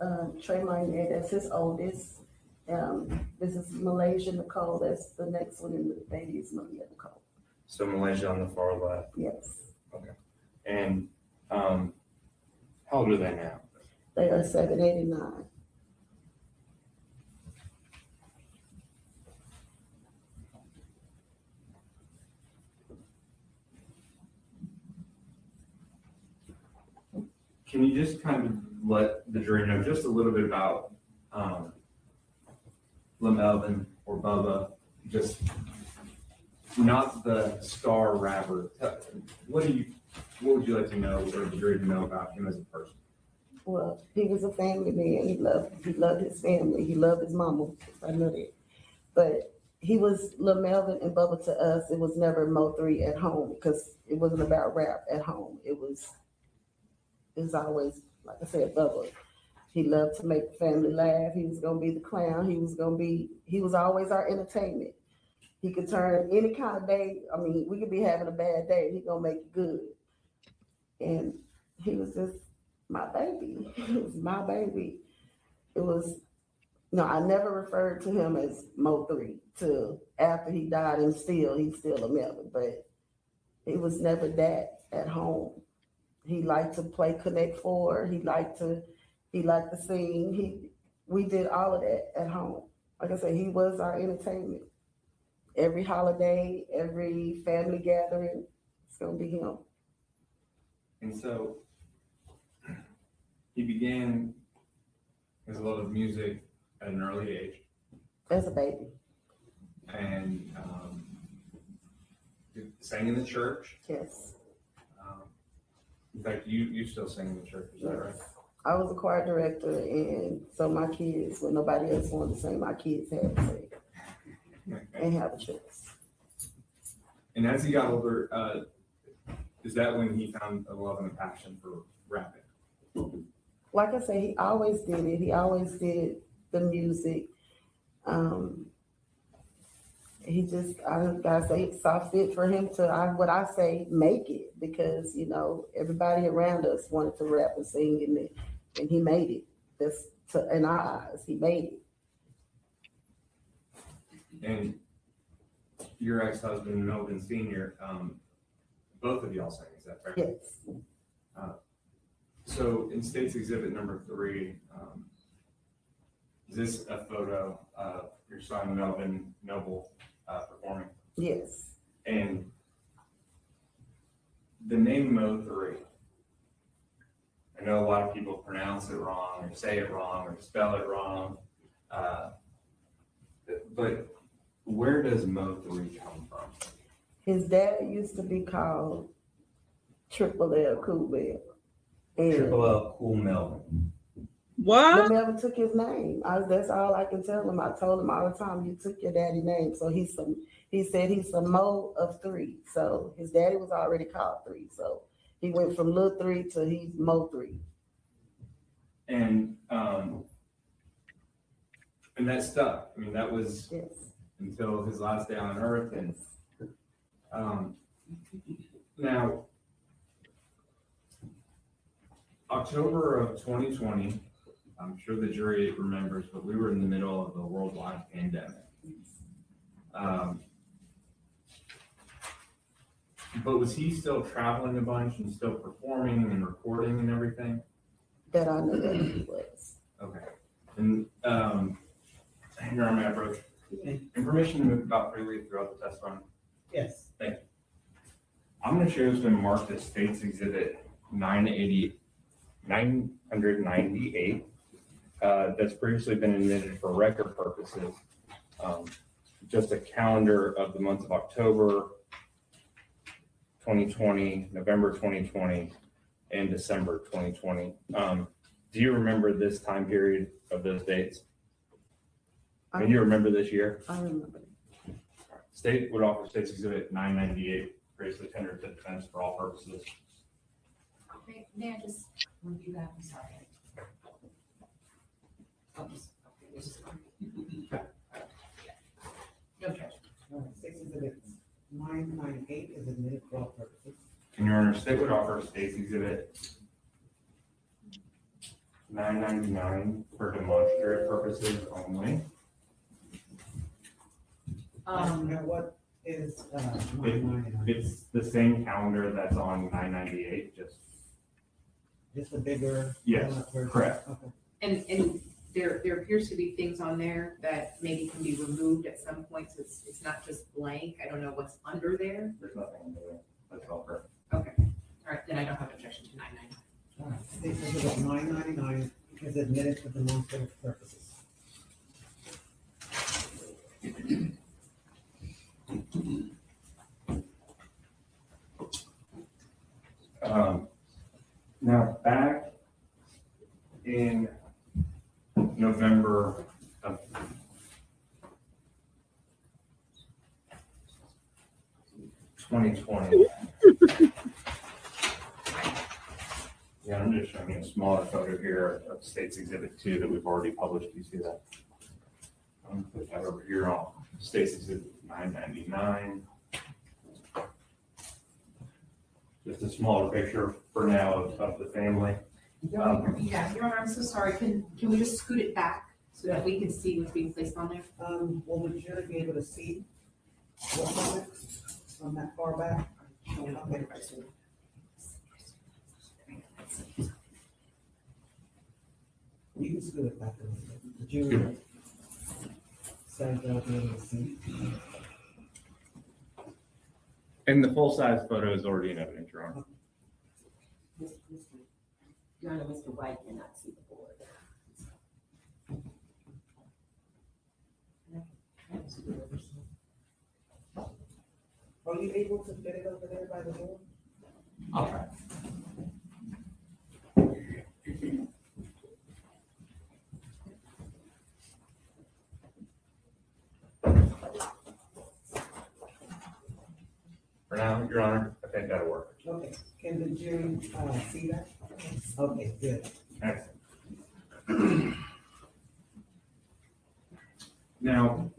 Trayvon there, that's his oldest. This is Malaysia Nicole. That's the next one, and the baby is Malia Nicole. So Malaysia on the far left. Yes. Okay. And how old are they now? They are 7, 8, and 9. Can you just kind of let the jury know just a little bit about Melvin or Bubba, just not the star rapper. What would you like to know, or the jury to know about him as a person? Well, he was a family man. He loved his family. He loved his mama. I know that. But he was Lil Melvin and Bubba to us. It was never Mo3 at home, because it wasn't about rap at home. It was always, like I said, Bubba. He loved to make the family laugh. He was gonna be the clown. He was always our entertainment. He could turn any kind of day. I mean, we could be having a bad day. He gonna make it good. And he was just my baby. He was my baby. I never referred to him as Mo3 till after he died, and he's still a Melvin, but it was never that at home. He liked to play Connect Four. He liked to sing. We did all of that at home. Like I said, he was our entertainment. Every holiday, every family gathering, it's gonna be him. And so he began his love of music at an early age. As a baby. And sang in the church. Yes. In fact, you still sing in the church, is that right? I was a choir director, and so my kids, when nobody else wanted to sing, my kids had to sing. And have a choice. And as he got older, is that when he found a love and a passion for rapping? Like I say, he always did it. He always did the music. He just, I say, it saw fit for him to, make it, because, everybody around us wanted to rap and sing, and he made it. In our eyes, he made it. And your ex-husband, Melvin Sr., both of y'all sang, is that correct? Yes. So in State's Exhibit number 3, is this a photo of your son, Melvin Noble, performing? Yes. And the name Mo3, I know a lot of people pronounce it wrong, or say it wrong, or spell it wrong, but where does Mo3 come from? His dad used to be called Triple L Cool Bell. Triple L Cool Melvin. What? Melvin took his name. That's all I can tell him. I told him all the time, you took your daddy's name. So he said he's a Mo of 3. So his daddy was already called 3. So he went from Lil 3 to he's Mo 3. And that stuck. I mean, that was until his last day on earth. And now, October of 2020, I'm sure the jury remembers, but we were in the middle of a worldwide pandemic. But was he still traveling a bunch and still performing and recording and everything? That I know that he was. Okay. And Your Honor, may I approach? Information to move about freely throughout the testimony. Yes. Thank you. I'm going to share this been marked as State's Exhibit 998. That's previously been admitted for record purposes. Just a calendar of the month of October 2020, November 2020, and December 2020. Do you remember this time period of those dates? And you remember this year? I remember. State would offer State's Exhibit 998, previously tendered to defense for all purposes. May I just review that? I'm sorry. No objection. State's Exhibit 998 is admitted for all purposes. And Your Honor, State would offer State's Exhibit 999 for demonstrative purposes only. And what is 999? It's the same calendar that's on 998, Just a bigger. Yes, version? correct. Okay. And there appears to be things on there that maybe can be removed at some points. It's not just blank. I don't know what's under there. There's nothing in there. That's all correct. Okay. All right, then I don't have objection to 999. All right. State's Exhibit 999 is admitted for demonstrative purposes. Now, back in November of 2020. Yeah, I'm just showing you a smaller photo here of State's Exhibit 2 that we've already published. You see that? I'm gonna put that over here on State's Exhibit 999. Just a smaller picture for now of the family. Yeah, Your Honor, I'm so sorry. Can we just scoot it back so that we can see what's being placed on there? Will the jury be able to see what's on it from that far back? Okay. You can scoot it back a little bit. The jury says they'll be able to see. And the full-size photo is already in evidence, Your Honor. Your Honor, Mr. White cannot see the board. Are you able to fit it over there by the door? I'll try. For now, Your Honor, I think that'll work. Okay, can the jury see that? Okay, good. Excellent. Now,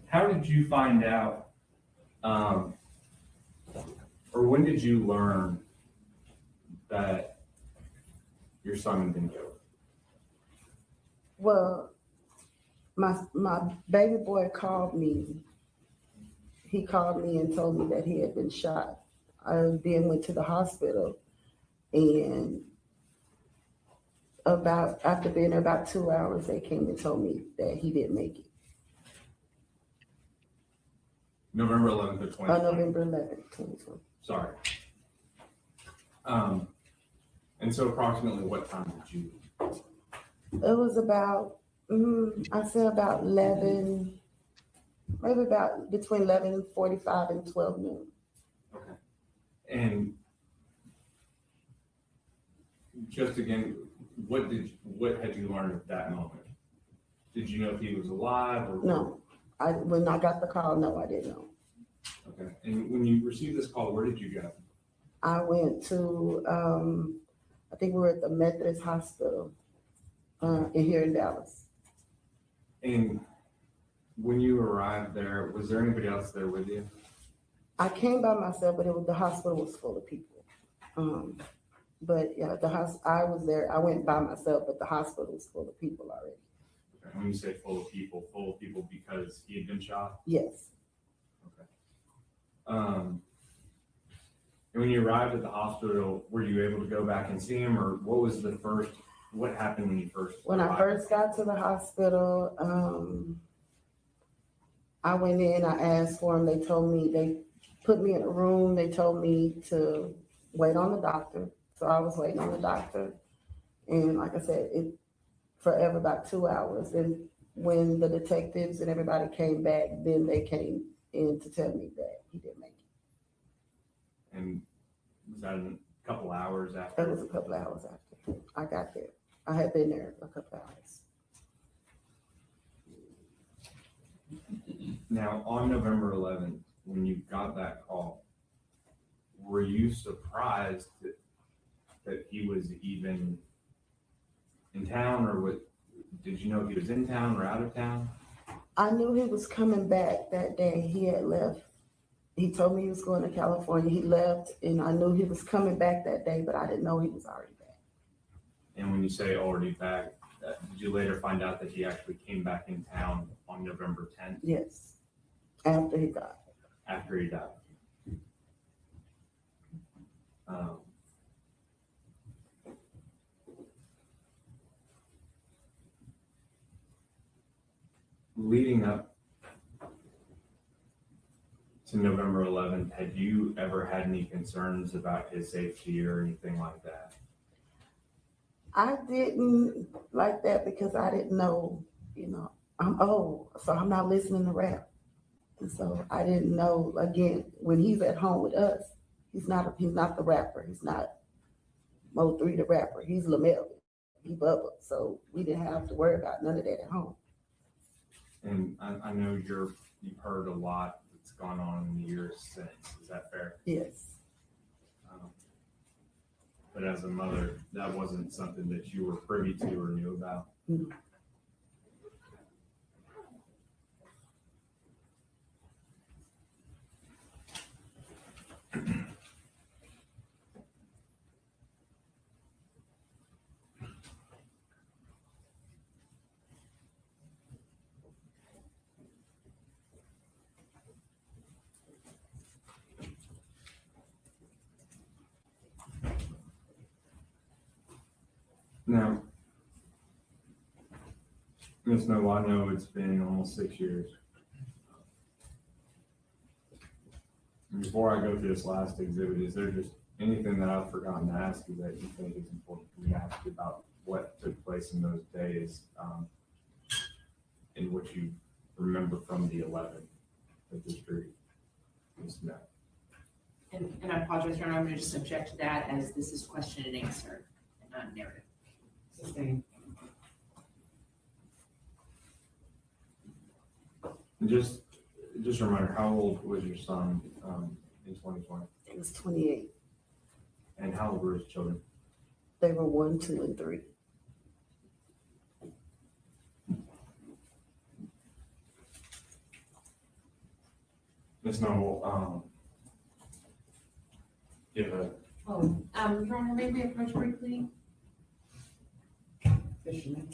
how did you find out, or when did you learn that your son had been killed? Well, my baby boy called me. He called me and told me that he had been shot. I then went to the hospital, and after being there about 2 hours, they came and told me that he didn't make it. November 11th of 2020. November 11th, 2020. Sorry. And so approximately what time did you? It was about, I say about 11, maybe about between 11:45 and 12 noon. Okay. And just again, what had you learned at that moment? Did you know if he was alive or? No, when I got the call, no, I didn't know. Okay. And when you received this call, where did you go? I went to, I think we were at the Methodist Hospital here in Dallas. And when you arrived there, was there anybody else there with you? I came by myself, but the hospital was full of people. But yeah, I was there, I went by myself, but the hospital was full of people already. Okay. When you say full of people because he had been shot? Yes. Okay. And when you arrived at the hospital, were you able to go back and see him, or what happened when you first When I first got to the hospital, I went in, I asked for him, they put me in a room, they told me to wait on the doctor. So I was waiting on the doctor. And like I said, it forever about 2 hours. And when the detectives and everybody came back, then they came in to tell me that he didn't make it. And was that a couple hours after? That was a couple hours after I got there. I had been there a couple hours. Now, on November 11th, when you got that call, were you surprised that he was even in town, or did you know if he was in town or out of town? I knew he was coming back that day. He had left. He told me he was going to California. He left, and I knew he was coming back that day, but I didn't know he was already back. And when you say already back, did you later find out that he actually came back in town on November 10th? Yes, after he died. After he died. Leading up to November 11th, had you ever had any concerns about his safety or anything like that? I didn't like that because I didn't know, I'm old, so I'm not listening to rap. And so I didn't know, again, when he's at home with us, he's not the rapper. He's not Mo3 the rapper. He's LaMel. He Bubba. So we didn't have to worry about none of that at home. And I know you've heard a lot that's gone on in the years since. Is that fair? Yes. But as a mother, that wasn't something that you were privy to or knew about. Mm-hmm. Now, Ms. Noble, I know it's been almost 6 years. And before I go through this last exhibit, is there just anything that I've forgotten to ask you that you think is important for me to ask you about what took place in those days, in what you remember from the 11th that the jury was met? And I apologize, Your Honor, I'm going to just object to that as this is question and answer and not narrative. Sustained. Just a reminder, how old was your son in 2020? He was 28. And how old were his children? They were 1, 2, and 3. Ms. Noble, give a... Your Honor, may we approach briefly? Fisherman.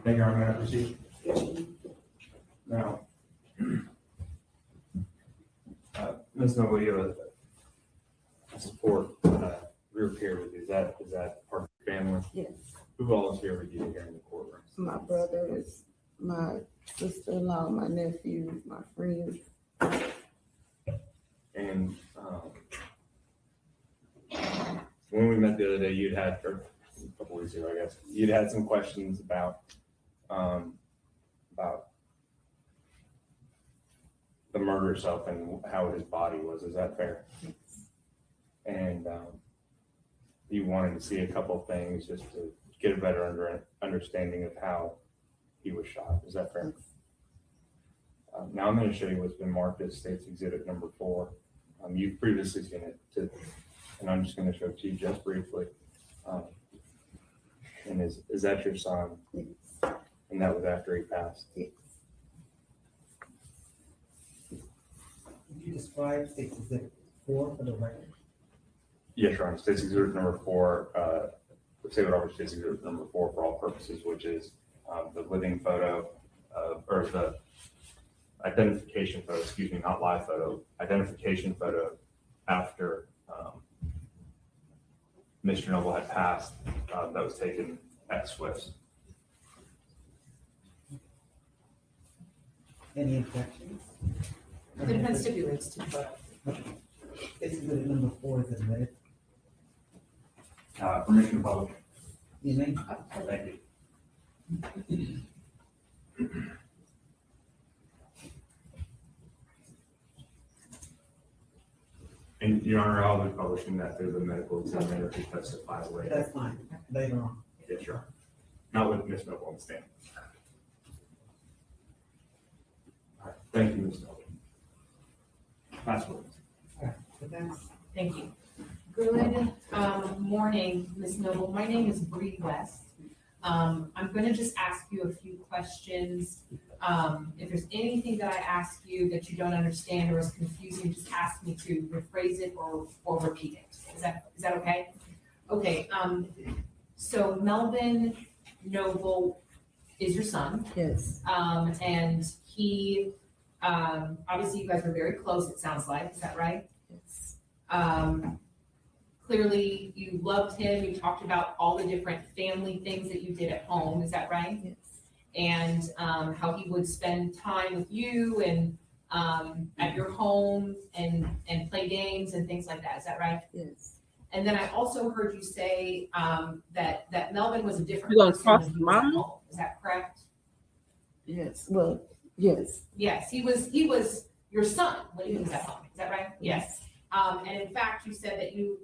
Thank you, Your Honor. May I proceed? Now, Ms. Noble, you have a support group here with you. Is that part of your family? Yes. Who all is here with you here in the courtroom? My brothers, my sister-in-law, my nephew, my friends. And when we met the other day, or a couple weeks ago, I guess, you'd had some questions about the murder itself and how his body was. Is that fair? Yes. And you wanted to see a couple of things just to get a better understanding of how he was shot. Is that fair? Yes. Now I'm going to show you what's been marked as State's Exhibit number 4. You've previously seen it, and I'm just going to show it to you just briefly. And is that your son? Yes. And that was after he passed? Yes. Could you describe State's Exhibit 4 for the record? Yes, Your Honor. State's Exhibit number 4, say what over State's Exhibit number 4 for all purposes, which is the living photo, or the identification photo, excuse me, not live photo, identification photo after Mr. Noble had passed, that was taken at Swift's. Any objections? The defense stipulates to photos. State's Exhibit number 4 is admitted. Permission to publish. You may. Thank you. And Your Honor, I'll be publishing that through the medical examiner who testifies later. That's fine, later on. Yes, Your Honor. Not with Ms. Noble on the stand. All right, thank you, Ms. Noble. Password. Defense? Thank you. Good morning, Ms. Noble. My name is Bree West. I'm going to just ask you a few questions. If there's anything that I ask you that you don't understand or is confusing, just ask me to rephrase it or repeat it. Is that okay? Okay. So Melvin Noble is your son. Yes. And he, obviously you guys were very close, it sounds like. Is that right? Yes. Clearly you loved him. You talked about all the different family things that you did at home. Is that right? Yes. And how he would spend time with you and at your home and play games and things like that. Is that right? Yes. And then I also heard you say that Melvin was a different You gonna person cross when the he was at mama? home. Is that correct? Yes. Well, yes. Yes, he was your son when he was at home. Is that right? Yes. And in fact, you said that you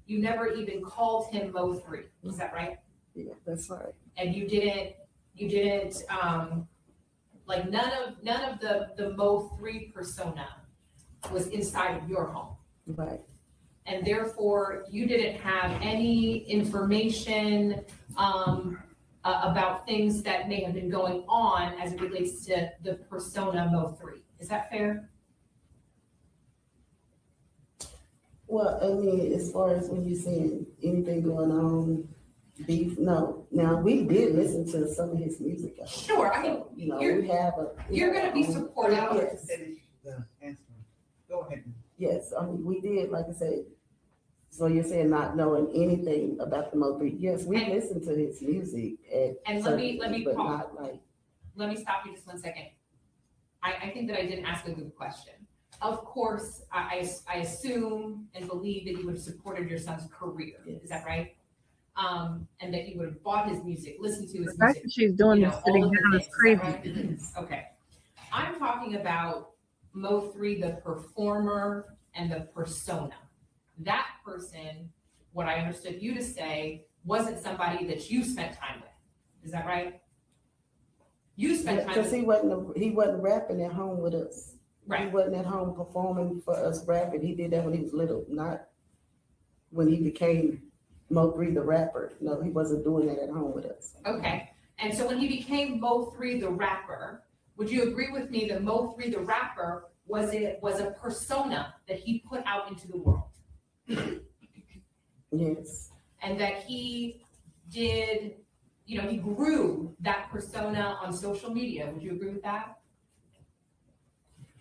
never even called him Mo3. Is that right? Yeah, that's right. And you didn't like none of the Mo3 persona was inside of your home. Right. And therefore you didn't have any information about things that may have been going on as it relates to the persona Mo3. Is that fair? Well, I mean, as far as when you're saying anything going on, beef, no. Now, we did listen to some of his music. Sure, I mean, You know, you're- we have a. You're gonna be supportive. Allow her to Yes. finish the answer. Go ahead. Yes, I mean, we did, like I said, so you're saying not knowing anything about the Mo3. Yes, we And- listened to his music at. And let me certain, but pause. not like, Let me stop you just 1 second. I think that I didn't ask a good question. Of course, I assume and believe that you would have supported your son's career. Is that right? And that you would have bought his music, listened to his The fact music. that she's doing you this know, sitting all of the down is things. crazy. That right? Okay. I'm talking about Mo3, the performer and the persona. That person, what I understood you to say, wasn't somebody that you spent time with. Is that right? You spent time because with, he wasn't rapping at home with us. He right? wasn't at home performing for us rapping. He did that when he was little, not when he became Mo3 the rapper. No, he wasn't doing that at home with us. Okay. And so when he became Mo3 the rapper, would you agree with me that Mo3 the rapper was a persona that he put out into the world? Yes. And that he did, he grew that persona on social media. Would you agree with that?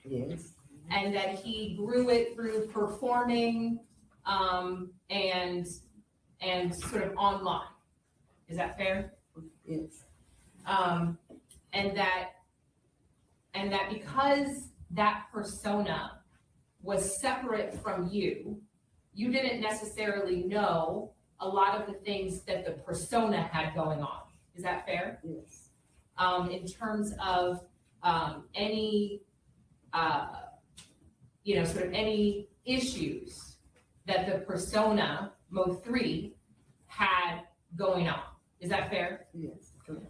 Yes. And that he grew it through performing and sort of online. Is that fair? Yes. And that because that persona was separate from you, you didn't necessarily know a lot of the things that the persona had going on. Is that fair? Yes. In terms of any, sort of any issues that the persona Mo3 had going on. Is that fair? Yes. Correct.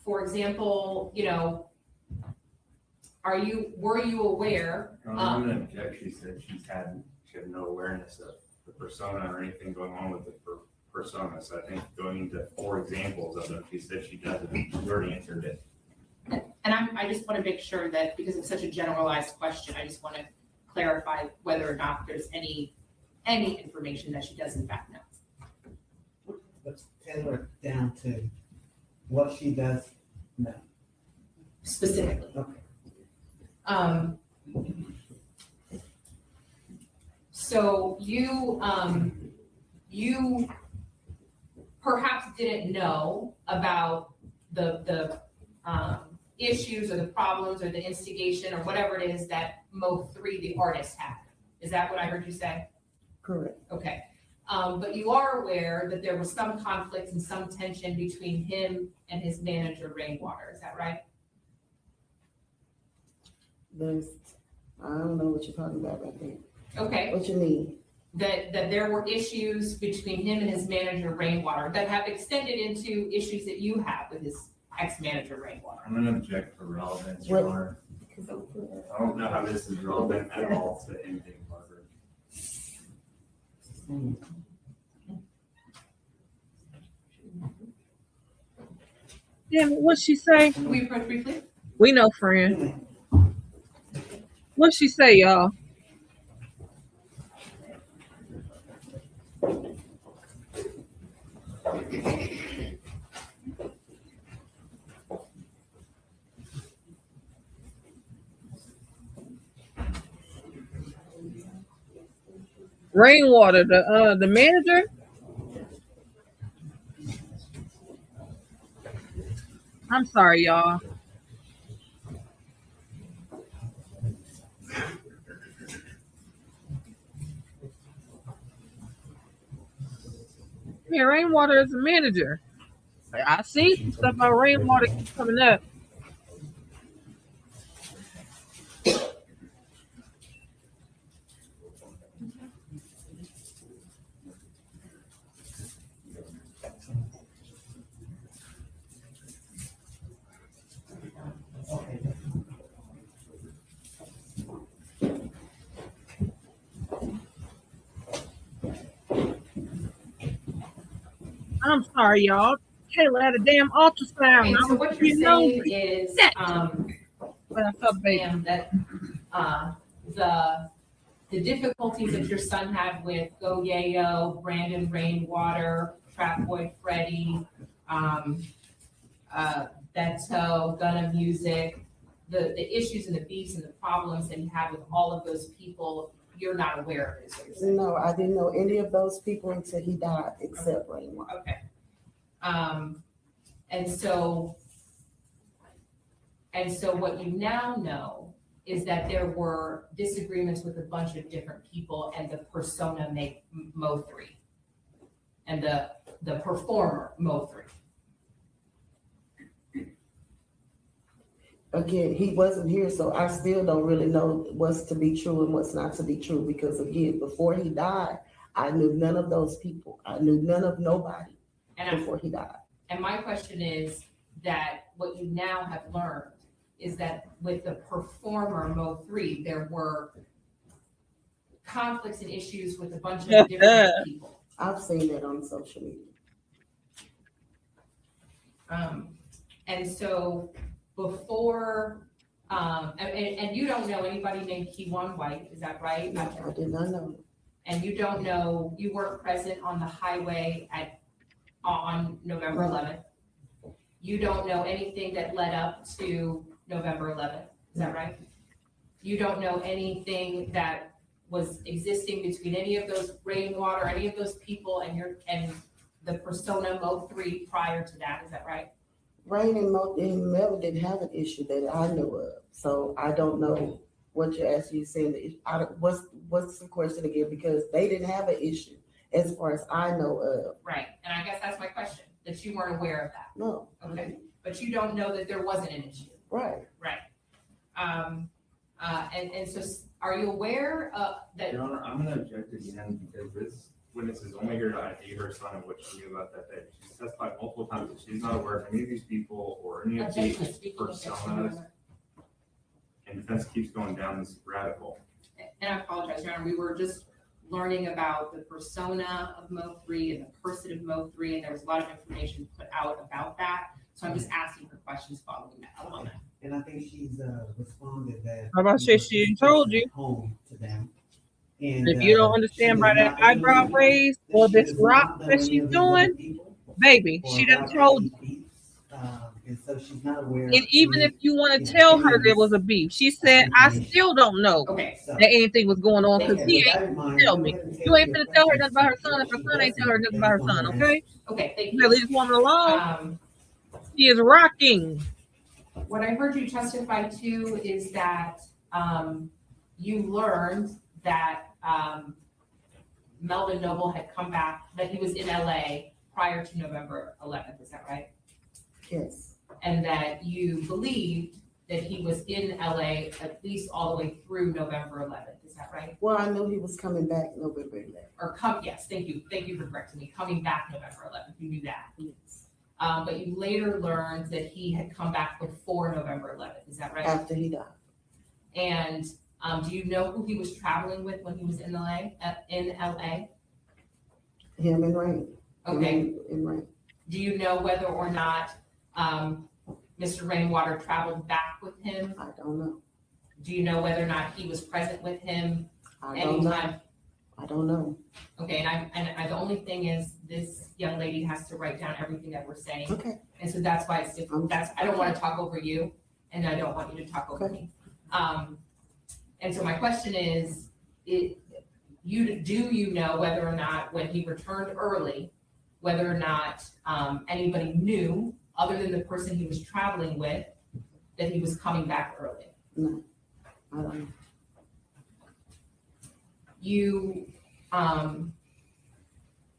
For example, you know, were you aware? I'm gonna object. She said she had no awareness of the persona or anything going on with the persona. So I think going into 4 examples of them, she said she doesn't. She already answered it. And I just want to make sure that because it's such a generalized question, I just want to clarify whether or not there's any information that she does in fact know. Let's tailor it down to what she does know. Specifically. Okay. So you perhaps didn't know about the issues or the problems or the instigation or whatever it is that Mo3, the artist, had. Is that what I heard you say? Correct. Okay. But you are aware that there was some conflict and some tension between him and his manager, Rainwater. Is that right? I don't know what you're talking about right there. Okay. What you mean? That there were issues between him and his manager, Rainwater, that have extended into issues that you have with his ex-manager, Rainwater. I'm gonna object for relevance, What? Your Honor. I don't know how this is relevant at all to anything, Margaret. Yeah, what'd she say? Will you approach briefly? We know, friend. What'd she say, y'all? Rainwater, the manager. I'm sorry, y'all. Yeah, Rainwater is a manager. I see some stuff about Rainwater coming up. I'm sorry, y'all. Kayla had a damn ultrasound. And so what you're saying is, But I felt bad. ma'am, that the difficulties that your son had with Go Yayo, Brandon Rainwater, Trap Boy Freddy, Beto, Gunna Music, the issues and the beefs and the problems that he had with all of those people, you're not aware of, is what you're saying? No, I didn't know any of those people until he died, except Rainwater. Okay. And so what you now know is that there were disagreements with a bunch of different people and the persona make Mo3 and the performer Mo3. Again, he wasn't here, so I still don't really know what's to be true and what's not to be true, because again, before he died, I knew none of those people. I knew none of nobody before he died. And my question is that what you now have learned is that with the performer Mo3, there were conflicts and issues with a bunch of different people. I've seen that on social media. And so before, and you don't know anybody named Keywan White, is that right? I did not know. And you don't know, you weren't present on the highway on November 11th. You don't know anything that led up to November 11th, is that right? You don't know anything that was existing between any of those Rainwater, any of those people and the persona Mo3 prior to that, is that right? Rain and Mel didn't have an issue that I know of, so I don't know what you're asking. You saying that what's the question again? Because they didn't have an issue as far as I know of. Right, and I guess that's my question, that you weren't aware of that. No. Okay, but you don't know that there wasn't an issue. Right. Right. And so are you aware that? Your Honor, I'm gonna object again because witness is only here to ID her son and what she knew about that day. She's testified multiple times that she's not aware of any of these people or any of these personas. And defense keeps going down this rabbit hole. And I apologize, Your Honor, we were just learning about the persona of Mo3 and the person of Mo3, and there was a lot of information put out about that. So I'm just asking for questions following that on that. And I think she's responded that. How about she told you? Home to them. And If you don't understand by that eyebrow raise or this rock that she's doing, baby, she done told you. And so she's not aware. And even if you want to tell her there was a beef, she said, I still don't know Okay. that anything was going on because he ain't tell me. You ain't gonna tell her nothing about her son if her son ain't tell her nothing about her son, okay? Okay, thank You you. leave this woman alone. She is rocking. What I heard you testify to is that you learned that Melvin Noble had come back, that he was in LA prior to November 11th, is that right? Yes. And that you believed that he was in LA at least all the way through November 11th, is that right? Well, I knew he was coming back November 11th. Or yes, thank you for correcting me, coming back November 11th, you knew that. Yes. But you later learned that he had come back before November 11th, is that right? After he died. And do you know who he was traveling with when he was in LA? Him and Rain. Okay. And Rain. Do you know whether or not Mr. Rainwater traveled back with him? I don't know. Do you know whether or not he was present with him I don't know. anytime? I don't know. Okay, and the only thing is, this young lady has to write down everything that we're saying. Okay. And so that's why it's different. I don't want to talk over you, and I don't want you to talk over me. And so my question is, do you know whether or not when he returned early, whether or not anybody knew, other than the person he was traveling with, that he was coming back early? No, I don't know. You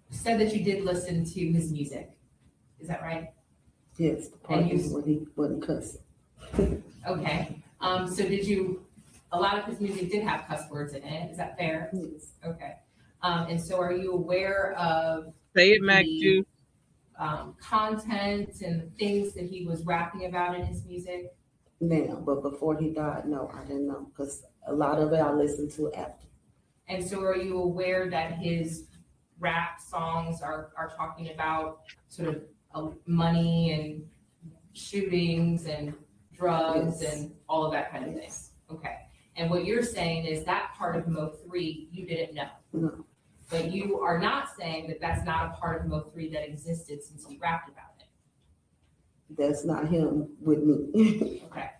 said that you did listen to his music. Is that right? Yes, the part is when he wasn't cussing. Okay. So a lot of his music did have cuss words in it. Is that fair? Yes. Okay. And so are you aware of Say it, Mac Juice. Content and the things that he was rapping about in his music? Now, but before he died, no, I didn't know, because a lot of it I listened to after. And so are you aware that his rap songs are talking about sort of money and shootings and drugs and all of that kind of thing? Okay. And what you're saying is that part of Mo3 you didn't know. No. But you are not saying that that's not a part of Mo3 that existed since he rapped about it. That's not him with me. Okay.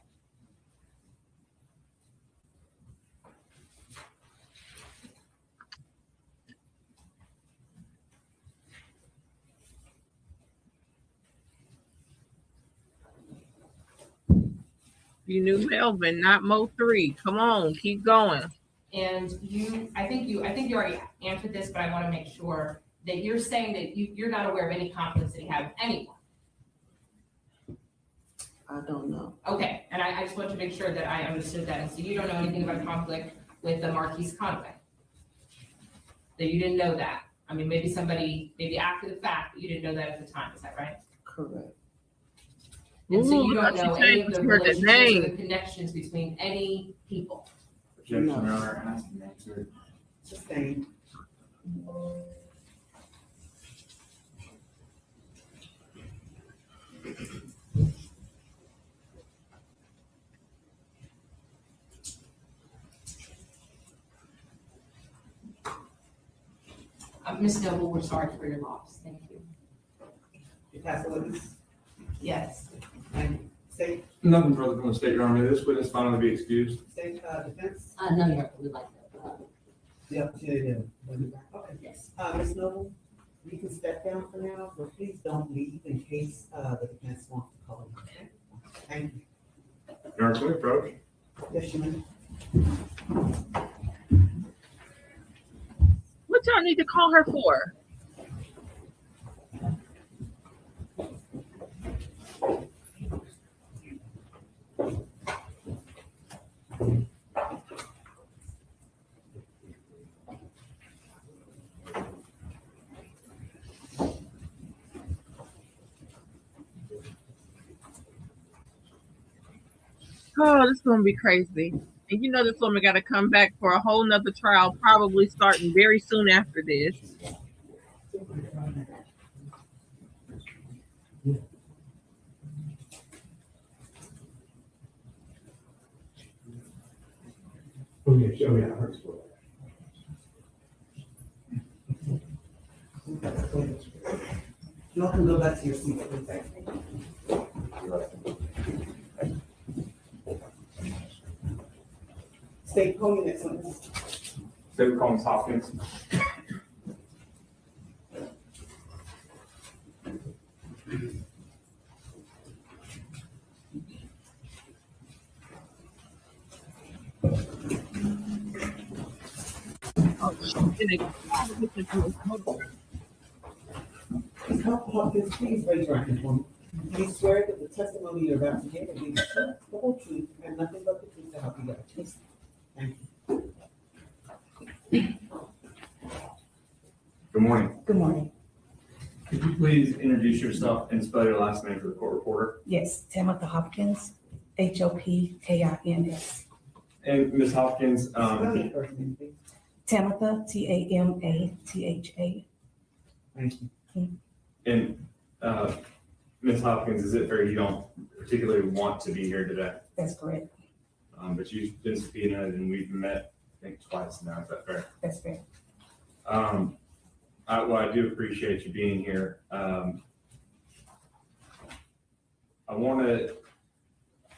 You knew Melvin, not Mo3. Come on, keep going. And I think you already answered this, but I want to make sure that you're saying that you're not aware of any conflicts that he had with anyone. I don't know. Okay, and I just want to make sure that I understood that. And so you don't know anything about conflict with the Marquise Conway? That you didn't know that? I mean, maybe after the fact, but you didn't know that at the time, is that right? Correct. And so you Ooh, don't I know thought any you of the changed her relationships or name. the connections between any people? Objection, Your Honor, ask and answer. Sustained. Ms. Noble, we're sorry for your loss. Thank you. You pass the witness. Yes. And state, Nothing further from the state, Your Honor. This witness found to be excused. state defense, No, Your Honor, we'd like that. the opportunity to bring it back. Okay. Yes. Ms. Noble, you can step down for now, but please don't leave in case the defense wants to call you. Okay? Thank you. Your Honor, can we approach? Yes, you may. What y'all need to call her for? Oh, this is gonna be crazy. And you know this woman got to come back for a whole nother trial, probably starting very soon after this. Oh, yeah, hers. Y'all can go back to your seats, please. State podium next one. State Collins Hopkins. Ms. Hopkins, please raise your hand for me. Do you swear that the testimony you're about to give will be the truth, the whole truth, and nothing but the truth to help you God? Please. Thank you. Good morning. Good morning. Could you please introduce yourself and spell your last name for the court reporter? Yes, Tamitha Hopkins, Hopkins. And Ms. Hopkins, Spell your first name, please. Tamitha, Tamatha. Thank you. and Ms. Hopkins, is it fair you don't particularly want to be here today? That's correct. But you've been subpoenaed and we've met, I think, twice now. Is that fair? That's fair. Well, I do appreciate you being here. I want to,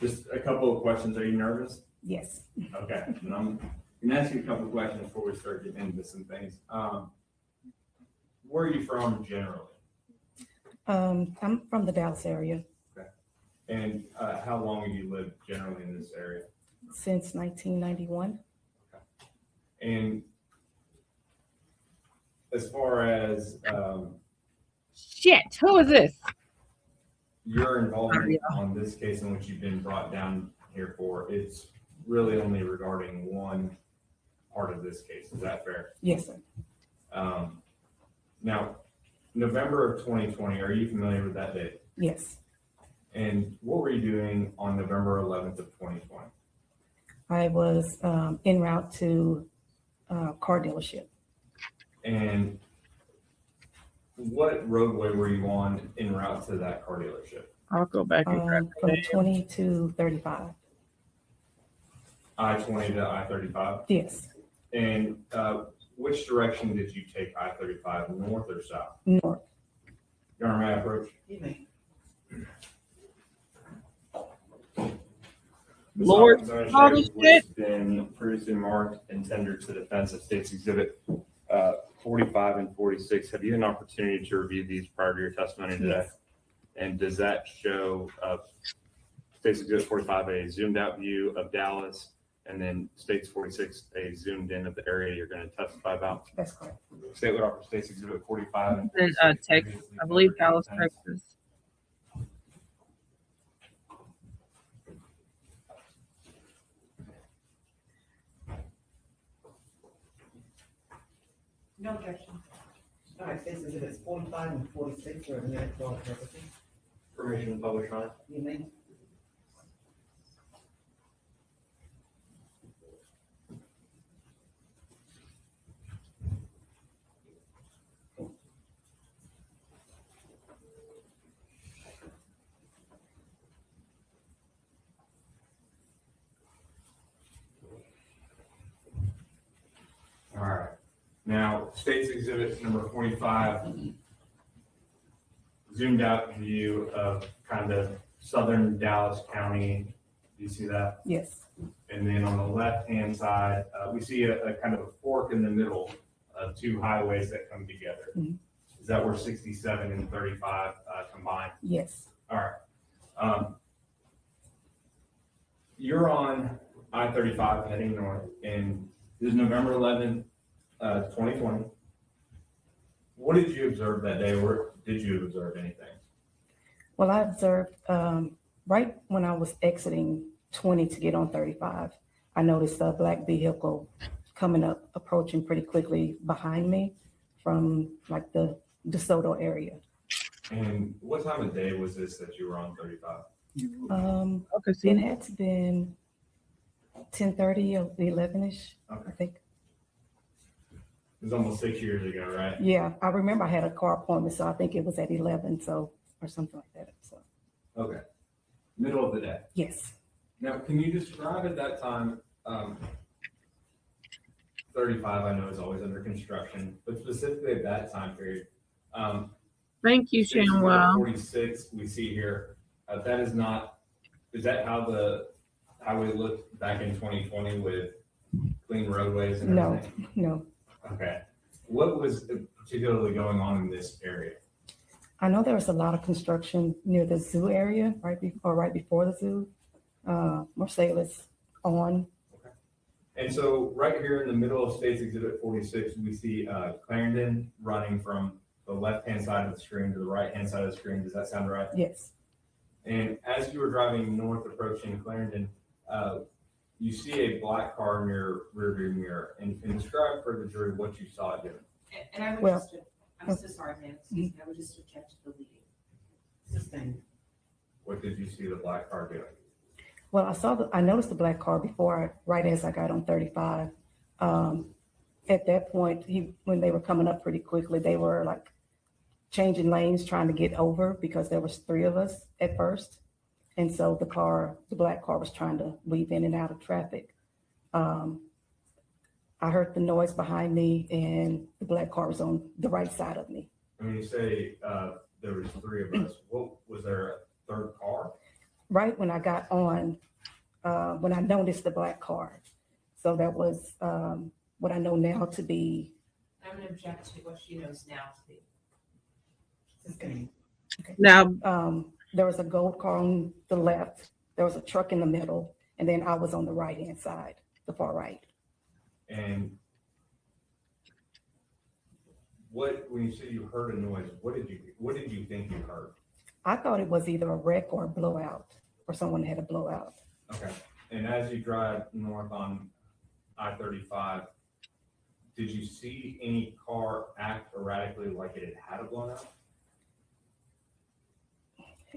just a couple of questions. Are you nervous? Yes. Okay, and I'm going to ask you a couple of questions before we start getting into some things. Where are you from generally? I'm from the Dallas area Okay. And how long have you lived generally in this area? since 1991. And as far as Shit, who is this? your involvement on this case in which you've been brought down here for, it's really only regarding one part of this case. Is that fair? Yes, sir. Now, November of 2020, are you familiar with that date? Yes. And what were you doing on November 11th of 2020? I was en route to a car dealership. And what roadway were you on en route to that car dealership? I'll go back and grab From 20 to 35. I-20 to I-35? Yes, And which direction did you take I-35, north or south? north. Your Honor, may I approach? You may. Ms. Lord, Hopkins, I'm gonna all show you this what's been previously marked and tendered to defense of State's Exhibit 45 and 46. Have you had an opportunity to review these prior to your testimony today? Yes. And does that show State's Exhibit 45 a zoomed out view of Dallas, and then State's 46 a zoomed in of the area you're going to testify about? That's correct. State would offer State's Exhibit 45 and in 46 Texas, previously I believe tendered to Dallas, defense. Texas. No objection. All right, this is exhibits 45 and 46 are minute for all purposes. Permission to publish on it. You may. All right. Now, State's Exhibit number 45, zoomed out view of kind of southern Dallas County. Do you see that? Yes. And then on the left-hand side, we see a kind of a fork in the middle of two highways that come together. Mhm. Is that where 67 and 35 combine? Yes. All right. You're on I-35 heading north, and this is November 11th, 2020. What did you observe that day? Or did you observe anything? Well, I observed right when I was exiting 20 to get on 35, I noticed a black vehicle coming up, approaching pretty quickly behind me from like the DeSoto area. And what time of day was this that you were on 35? Okay, It see, had to been 10:30 or 11-ish, I Okay. think. It was almost 6 years ago, right? Yeah, I remember I had a car appointment, so I think it was at 11, so, or something like that, so, Okay. Middle of the day. yes. Now, can you describe at that time, 35 I know is always under construction, but specifically at that time period, thank you, 6 Shamwell. 46 we see here, that is not, is that how the highway looked back in 2020 with clean roadways and No, everything? no. Okay. What was particularly going on in this area? I know there was a lot of construction near the zoo area, right before the zoo. Marsalis on. And so right here in the middle of State's Exhibit 46, we see Clarendon running from the left-hand side of the screen to the right-hand side of the screen. Does that sound right? Yes. And as you were driving north approaching Clarendon, you see a black car in your rearview mirror, and describe for the jury what you saw it doing. And I would Well- just, I'm so sorry, ma'am, excuse me, I would just object to the leading. Sustained. What did you see the black car doing? Well, I noticed the black car right as I got on 35. At that point, when they were coming up pretty quickly, they were like changing lanes, trying to get over because there was 3 of us at first. And so the black car was trying to weave in and out of traffic. I heard the noise behind me and the black car was on the right side of me. When you say there was 3 of us, what was there a third car? Right when I got on, when I noticed the black car. So that was what I know now to be. I'm gonna object to what she knows now to be. Sustained. Now, There was a gold car on the left, there was a truck in the middle, and then I was on the right-hand side, the far right. And when you say you heard a noise, what did you think you heard? I thought it was either a wreck or a blowout, or someone had a blowout. Okay. And as you drive north on I-35, did you see any car act erratically like it had a blowout?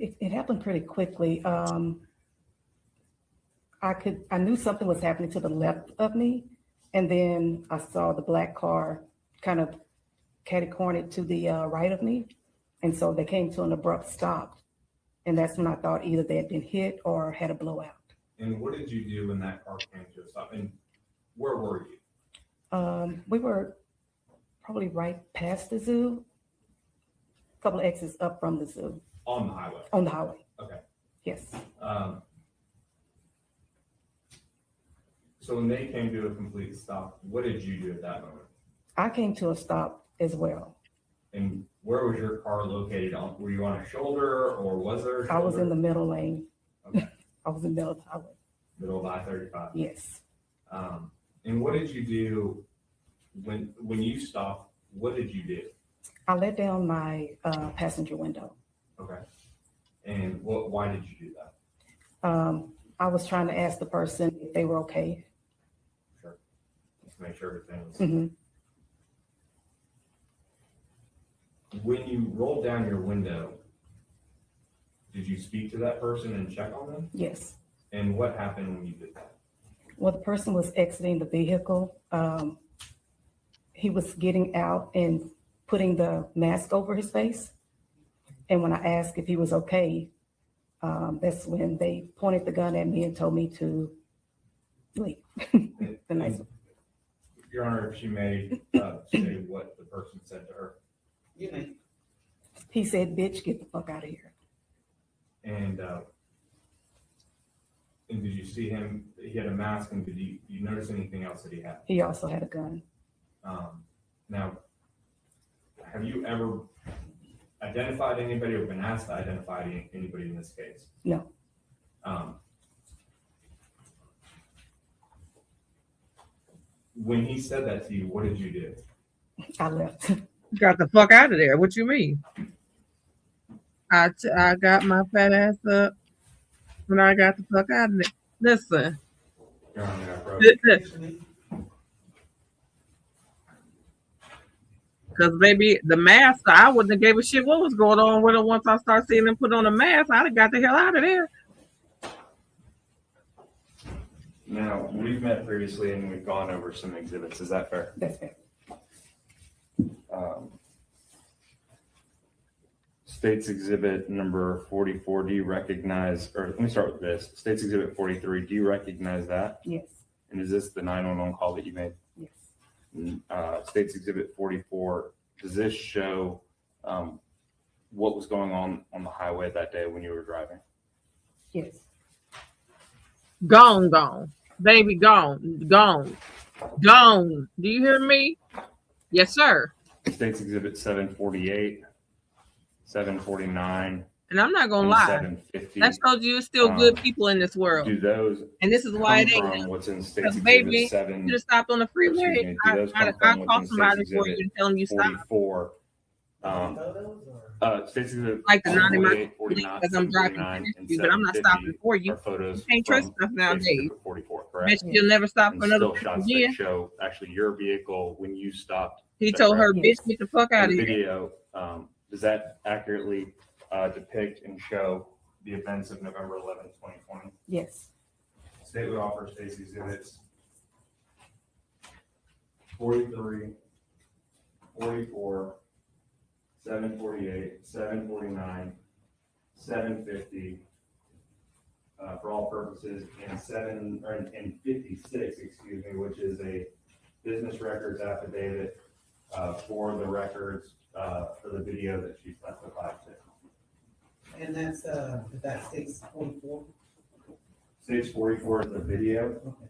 It happened pretty quickly. I knew something was happening to the left of me, and then I saw the black car kind of catty-cornered to the right of me, and so they came to an abrupt stop, and that's when I thought either they had been hit or had a blowout. And what did you do when that car came to a stop? And where were you? We were probably right past the zoo, a couple of exits up from the zoo. On the highway? On the highway. Okay. Yes. So when they came to a complete stop, what did you do at that moment? I came to a stop as well. And where was your car located on? Were you on a shoulder or was there a shoulder? I was in the middle lane. Okay. I was in the middle of the highway. Middle of I-35? Yes. And what did you do when you stopped? What did you do? I let down my passenger window. Okay. And why did you do that? I was trying to ask the person if they were okay. Sure. Just make sure everything was. Mhm. When you rolled down your window, did you speak to that person and check on them? Yes. And what happened when you did that? Well, the person was exiting the vehicle. He was getting out and putting the mask over his face. And when I asked if he was okay, that's when they pointed the gun at me and told me to leave. The nice one. Your Honor, if she may say what the person said to her. You may. He said, "Bitch, get the fuck out of here." And did you see him? He had a mask, and did you notice anything else that he had? He also had a gun. Now, have you ever identified anybody or been asked to identify anybody in this case? No. When he said that to you, what did you do? I left. got the fuck out of there. What you mean? I got my fat ass up when I got the fuck out of there. Listen. Your Honor, I broke. Because baby, the mask, I wouldn't have gave a shit what was going on with it once I started seeing them put on a mask. I'd have got the hell out of there. Now, we've met previously and we've gone over some exhibits. Is that fair? That's fair. State's exhibit number 44, do you recognize, or let me start with this. State's exhibit 43, do you recognize that? Yes, And is this the 911 call that you made? yes, State's exhibit 44, does this show what was going on the highway that day when you were driving? yes. Gone, gone. Baby, gone, gone, gone. Do you hear me? Yes, sir. State's exhibit 748, 749, And I'm not gonna and lie. 750. That shows you it's still good people in this world. Do those And this is why come it ain't. from what's in State's Because exhibit baby, 7? you just stopped on the Excuse freeway. me, do those come I'll from call what's in somebody State's for you exhibit and tell them you stopped. 44? Photos or? State's exhibit Like the 90 miles 48, 49, because I'm driving 49, past you, but I'm not stopping for you. are photos You can't trust from stuff State's nowadays. exhibit 44, correct? Bet you'll never stop And for another still shots that again. show actually your vehicle when you stopped. He Is that told her, correct? bitch, get the fuck out And of the here. video, does that accurately depict and show the events of November 11th, 2020? Yes, State would offer State's exhibits 43, 44, 748, 749, 750, for all purposes, and 56, excuse me, which is a business records affidavit for the records for the video that she testified to. And that's, that states 44? State's 44 is the video. Okay.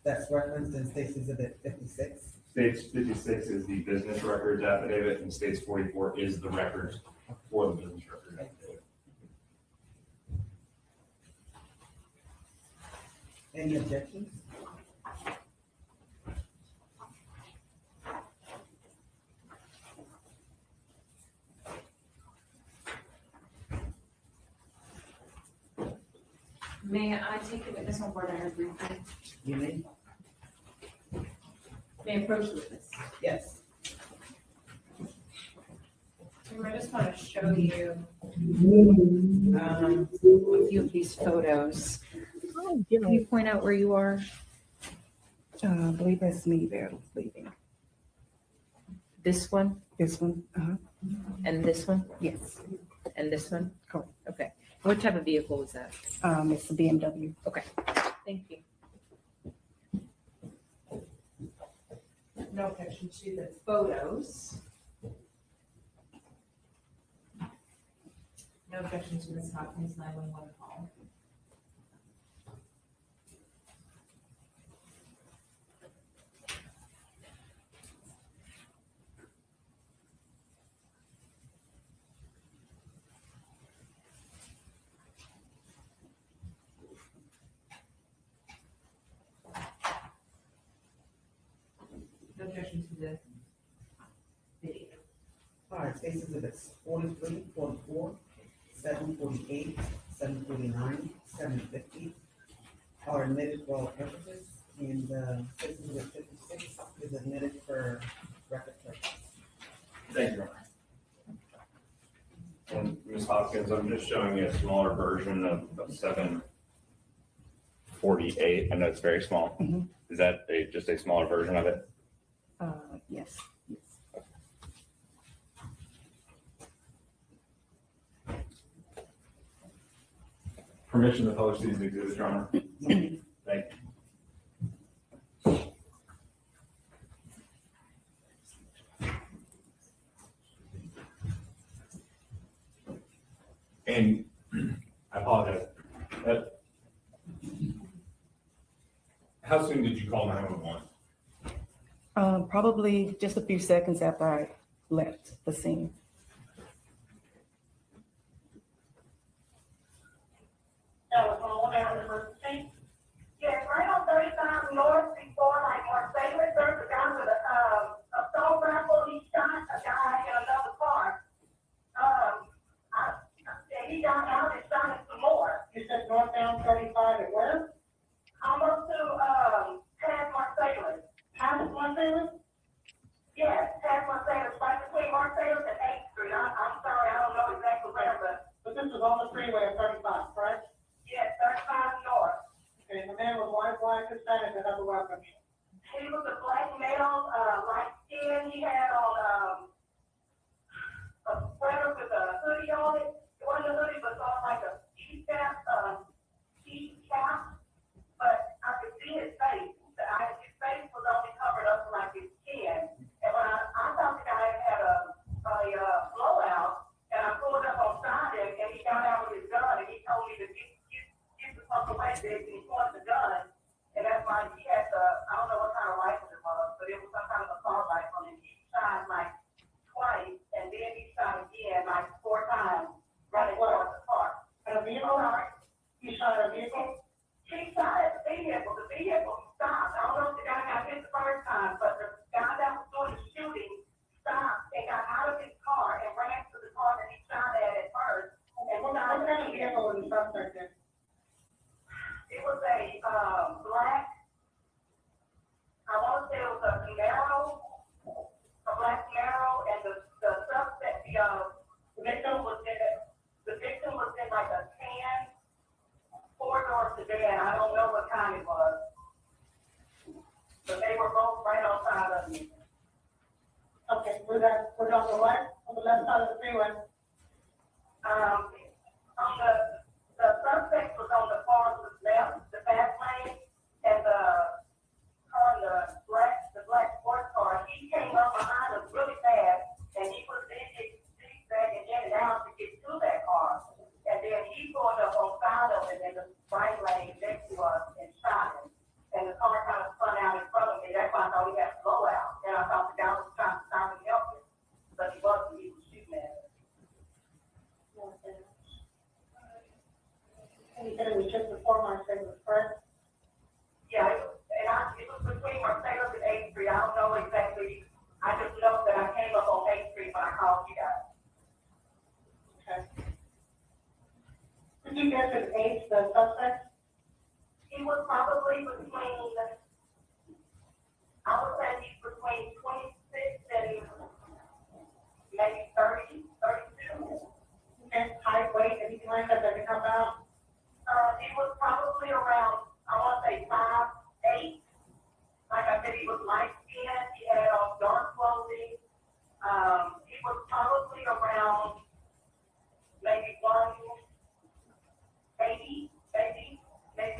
That's referenced in states exhibit 56? State's 56 is the business records affidavit, and State's 44 is the records for the business records affidavit. Any objections? May I take the witness on board and briefly? You may? May I approach the witness? Yes. I just want to show you a few of these photos. Oh, Can you point out where you are? I believe that's me there leaving. This one This one, and this one yes, and this one? correct. Okay. What type of vehicle was that? It's a BMW. Okay, thank you. No objection to the photos. No objection to Ms. Hopkins' 911 call. No objection to the video. All right, states exhibits 43, 44, 748, 749, 750 are admitted for all purposes, and states exhibit 56 is admitted for record purposes. Thank you, Your Honor. And Ms. Hopkins, I'm just showing you a smaller version of 748. I know it's very small. Mhm. Is that just a smaller version of it? Yes, yes. Permission to publish these exhibits, Your Honor? Thank you. And I apologize. How soon did you call 911? Probably just a few seconds after I left the scene. Telephone and emergency. Yes, right on 35 North before like Marcellus, there's a guy with a assault rifle, he shot a guy in another car. He got out and shot him some more. You said northbound 35 and where? Almost to, past Marcellus. Past Marcellus? Yes, past Marcellus, right between Marcellus and 8th Street. I'm sorry, I don't know exactly where, but this is on the freeway of 35, correct? Yes, black Hispanic that have a weapon? He was a black male, light skin. He had on a sweater with a hoodie on it. It wasn't a hoodie, but sort of like a ski-cap, but I could see his face. His face was only covered up to like his chin. And when I thought the guy had a blowout, and I pulled up on side him, and he got out with his gun, and he told me to get the fuck away, bitch, and he pointed the gun. And that's why he had I don't know what kind of rifle it was, but it was some kind of assault rifle, and he shot like twice, and then he shot again like 4 times, running towards the car. And a vehicle? He shot a vehicle? He shot at the vehicle. The vehicle stopped. I don't know if the guy got hit the first time, but the guy that was doing the shooting stopped and got out of his car and ran to the car that he shot at first. And what kind of vehicle was the suspect in? It was a black, I want to say it was a Camaro, a black Camaro, and the suspect, the victim was in like a tan 4-door sedan. I don't know what kind it was, but they were both right on side of me. Okay, was on the left side of the freeway? On the suspect was on the far left, the fast lane, and the black sports car. He came up behind us really fast, and he was zigzagging in and out to get to that car. And then he pulled up on side of it in the right lane next to us and shot him. And the car kind of spun out in front of me. That's why I thought he had a blowout. And I thought the guy was trying to stop and help him, but he wasn't. He was shooting at us. And he said it was just before Marcellus, correct? Yeah, it was between Marcellus and 8th Street. I don't know exactly. I just know that I came up on 8th Street when I called you guys. Okay. Did you guess his age, the suspect? He was probably between, I would say he's between 26 and maybe 30, 32. Okay, height, weight, anything like that can help out? He was probably around, I want to say 5'8". Like I said, he was light skinned. He had on dark clothing. He was probably around maybe 180, maybe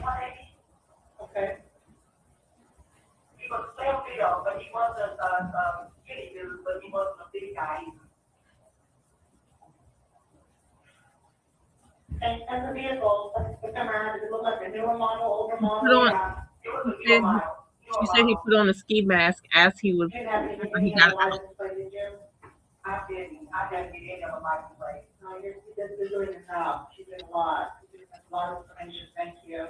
180. Okay. He was slim built, but he wasn't skinny dude, but he wasn't a big guy either. And the vehicle, the Camaro, did it look like a newer model, older model? It was a newer model. She said he put on a ski mask as he was. He got a license plate, did you? I didn't. I didn't get any of a license plate. No, you're doing your job. She did a lot. She did a lot of information. Thank you.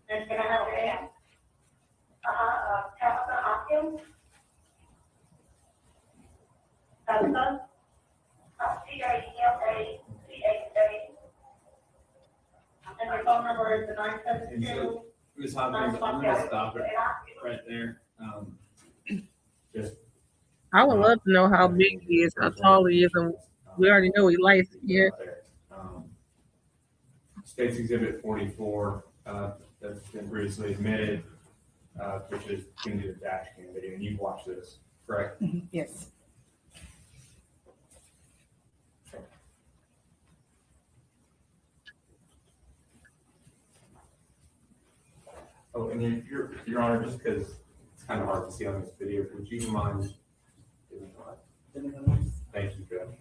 And can I have a name? Tabitha Hopkins. Tabitha? T-A-M-A-C-H-A. And your phone number is the 972. Ms. Hopkins, I'm gonna stop it right there. Just. I would love to know how big he is, how tall he is, and we already know he likes it here. State's Exhibit 44, that's been previously admitted, which is going to be the dash cam video, and you've watched this, correct? Yes. Oh, and Your Honor, just because it's kind of hard to see on this video, would you mind giving that? Thank you, Judge.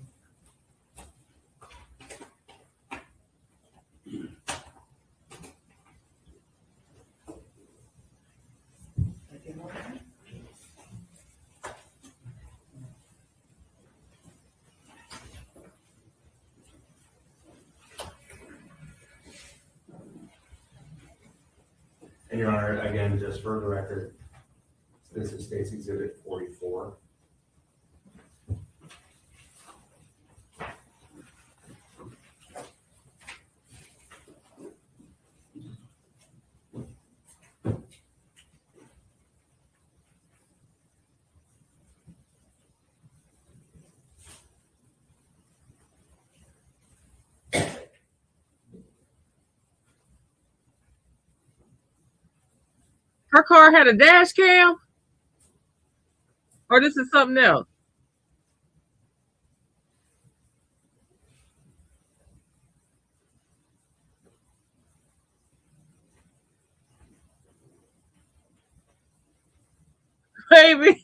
And Your Honor, again, just for the record, this is State's Exhibit 44. Her car had a dash cam? Or this is something else? Baby.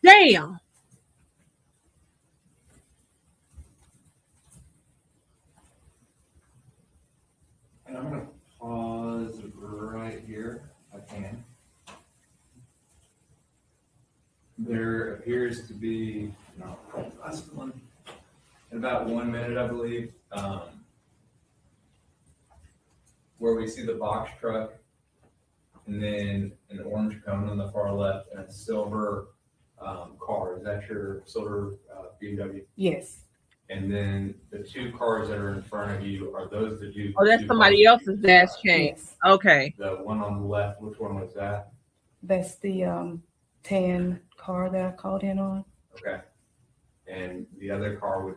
Damn. And I'm gonna pause right here, if I can. There appears to be, no, last one, in about 1 minute, I believe, where we see the box truck and then an orange cone on the far left and a silver car. Is that your silver BMW? Yes. And then the two cars that are in front of you, are those the two? Oh, that's somebody else's dash cam. Yes. Okay. The one on the left, which one was that? That's the tan car that I called in on. Okay. And the other car would,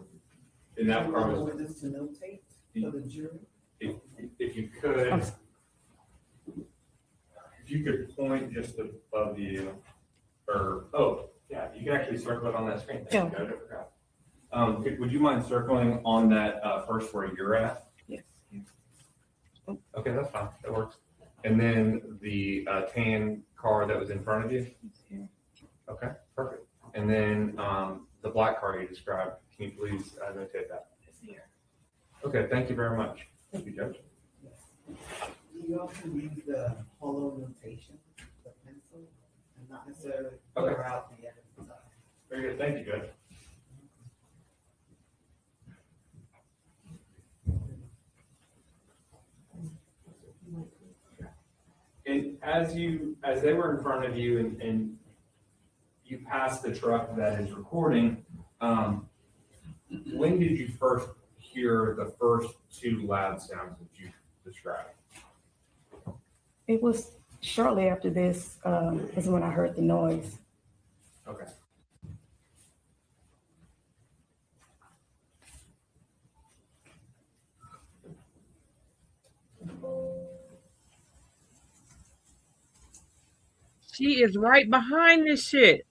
and that car was, This to notate for the jury. if you could, if you could point just above you, or, oh, yeah, you can actually circle it on that screen. Thank you, Judge, I forgot. Would you mind circling on that first where you're at? Yes. Okay, that's fine, that works. And then the tan car that was in front of you? Okay, perfect. And then the black car you described, can you please notate that? Okay, thank you very much. Thank you, Judge. You also use the hollow notation, the pencil, and not necessarily Okay. color out the evidence. Very good, thank you, Judge. And as they were in front of you and you passed the truck that is recording, when did you first hear the first two loud sounds that you described? It was shortly after this is when I heard the noise. Okay. She is right behind this shit.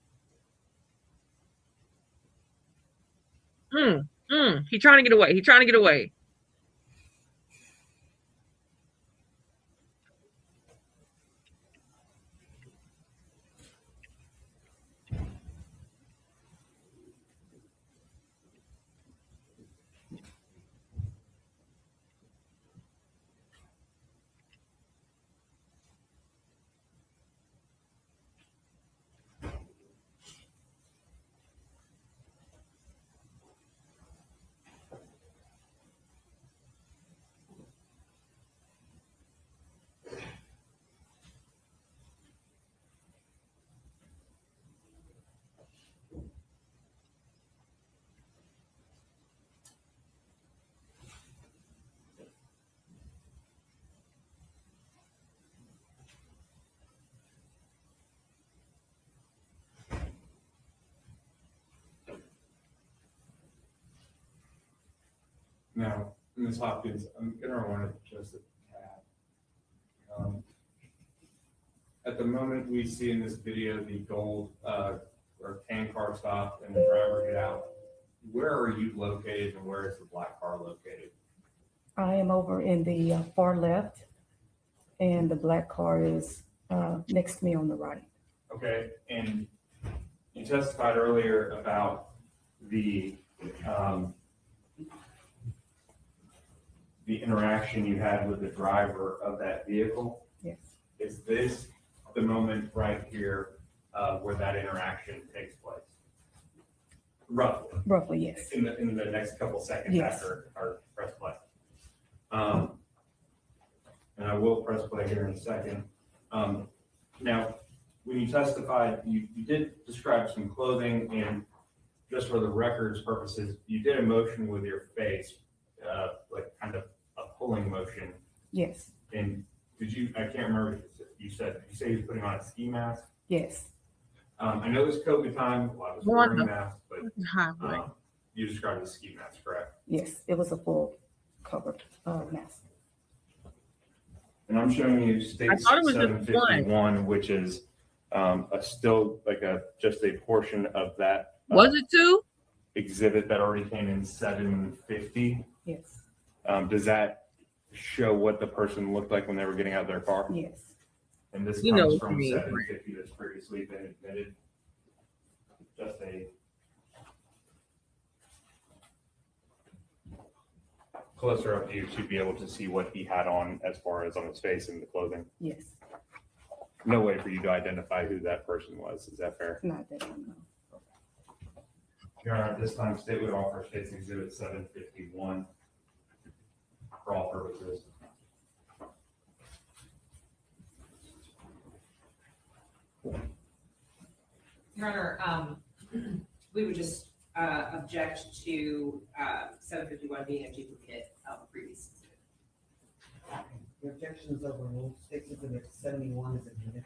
He trying to get away. He trying to get away. Now, Ms. Hopkins, I'm going to run it just a tad. At the moment we see in this video the gold or tan car stop and the driver get out. Where are you located and where is the black car located? I am over in the far left, and the black car is next to me on the right. Okay, and you testified earlier about the interaction you had with the driver of that vehicle. Yes. Is this the moment right here where that interaction takes place? Roughly, yes. In the next couple seconds Yes. after our press play. And I will press play here in a second. Now, when you testified, you did describe some clothing, and just for the record's purposes, you did a motion with your face, like kind of a pulling motion. Yes. And did you, I can't remember, did you say you were putting on a ski mask? Yes. I know it's COVID time, a lot of us wearing masks, but you described it as ski mask, correct? Yes, it was a full covered mask. And I'm showing you state I thought it was just 751, which is still like just a portion of that. Was it two? Exhibit that already came in 750. Yes. Does that show what the person looked like when they were getting out of their car? Yes. And this You know comes what from you mean. 750 that's previously been admitted. Just a closer up view to be able to see what he had on as far as on his face and the clothing. Yes. No way for you to identify who that person was. Is that fair? Not that I know. Your Honor, at this time, State would offer State's Exhibit 751 for all purposes. Your Honor, we would just object to 751 being a duplicate of a previous exhibit. The objection is overruled. State's Exhibit 71 is admitted.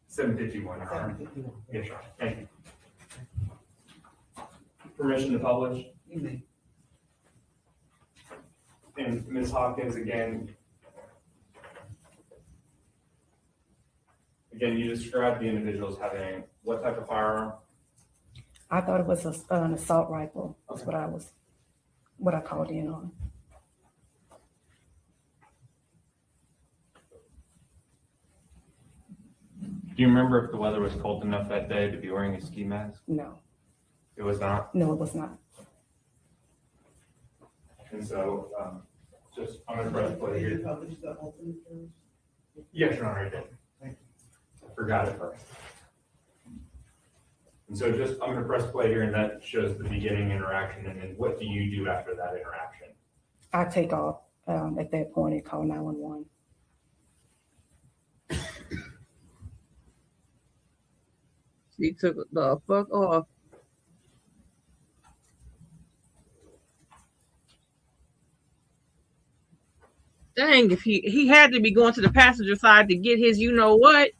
751, Your Honor. 751. Yes, Your Honor. Thank you. Permission to publish? You may. And Ms. Hopkins, again, you described the individuals having what type of firearm? I thought it was an assault rifle. That's what I called in on. Do you remember if the weather was cold enough that day to be wearing a ski mask? No. It was not? No, it was not. And so, I'm going to press play Did you here. publish the alternate terms? Yes, Your Honor, I did. Thank I forgot it first. And so I'm going to press play here, and that shows the beginning interaction, and then what do you do after that interaction? I take off at that point and call 911. She took the fuck off. Dang, if he had to be going to the passenger side to get his you know what.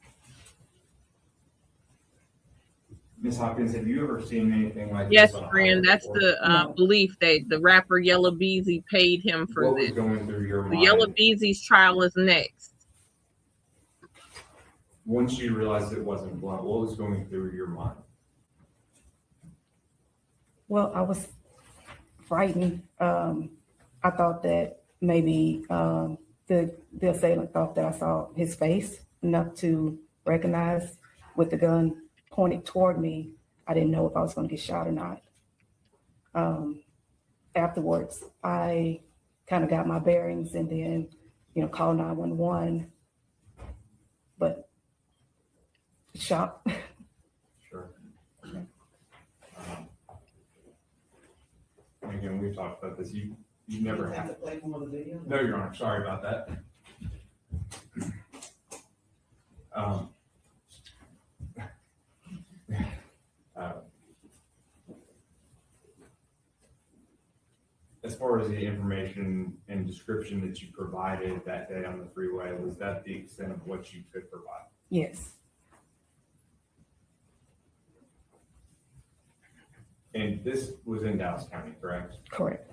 Ms. Hopkins, have you ever seen anything like Yes, this? friend, that's the belief that the rapper Yella Beezy paid him for What was this. going through your The mind Yella Beezy's trial is next. once you realized it wasn't blunt? What was going through your mind? Well, I was frightened. I thought that maybe the assailant thought that I saw his face enough to recognize with the gun pointed toward me. I didn't know if I was going to get shot or not. Afterwards, I kind of got my bearings and then, called 911. But shock. Sure. Again, we've talked about this. You never have had. to play more of the video? No, Your Honor. Sorry about that. As far as the information and description that you provided that day on the freeway, was that the extent of what you could provide? Yes. And this was in Dallas County, correct? Correct.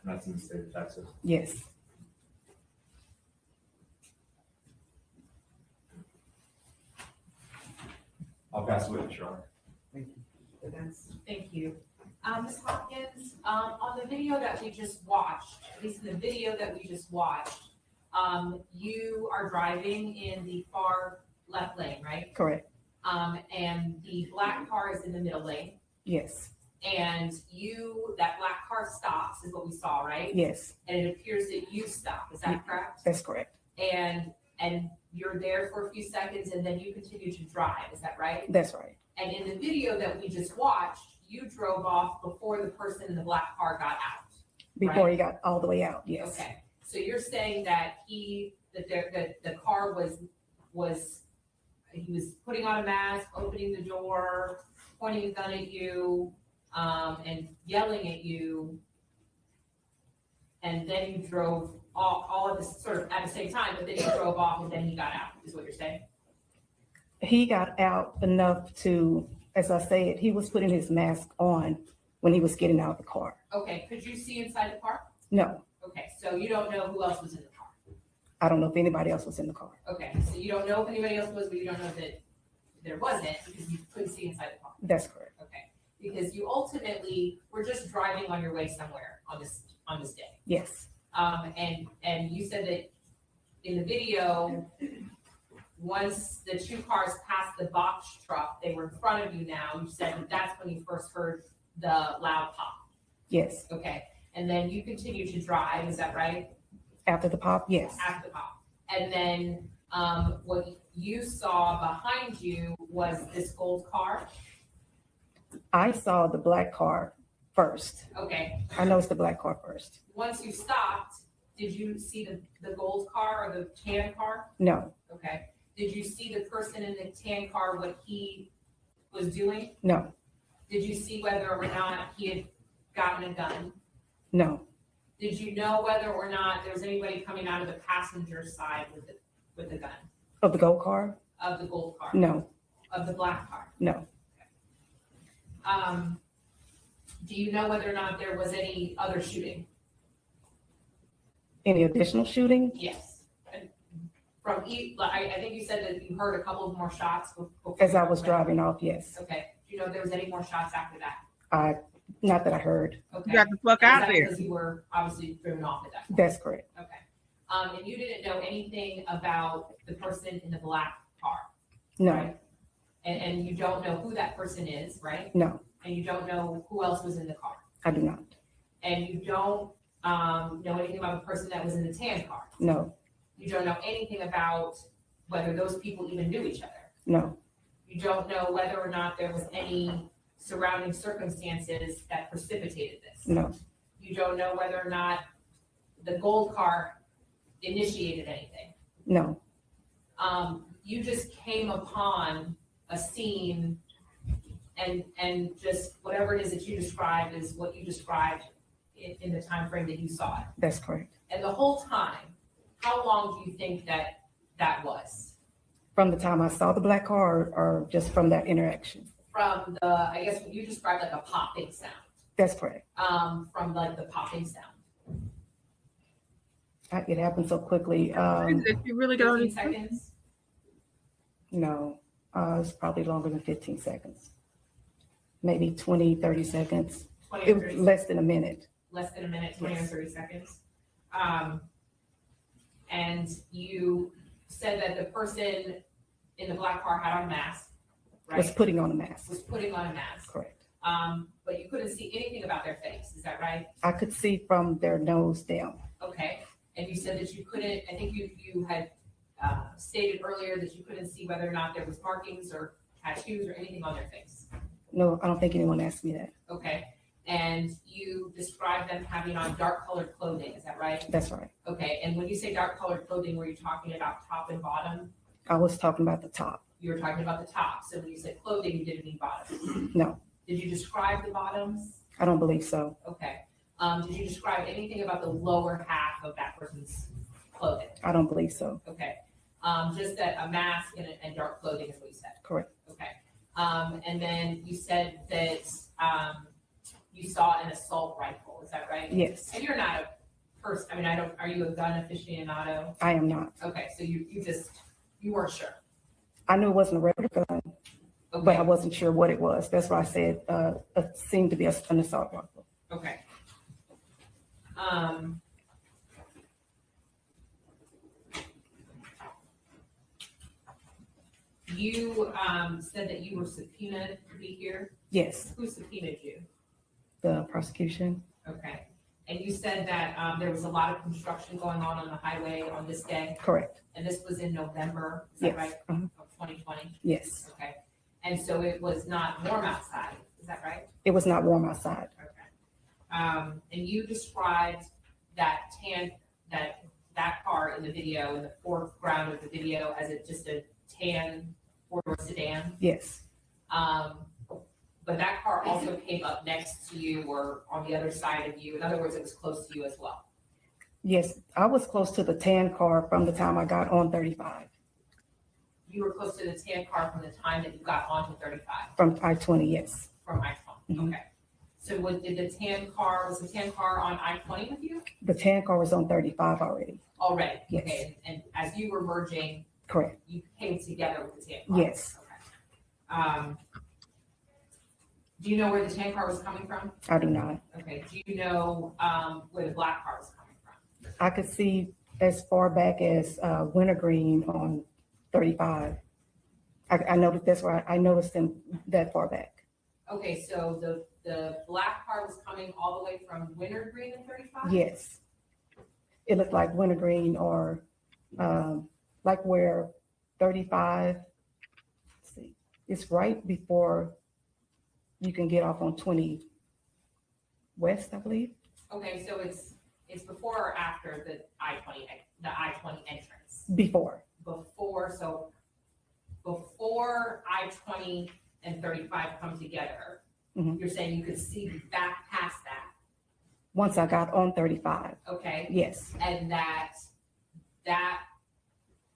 And that's in the state of Texas. Yes. I'll pass it with you, Your Honor. Thank you. Thank you. Ms. Hopkins, on the video that we just watched, at least in the video that we just watched, you are driving in the far left lane, right? Correct. And the black car is in the middle lane. Yes. And that black car stops is what we saw, right? Yes. And it appears that you stop, is that correct? That's correct. And you're there for a few seconds and then you continue to drive, is that right? That's right. And in the video that we just watched, you drove off before the person in the black car got out. Before right? he got all the way out, yes. Okay, so you're saying that the car he was putting on a mask, opening the door, pointing a gun at you, and yelling at you. And then you drove all of this sort of at the same time, but then you drove off and then he got out, is what you're saying? He got out enough to, as I said, he was putting his mask on when he was getting out of the car. Okay, could you see inside the car? No, Okay, so you don't know who else was in the car? I don't know if anybody else was in the car. Okay, so you don't know if anybody else was, but you don't know that there wasn't because you couldn't see inside the car. That's correct. Okay, because you ultimately were just driving on your way somewhere on this day. Yes, And you said that in the video, once the two cars passed the box truck, they were in front of you now. You said that that's when you first heard the loud pop. yes. Okay, and then you continued to drive, is that right? After the pop, yes. After the pop. And then what you saw behind you was this gold car. I saw the black car first. Okay, I noticed the black car first. once you stopped, did you see the gold car or the tan car? No, Okay. Did you see the person in the tan car, what he was doing? no, Did you see whether or not he had gotten a gun? no, Did you know whether or not there was anybody coming out of the passenger side with the gun of the gold car? of the gold car? No, Of the black car? no, Do you know whether or not there was any other shooting? any additional shooting? Yes. And from I think you said that you heard a couple of more shots before. As I was driving off, yes. Okay. Do you know if there was any more shots after that? Not that I heard. Okay. You got the fuck Is out that there. because you were obviously driven off at that point? That's correct. Okay. And you didn't know anything about the person in the black car, No, right? And you don't know who that person is, right? no, And you don't know who else was in the car. I do not. And you don't know anything about the person that was in the tan car. No, You don't know anything about whether those people even knew each other. no, You don't know whether or not there was any surrounding circumstances that precipitated this. no, You don't know whether or not the gold car initiated anything. no, You just came upon a scene and just whatever it is that you described is what you described in the time frame that you saw it. that's correct. And the whole time, how long do you think that was? From the time I saw the black car or just from that interaction? From the, I guess what you described like a popping sound, That's correct. from like the popping sound. It happened so quickly. Did you really get on 15 these seconds? No, it's probably longer than 15 seconds. Maybe 20, 30 seconds. 20 It or was 30, less than a minute. less than a minute, 20 or Yes. 30 seconds. And you said that the person in the black car had on a mask, Was right? putting on a mask. Was putting on a mask. Correct. But you couldn't see anything about their face, is that right? I could see from their nose down. Okay, and you said that you couldn't, I think you had stated earlier that you couldn't see whether or not there was markings or tattoos or anything on their face. No, I don't think anyone asked me that. Okay, and you described them having on dark colored clothing, is that right? That's right. Okay, and when you say dark colored clothing, were you talking about top and bottom? I was talking about the top. You were talking about the top, so when you said clothing, you didn't mean bottom. No, Did you describe the bottoms? I don't believe so. Okay, did you describe anything about the lower half of that person's clothing? I don't believe so. Okay, just that a mask and dark clothing is what you said. Correct. Okay, and then you said that you saw an assault rifle, is that right? Yes, And you're not a person, I mean, are you a gun aficionado? I am not. Okay, so you weren't sure. I knew it wasn't a regular gun, but Okay, I wasn't sure what it was. That's why I said it seemed to be an assault rifle. okay. You said that you were subpoenaed to be here. Yes, Who subpoenaed you? the prosecution. Okay. And you said that there was a lot of construction going on the highway on this day, Correct. and this was in November, is that Yes. right? Mhm. Of 2020? Yes, Okay. And so it was not warm outside, is that right? It was not warm outside. And you described that that car in the video, in the foreground of the video, as just a tan four-door sedan. Yes, But that car also came up next to you or on the other side of you. In other words, it was close to you as well. yes, I was close to the tan car from the time I got on 35, You were close to the tan car from the time that you got onto 35, from I-20, yes. from I-20. Mhm. Okay. So was the tan car on I-20 with you The tan car was on 35 already, already? Yes. Okay. And as you were merging, correct, you came together with the tan car? yes. Okay. Do you know where the tan car was coming from? I do not. Okay. Do you know where the black car was coming from? I could see as far back as Wintergreen on 35. I noticed that's where I noticed them that far back. Okay, so the black car was coming all the way from Wintergreen and 35? Yes. It looked like Wintergreen or like where 35, let's see, it's right before you can get off on 20 West, I believe. Okay, so it's before or after the I-20 entrance? Before, So before I-20 and 35 come together, Mhm. you're saying you could see back past that, once I got on 35, okay? yes, And that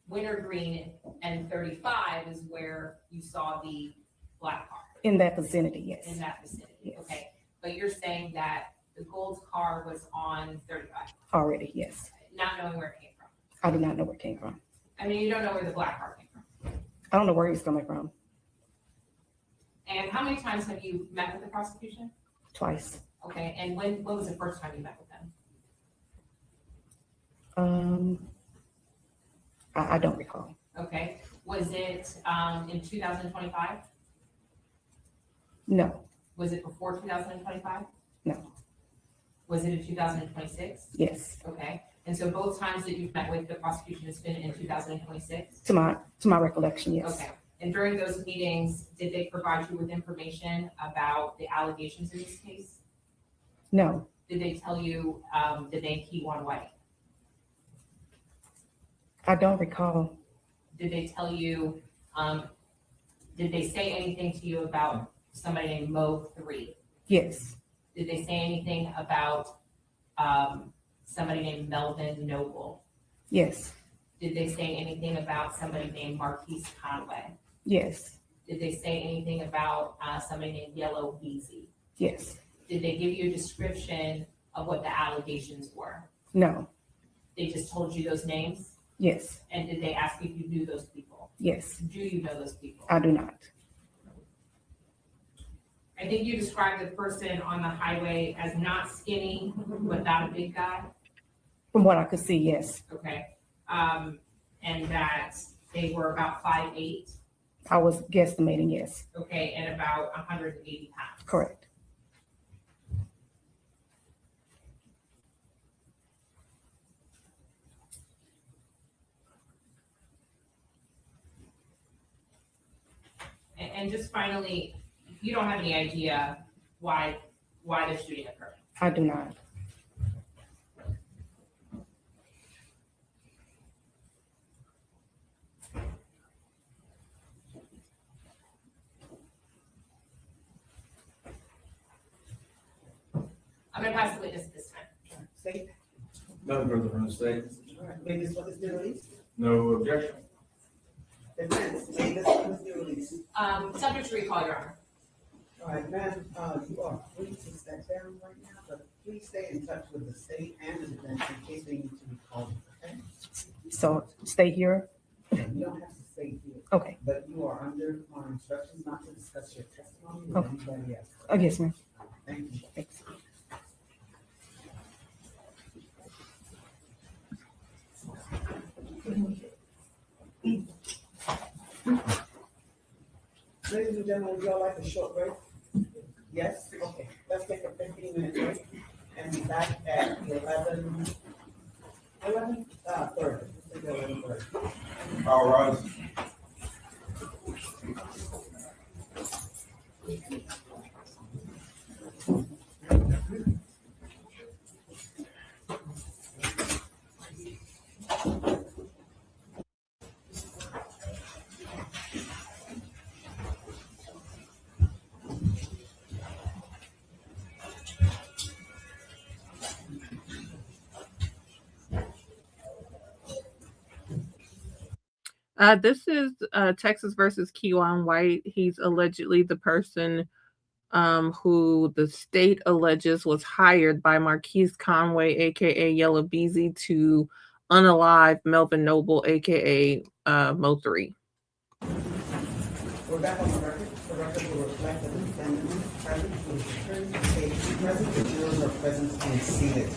Wintergreen and 35 is where you saw the black car, in that vicinity, in yes, that vicinity, Yes. okay? But you're saying that the gold car was on 35, already, yes. not knowing where it came from. I do not know where it came from. I mean, you don't know where the black car came from. I don't know where he was coming from, And how many times have you met with the prosecution? twice. Okay, and when was the first time you met with them? I don't recall. Okay, was it in 2025? No, Was it before 2025? no, Was it in 2026? yes, Okay, and so both times that you've met with the prosecution has been in 2026? to my recollection, yes. Okay, and during those meetings, did they provide you with information about the allegations in this case? No, Did they tell you the name Keyone White? I don't recall. Did they tell you, did they say anything to you about somebody named Mo 3? Yes, Did they say anything about somebody named Melvin Noble? yes, Did they say anything about somebody named Marquise Conway? yes, Did they say anything about somebody named Yellow Beezy? yes, Did they give you a description of what the allegations were? no, They just told you those names? yes, And did they ask you if you knew those people? yes. Do you know those people? I do not. I think you described the person on the highway as not skinny, but not a big guy. From what I could see, yes. Okay. And that they were about 5'8", I was guesstimating, yes, okay, and about 180 pounds. correct. And just finally, you don't have any idea why the shooting occurred. I do not. I'm gonna pass the witness this time. State, Nothing further from the state. all right, witness for this new release. No objection. Defense, witness for this new release. Subject to recall, Your Honor. All right, ma'am, you are free to step down right now, but please stay in touch with the state and the defense in case they need to be called, okay? So stay here? You don't have to stay here, Okay. but you are under my instructions not to discuss your testimony with Okay. anybody else. Oh, yes, ma'am. Thank you. Thanks. Ladies and gentlemen, would y'all like a short break? Yes? Okay, let's take a 15-minute break and be back at 11:30. 11:30. All rise. This is Texas versus Kewan White. He's allegedly the person who the state alleges was hired by Marquise Conway, aka Yellow Beezy, to unalive Melvin Noble, aka Mo3. For that on the record will reflect that the defendant present for the security state present, the jurors are present and seated.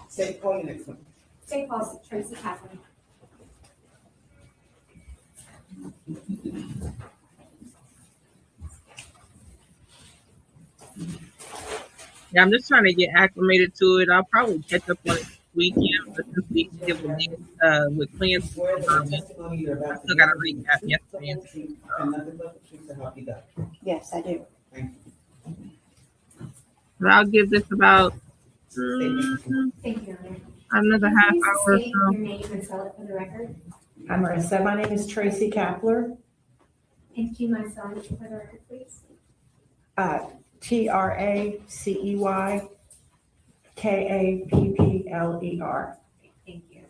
State call your next one. State calls Tracy Kaplan. Yeah, I'm just trying to get acclimated to it. I'll probably catch up on it this weekend, but this week it was with Clancy. Swear that the testimony you're I about still to got to give recap is the yesterday. whole truth and nothing but the truth to help you God. Yes, I do. Thank you. But I'll give this about Thank you, Your Honor. another half Please hour or state so. your name and spell it for the record. I'm Marissa. My name is Tracy Kapler. And can you mind spelling it for the record, please? TracyKappler. Thank you.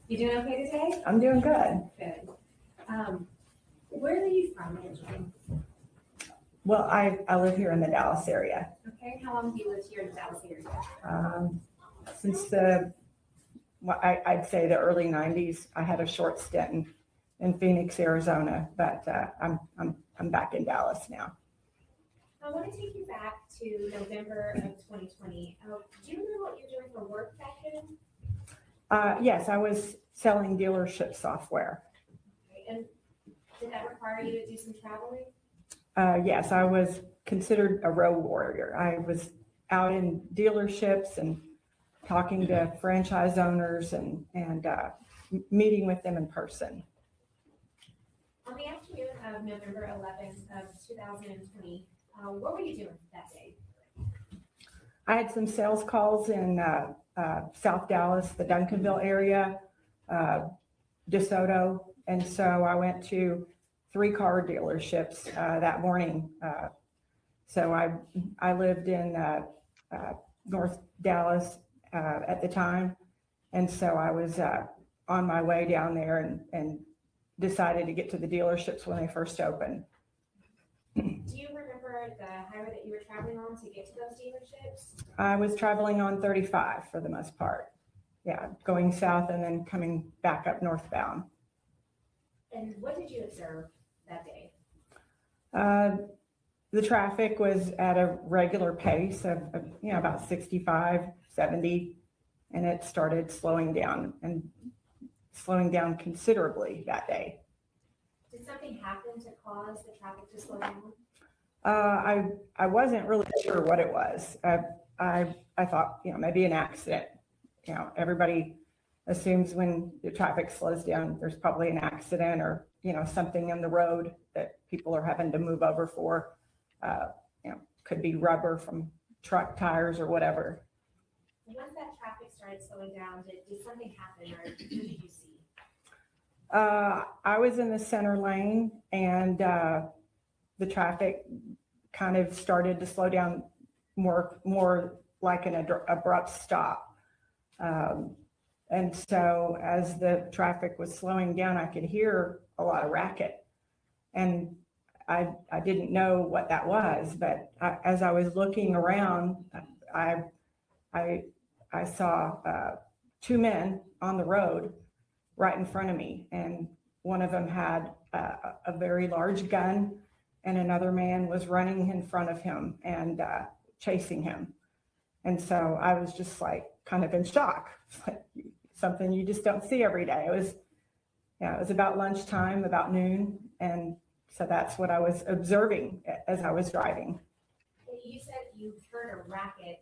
You doing okay today? I'm doing good. Good. Where are you from originally? Well, I live here in the Dallas area. Okay, how long have you lived here in the Dallas area? Since I'd say the early 90s. I had a short stint in Phoenix, Arizona, but I'm back in Dallas now. I want to take you back to November of 2020. Do you remember what you were doing for work back then? Yes, I was selling dealership software. Okay, and did that require you to do some traveling? Yes, I was considered a road warrior. I was out in dealerships and talking to franchise owners and meeting with them in person. On the afternoon of November 11th of 2020, what were you doing that day? I had some sales calls in South Dallas, the Duncanville area, DeSoto, and so I went to 3 car dealerships that morning. So I lived in North Dallas at the time, and so I was on my way down there and decided to get to the dealerships when they first opened. Do you remember the highway that you were traveling on to get to those dealerships? I was traveling on 35 for the most part. Yeah, going south and then coming back up northbound. And what did you observe that day? The traffic was at a regular pace of about 65, 70, and it started slowing down considerably that day. Did something happen to cause the traffic to slow down? I wasn't really sure what it was. I thought, maybe an accident. Everybody assumes when the traffic slows down, there's probably an accident or, something in the road that people are having to move over for. Could be rubber from truck tires or whatever. Once that traffic started slowing down, did something happen or what did you see? I was in the center lane and the traffic kind of started to slow down more like an abrupt stop. And so as the traffic was slowing down, I could hear a lot of racket. And I didn't know what that was, but as I was looking around, I saw 2 men on the road right in front of me, and one of them had a very large gun, and another man was running in front of him and chasing him. And so I was just like kind of in shock, something you just don't see every day. It was about lunchtime, about noon, and so that's what I was observing as I was driving. You said you heard a racket.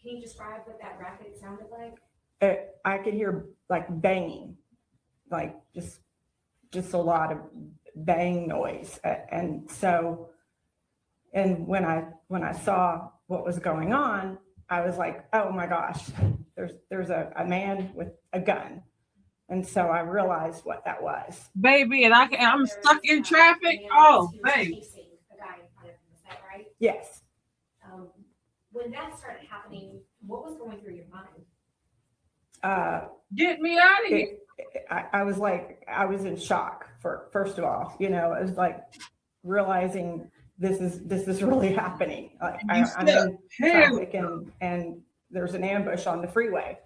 Can you describe what that racket sounded like? I could hear like banging, like just a lot of bang noise. And when I saw what was going on, I was like, oh my gosh, there's a man with a gun. And so I realized what that was. Baby, and I'm stuck in traffic. Oh, baby. Chasing the guy in front of him, is that right? Yes. When that started happening, what was going through your mind? Get me out of here. I was like, I was in shock first of all, you know, it was like realizing this is really happening. Like I'm in traffic and there's an ambush on the freeway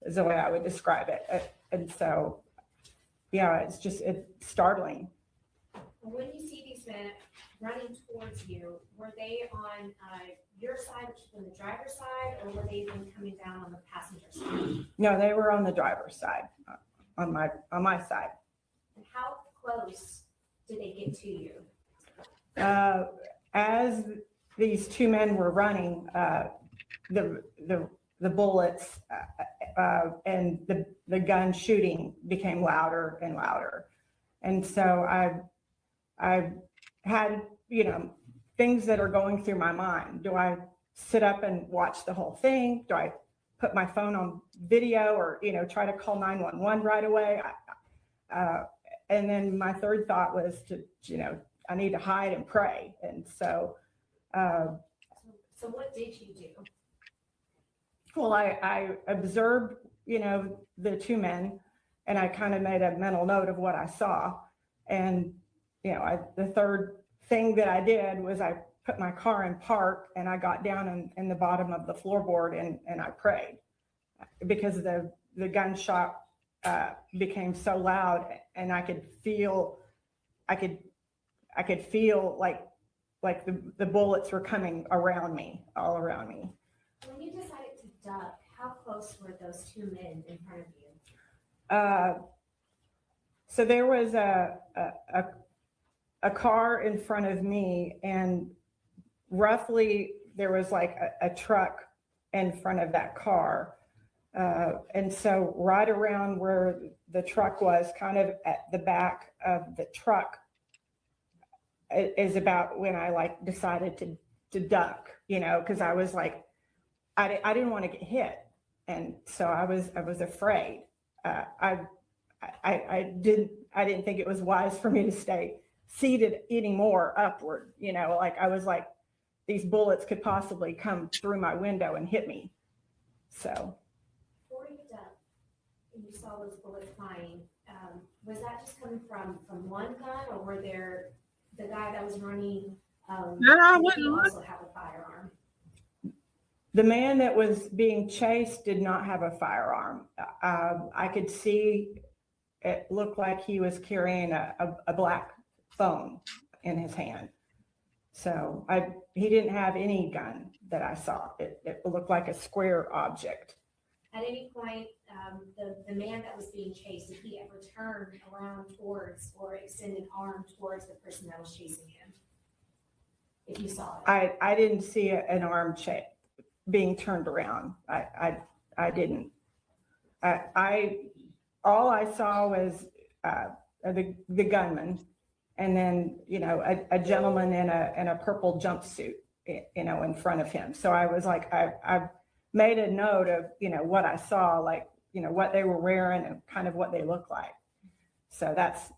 is the way I would describe it. And so, yeah, it's startling. When you see these men running towards you, were they on your side, which is on the driver's side, or were they even coming down on the passenger side? No, they were on the driver's side, on my side. And how close did they get to you? As these two men were running, the bullets and the gun shooting became louder and louder, and so I had, you know, things that are going through my mind. Do I sit up and watch the whole thing? Do I put my phone on video, or, you know, try to call 911 right away? And then my third thought was to, you know, I need to hide and pray. And so, so what did you do? well, I observed, you know, the two men, and I kind of made a mental note of what I saw. And, you know, the third thing that I did was I put my car in park, and I got down in the bottom of the floorboard and I prayed, because the gunshot became so loud, and I could feel like the bullets were coming around me, all around me. When you decided to duck, how close were those two men in front of you? So there was a car in front of me, and roughly there was like a truck in front of that car. And so right around where the truck was, kind of at the back of the truck, is about when I like decided to duck, you know, because I was like, I didn't want to get hit. And so I was afraid. I didn't think it was wise for me to stay seated anymore upward, you know, like I was like, these bullets could possibly come through my window and hit me. So. Before you ducked and you saw those bullets flying, was that just coming from one gun, or were there the guy that was running, did he also have a firearm? The man that was being chased did not have a firearm. I could see it looked like he was carrying a black phone in his hand. So he didn't have any gun that I saw. It looked like a square object. At any point, the man that was being chased, did he ever turn around towards or extend an arm towards the person that was chasing him? If you saw it. I didn't see an arm being turned around. I didn't. All I saw was the gunman, and then, you know, a gentleman in a purple jumpsuit, you know, in front of him. So I was like, I made a note of, you know, what I saw, like, you know, what they were wearing and kind of what they looked like. So that's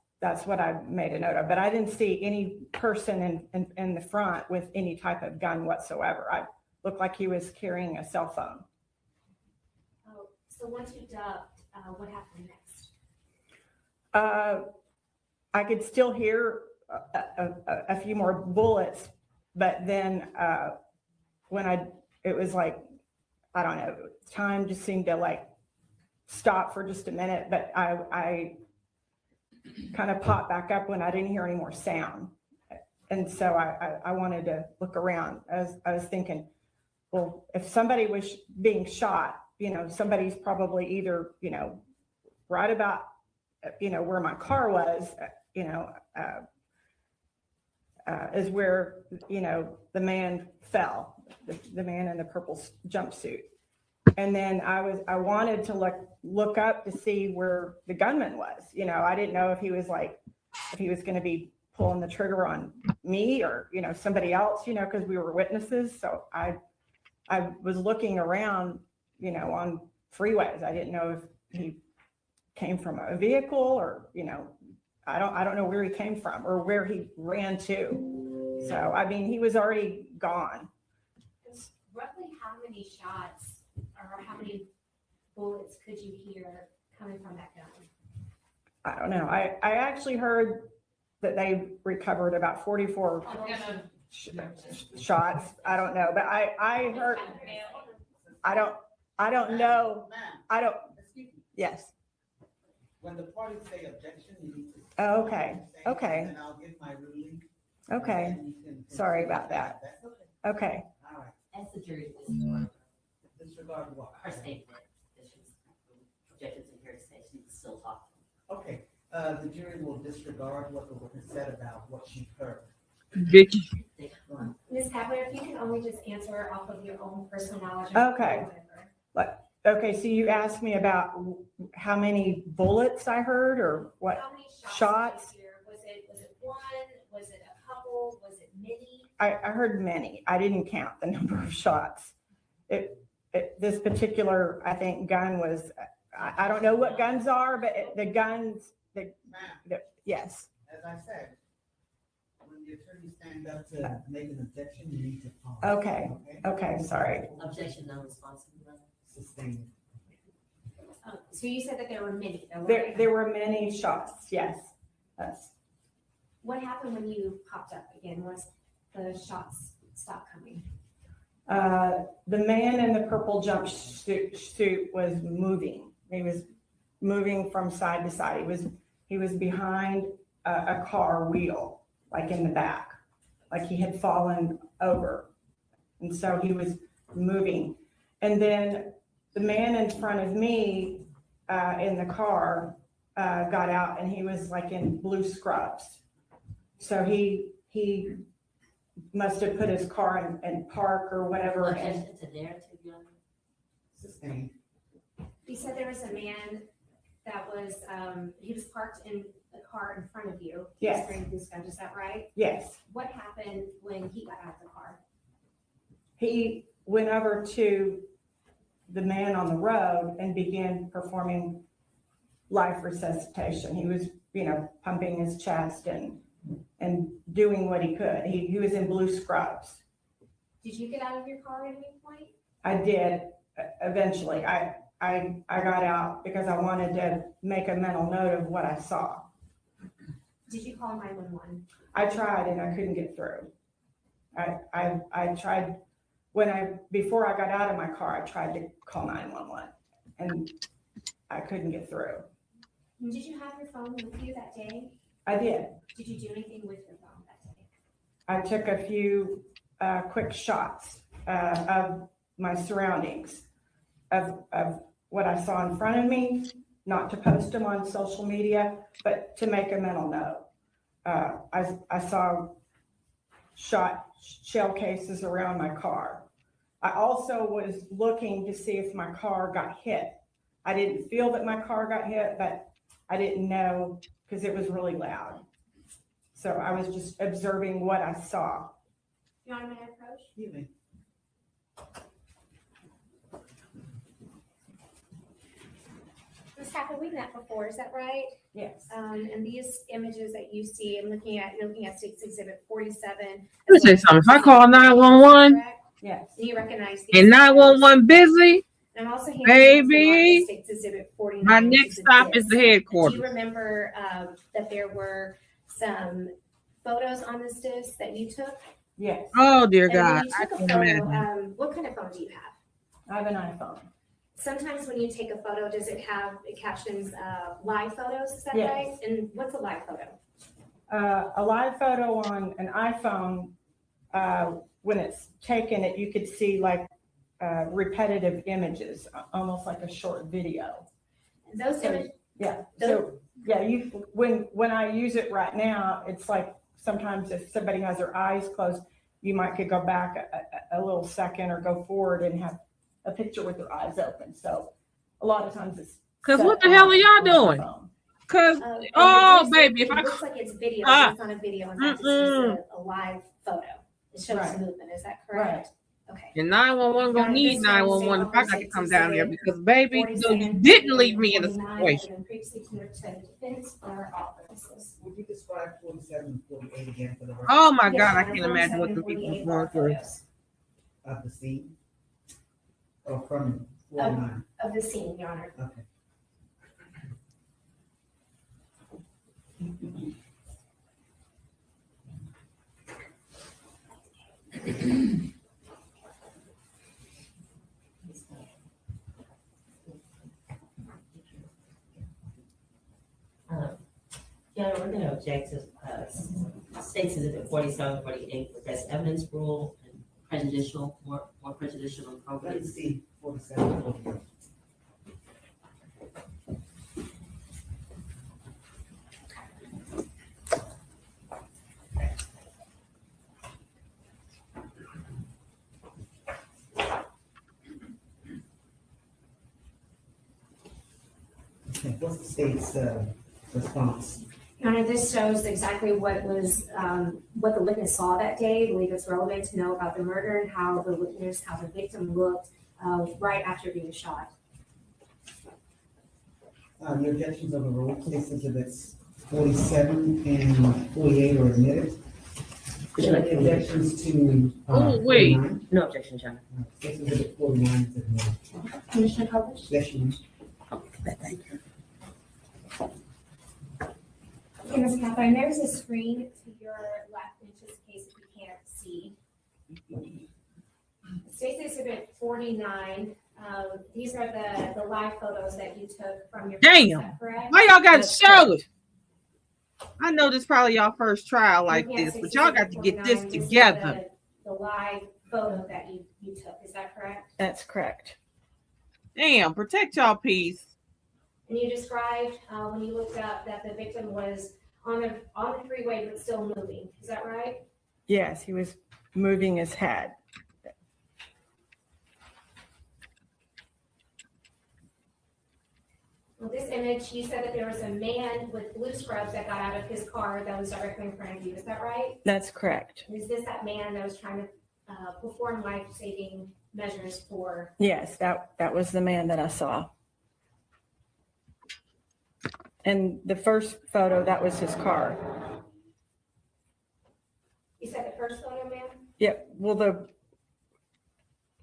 what I made a note of. But I didn't see any person in the front with any type of gun whatsoever. I looked like he was carrying a cell phone. Oh, so once you ducked, what happened next? I could still hear a few more bullets, but then it was like, I don't know, time just seemed to like stop for just a minute, but I kind of popped back up when I didn't hear any more sound. And so I wanted to look around. I was thinking, well, if somebody was being shot, you know, somebody's probably either, you know, right about, you know, where my car was, you know, is where, you know, the man fell, the man in the purple jumpsuit. And then I wanted to look up to see where the gunman was. You know, I didn't know if he was going to be pulling the trigger on me or, you know, somebody else, you know, because we were witnesses. So I was looking around, you know, on freeways. I didn't know if he came from a vehicle or, you know, I don't know where he came from or where he ran to. So, I mean, he was already gone. Roughly how many shots or how many bullets could you hear coming from that gun? I don't know. I actually heard that they recovered about 44 shots. I don't know, but I heard, I don't know. I don't, yes. When the parties say objection, you need to. Oh, okay, okay, And I'll give my ruling. okay. and you can- Sorry about that. That's okay. Okay. All right. As the jury disregard Disregard what? her statement, that she was objected to hearsay, she can still talk. Okay, the jury will disregard what the witness said about what she heard. Vicky. Ms. Kaplan, if you can only just answer off of your own personal knowledge. Okay. Okay, so you asked me about how many bullets I heard or what How many shots? did you hear? Was it one? Was it a couple? Was it many? I heard many. I didn't count the number of shots. This particular, I think, gun was, I don't know what guns are, but the guns, yes. As I said, when the attorney stands up to make an objection, you need to pause. Okay, okay, sorry. Objection, no response. Sustained. So you said that there were many. There were many shots, yes. Yes. What happened when you popped up again once the shots stopped coming? The man in the purple jumpsuit was moving. He was moving from side to side. He was behind a car wheel, like in the back, like he had fallen over. And so he was moving. And then the man in front of me in the car got out, and he was like in blue scrubs. So he must have put his car in park or whatever. And Objection to narrative, Your Honor. Sustained. You said there was a man that was, he was parked in the car in front of you. He was Yes. wearing blue scrubs, is that right? yes, What happened when he got out of the car? he went over to the man on the road and began performing life resuscitation. He was, pumping his chest and doing what he could. He was in blue scrubs. Did you get out of your car at any point? I did eventually. I got out because I wanted to make a mental note of what I saw. Did you call 911? I tried and I couldn't get through. I tried before I got out of my car, I tried to call 911 and I couldn't get through. And did you have your phone with you that day? I did. Did you do anything with your phone that day? I took a few quick shots of my surroundings, of what I saw in front of me, not to post them on social media, but to make a mental note. I saw shell cases around my car. I also was looking to see if my car got hit. I didn't feel that my car got hit, but I didn't know because it was really loud. So I was just observing what I saw. Your Honor, may I approach? You may. Ms. Kaplan, we've met before, is that right? Yes. And these images that you see, you're looking at State's Exhibit 47. Let me say something. If I call 911 Yes. Do you recognize these? and 911 busy, And I'm also handing baby, you State's Exhibit 49. my which next is a stop is disc. the Do headquarters. you remember that there were some photos on this disc that you took? Yes. Oh, dear And when God. you I took a can't photo, imagine. what kind of phone do you have? I have an iPhone. Sometimes when you take a photo, does it captions live photos? Is that Yes. right? And what's a live photo? A live photo on an iPhone, when it's taken, you could see like repetitive images, almost like a short video. And those images. Yeah. So yeah, when I use it right now, it's like sometimes if somebody has their eyes closed, you might could go back a little second or go forward and have a picture with their eyes open. So a lot of times it's Because what the hell are y'all doing? Because, oh, baby, if it I looks like it's video, Ah. it's not a video, in fact, it's just a live photo. It shows Right. movement, is that correct? Okay. and 911 gonna need 911 if I got to come down there because, baby, you didn't leave me in a situation. Previously committed to defense or all purposes. Would you describe 47 and 48 again for the record? Oh my Yes, God, I Your can't Honor, imagine what the 47 people and was 48 going through. photos. Of the scene? Or from 49. of the scene, Your Honor. Okay. Yeah, we're going to object to States Exhibit 47, 48 with best evidence rule and prejudicial, more prejudicial and appropriate. Let's see, 47, 48. Okay, what's the state's response? Your Honor, this shows exactly what the witness saw that day. I believe it's relevant to know about the murder and how the victim looked right after being shot. Your objections of the rule, States Exhibits 47 and 48 are admitted. Any objections to? Oh, wait. 49? No objection, Your Honor. States Exhibit 49 is admitted. Commissioner Kovic? Yes, you Okay, Ms. Catherine, there's a screen to your left in just in case if you can't see. States Exhibit 49, these are the live photos that you took from your. Damn. Is that correct? Why y'all got to That's show correct. it? I know this probably y'all first trial like Looking at this, but States y'all got to Exhibit get this 49, is together. The live photo that you took, is that correct? That's correct. Damn, protect y'all peace. And you described when you looked up that the victim was on the freeway but still moving. Is that right? Yes, he was moving his head. Well, this image, you said that there was a man with blue scrubs that got out of his car that was directly in front of you. Is that right? That's correct. Is this that man that was trying to perform life-saving measures for? Yes, that was the man that I saw. And the first photo, that was his car. You said the first photo, ma'am? Yep. Well,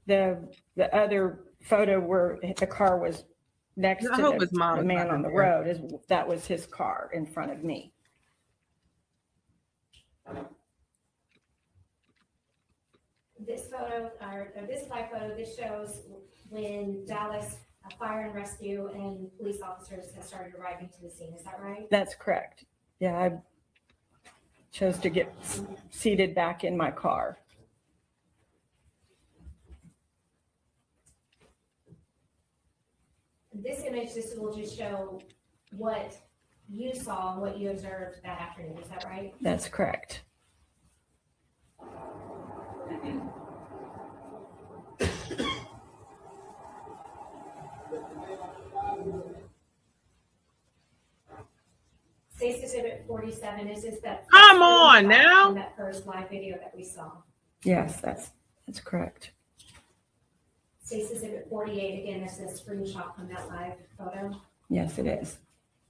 the other photo where the car was next I to hope his mom the is man not on the there. road, that was his car in front of me. This photo, or this live photo, this shows when Dallas Fire and Rescue and police officers have started arriving to the scene. Is that right? That's correct. Yeah, I chose to get seated back in my car. This image, this will just show what you saw and what you observed that afternoon. Is that right? That's correct. State's Exhibit 47, is this that? Come on now. From that first live video that we saw. Yes, that's correct. State's Exhibit 48, again, this is a screenshot from that live photo. Yes, it is.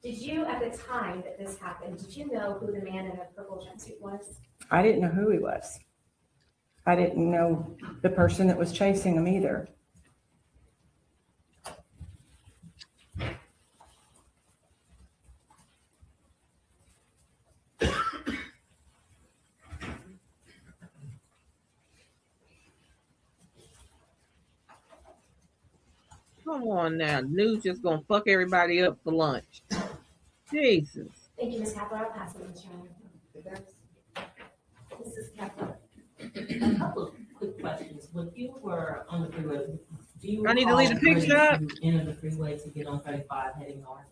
Did you, at the time that this happened, did you know who the man in the purple jumpsuit was? I didn't know who he was. I didn't know the person that was chasing him either. Come on now. News just gonna fuck everybody up for lunch. Jesus. Thank you, Ms. Kaplan. I'll pass it on to you. This is Captain. A couple of quick questions. When you were on the freeway, do you I need to leave the recall picture whether up. you entered the freeway to get on 35 heading north?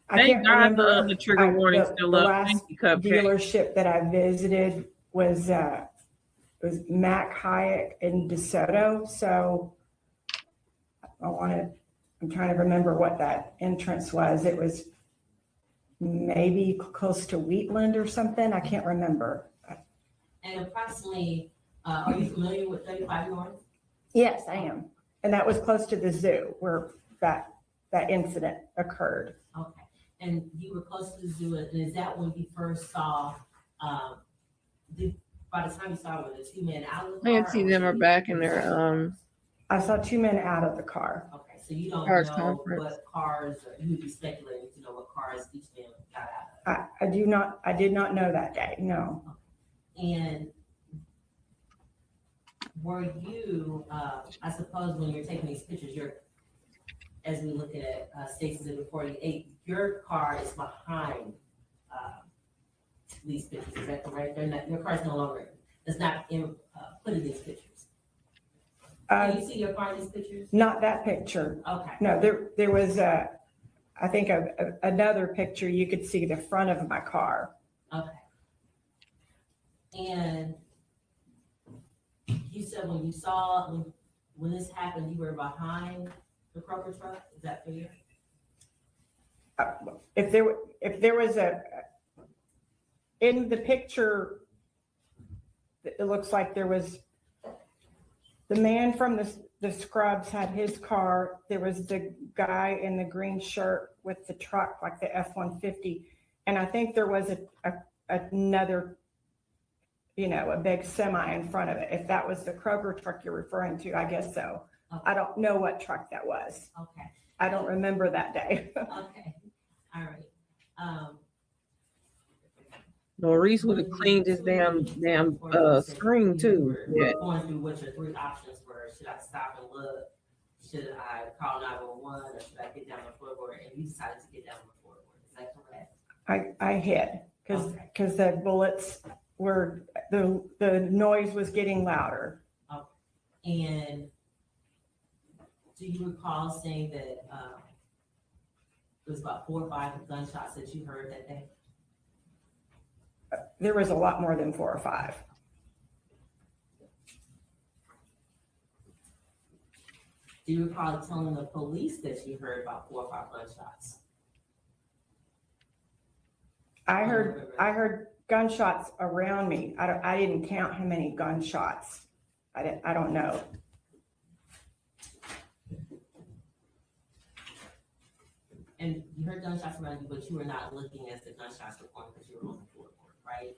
I Thank can't God remember. the trigger warning's still the up. last Thank you, Cupcake. dealership that I visited was Mac Hayek in DeSoto. So I'm trying to remember what that entrance was. It was maybe close to Wheatland or something. I can't remember. And approximately, are you familiar with 35 north? Yes, I am. And that was close to the zoo where that incident occurred. Okay. And you were close to the zoo, and is that when you first saw By the time you saw them, were the two men out of the car? Nancy and them are back in their I saw two men out of the car. Okay, so you don't Cars know conference. what cars, or you would be speculating to know what cars each man got out of. I did not know that day, no. And were you, I suppose when you're taking these pictures, as we look at State's Exhibit 48, your car is behind these pictures, is that correct? Your car's no longer, it's not put in these pictures. Can you see your car in these pictures? Not that picture. Okay. No, there was I think another picture, you could see the front of my car. Okay. And you said when you saw, when this happened, you were behind the Kroger truck, is that clear? If there was in the picture, it looks like there was, the man from the scrubs had his car. There was the guy in the green shirt with the truck, like the F-150. And I think there was another, a big semi in front of it. If that was the Kroger truck you're referring to, I guess so. Okay. I don't know what truck that was. Okay. I don't remember that day. Okay, all right. Maurice would have cleaned his damn screen too. Yeah. Going through what your three options were. Should I stop and look? Should I call 911 or should I get down on the floorboard? And you decided to get down on the floorboard. Is that correct? I hid because the bullets were, the noise was getting louder. Okay. And do you recall saying that it was about 4 or 5 gunshots that you heard that day? There was a lot more than 4 or 5. Do you recall telling the police that you heard about 4 or 5 gunshots? I heard gunshots around me. I didn't count how many gunshots. I don't know. And you heard gunshots around you, but you were not looking as the gunshots were going because you were on the floorboard, right?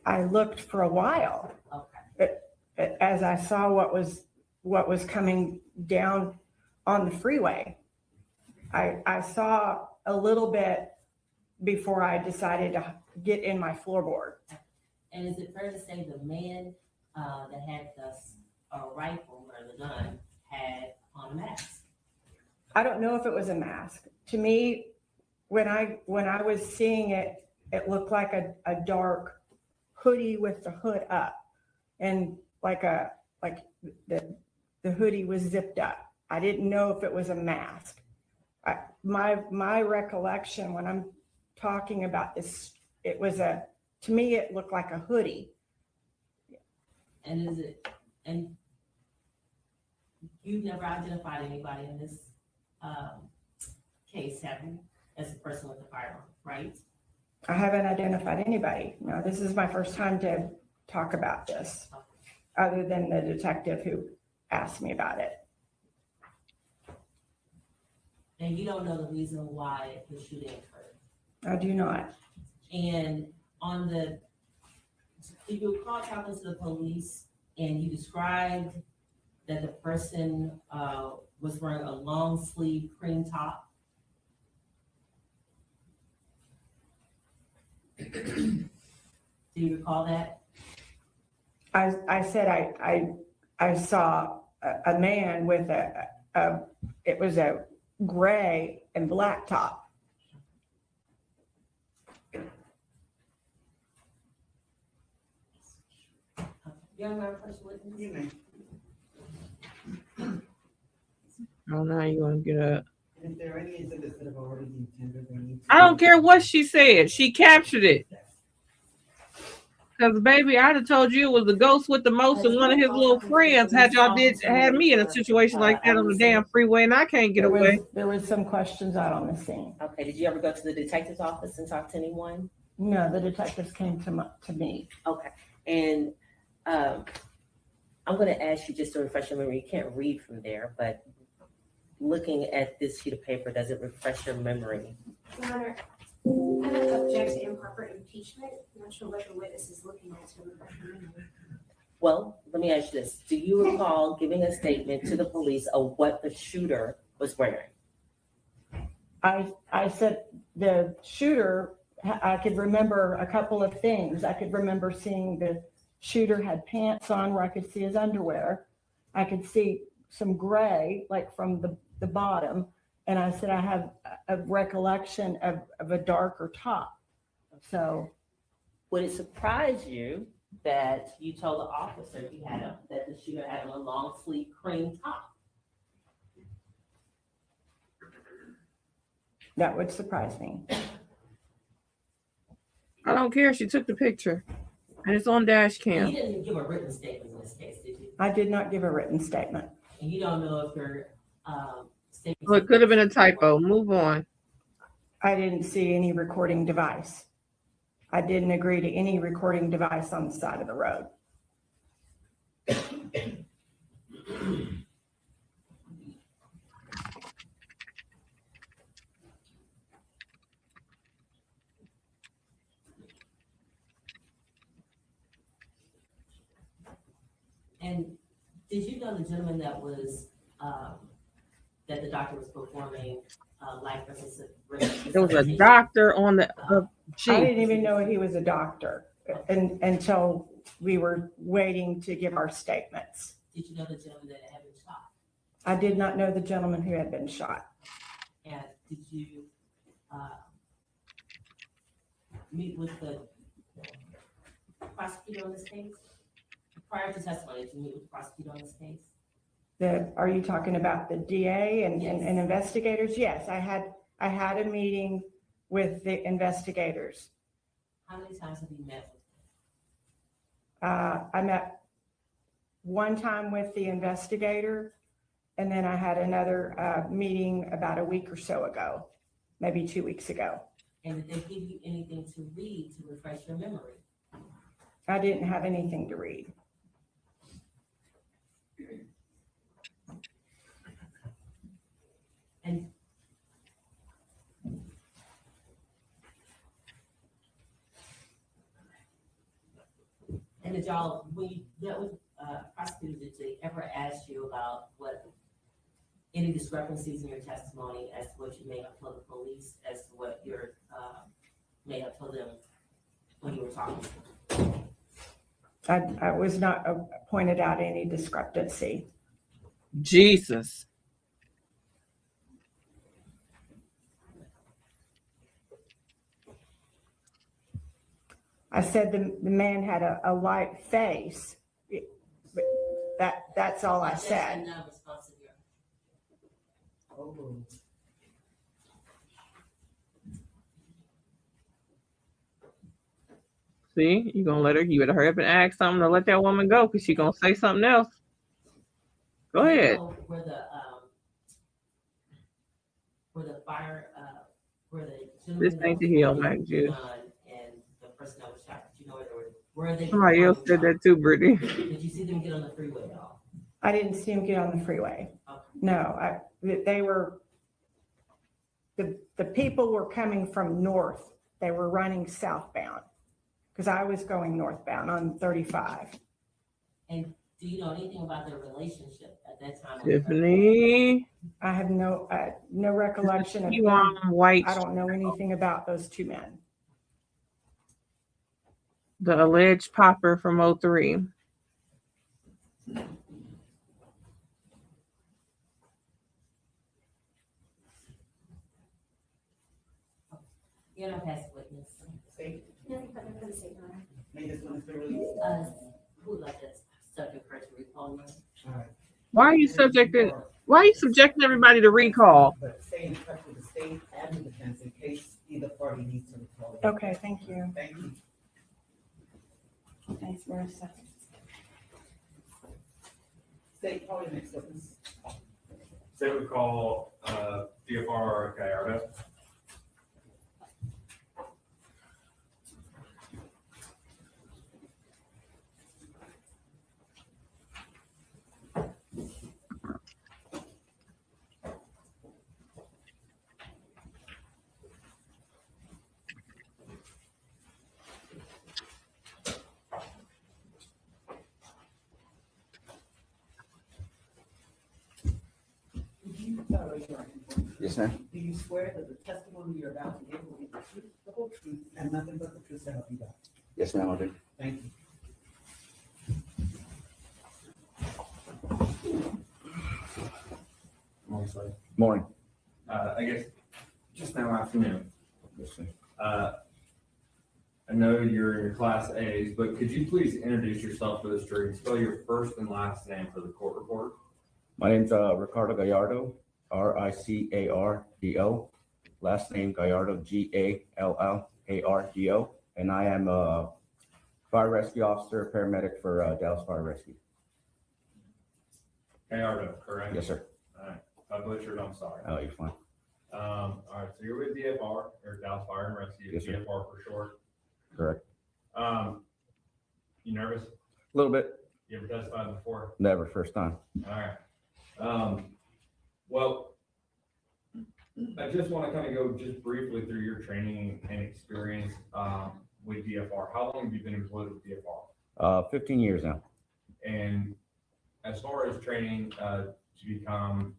I looked for a while. Okay. As I saw what was coming down on the freeway. I saw a little bit before I decided to get in my floorboard. And is it fair to say the man that had the rifle or the gun had on a mask? I don't know if it was a mask. To me, when I was seeing it, it looked like a dark hoodie with the hood up, and like the hoodie was zipped up. I didn't know if it was a mask. My recollection when I'm talking about this, to me it looked like a hoodie. And you never identified anybody in this case, have you, as a person with a firearm, right? I haven't identified anybody. No, this is my first time to talk about this, other than the detective who asked me about it. And you don't know the reason why the shooting occurred? I do not. And if you recall talking to the police and you described that the person was wearing a long sleeve cream top. Do you recall that? I said I saw a man with it was a gray and black top. Young man, first witness. You may. I don't know how you gonna get up. If there are any exhibits that have already been tendered, they need to. I don't care what she said. She captured it. Cause baby, I'd have told you it was the ghost with the most and one of his little friends had had me in a situation like that on the damn freeway and I can't get away. There was some questions out on the scene. Okay, did you ever go to the detective's office and talk to anyone? No, the detectives came to me. Okay, and I'm going to ask you just to refresh your memory. You can't read from there, but looking at this sheet of paper, does it refresh your memory? Your Honor, I have object to improper impeachment. I'm not sure what the witness is looking at to refresh my memory. Well, let me ask you this. Do you recall giving a statement to the police of what the shooter was wearing? I said the shooter, I could remember a couple of things. I could remember seeing the shooter had pants on where I could see his underwear. I could see some gray, like from the bottom. And I said, I have a recollection of a darker top. So. Would it surprise you that you told the officer that the shooter had on a long sleeve cream top? That would surprise me. I don't care. She took the picture and it's on dash cam. You didn't give a written statement in this case, did you? I did not give a written statement. And you don't know if your statement. Well, it could have been a typo. Move on. I didn't see any recording device. I didn't agree to any recording device on the side of the road. And did you know the gentleman that was that the doctor was performing life resuscitation? There was a doctor on the I didn't even know he was a doctor until we were waiting to give our statements. Did you know the gentleman that had been shot? I did not know the gentleman who had been shot. And did you meet with the prosecutor on this case? Prior to testimony, did you meet with the prosecutor on this case? Are you talking about the DA and, Yes. and investigators? Yes, I had a meeting with the investigators. How many times have you met with them? I met one time with the investigator, and then I had another meeting about a week or so ago, maybe 2 weeks ago. And did they give you anything to read to refresh your memory? I didn't have anything to read. And did y'all, when you dealt with prosecutors, did they ever ask you about what any discrepancies in your testimony as to what you may have told the police, as to what you may have told them when you were talking? I was not pointed out any discrepancy. Jesus. I said the man had a light face. But that's all I said. See, you gonna let her? You better hurry up and ask something to let that woman go, because she gonna say something else. Go ahead. Where the fire, where the This ain't the hill, Mac Jude. and the person that was shot, did you know where they? Somebody else said that too, Brittany. Did you see them get on the freeway at all? I didn't see him get on the freeway. Okay. No, they were, the people were coming from north. They were running southbound because I was going northbound on 35. And do you know anything about their relationship at that time? Tiffany. I have no recollection of You on white. I don't know anything about those two men. The alleged popper from 03. You're not past witness. Who would like that subject first recall? Why are you subjecting everybody to recall? But stay in touch with the state and the defense in case either party needs to recall. Okay, thank you. Thank you. Thanks, Marissa. State, call your next witness. State would call DFR Gallardo. raise your right hand. Yes, ma'am. Do you swear that the testimony you're about to give will be the truth, the whole truth, and nothing but the truth, so help you God? Yes, ma'am, I do. Thank you. Morning. I guess just now afternoon. I know you're in your class A's, but could you please introduce yourself for this jury and spell your first and last name for the court report? My name's Ricardo Gallardo, Ricardo. Last name Gallardo, Gallardo, and I am a fire rescue officer, paramedic for Dallas Fire Rescue. Gallardo, correct? Yes, sir. All right. If I butchered, I'm sorry. Oh, you're fine. All right, so you're with DFR, or Dallas Fire and Rescue, Yes, sir. DFR for short. Correct. You nervous? A little bit. You ever testified before? Never, first time. All right. Well, I just want to kind of go just briefly through your training and experience with DFR. How long have you been employed with DFR? 15 years now. And as far as training to become,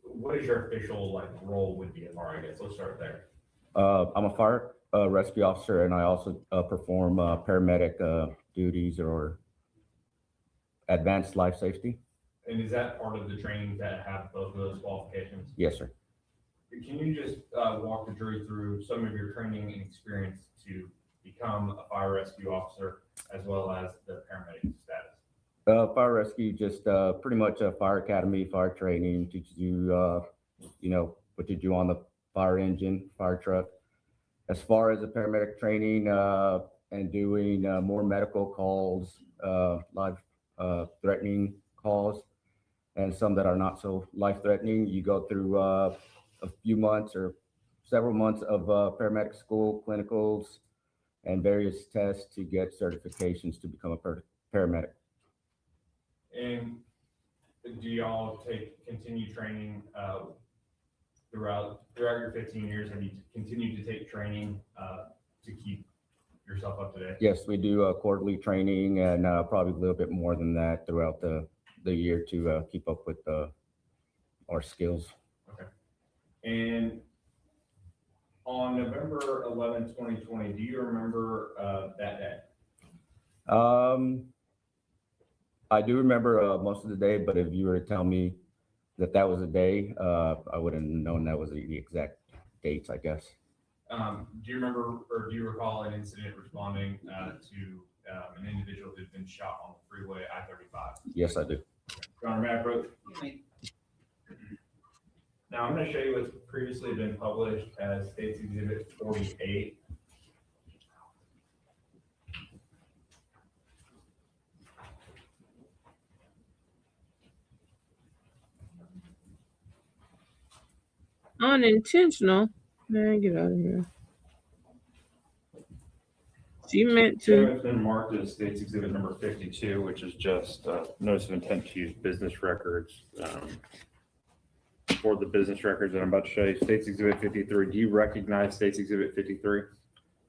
what is your official role with DFR? I guess let's start there. I'm a fire rescue officer, and I also perform paramedic duties or advanced life safety. And is that part of the training that have both of those qualifications? Yes, sir. Can you just walk the jury through some of your training and experience to become a fire rescue officer as well as the paramedic status? Fire rescue, just pretty much a fire academy, fire training, teaches you, what to do on the fire engine, fire truck. As far as the paramedic training and doing more medical calls, life threatening calls, and some that are not so life threatening, you go through a few months or several months of paramedic school, clinicals, and various tests to get certifications to become a paramedic. And do y'all continue training throughout your 15 years? Have you continued to take training to keep yourself up to date? Yes, we do quarterly training and probably a little bit more than that throughout the year to keep up with our skills. Okay. And on November 11, 2020, do you remember that day? I do remember most of the day, but if you were to tell me that was a day, I wouldn't have known that was the exact dates, I guess. Do you remember or do you recall an incident responding to an individual who'd been shot on the freeway I-35? Yes, I do. Your Honor, may I approach? Now I'm going to show you what's previously been published as State's Exhibit 48. Unintentional. Man, get out of here. She meant So to. it's been marked as State's Exhibit number 52, which is just notice of intent to use business records. For the business records that I'm about to show you, State's Exhibit 53. Do you recognize State's Exhibit 53?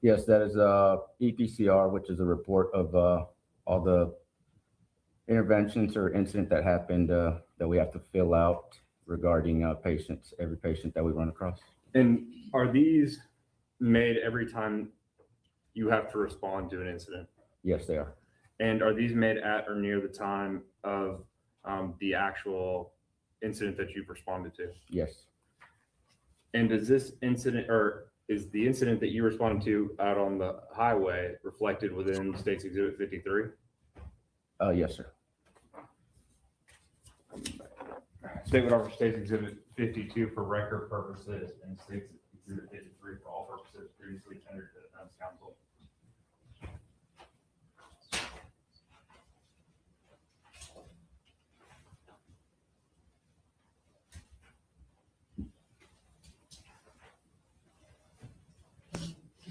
Yes, that is EPCR, which is a report of all the interventions or incident that happened that we have to fill out regarding patients, every patient that we run across. And are these made every time you have to respond to an incident? Yes, they are. And are these made at or near the time of the actual incident that you've responded to? Yes. And does this incident, or is the incident that you responded to out on the highway reflected within State's Exhibit 53? Yes, sir. State would offer State's Exhibit 52 for record purposes and State's Exhibit 53 for all purposes previously tendered to the defense counsel.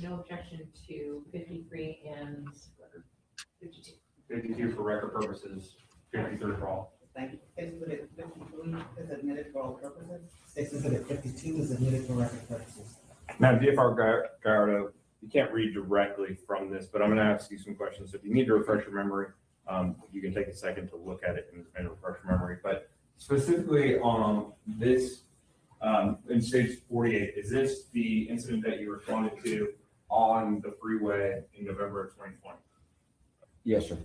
No objection to 53 and 52. 52 for record purposes, 53 for all. Thank you. Exhibit 53 is admitted for all purposes. Exhibit 52 is admitted for record purposes. Now, DFR Gallardo, you can't read directly from this, but I'm going to ask you some questions. If you need to refresh your memory, you can take a second to look at it and refresh your memory. But specifically on this, in stage 48, is this the incident that you responded to on the freeway in November of 2020? Yes, sir.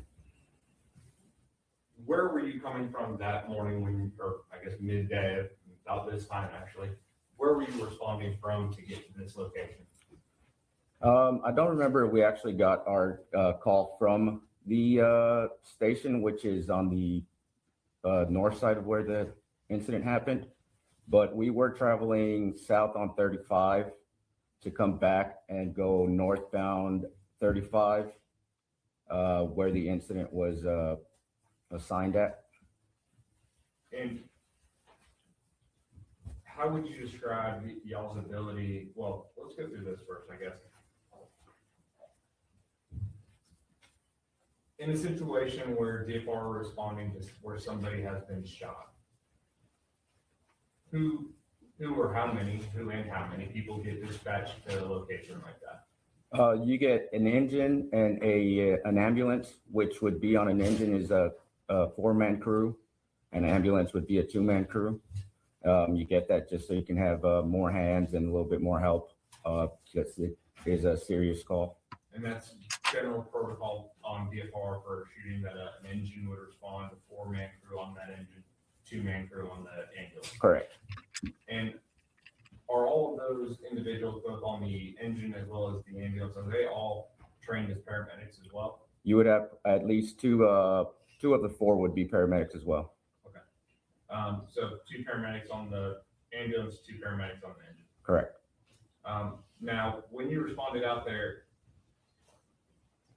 Where were you coming from that morning when, or I guess midday, about this time actually, where were you responding from to get to this location? I don't remember if we actually got our call from the station, which is on the north side of where the incident happened, but we were traveling south on 35 to come back and go northbound 35, where the incident was assigned at. And how would you describe y'all's ability? Well, let's go through this first, I guess. In a situation where DFR are responding to where somebody has been shot, who or how many, who and how many people get dispatched to a location like that? You get an engine and an ambulance, which would be on an engine is a 4-man crew. An ambulance would be a 2-man crew. You get that just so you can have more hands and a little bit more help. Because it is a serious call. And that's general protocol on DFR for shooting that an engine would respond, a 4-man crew on that engine, 2-man crew on the ambulance. Correct. And are all of those individuals, both on the engine as well as the ambulance, are they all trained as paramedics as well? You would have at least two of the 4 would be paramedics as well. Okay. So 2 paramedics on the ambulance, 2 paramedics on the engine. Correct. Now, when you responded out there,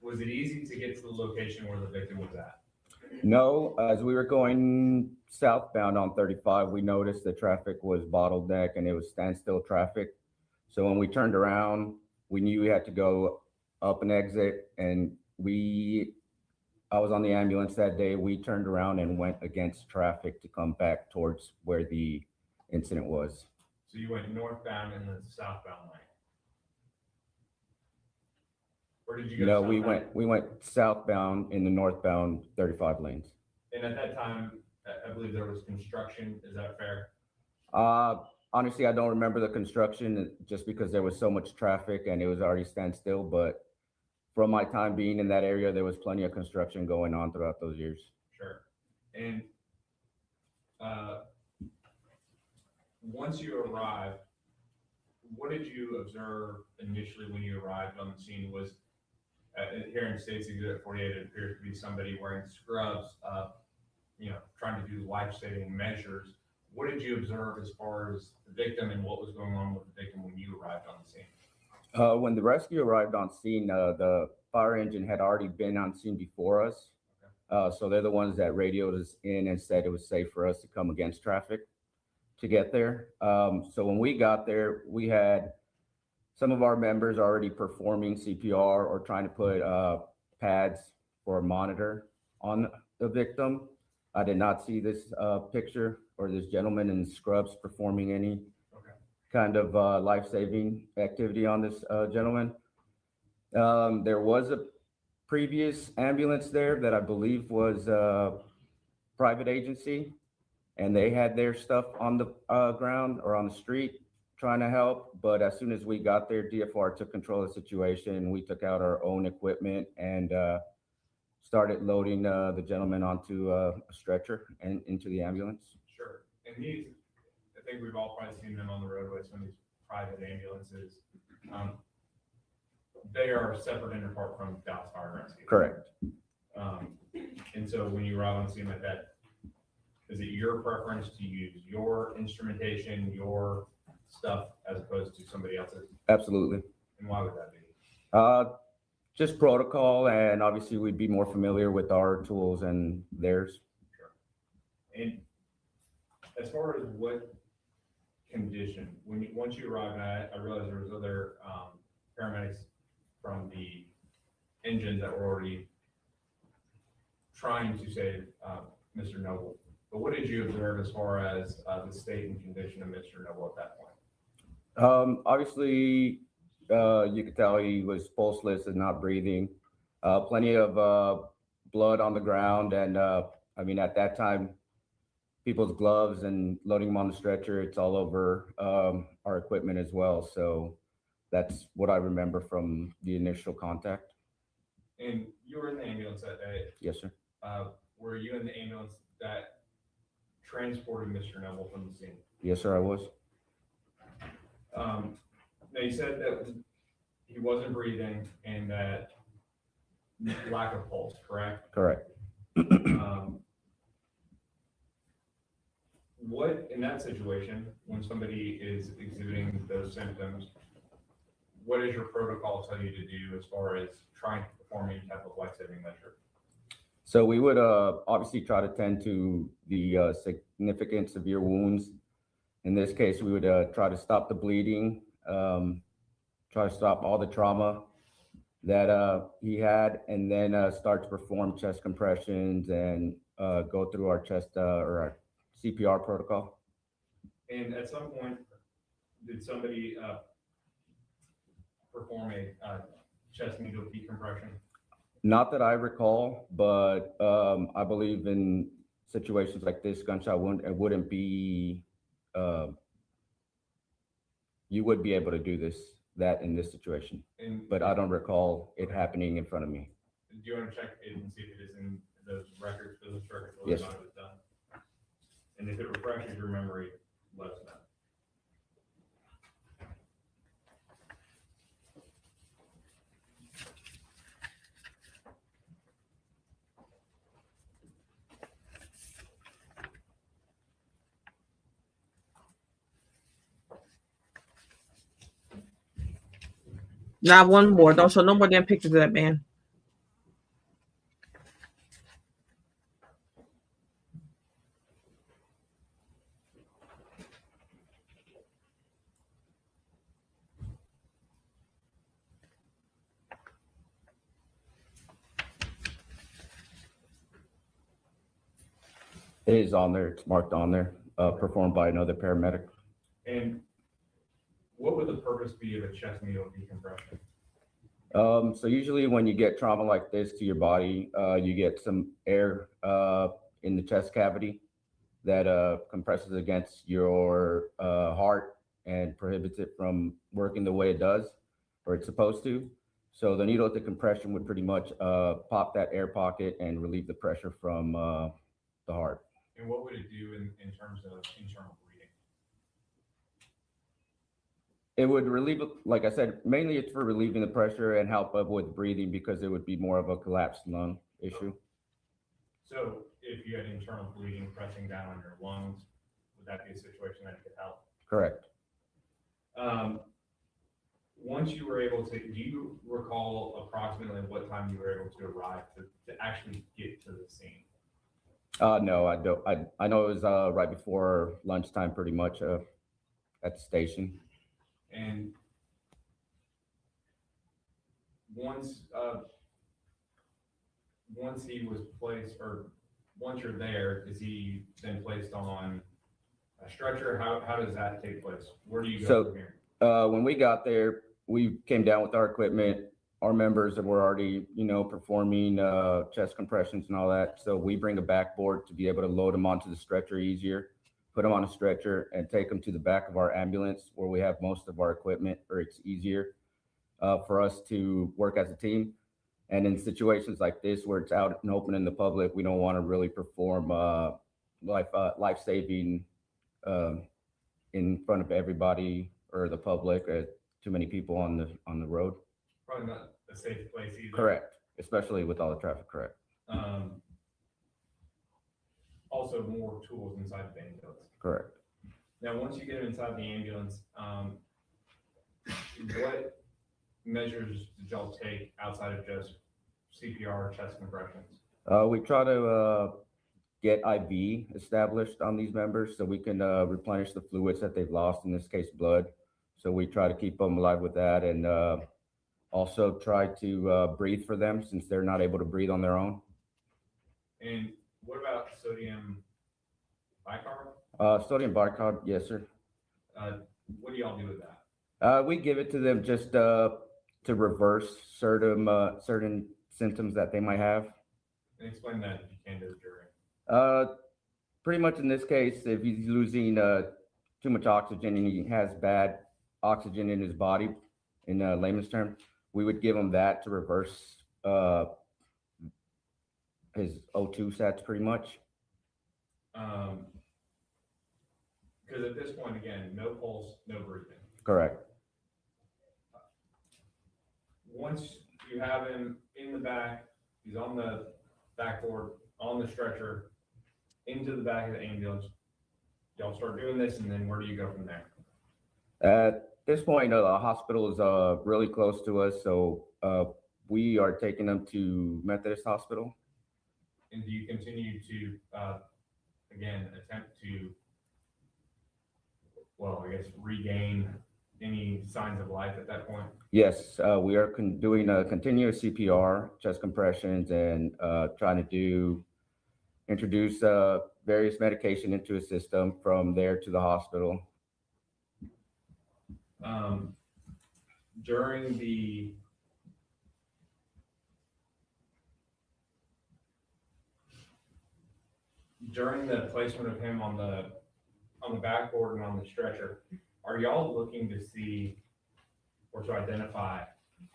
was it easy to get to the location where the victim was at? No, as we were going southbound on 35, we noticed the traffic was bottleneck and it was standstill traffic. So when we turned around, we knew we had to go up an exit, and I was on the ambulance that day. We turned around and went against traffic to come back towards where the incident was. So you went northbound in the southbound lane? Or did you go No, southbound? we went southbound in the northbound 35 lanes. And at that time, I believe there was construction. Is that fair? Honestly, I don't remember the construction just because there was so much traffic and it was already standstill. But from my time being in that area, there was plenty of construction going on throughout those years. Sure. And once you arrived, what did you observe initially when you arrived on the scene? Was here in States Exhibit 48, it appears to be somebody wearing scrubs, trying to do life-saving measures. What did you observe as far as the victim and what was going on with the victim when you arrived on the scene? When the rescue arrived on scene, the fire engine had already been on scene before us. So they're the ones that radioed us in and said it was safe for us to come against traffic to get there. So when we got there, we had some of our members already performing CPR or trying to put pads for a monitor on the victim. I did not see this picture or this gentleman in scrubs performing any kind of life-saving activity on this gentleman. There was a previous ambulance there that I believe was a private agency, and they had their stuff on the ground or on the street trying to help. But as soon as we got there, DFR took control of the situation. We took out our own equipment and started loading the gentleman onto a stretcher and into the ambulance. Sure. And I think we've all probably seen them on the roadway, some of these private ambulances. They are separate and apart from Dallas Fire and Rescue. Correct. And so when you arrive on the scene like that, is it your preference to use your instrumentation, your stuff, as opposed to somebody else's? Absolutely. And why would that be? Just protocol, and obviously we'd be more familiar with our tools and theirs. Sure. And as far as what condition, once you arrive at, I realized there was other paramedics from the engines that were already trying to save Mr. Noble. But what did you observe as far as the state and condition of Mr. Noble at that point? Obviously, you could tell he was pulseless and not breathing. Plenty of blood on the ground. And I mean, at that time, people's gloves and loading them on the stretcher, it's all over our equipment as well. So that's what I remember from the initial contact. And you were in the ambulance that day. Yes, sir. Were you in the ambulance that transported Mr. Noble from the scene? Yes, sir, I was. Now you said that he wasn't breathing and that lack of pulse, correct? Correct. What, in that situation, when somebody is exhibiting those symptoms, what does your protocol tell you to do as far as trying to perform any type of life-saving measure? So we would obviously try to tend to the significant severe wounds. In this case, we would try to stop the bleeding, try to stop all the trauma that he had, and then start to perform chest compressions and go through our chest or our CPR protocol. And at some point, did somebody perform a chest needle decompression? Not that I recall, but I believe in situations like this, gunshot wound, it wouldn't be, you would be able to do that in this situation. But I don't recall it happening in front of me. Do you want to check it and see if it is in those records, business records, whether Yes. or not it was done? And if it refreshes your memory, let us know. Not one more. Don't show no more damn pictures of that man. It is on there. It's marked on there, performed by another paramedic. And what would the purpose be of a chest needle decompression? So usually when you get trauma like this to your body, you get some air in the chest cavity that compresses against your heart and prohibits it from working the way it does, or it's supposed to. So the needle decompression would pretty much pop that air pocket and relieve the pressure from the heart. And what would it do in terms of internal breathing? It would relieve, like I said, mainly it's for relieving the pressure and help with breathing because it would be more of a collapsed lung issue. So if you had internal bleeding pressing down on your lungs, would that be a situation that could help? Correct. Once you were able to, do you recall approximately what time you were able to arrive to actually get to the scene? No, I don't. I know it was right before lunchtime, pretty much at the station. And once he was placed, or once you're there, is he then placed on a stretcher? How does that take place? Where do you go from here? When we got there, we came down with our equipment. Our members that were already, performing chest compressions and all that. So we bring a backboard to be able to load them onto the stretcher easier, put them on a stretcher and take them to the back of our ambulance where we have most of our equipment, or it's easier for us to work as a team. And in situations like this, where it's out and open in the public, we don't want to really perform life-saving in front of everybody or the public, or too many people on the road. Probably not a safe place either. Correct, especially with all the traffic. Correct. Also, more tools inside the ambulance. Correct. Now, once you get inside the ambulance, what measures did y'all take outside of just CPR, chest compressions? We try to get IV established on these members so we can replenish the fluids that they've lost, in this case, blood. So we try to keep them alive with that, and also try to breathe for them since they're not able to breathe on their own. And what about sodium bicarb? Sodium bicarb, yes, sir. What do y'all do with that? We give it to them just to reverse certain symptoms that they might have. And explain that if you can to the jury. Pretty much in this case, if he's losing too much oxygen and he has bad oxygen in his body, in layman's term, we would give him that to reverse his O2 sats pretty much. Because at this point, again, no pulse, no breathing. Correct. Once you have him in the back, he's on the backboard, on the stretcher, into the back of the ambulance. Y'all start doing this, and then where do you go from there? At this point, the hospital is really close to us, so we are taking them to Methodist Hospital. And do you continue to, again, attempt to, well, I guess, regain any signs of life at that point? Yes, we are doing a continuous CPR, chest compressions, and trying to introduce various medication into his system from there to the hospital. During the placement of him on the backboard and on the stretcher, are y'all looking to see or to identify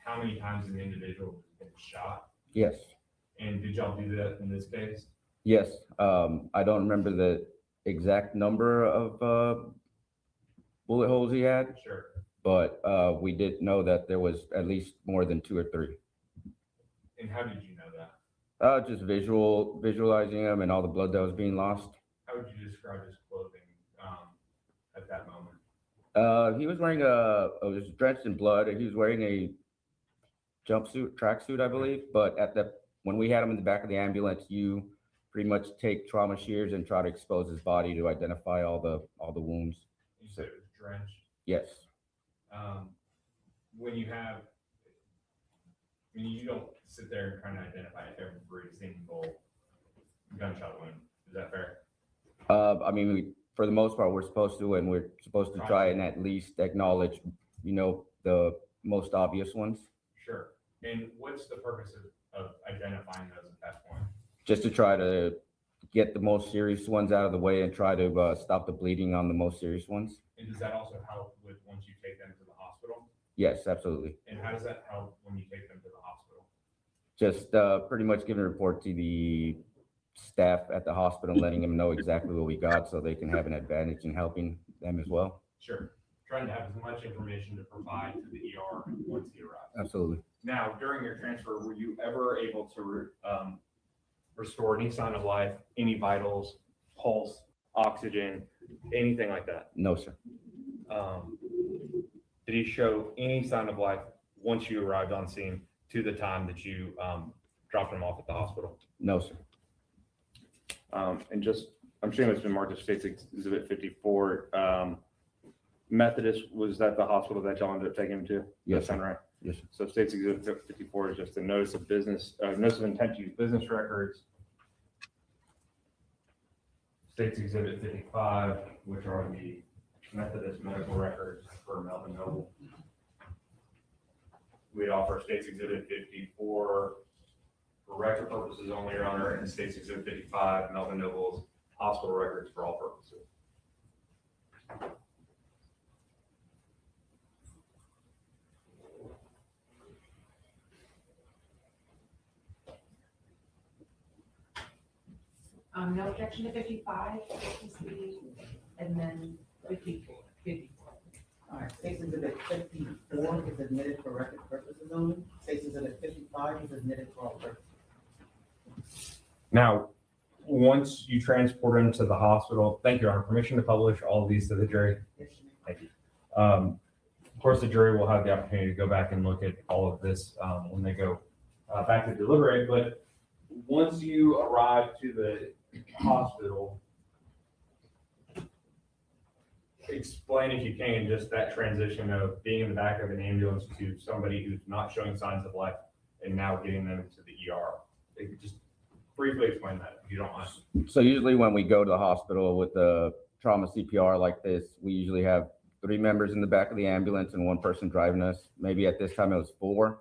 how many times an individual has been shot? Yes. And did y'all do that in this case? Yes. I don't remember the exact number of bullet holes he had. Sure. But we did know that there was at least more than 2 or 3. And how did you know that? Just visualizing him and all the blood that was being lost. How would you describe his clothing at that moment? He was wearing was drenched in blood. He was wearing a jumpsuit, tracksuit, I believe. But when we had him in the back of the ambulance, you pretty much take trauma shears and try to expose his body to identify all the wounds. You said it was drenched. Yes. When you have, I mean, you don't sit there and try to identify every single gunshot wound. Is that fair? I mean, for the most part, we're supposed to, and we're supposed to try and at least acknowledge, the most obvious ones. Sure. And what's the purpose of identifying those at that point? Just to try to get the most serious ones out of the way and try to stop the bleeding on the most serious ones. And does that also help with once you take them to the hospital? Yes, absolutely. And how does that help when you take them to the hospital? Just pretty much giving a report to the staff at the hospital, letting them know exactly what we got so they can have an advantage in helping them as well. Sure. Trying to have as much information to provide to the ER once he arrives. Absolutely. Now, during your transfer, were you ever able to restore any sign of life, any vitals, pulse, oxygen, anything like that? No, sir. Did he show any sign of life once you arrived on scene to the time that you dropped him off at the hospital? No, sir. And just, I'm assuming it's been marked as State's Exhibit 54. Methodist, was that the hospital that y'all ended up taking him to? Yes, That sound right? Yes, sir. So State's Exhibit 54 is just a notice of intent to use business records. State's Exhibit 55, which are the Methodist medical records for Melvin Noble. We'd offer State's Exhibit 54 for record purposes only, Your Honor, and State's Exhibit 55, Melvin Noble's hospital records for all purposes. No objection to 55, and then 54. All right, State's Exhibit 54 is admitted for record purposes only. State's Exhibit 55 is admitted for all purposes. Now, once you transport him to the hospital, thank you, Your Honor, permission to publish all of these to the jury? Yes, you may. Thank you. Of course, the jury will have the opportunity to go back and look at all of this when they go back to deliberate, but once you arrive to the hospital, explain, if you can, just that transition of being in the back of an ambulance to somebody who's not showing signs of life and now getting them to the ER. They could just briefly explain that if you don't mind. So usually when we go to the hospital with the trauma CPR like this, we usually have 3 members in the back of the ambulance and 1 person driving us. Maybe at this time it was 4.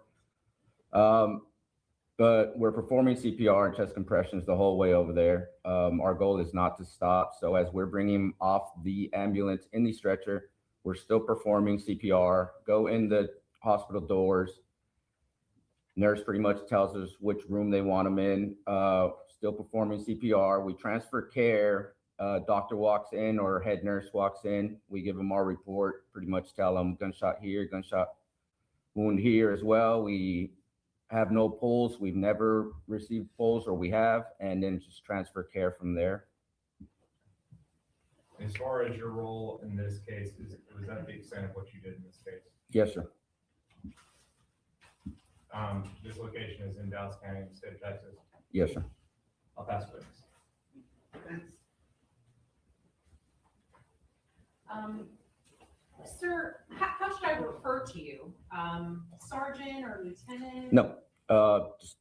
But we're performing CPR and chest compressions the whole way over there. Our goal is not to stop. So as we're bringing him off the ambulance in the stretcher, we're still performing CPR, go in the hospital doors. Nurse pretty much tells us which room they want him in, still performing CPR. We transfer care. Doctor walks in or head nurse walks in. We give them our report, pretty much tell them gunshot here, gunshot wound here as well. We have no pulls. We've never received pulls, or we have, and then just transfer care from there. As far as your role in this case, was that the extent of what you did in this case? Yes, sir. This location is in Dallas County, in the state of Texas. Yes, sir. I'll pass witness. Sir, how should I refer to you? Sergeant or lieutenant? No, just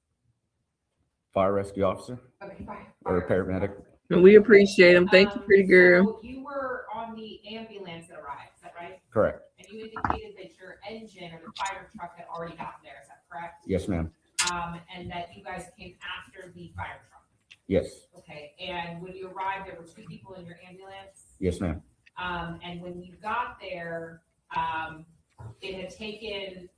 fire rescue officer. Okay, fine. Or paramedic. And we appreciate them. Thank you, pretty girl. So you were on the ambulance that arrived, is that right? Correct. And you indicated that your engine or the fire truck had already gotten there, is that correct? Yes, ma'am. And that you guys came after the fire truck? Yes. Okay, and when you arrived, there were 2 people in your ambulance? Yes, ma'am. And when you got there, it had taken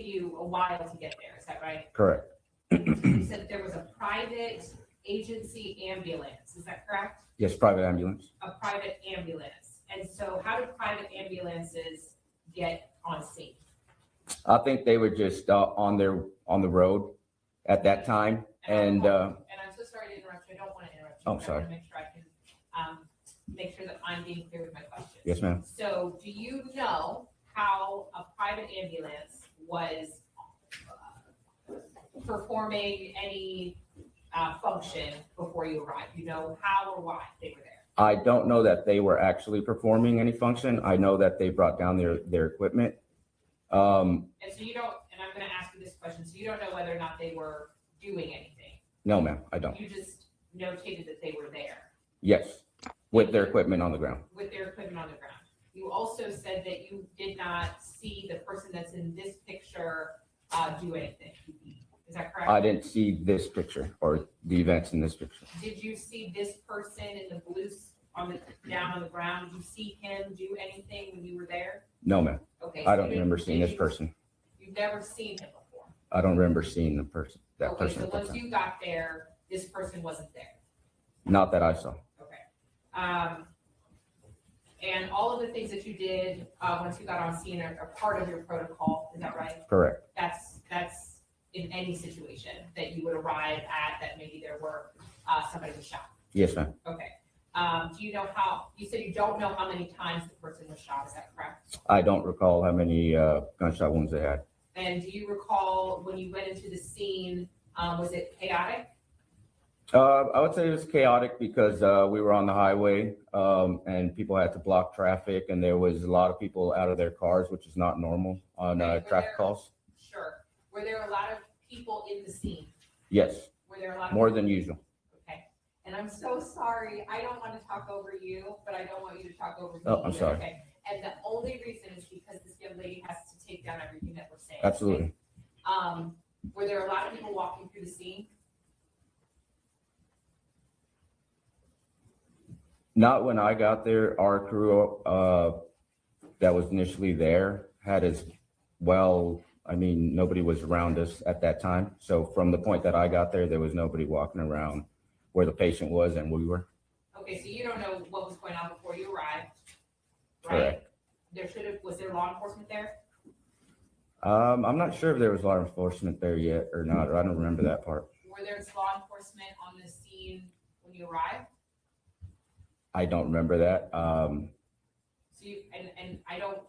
you a while to get there, is that right? Correct. You said there was a private agency ambulance, is that correct? Yes, private ambulance. A private ambulance. And so how do private ambulances get on scene? I think they were just on the road at that time, and I'm so sorry to interrupt you. I don't want to interrupt you. I'm sorry. I want to make sure I can make sure that I'm being clear with my questions. Yes, ma'am. So do you know how a private ambulance was performing any function before you arrived? You know how or why they were there? I don't know that they were actually performing any function. I know that they brought down their equipment. And so you don't, and I'm going to ask you this question, so you don't know whether or not they were doing anything? No, ma'am, I don't. You just notated that they were there? Yes, with their equipment on the ground. With their equipment on the ground. You also said that you did not see the person that's in this picture do anything. Is that correct? I didn't see this picture or the events in this picture. Did you see this person in the blues down on the ground? Did you see him do anything when you were there? No, ma'am. Okay. I don't remember seeing this person. You've never seen him before? I don't remember seeing the person, that Okay, person so at that once time. you got there, this person wasn't there? Not that I saw. And all of the things that you did once you got on scene are part of your protocol, is that right? Correct. That's in any situation that you would arrive at that maybe there were somebody was shot? Yes, ma'am. Okay. Do you know you said you don't know how many times the person was shot, is that correct? I don't recall how many gunshot wounds they had. And do you recall when you went into the scene, was it chaotic? I would say it was chaotic because we were on the highway and people had to block traffic, and there was a lot of people out of their cars, which is not normal on traffic calls. Sure. Were there a lot of people in the scene? Yes, Were there a lot of more people? than usual. Okay. And I'm so sorry. I don't want to talk over you, but I don't want you to talk over me. Oh, I'm either, sorry. Okay. And the only reason is because this young lady has to take down everything that we're saying. Absolutely. Okay? Were there a lot of people walking through the scene? Not when I got there. Our crew that was initially there had as well. I mean, nobody was around us at that time. So from the point that I got there was nobody walking around where the patient was and we were. Okay, so you don't know what was going on before you arrived, right? Correct. Was there law enforcement there? I'm not sure if there was law enforcement there yet or not. I don't remember that part. Were there law enforcement on the scene when you arrived? I don't remember that. So you, and I don't,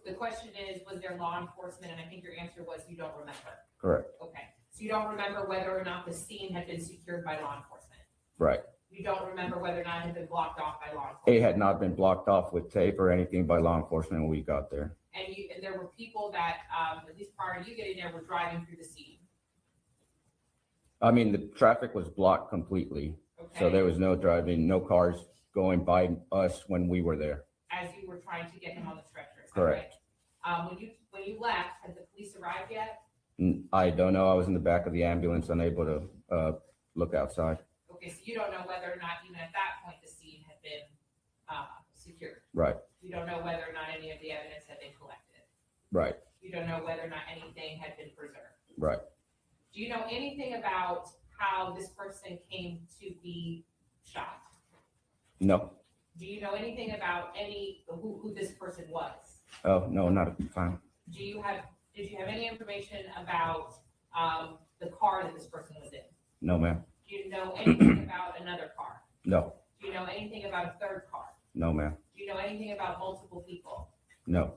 the question is, was there law enforcement? And I think your answer was you don't remember. Correct. Okay, so you don't remember whether or not the scene had been secured by law enforcement? Right. You don't remember whether or not it had been blocked off by law It enforcement? had not been blocked off with tape or anything by law enforcement when we got there. And there were people that, at least prior to you getting there, were driving through the scene? I mean, the traffic was blocked completely. So Okay. there was no driving, no cars going by us when we were there. As you were trying to get him on the stretcher, is that Correct. right? When you left, had the police arrived yet? I don't know. I was in the back of the ambulance, unable to look outside. Okay, so you don't know whether or not, even at that point, the scene had been secured. Right, You don't know whether or not any of the evidence had been collected. right, You don't know whether or not anything had been preserved. right. Do you know anything about how this person came to be shot? No. Do you know anything about who this person was? Oh, no, not at the time. Did you have any information about the car that this person was in? No, ma'am. Do you know anything about another car? No, Do you know anything about a third car? no, ma'am. Do you know anything about multiple people? No.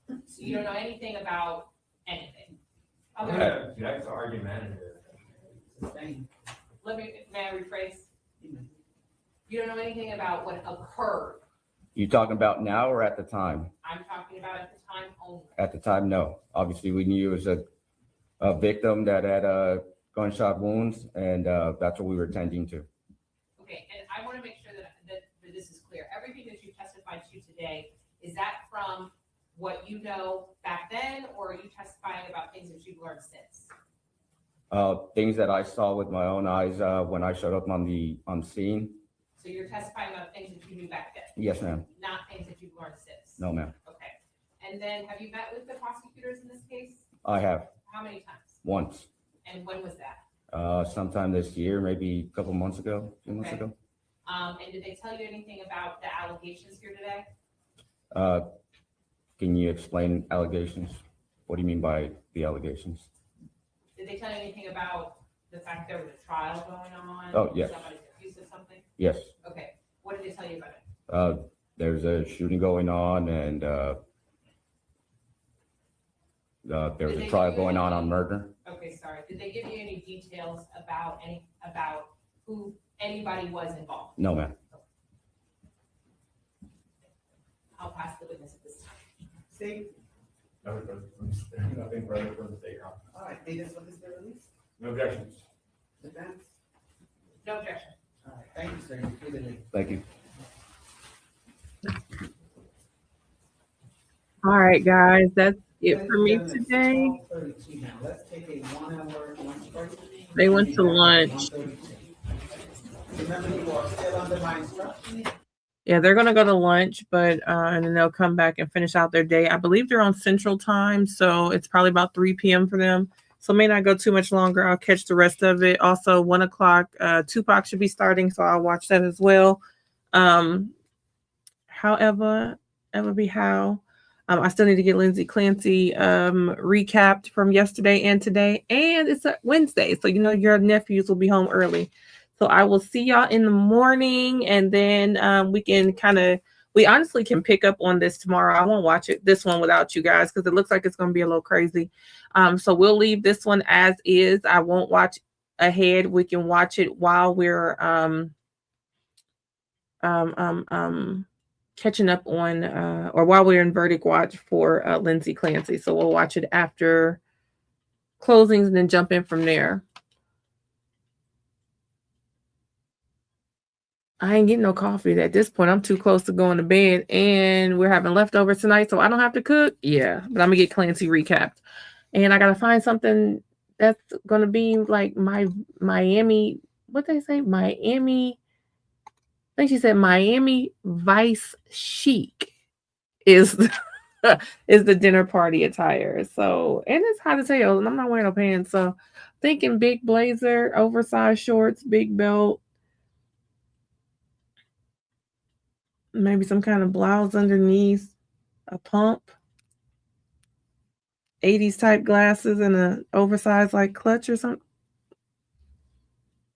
So you don't know anything about anything? That's argumentative. May I rephrase? You don't know anything about what occurred? You talking about now or at the time? I'm talking about at the time only. At the time, no. Obviously, we knew it was a victim that had gunshot wounds, and that's what we were tending to. Okay, and I want to make sure that this is clear. Everything that you testified to today, is that from what you know back then, or are you testifying about things that you've learned since? Things that I saw with my own eyes when I showed up on scene. So you're testifying about things that you knew back then? Yes, ma'am. Not things that you've learned since? No, ma'am. Okay. And then have you met with the prosecutors in this case? I have How many times? once. And when was that? Sometime this year, maybe a couple months ago, a few months Okay. ago. And did they tell you anything about the allegations here today? Can you explain allegations? What do you mean by the allegations? Did they tell you anything about the fact there was a trial going on? Oh, yes. Somebody's accused of something? Yes. Okay. What did they tell you about it? There's a shooting going on, and there's a trial going on murder. Okay, sorry. Did they give you any details about who anybody was involved? No, ma'am. I'll pass the witness at this time. Steve? Nothing further from the state, Your Honor. All right, need this witness to be released? No objections. Defense? No objection. All right, thank you, sir. You're free to leave. Thank you. All right, guys, that's it for me Ladies and today. gentlemen, it's 12:32 now. Let's take a 1-hour lunch break. They went to We'll be back at lunch. 1:32. Remember, you are still under my instruction. Yeah, they're gonna go to lunch, but and then they'll come back and finish out their day. I believe they're on Central Time, so it's probably about 3 p.m. for them. So it may not go too much longer. I'll catch the rest of it. Also, 1 o'clock, Tupac should be starting, so I'll watch that as well. However, ever be how. I still need to get Lindsay Clancy recapped from yesterday and today, and it's a Wednesday, so you know your nephews will be home early. So I will see y'all in the morning, and then we honestly can pick up on this tomorrow. I won't watch this one without you guys because it looks like it's going to be a little crazy. So we'll leave this one as is. I won't watch ahead. We can watch it while we're catching up on or while we're in verdict watch for Lindsay Clancy. So we'll watch it after closings and then jump in from there. I ain't getting no coffee at this point. I'm too close to going to bed, and we're having leftovers tonight, so I don't have to cook. Yeah, but I'm gonna get Clancy recapped, and I gotta find something that's gonna be like my Miami. What they say, Miami? I think she said Miami Vice Chic is is the dinner party attire. So, and it's hot as hell, and I'm not wearing no pants. So, thinking big blazer, oversized shorts, big belt. Maybe some kind of blouse underneath, a pump, 80s type glasses, and an oversized like clutch or something.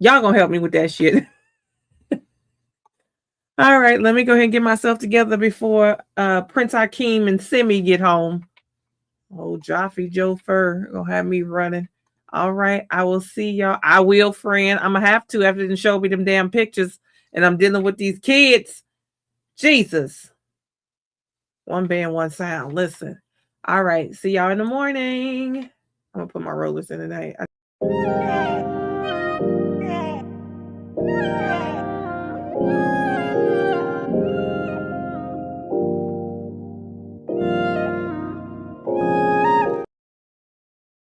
Y'all gonna help me with that shit. All right, let me go ahead and get myself together before Prince Hakeem and Simi get home. Oh, Joffrey Joe Fur gonna have me running. All right, I will see y'all. I will, friend. I'm gonna have to after they show me them damn pictures, and I'm dealing with these kids. Jesus. One band, one sound. Listen. All right. See y'all in the morning. I'm going to put my rollers in tonight.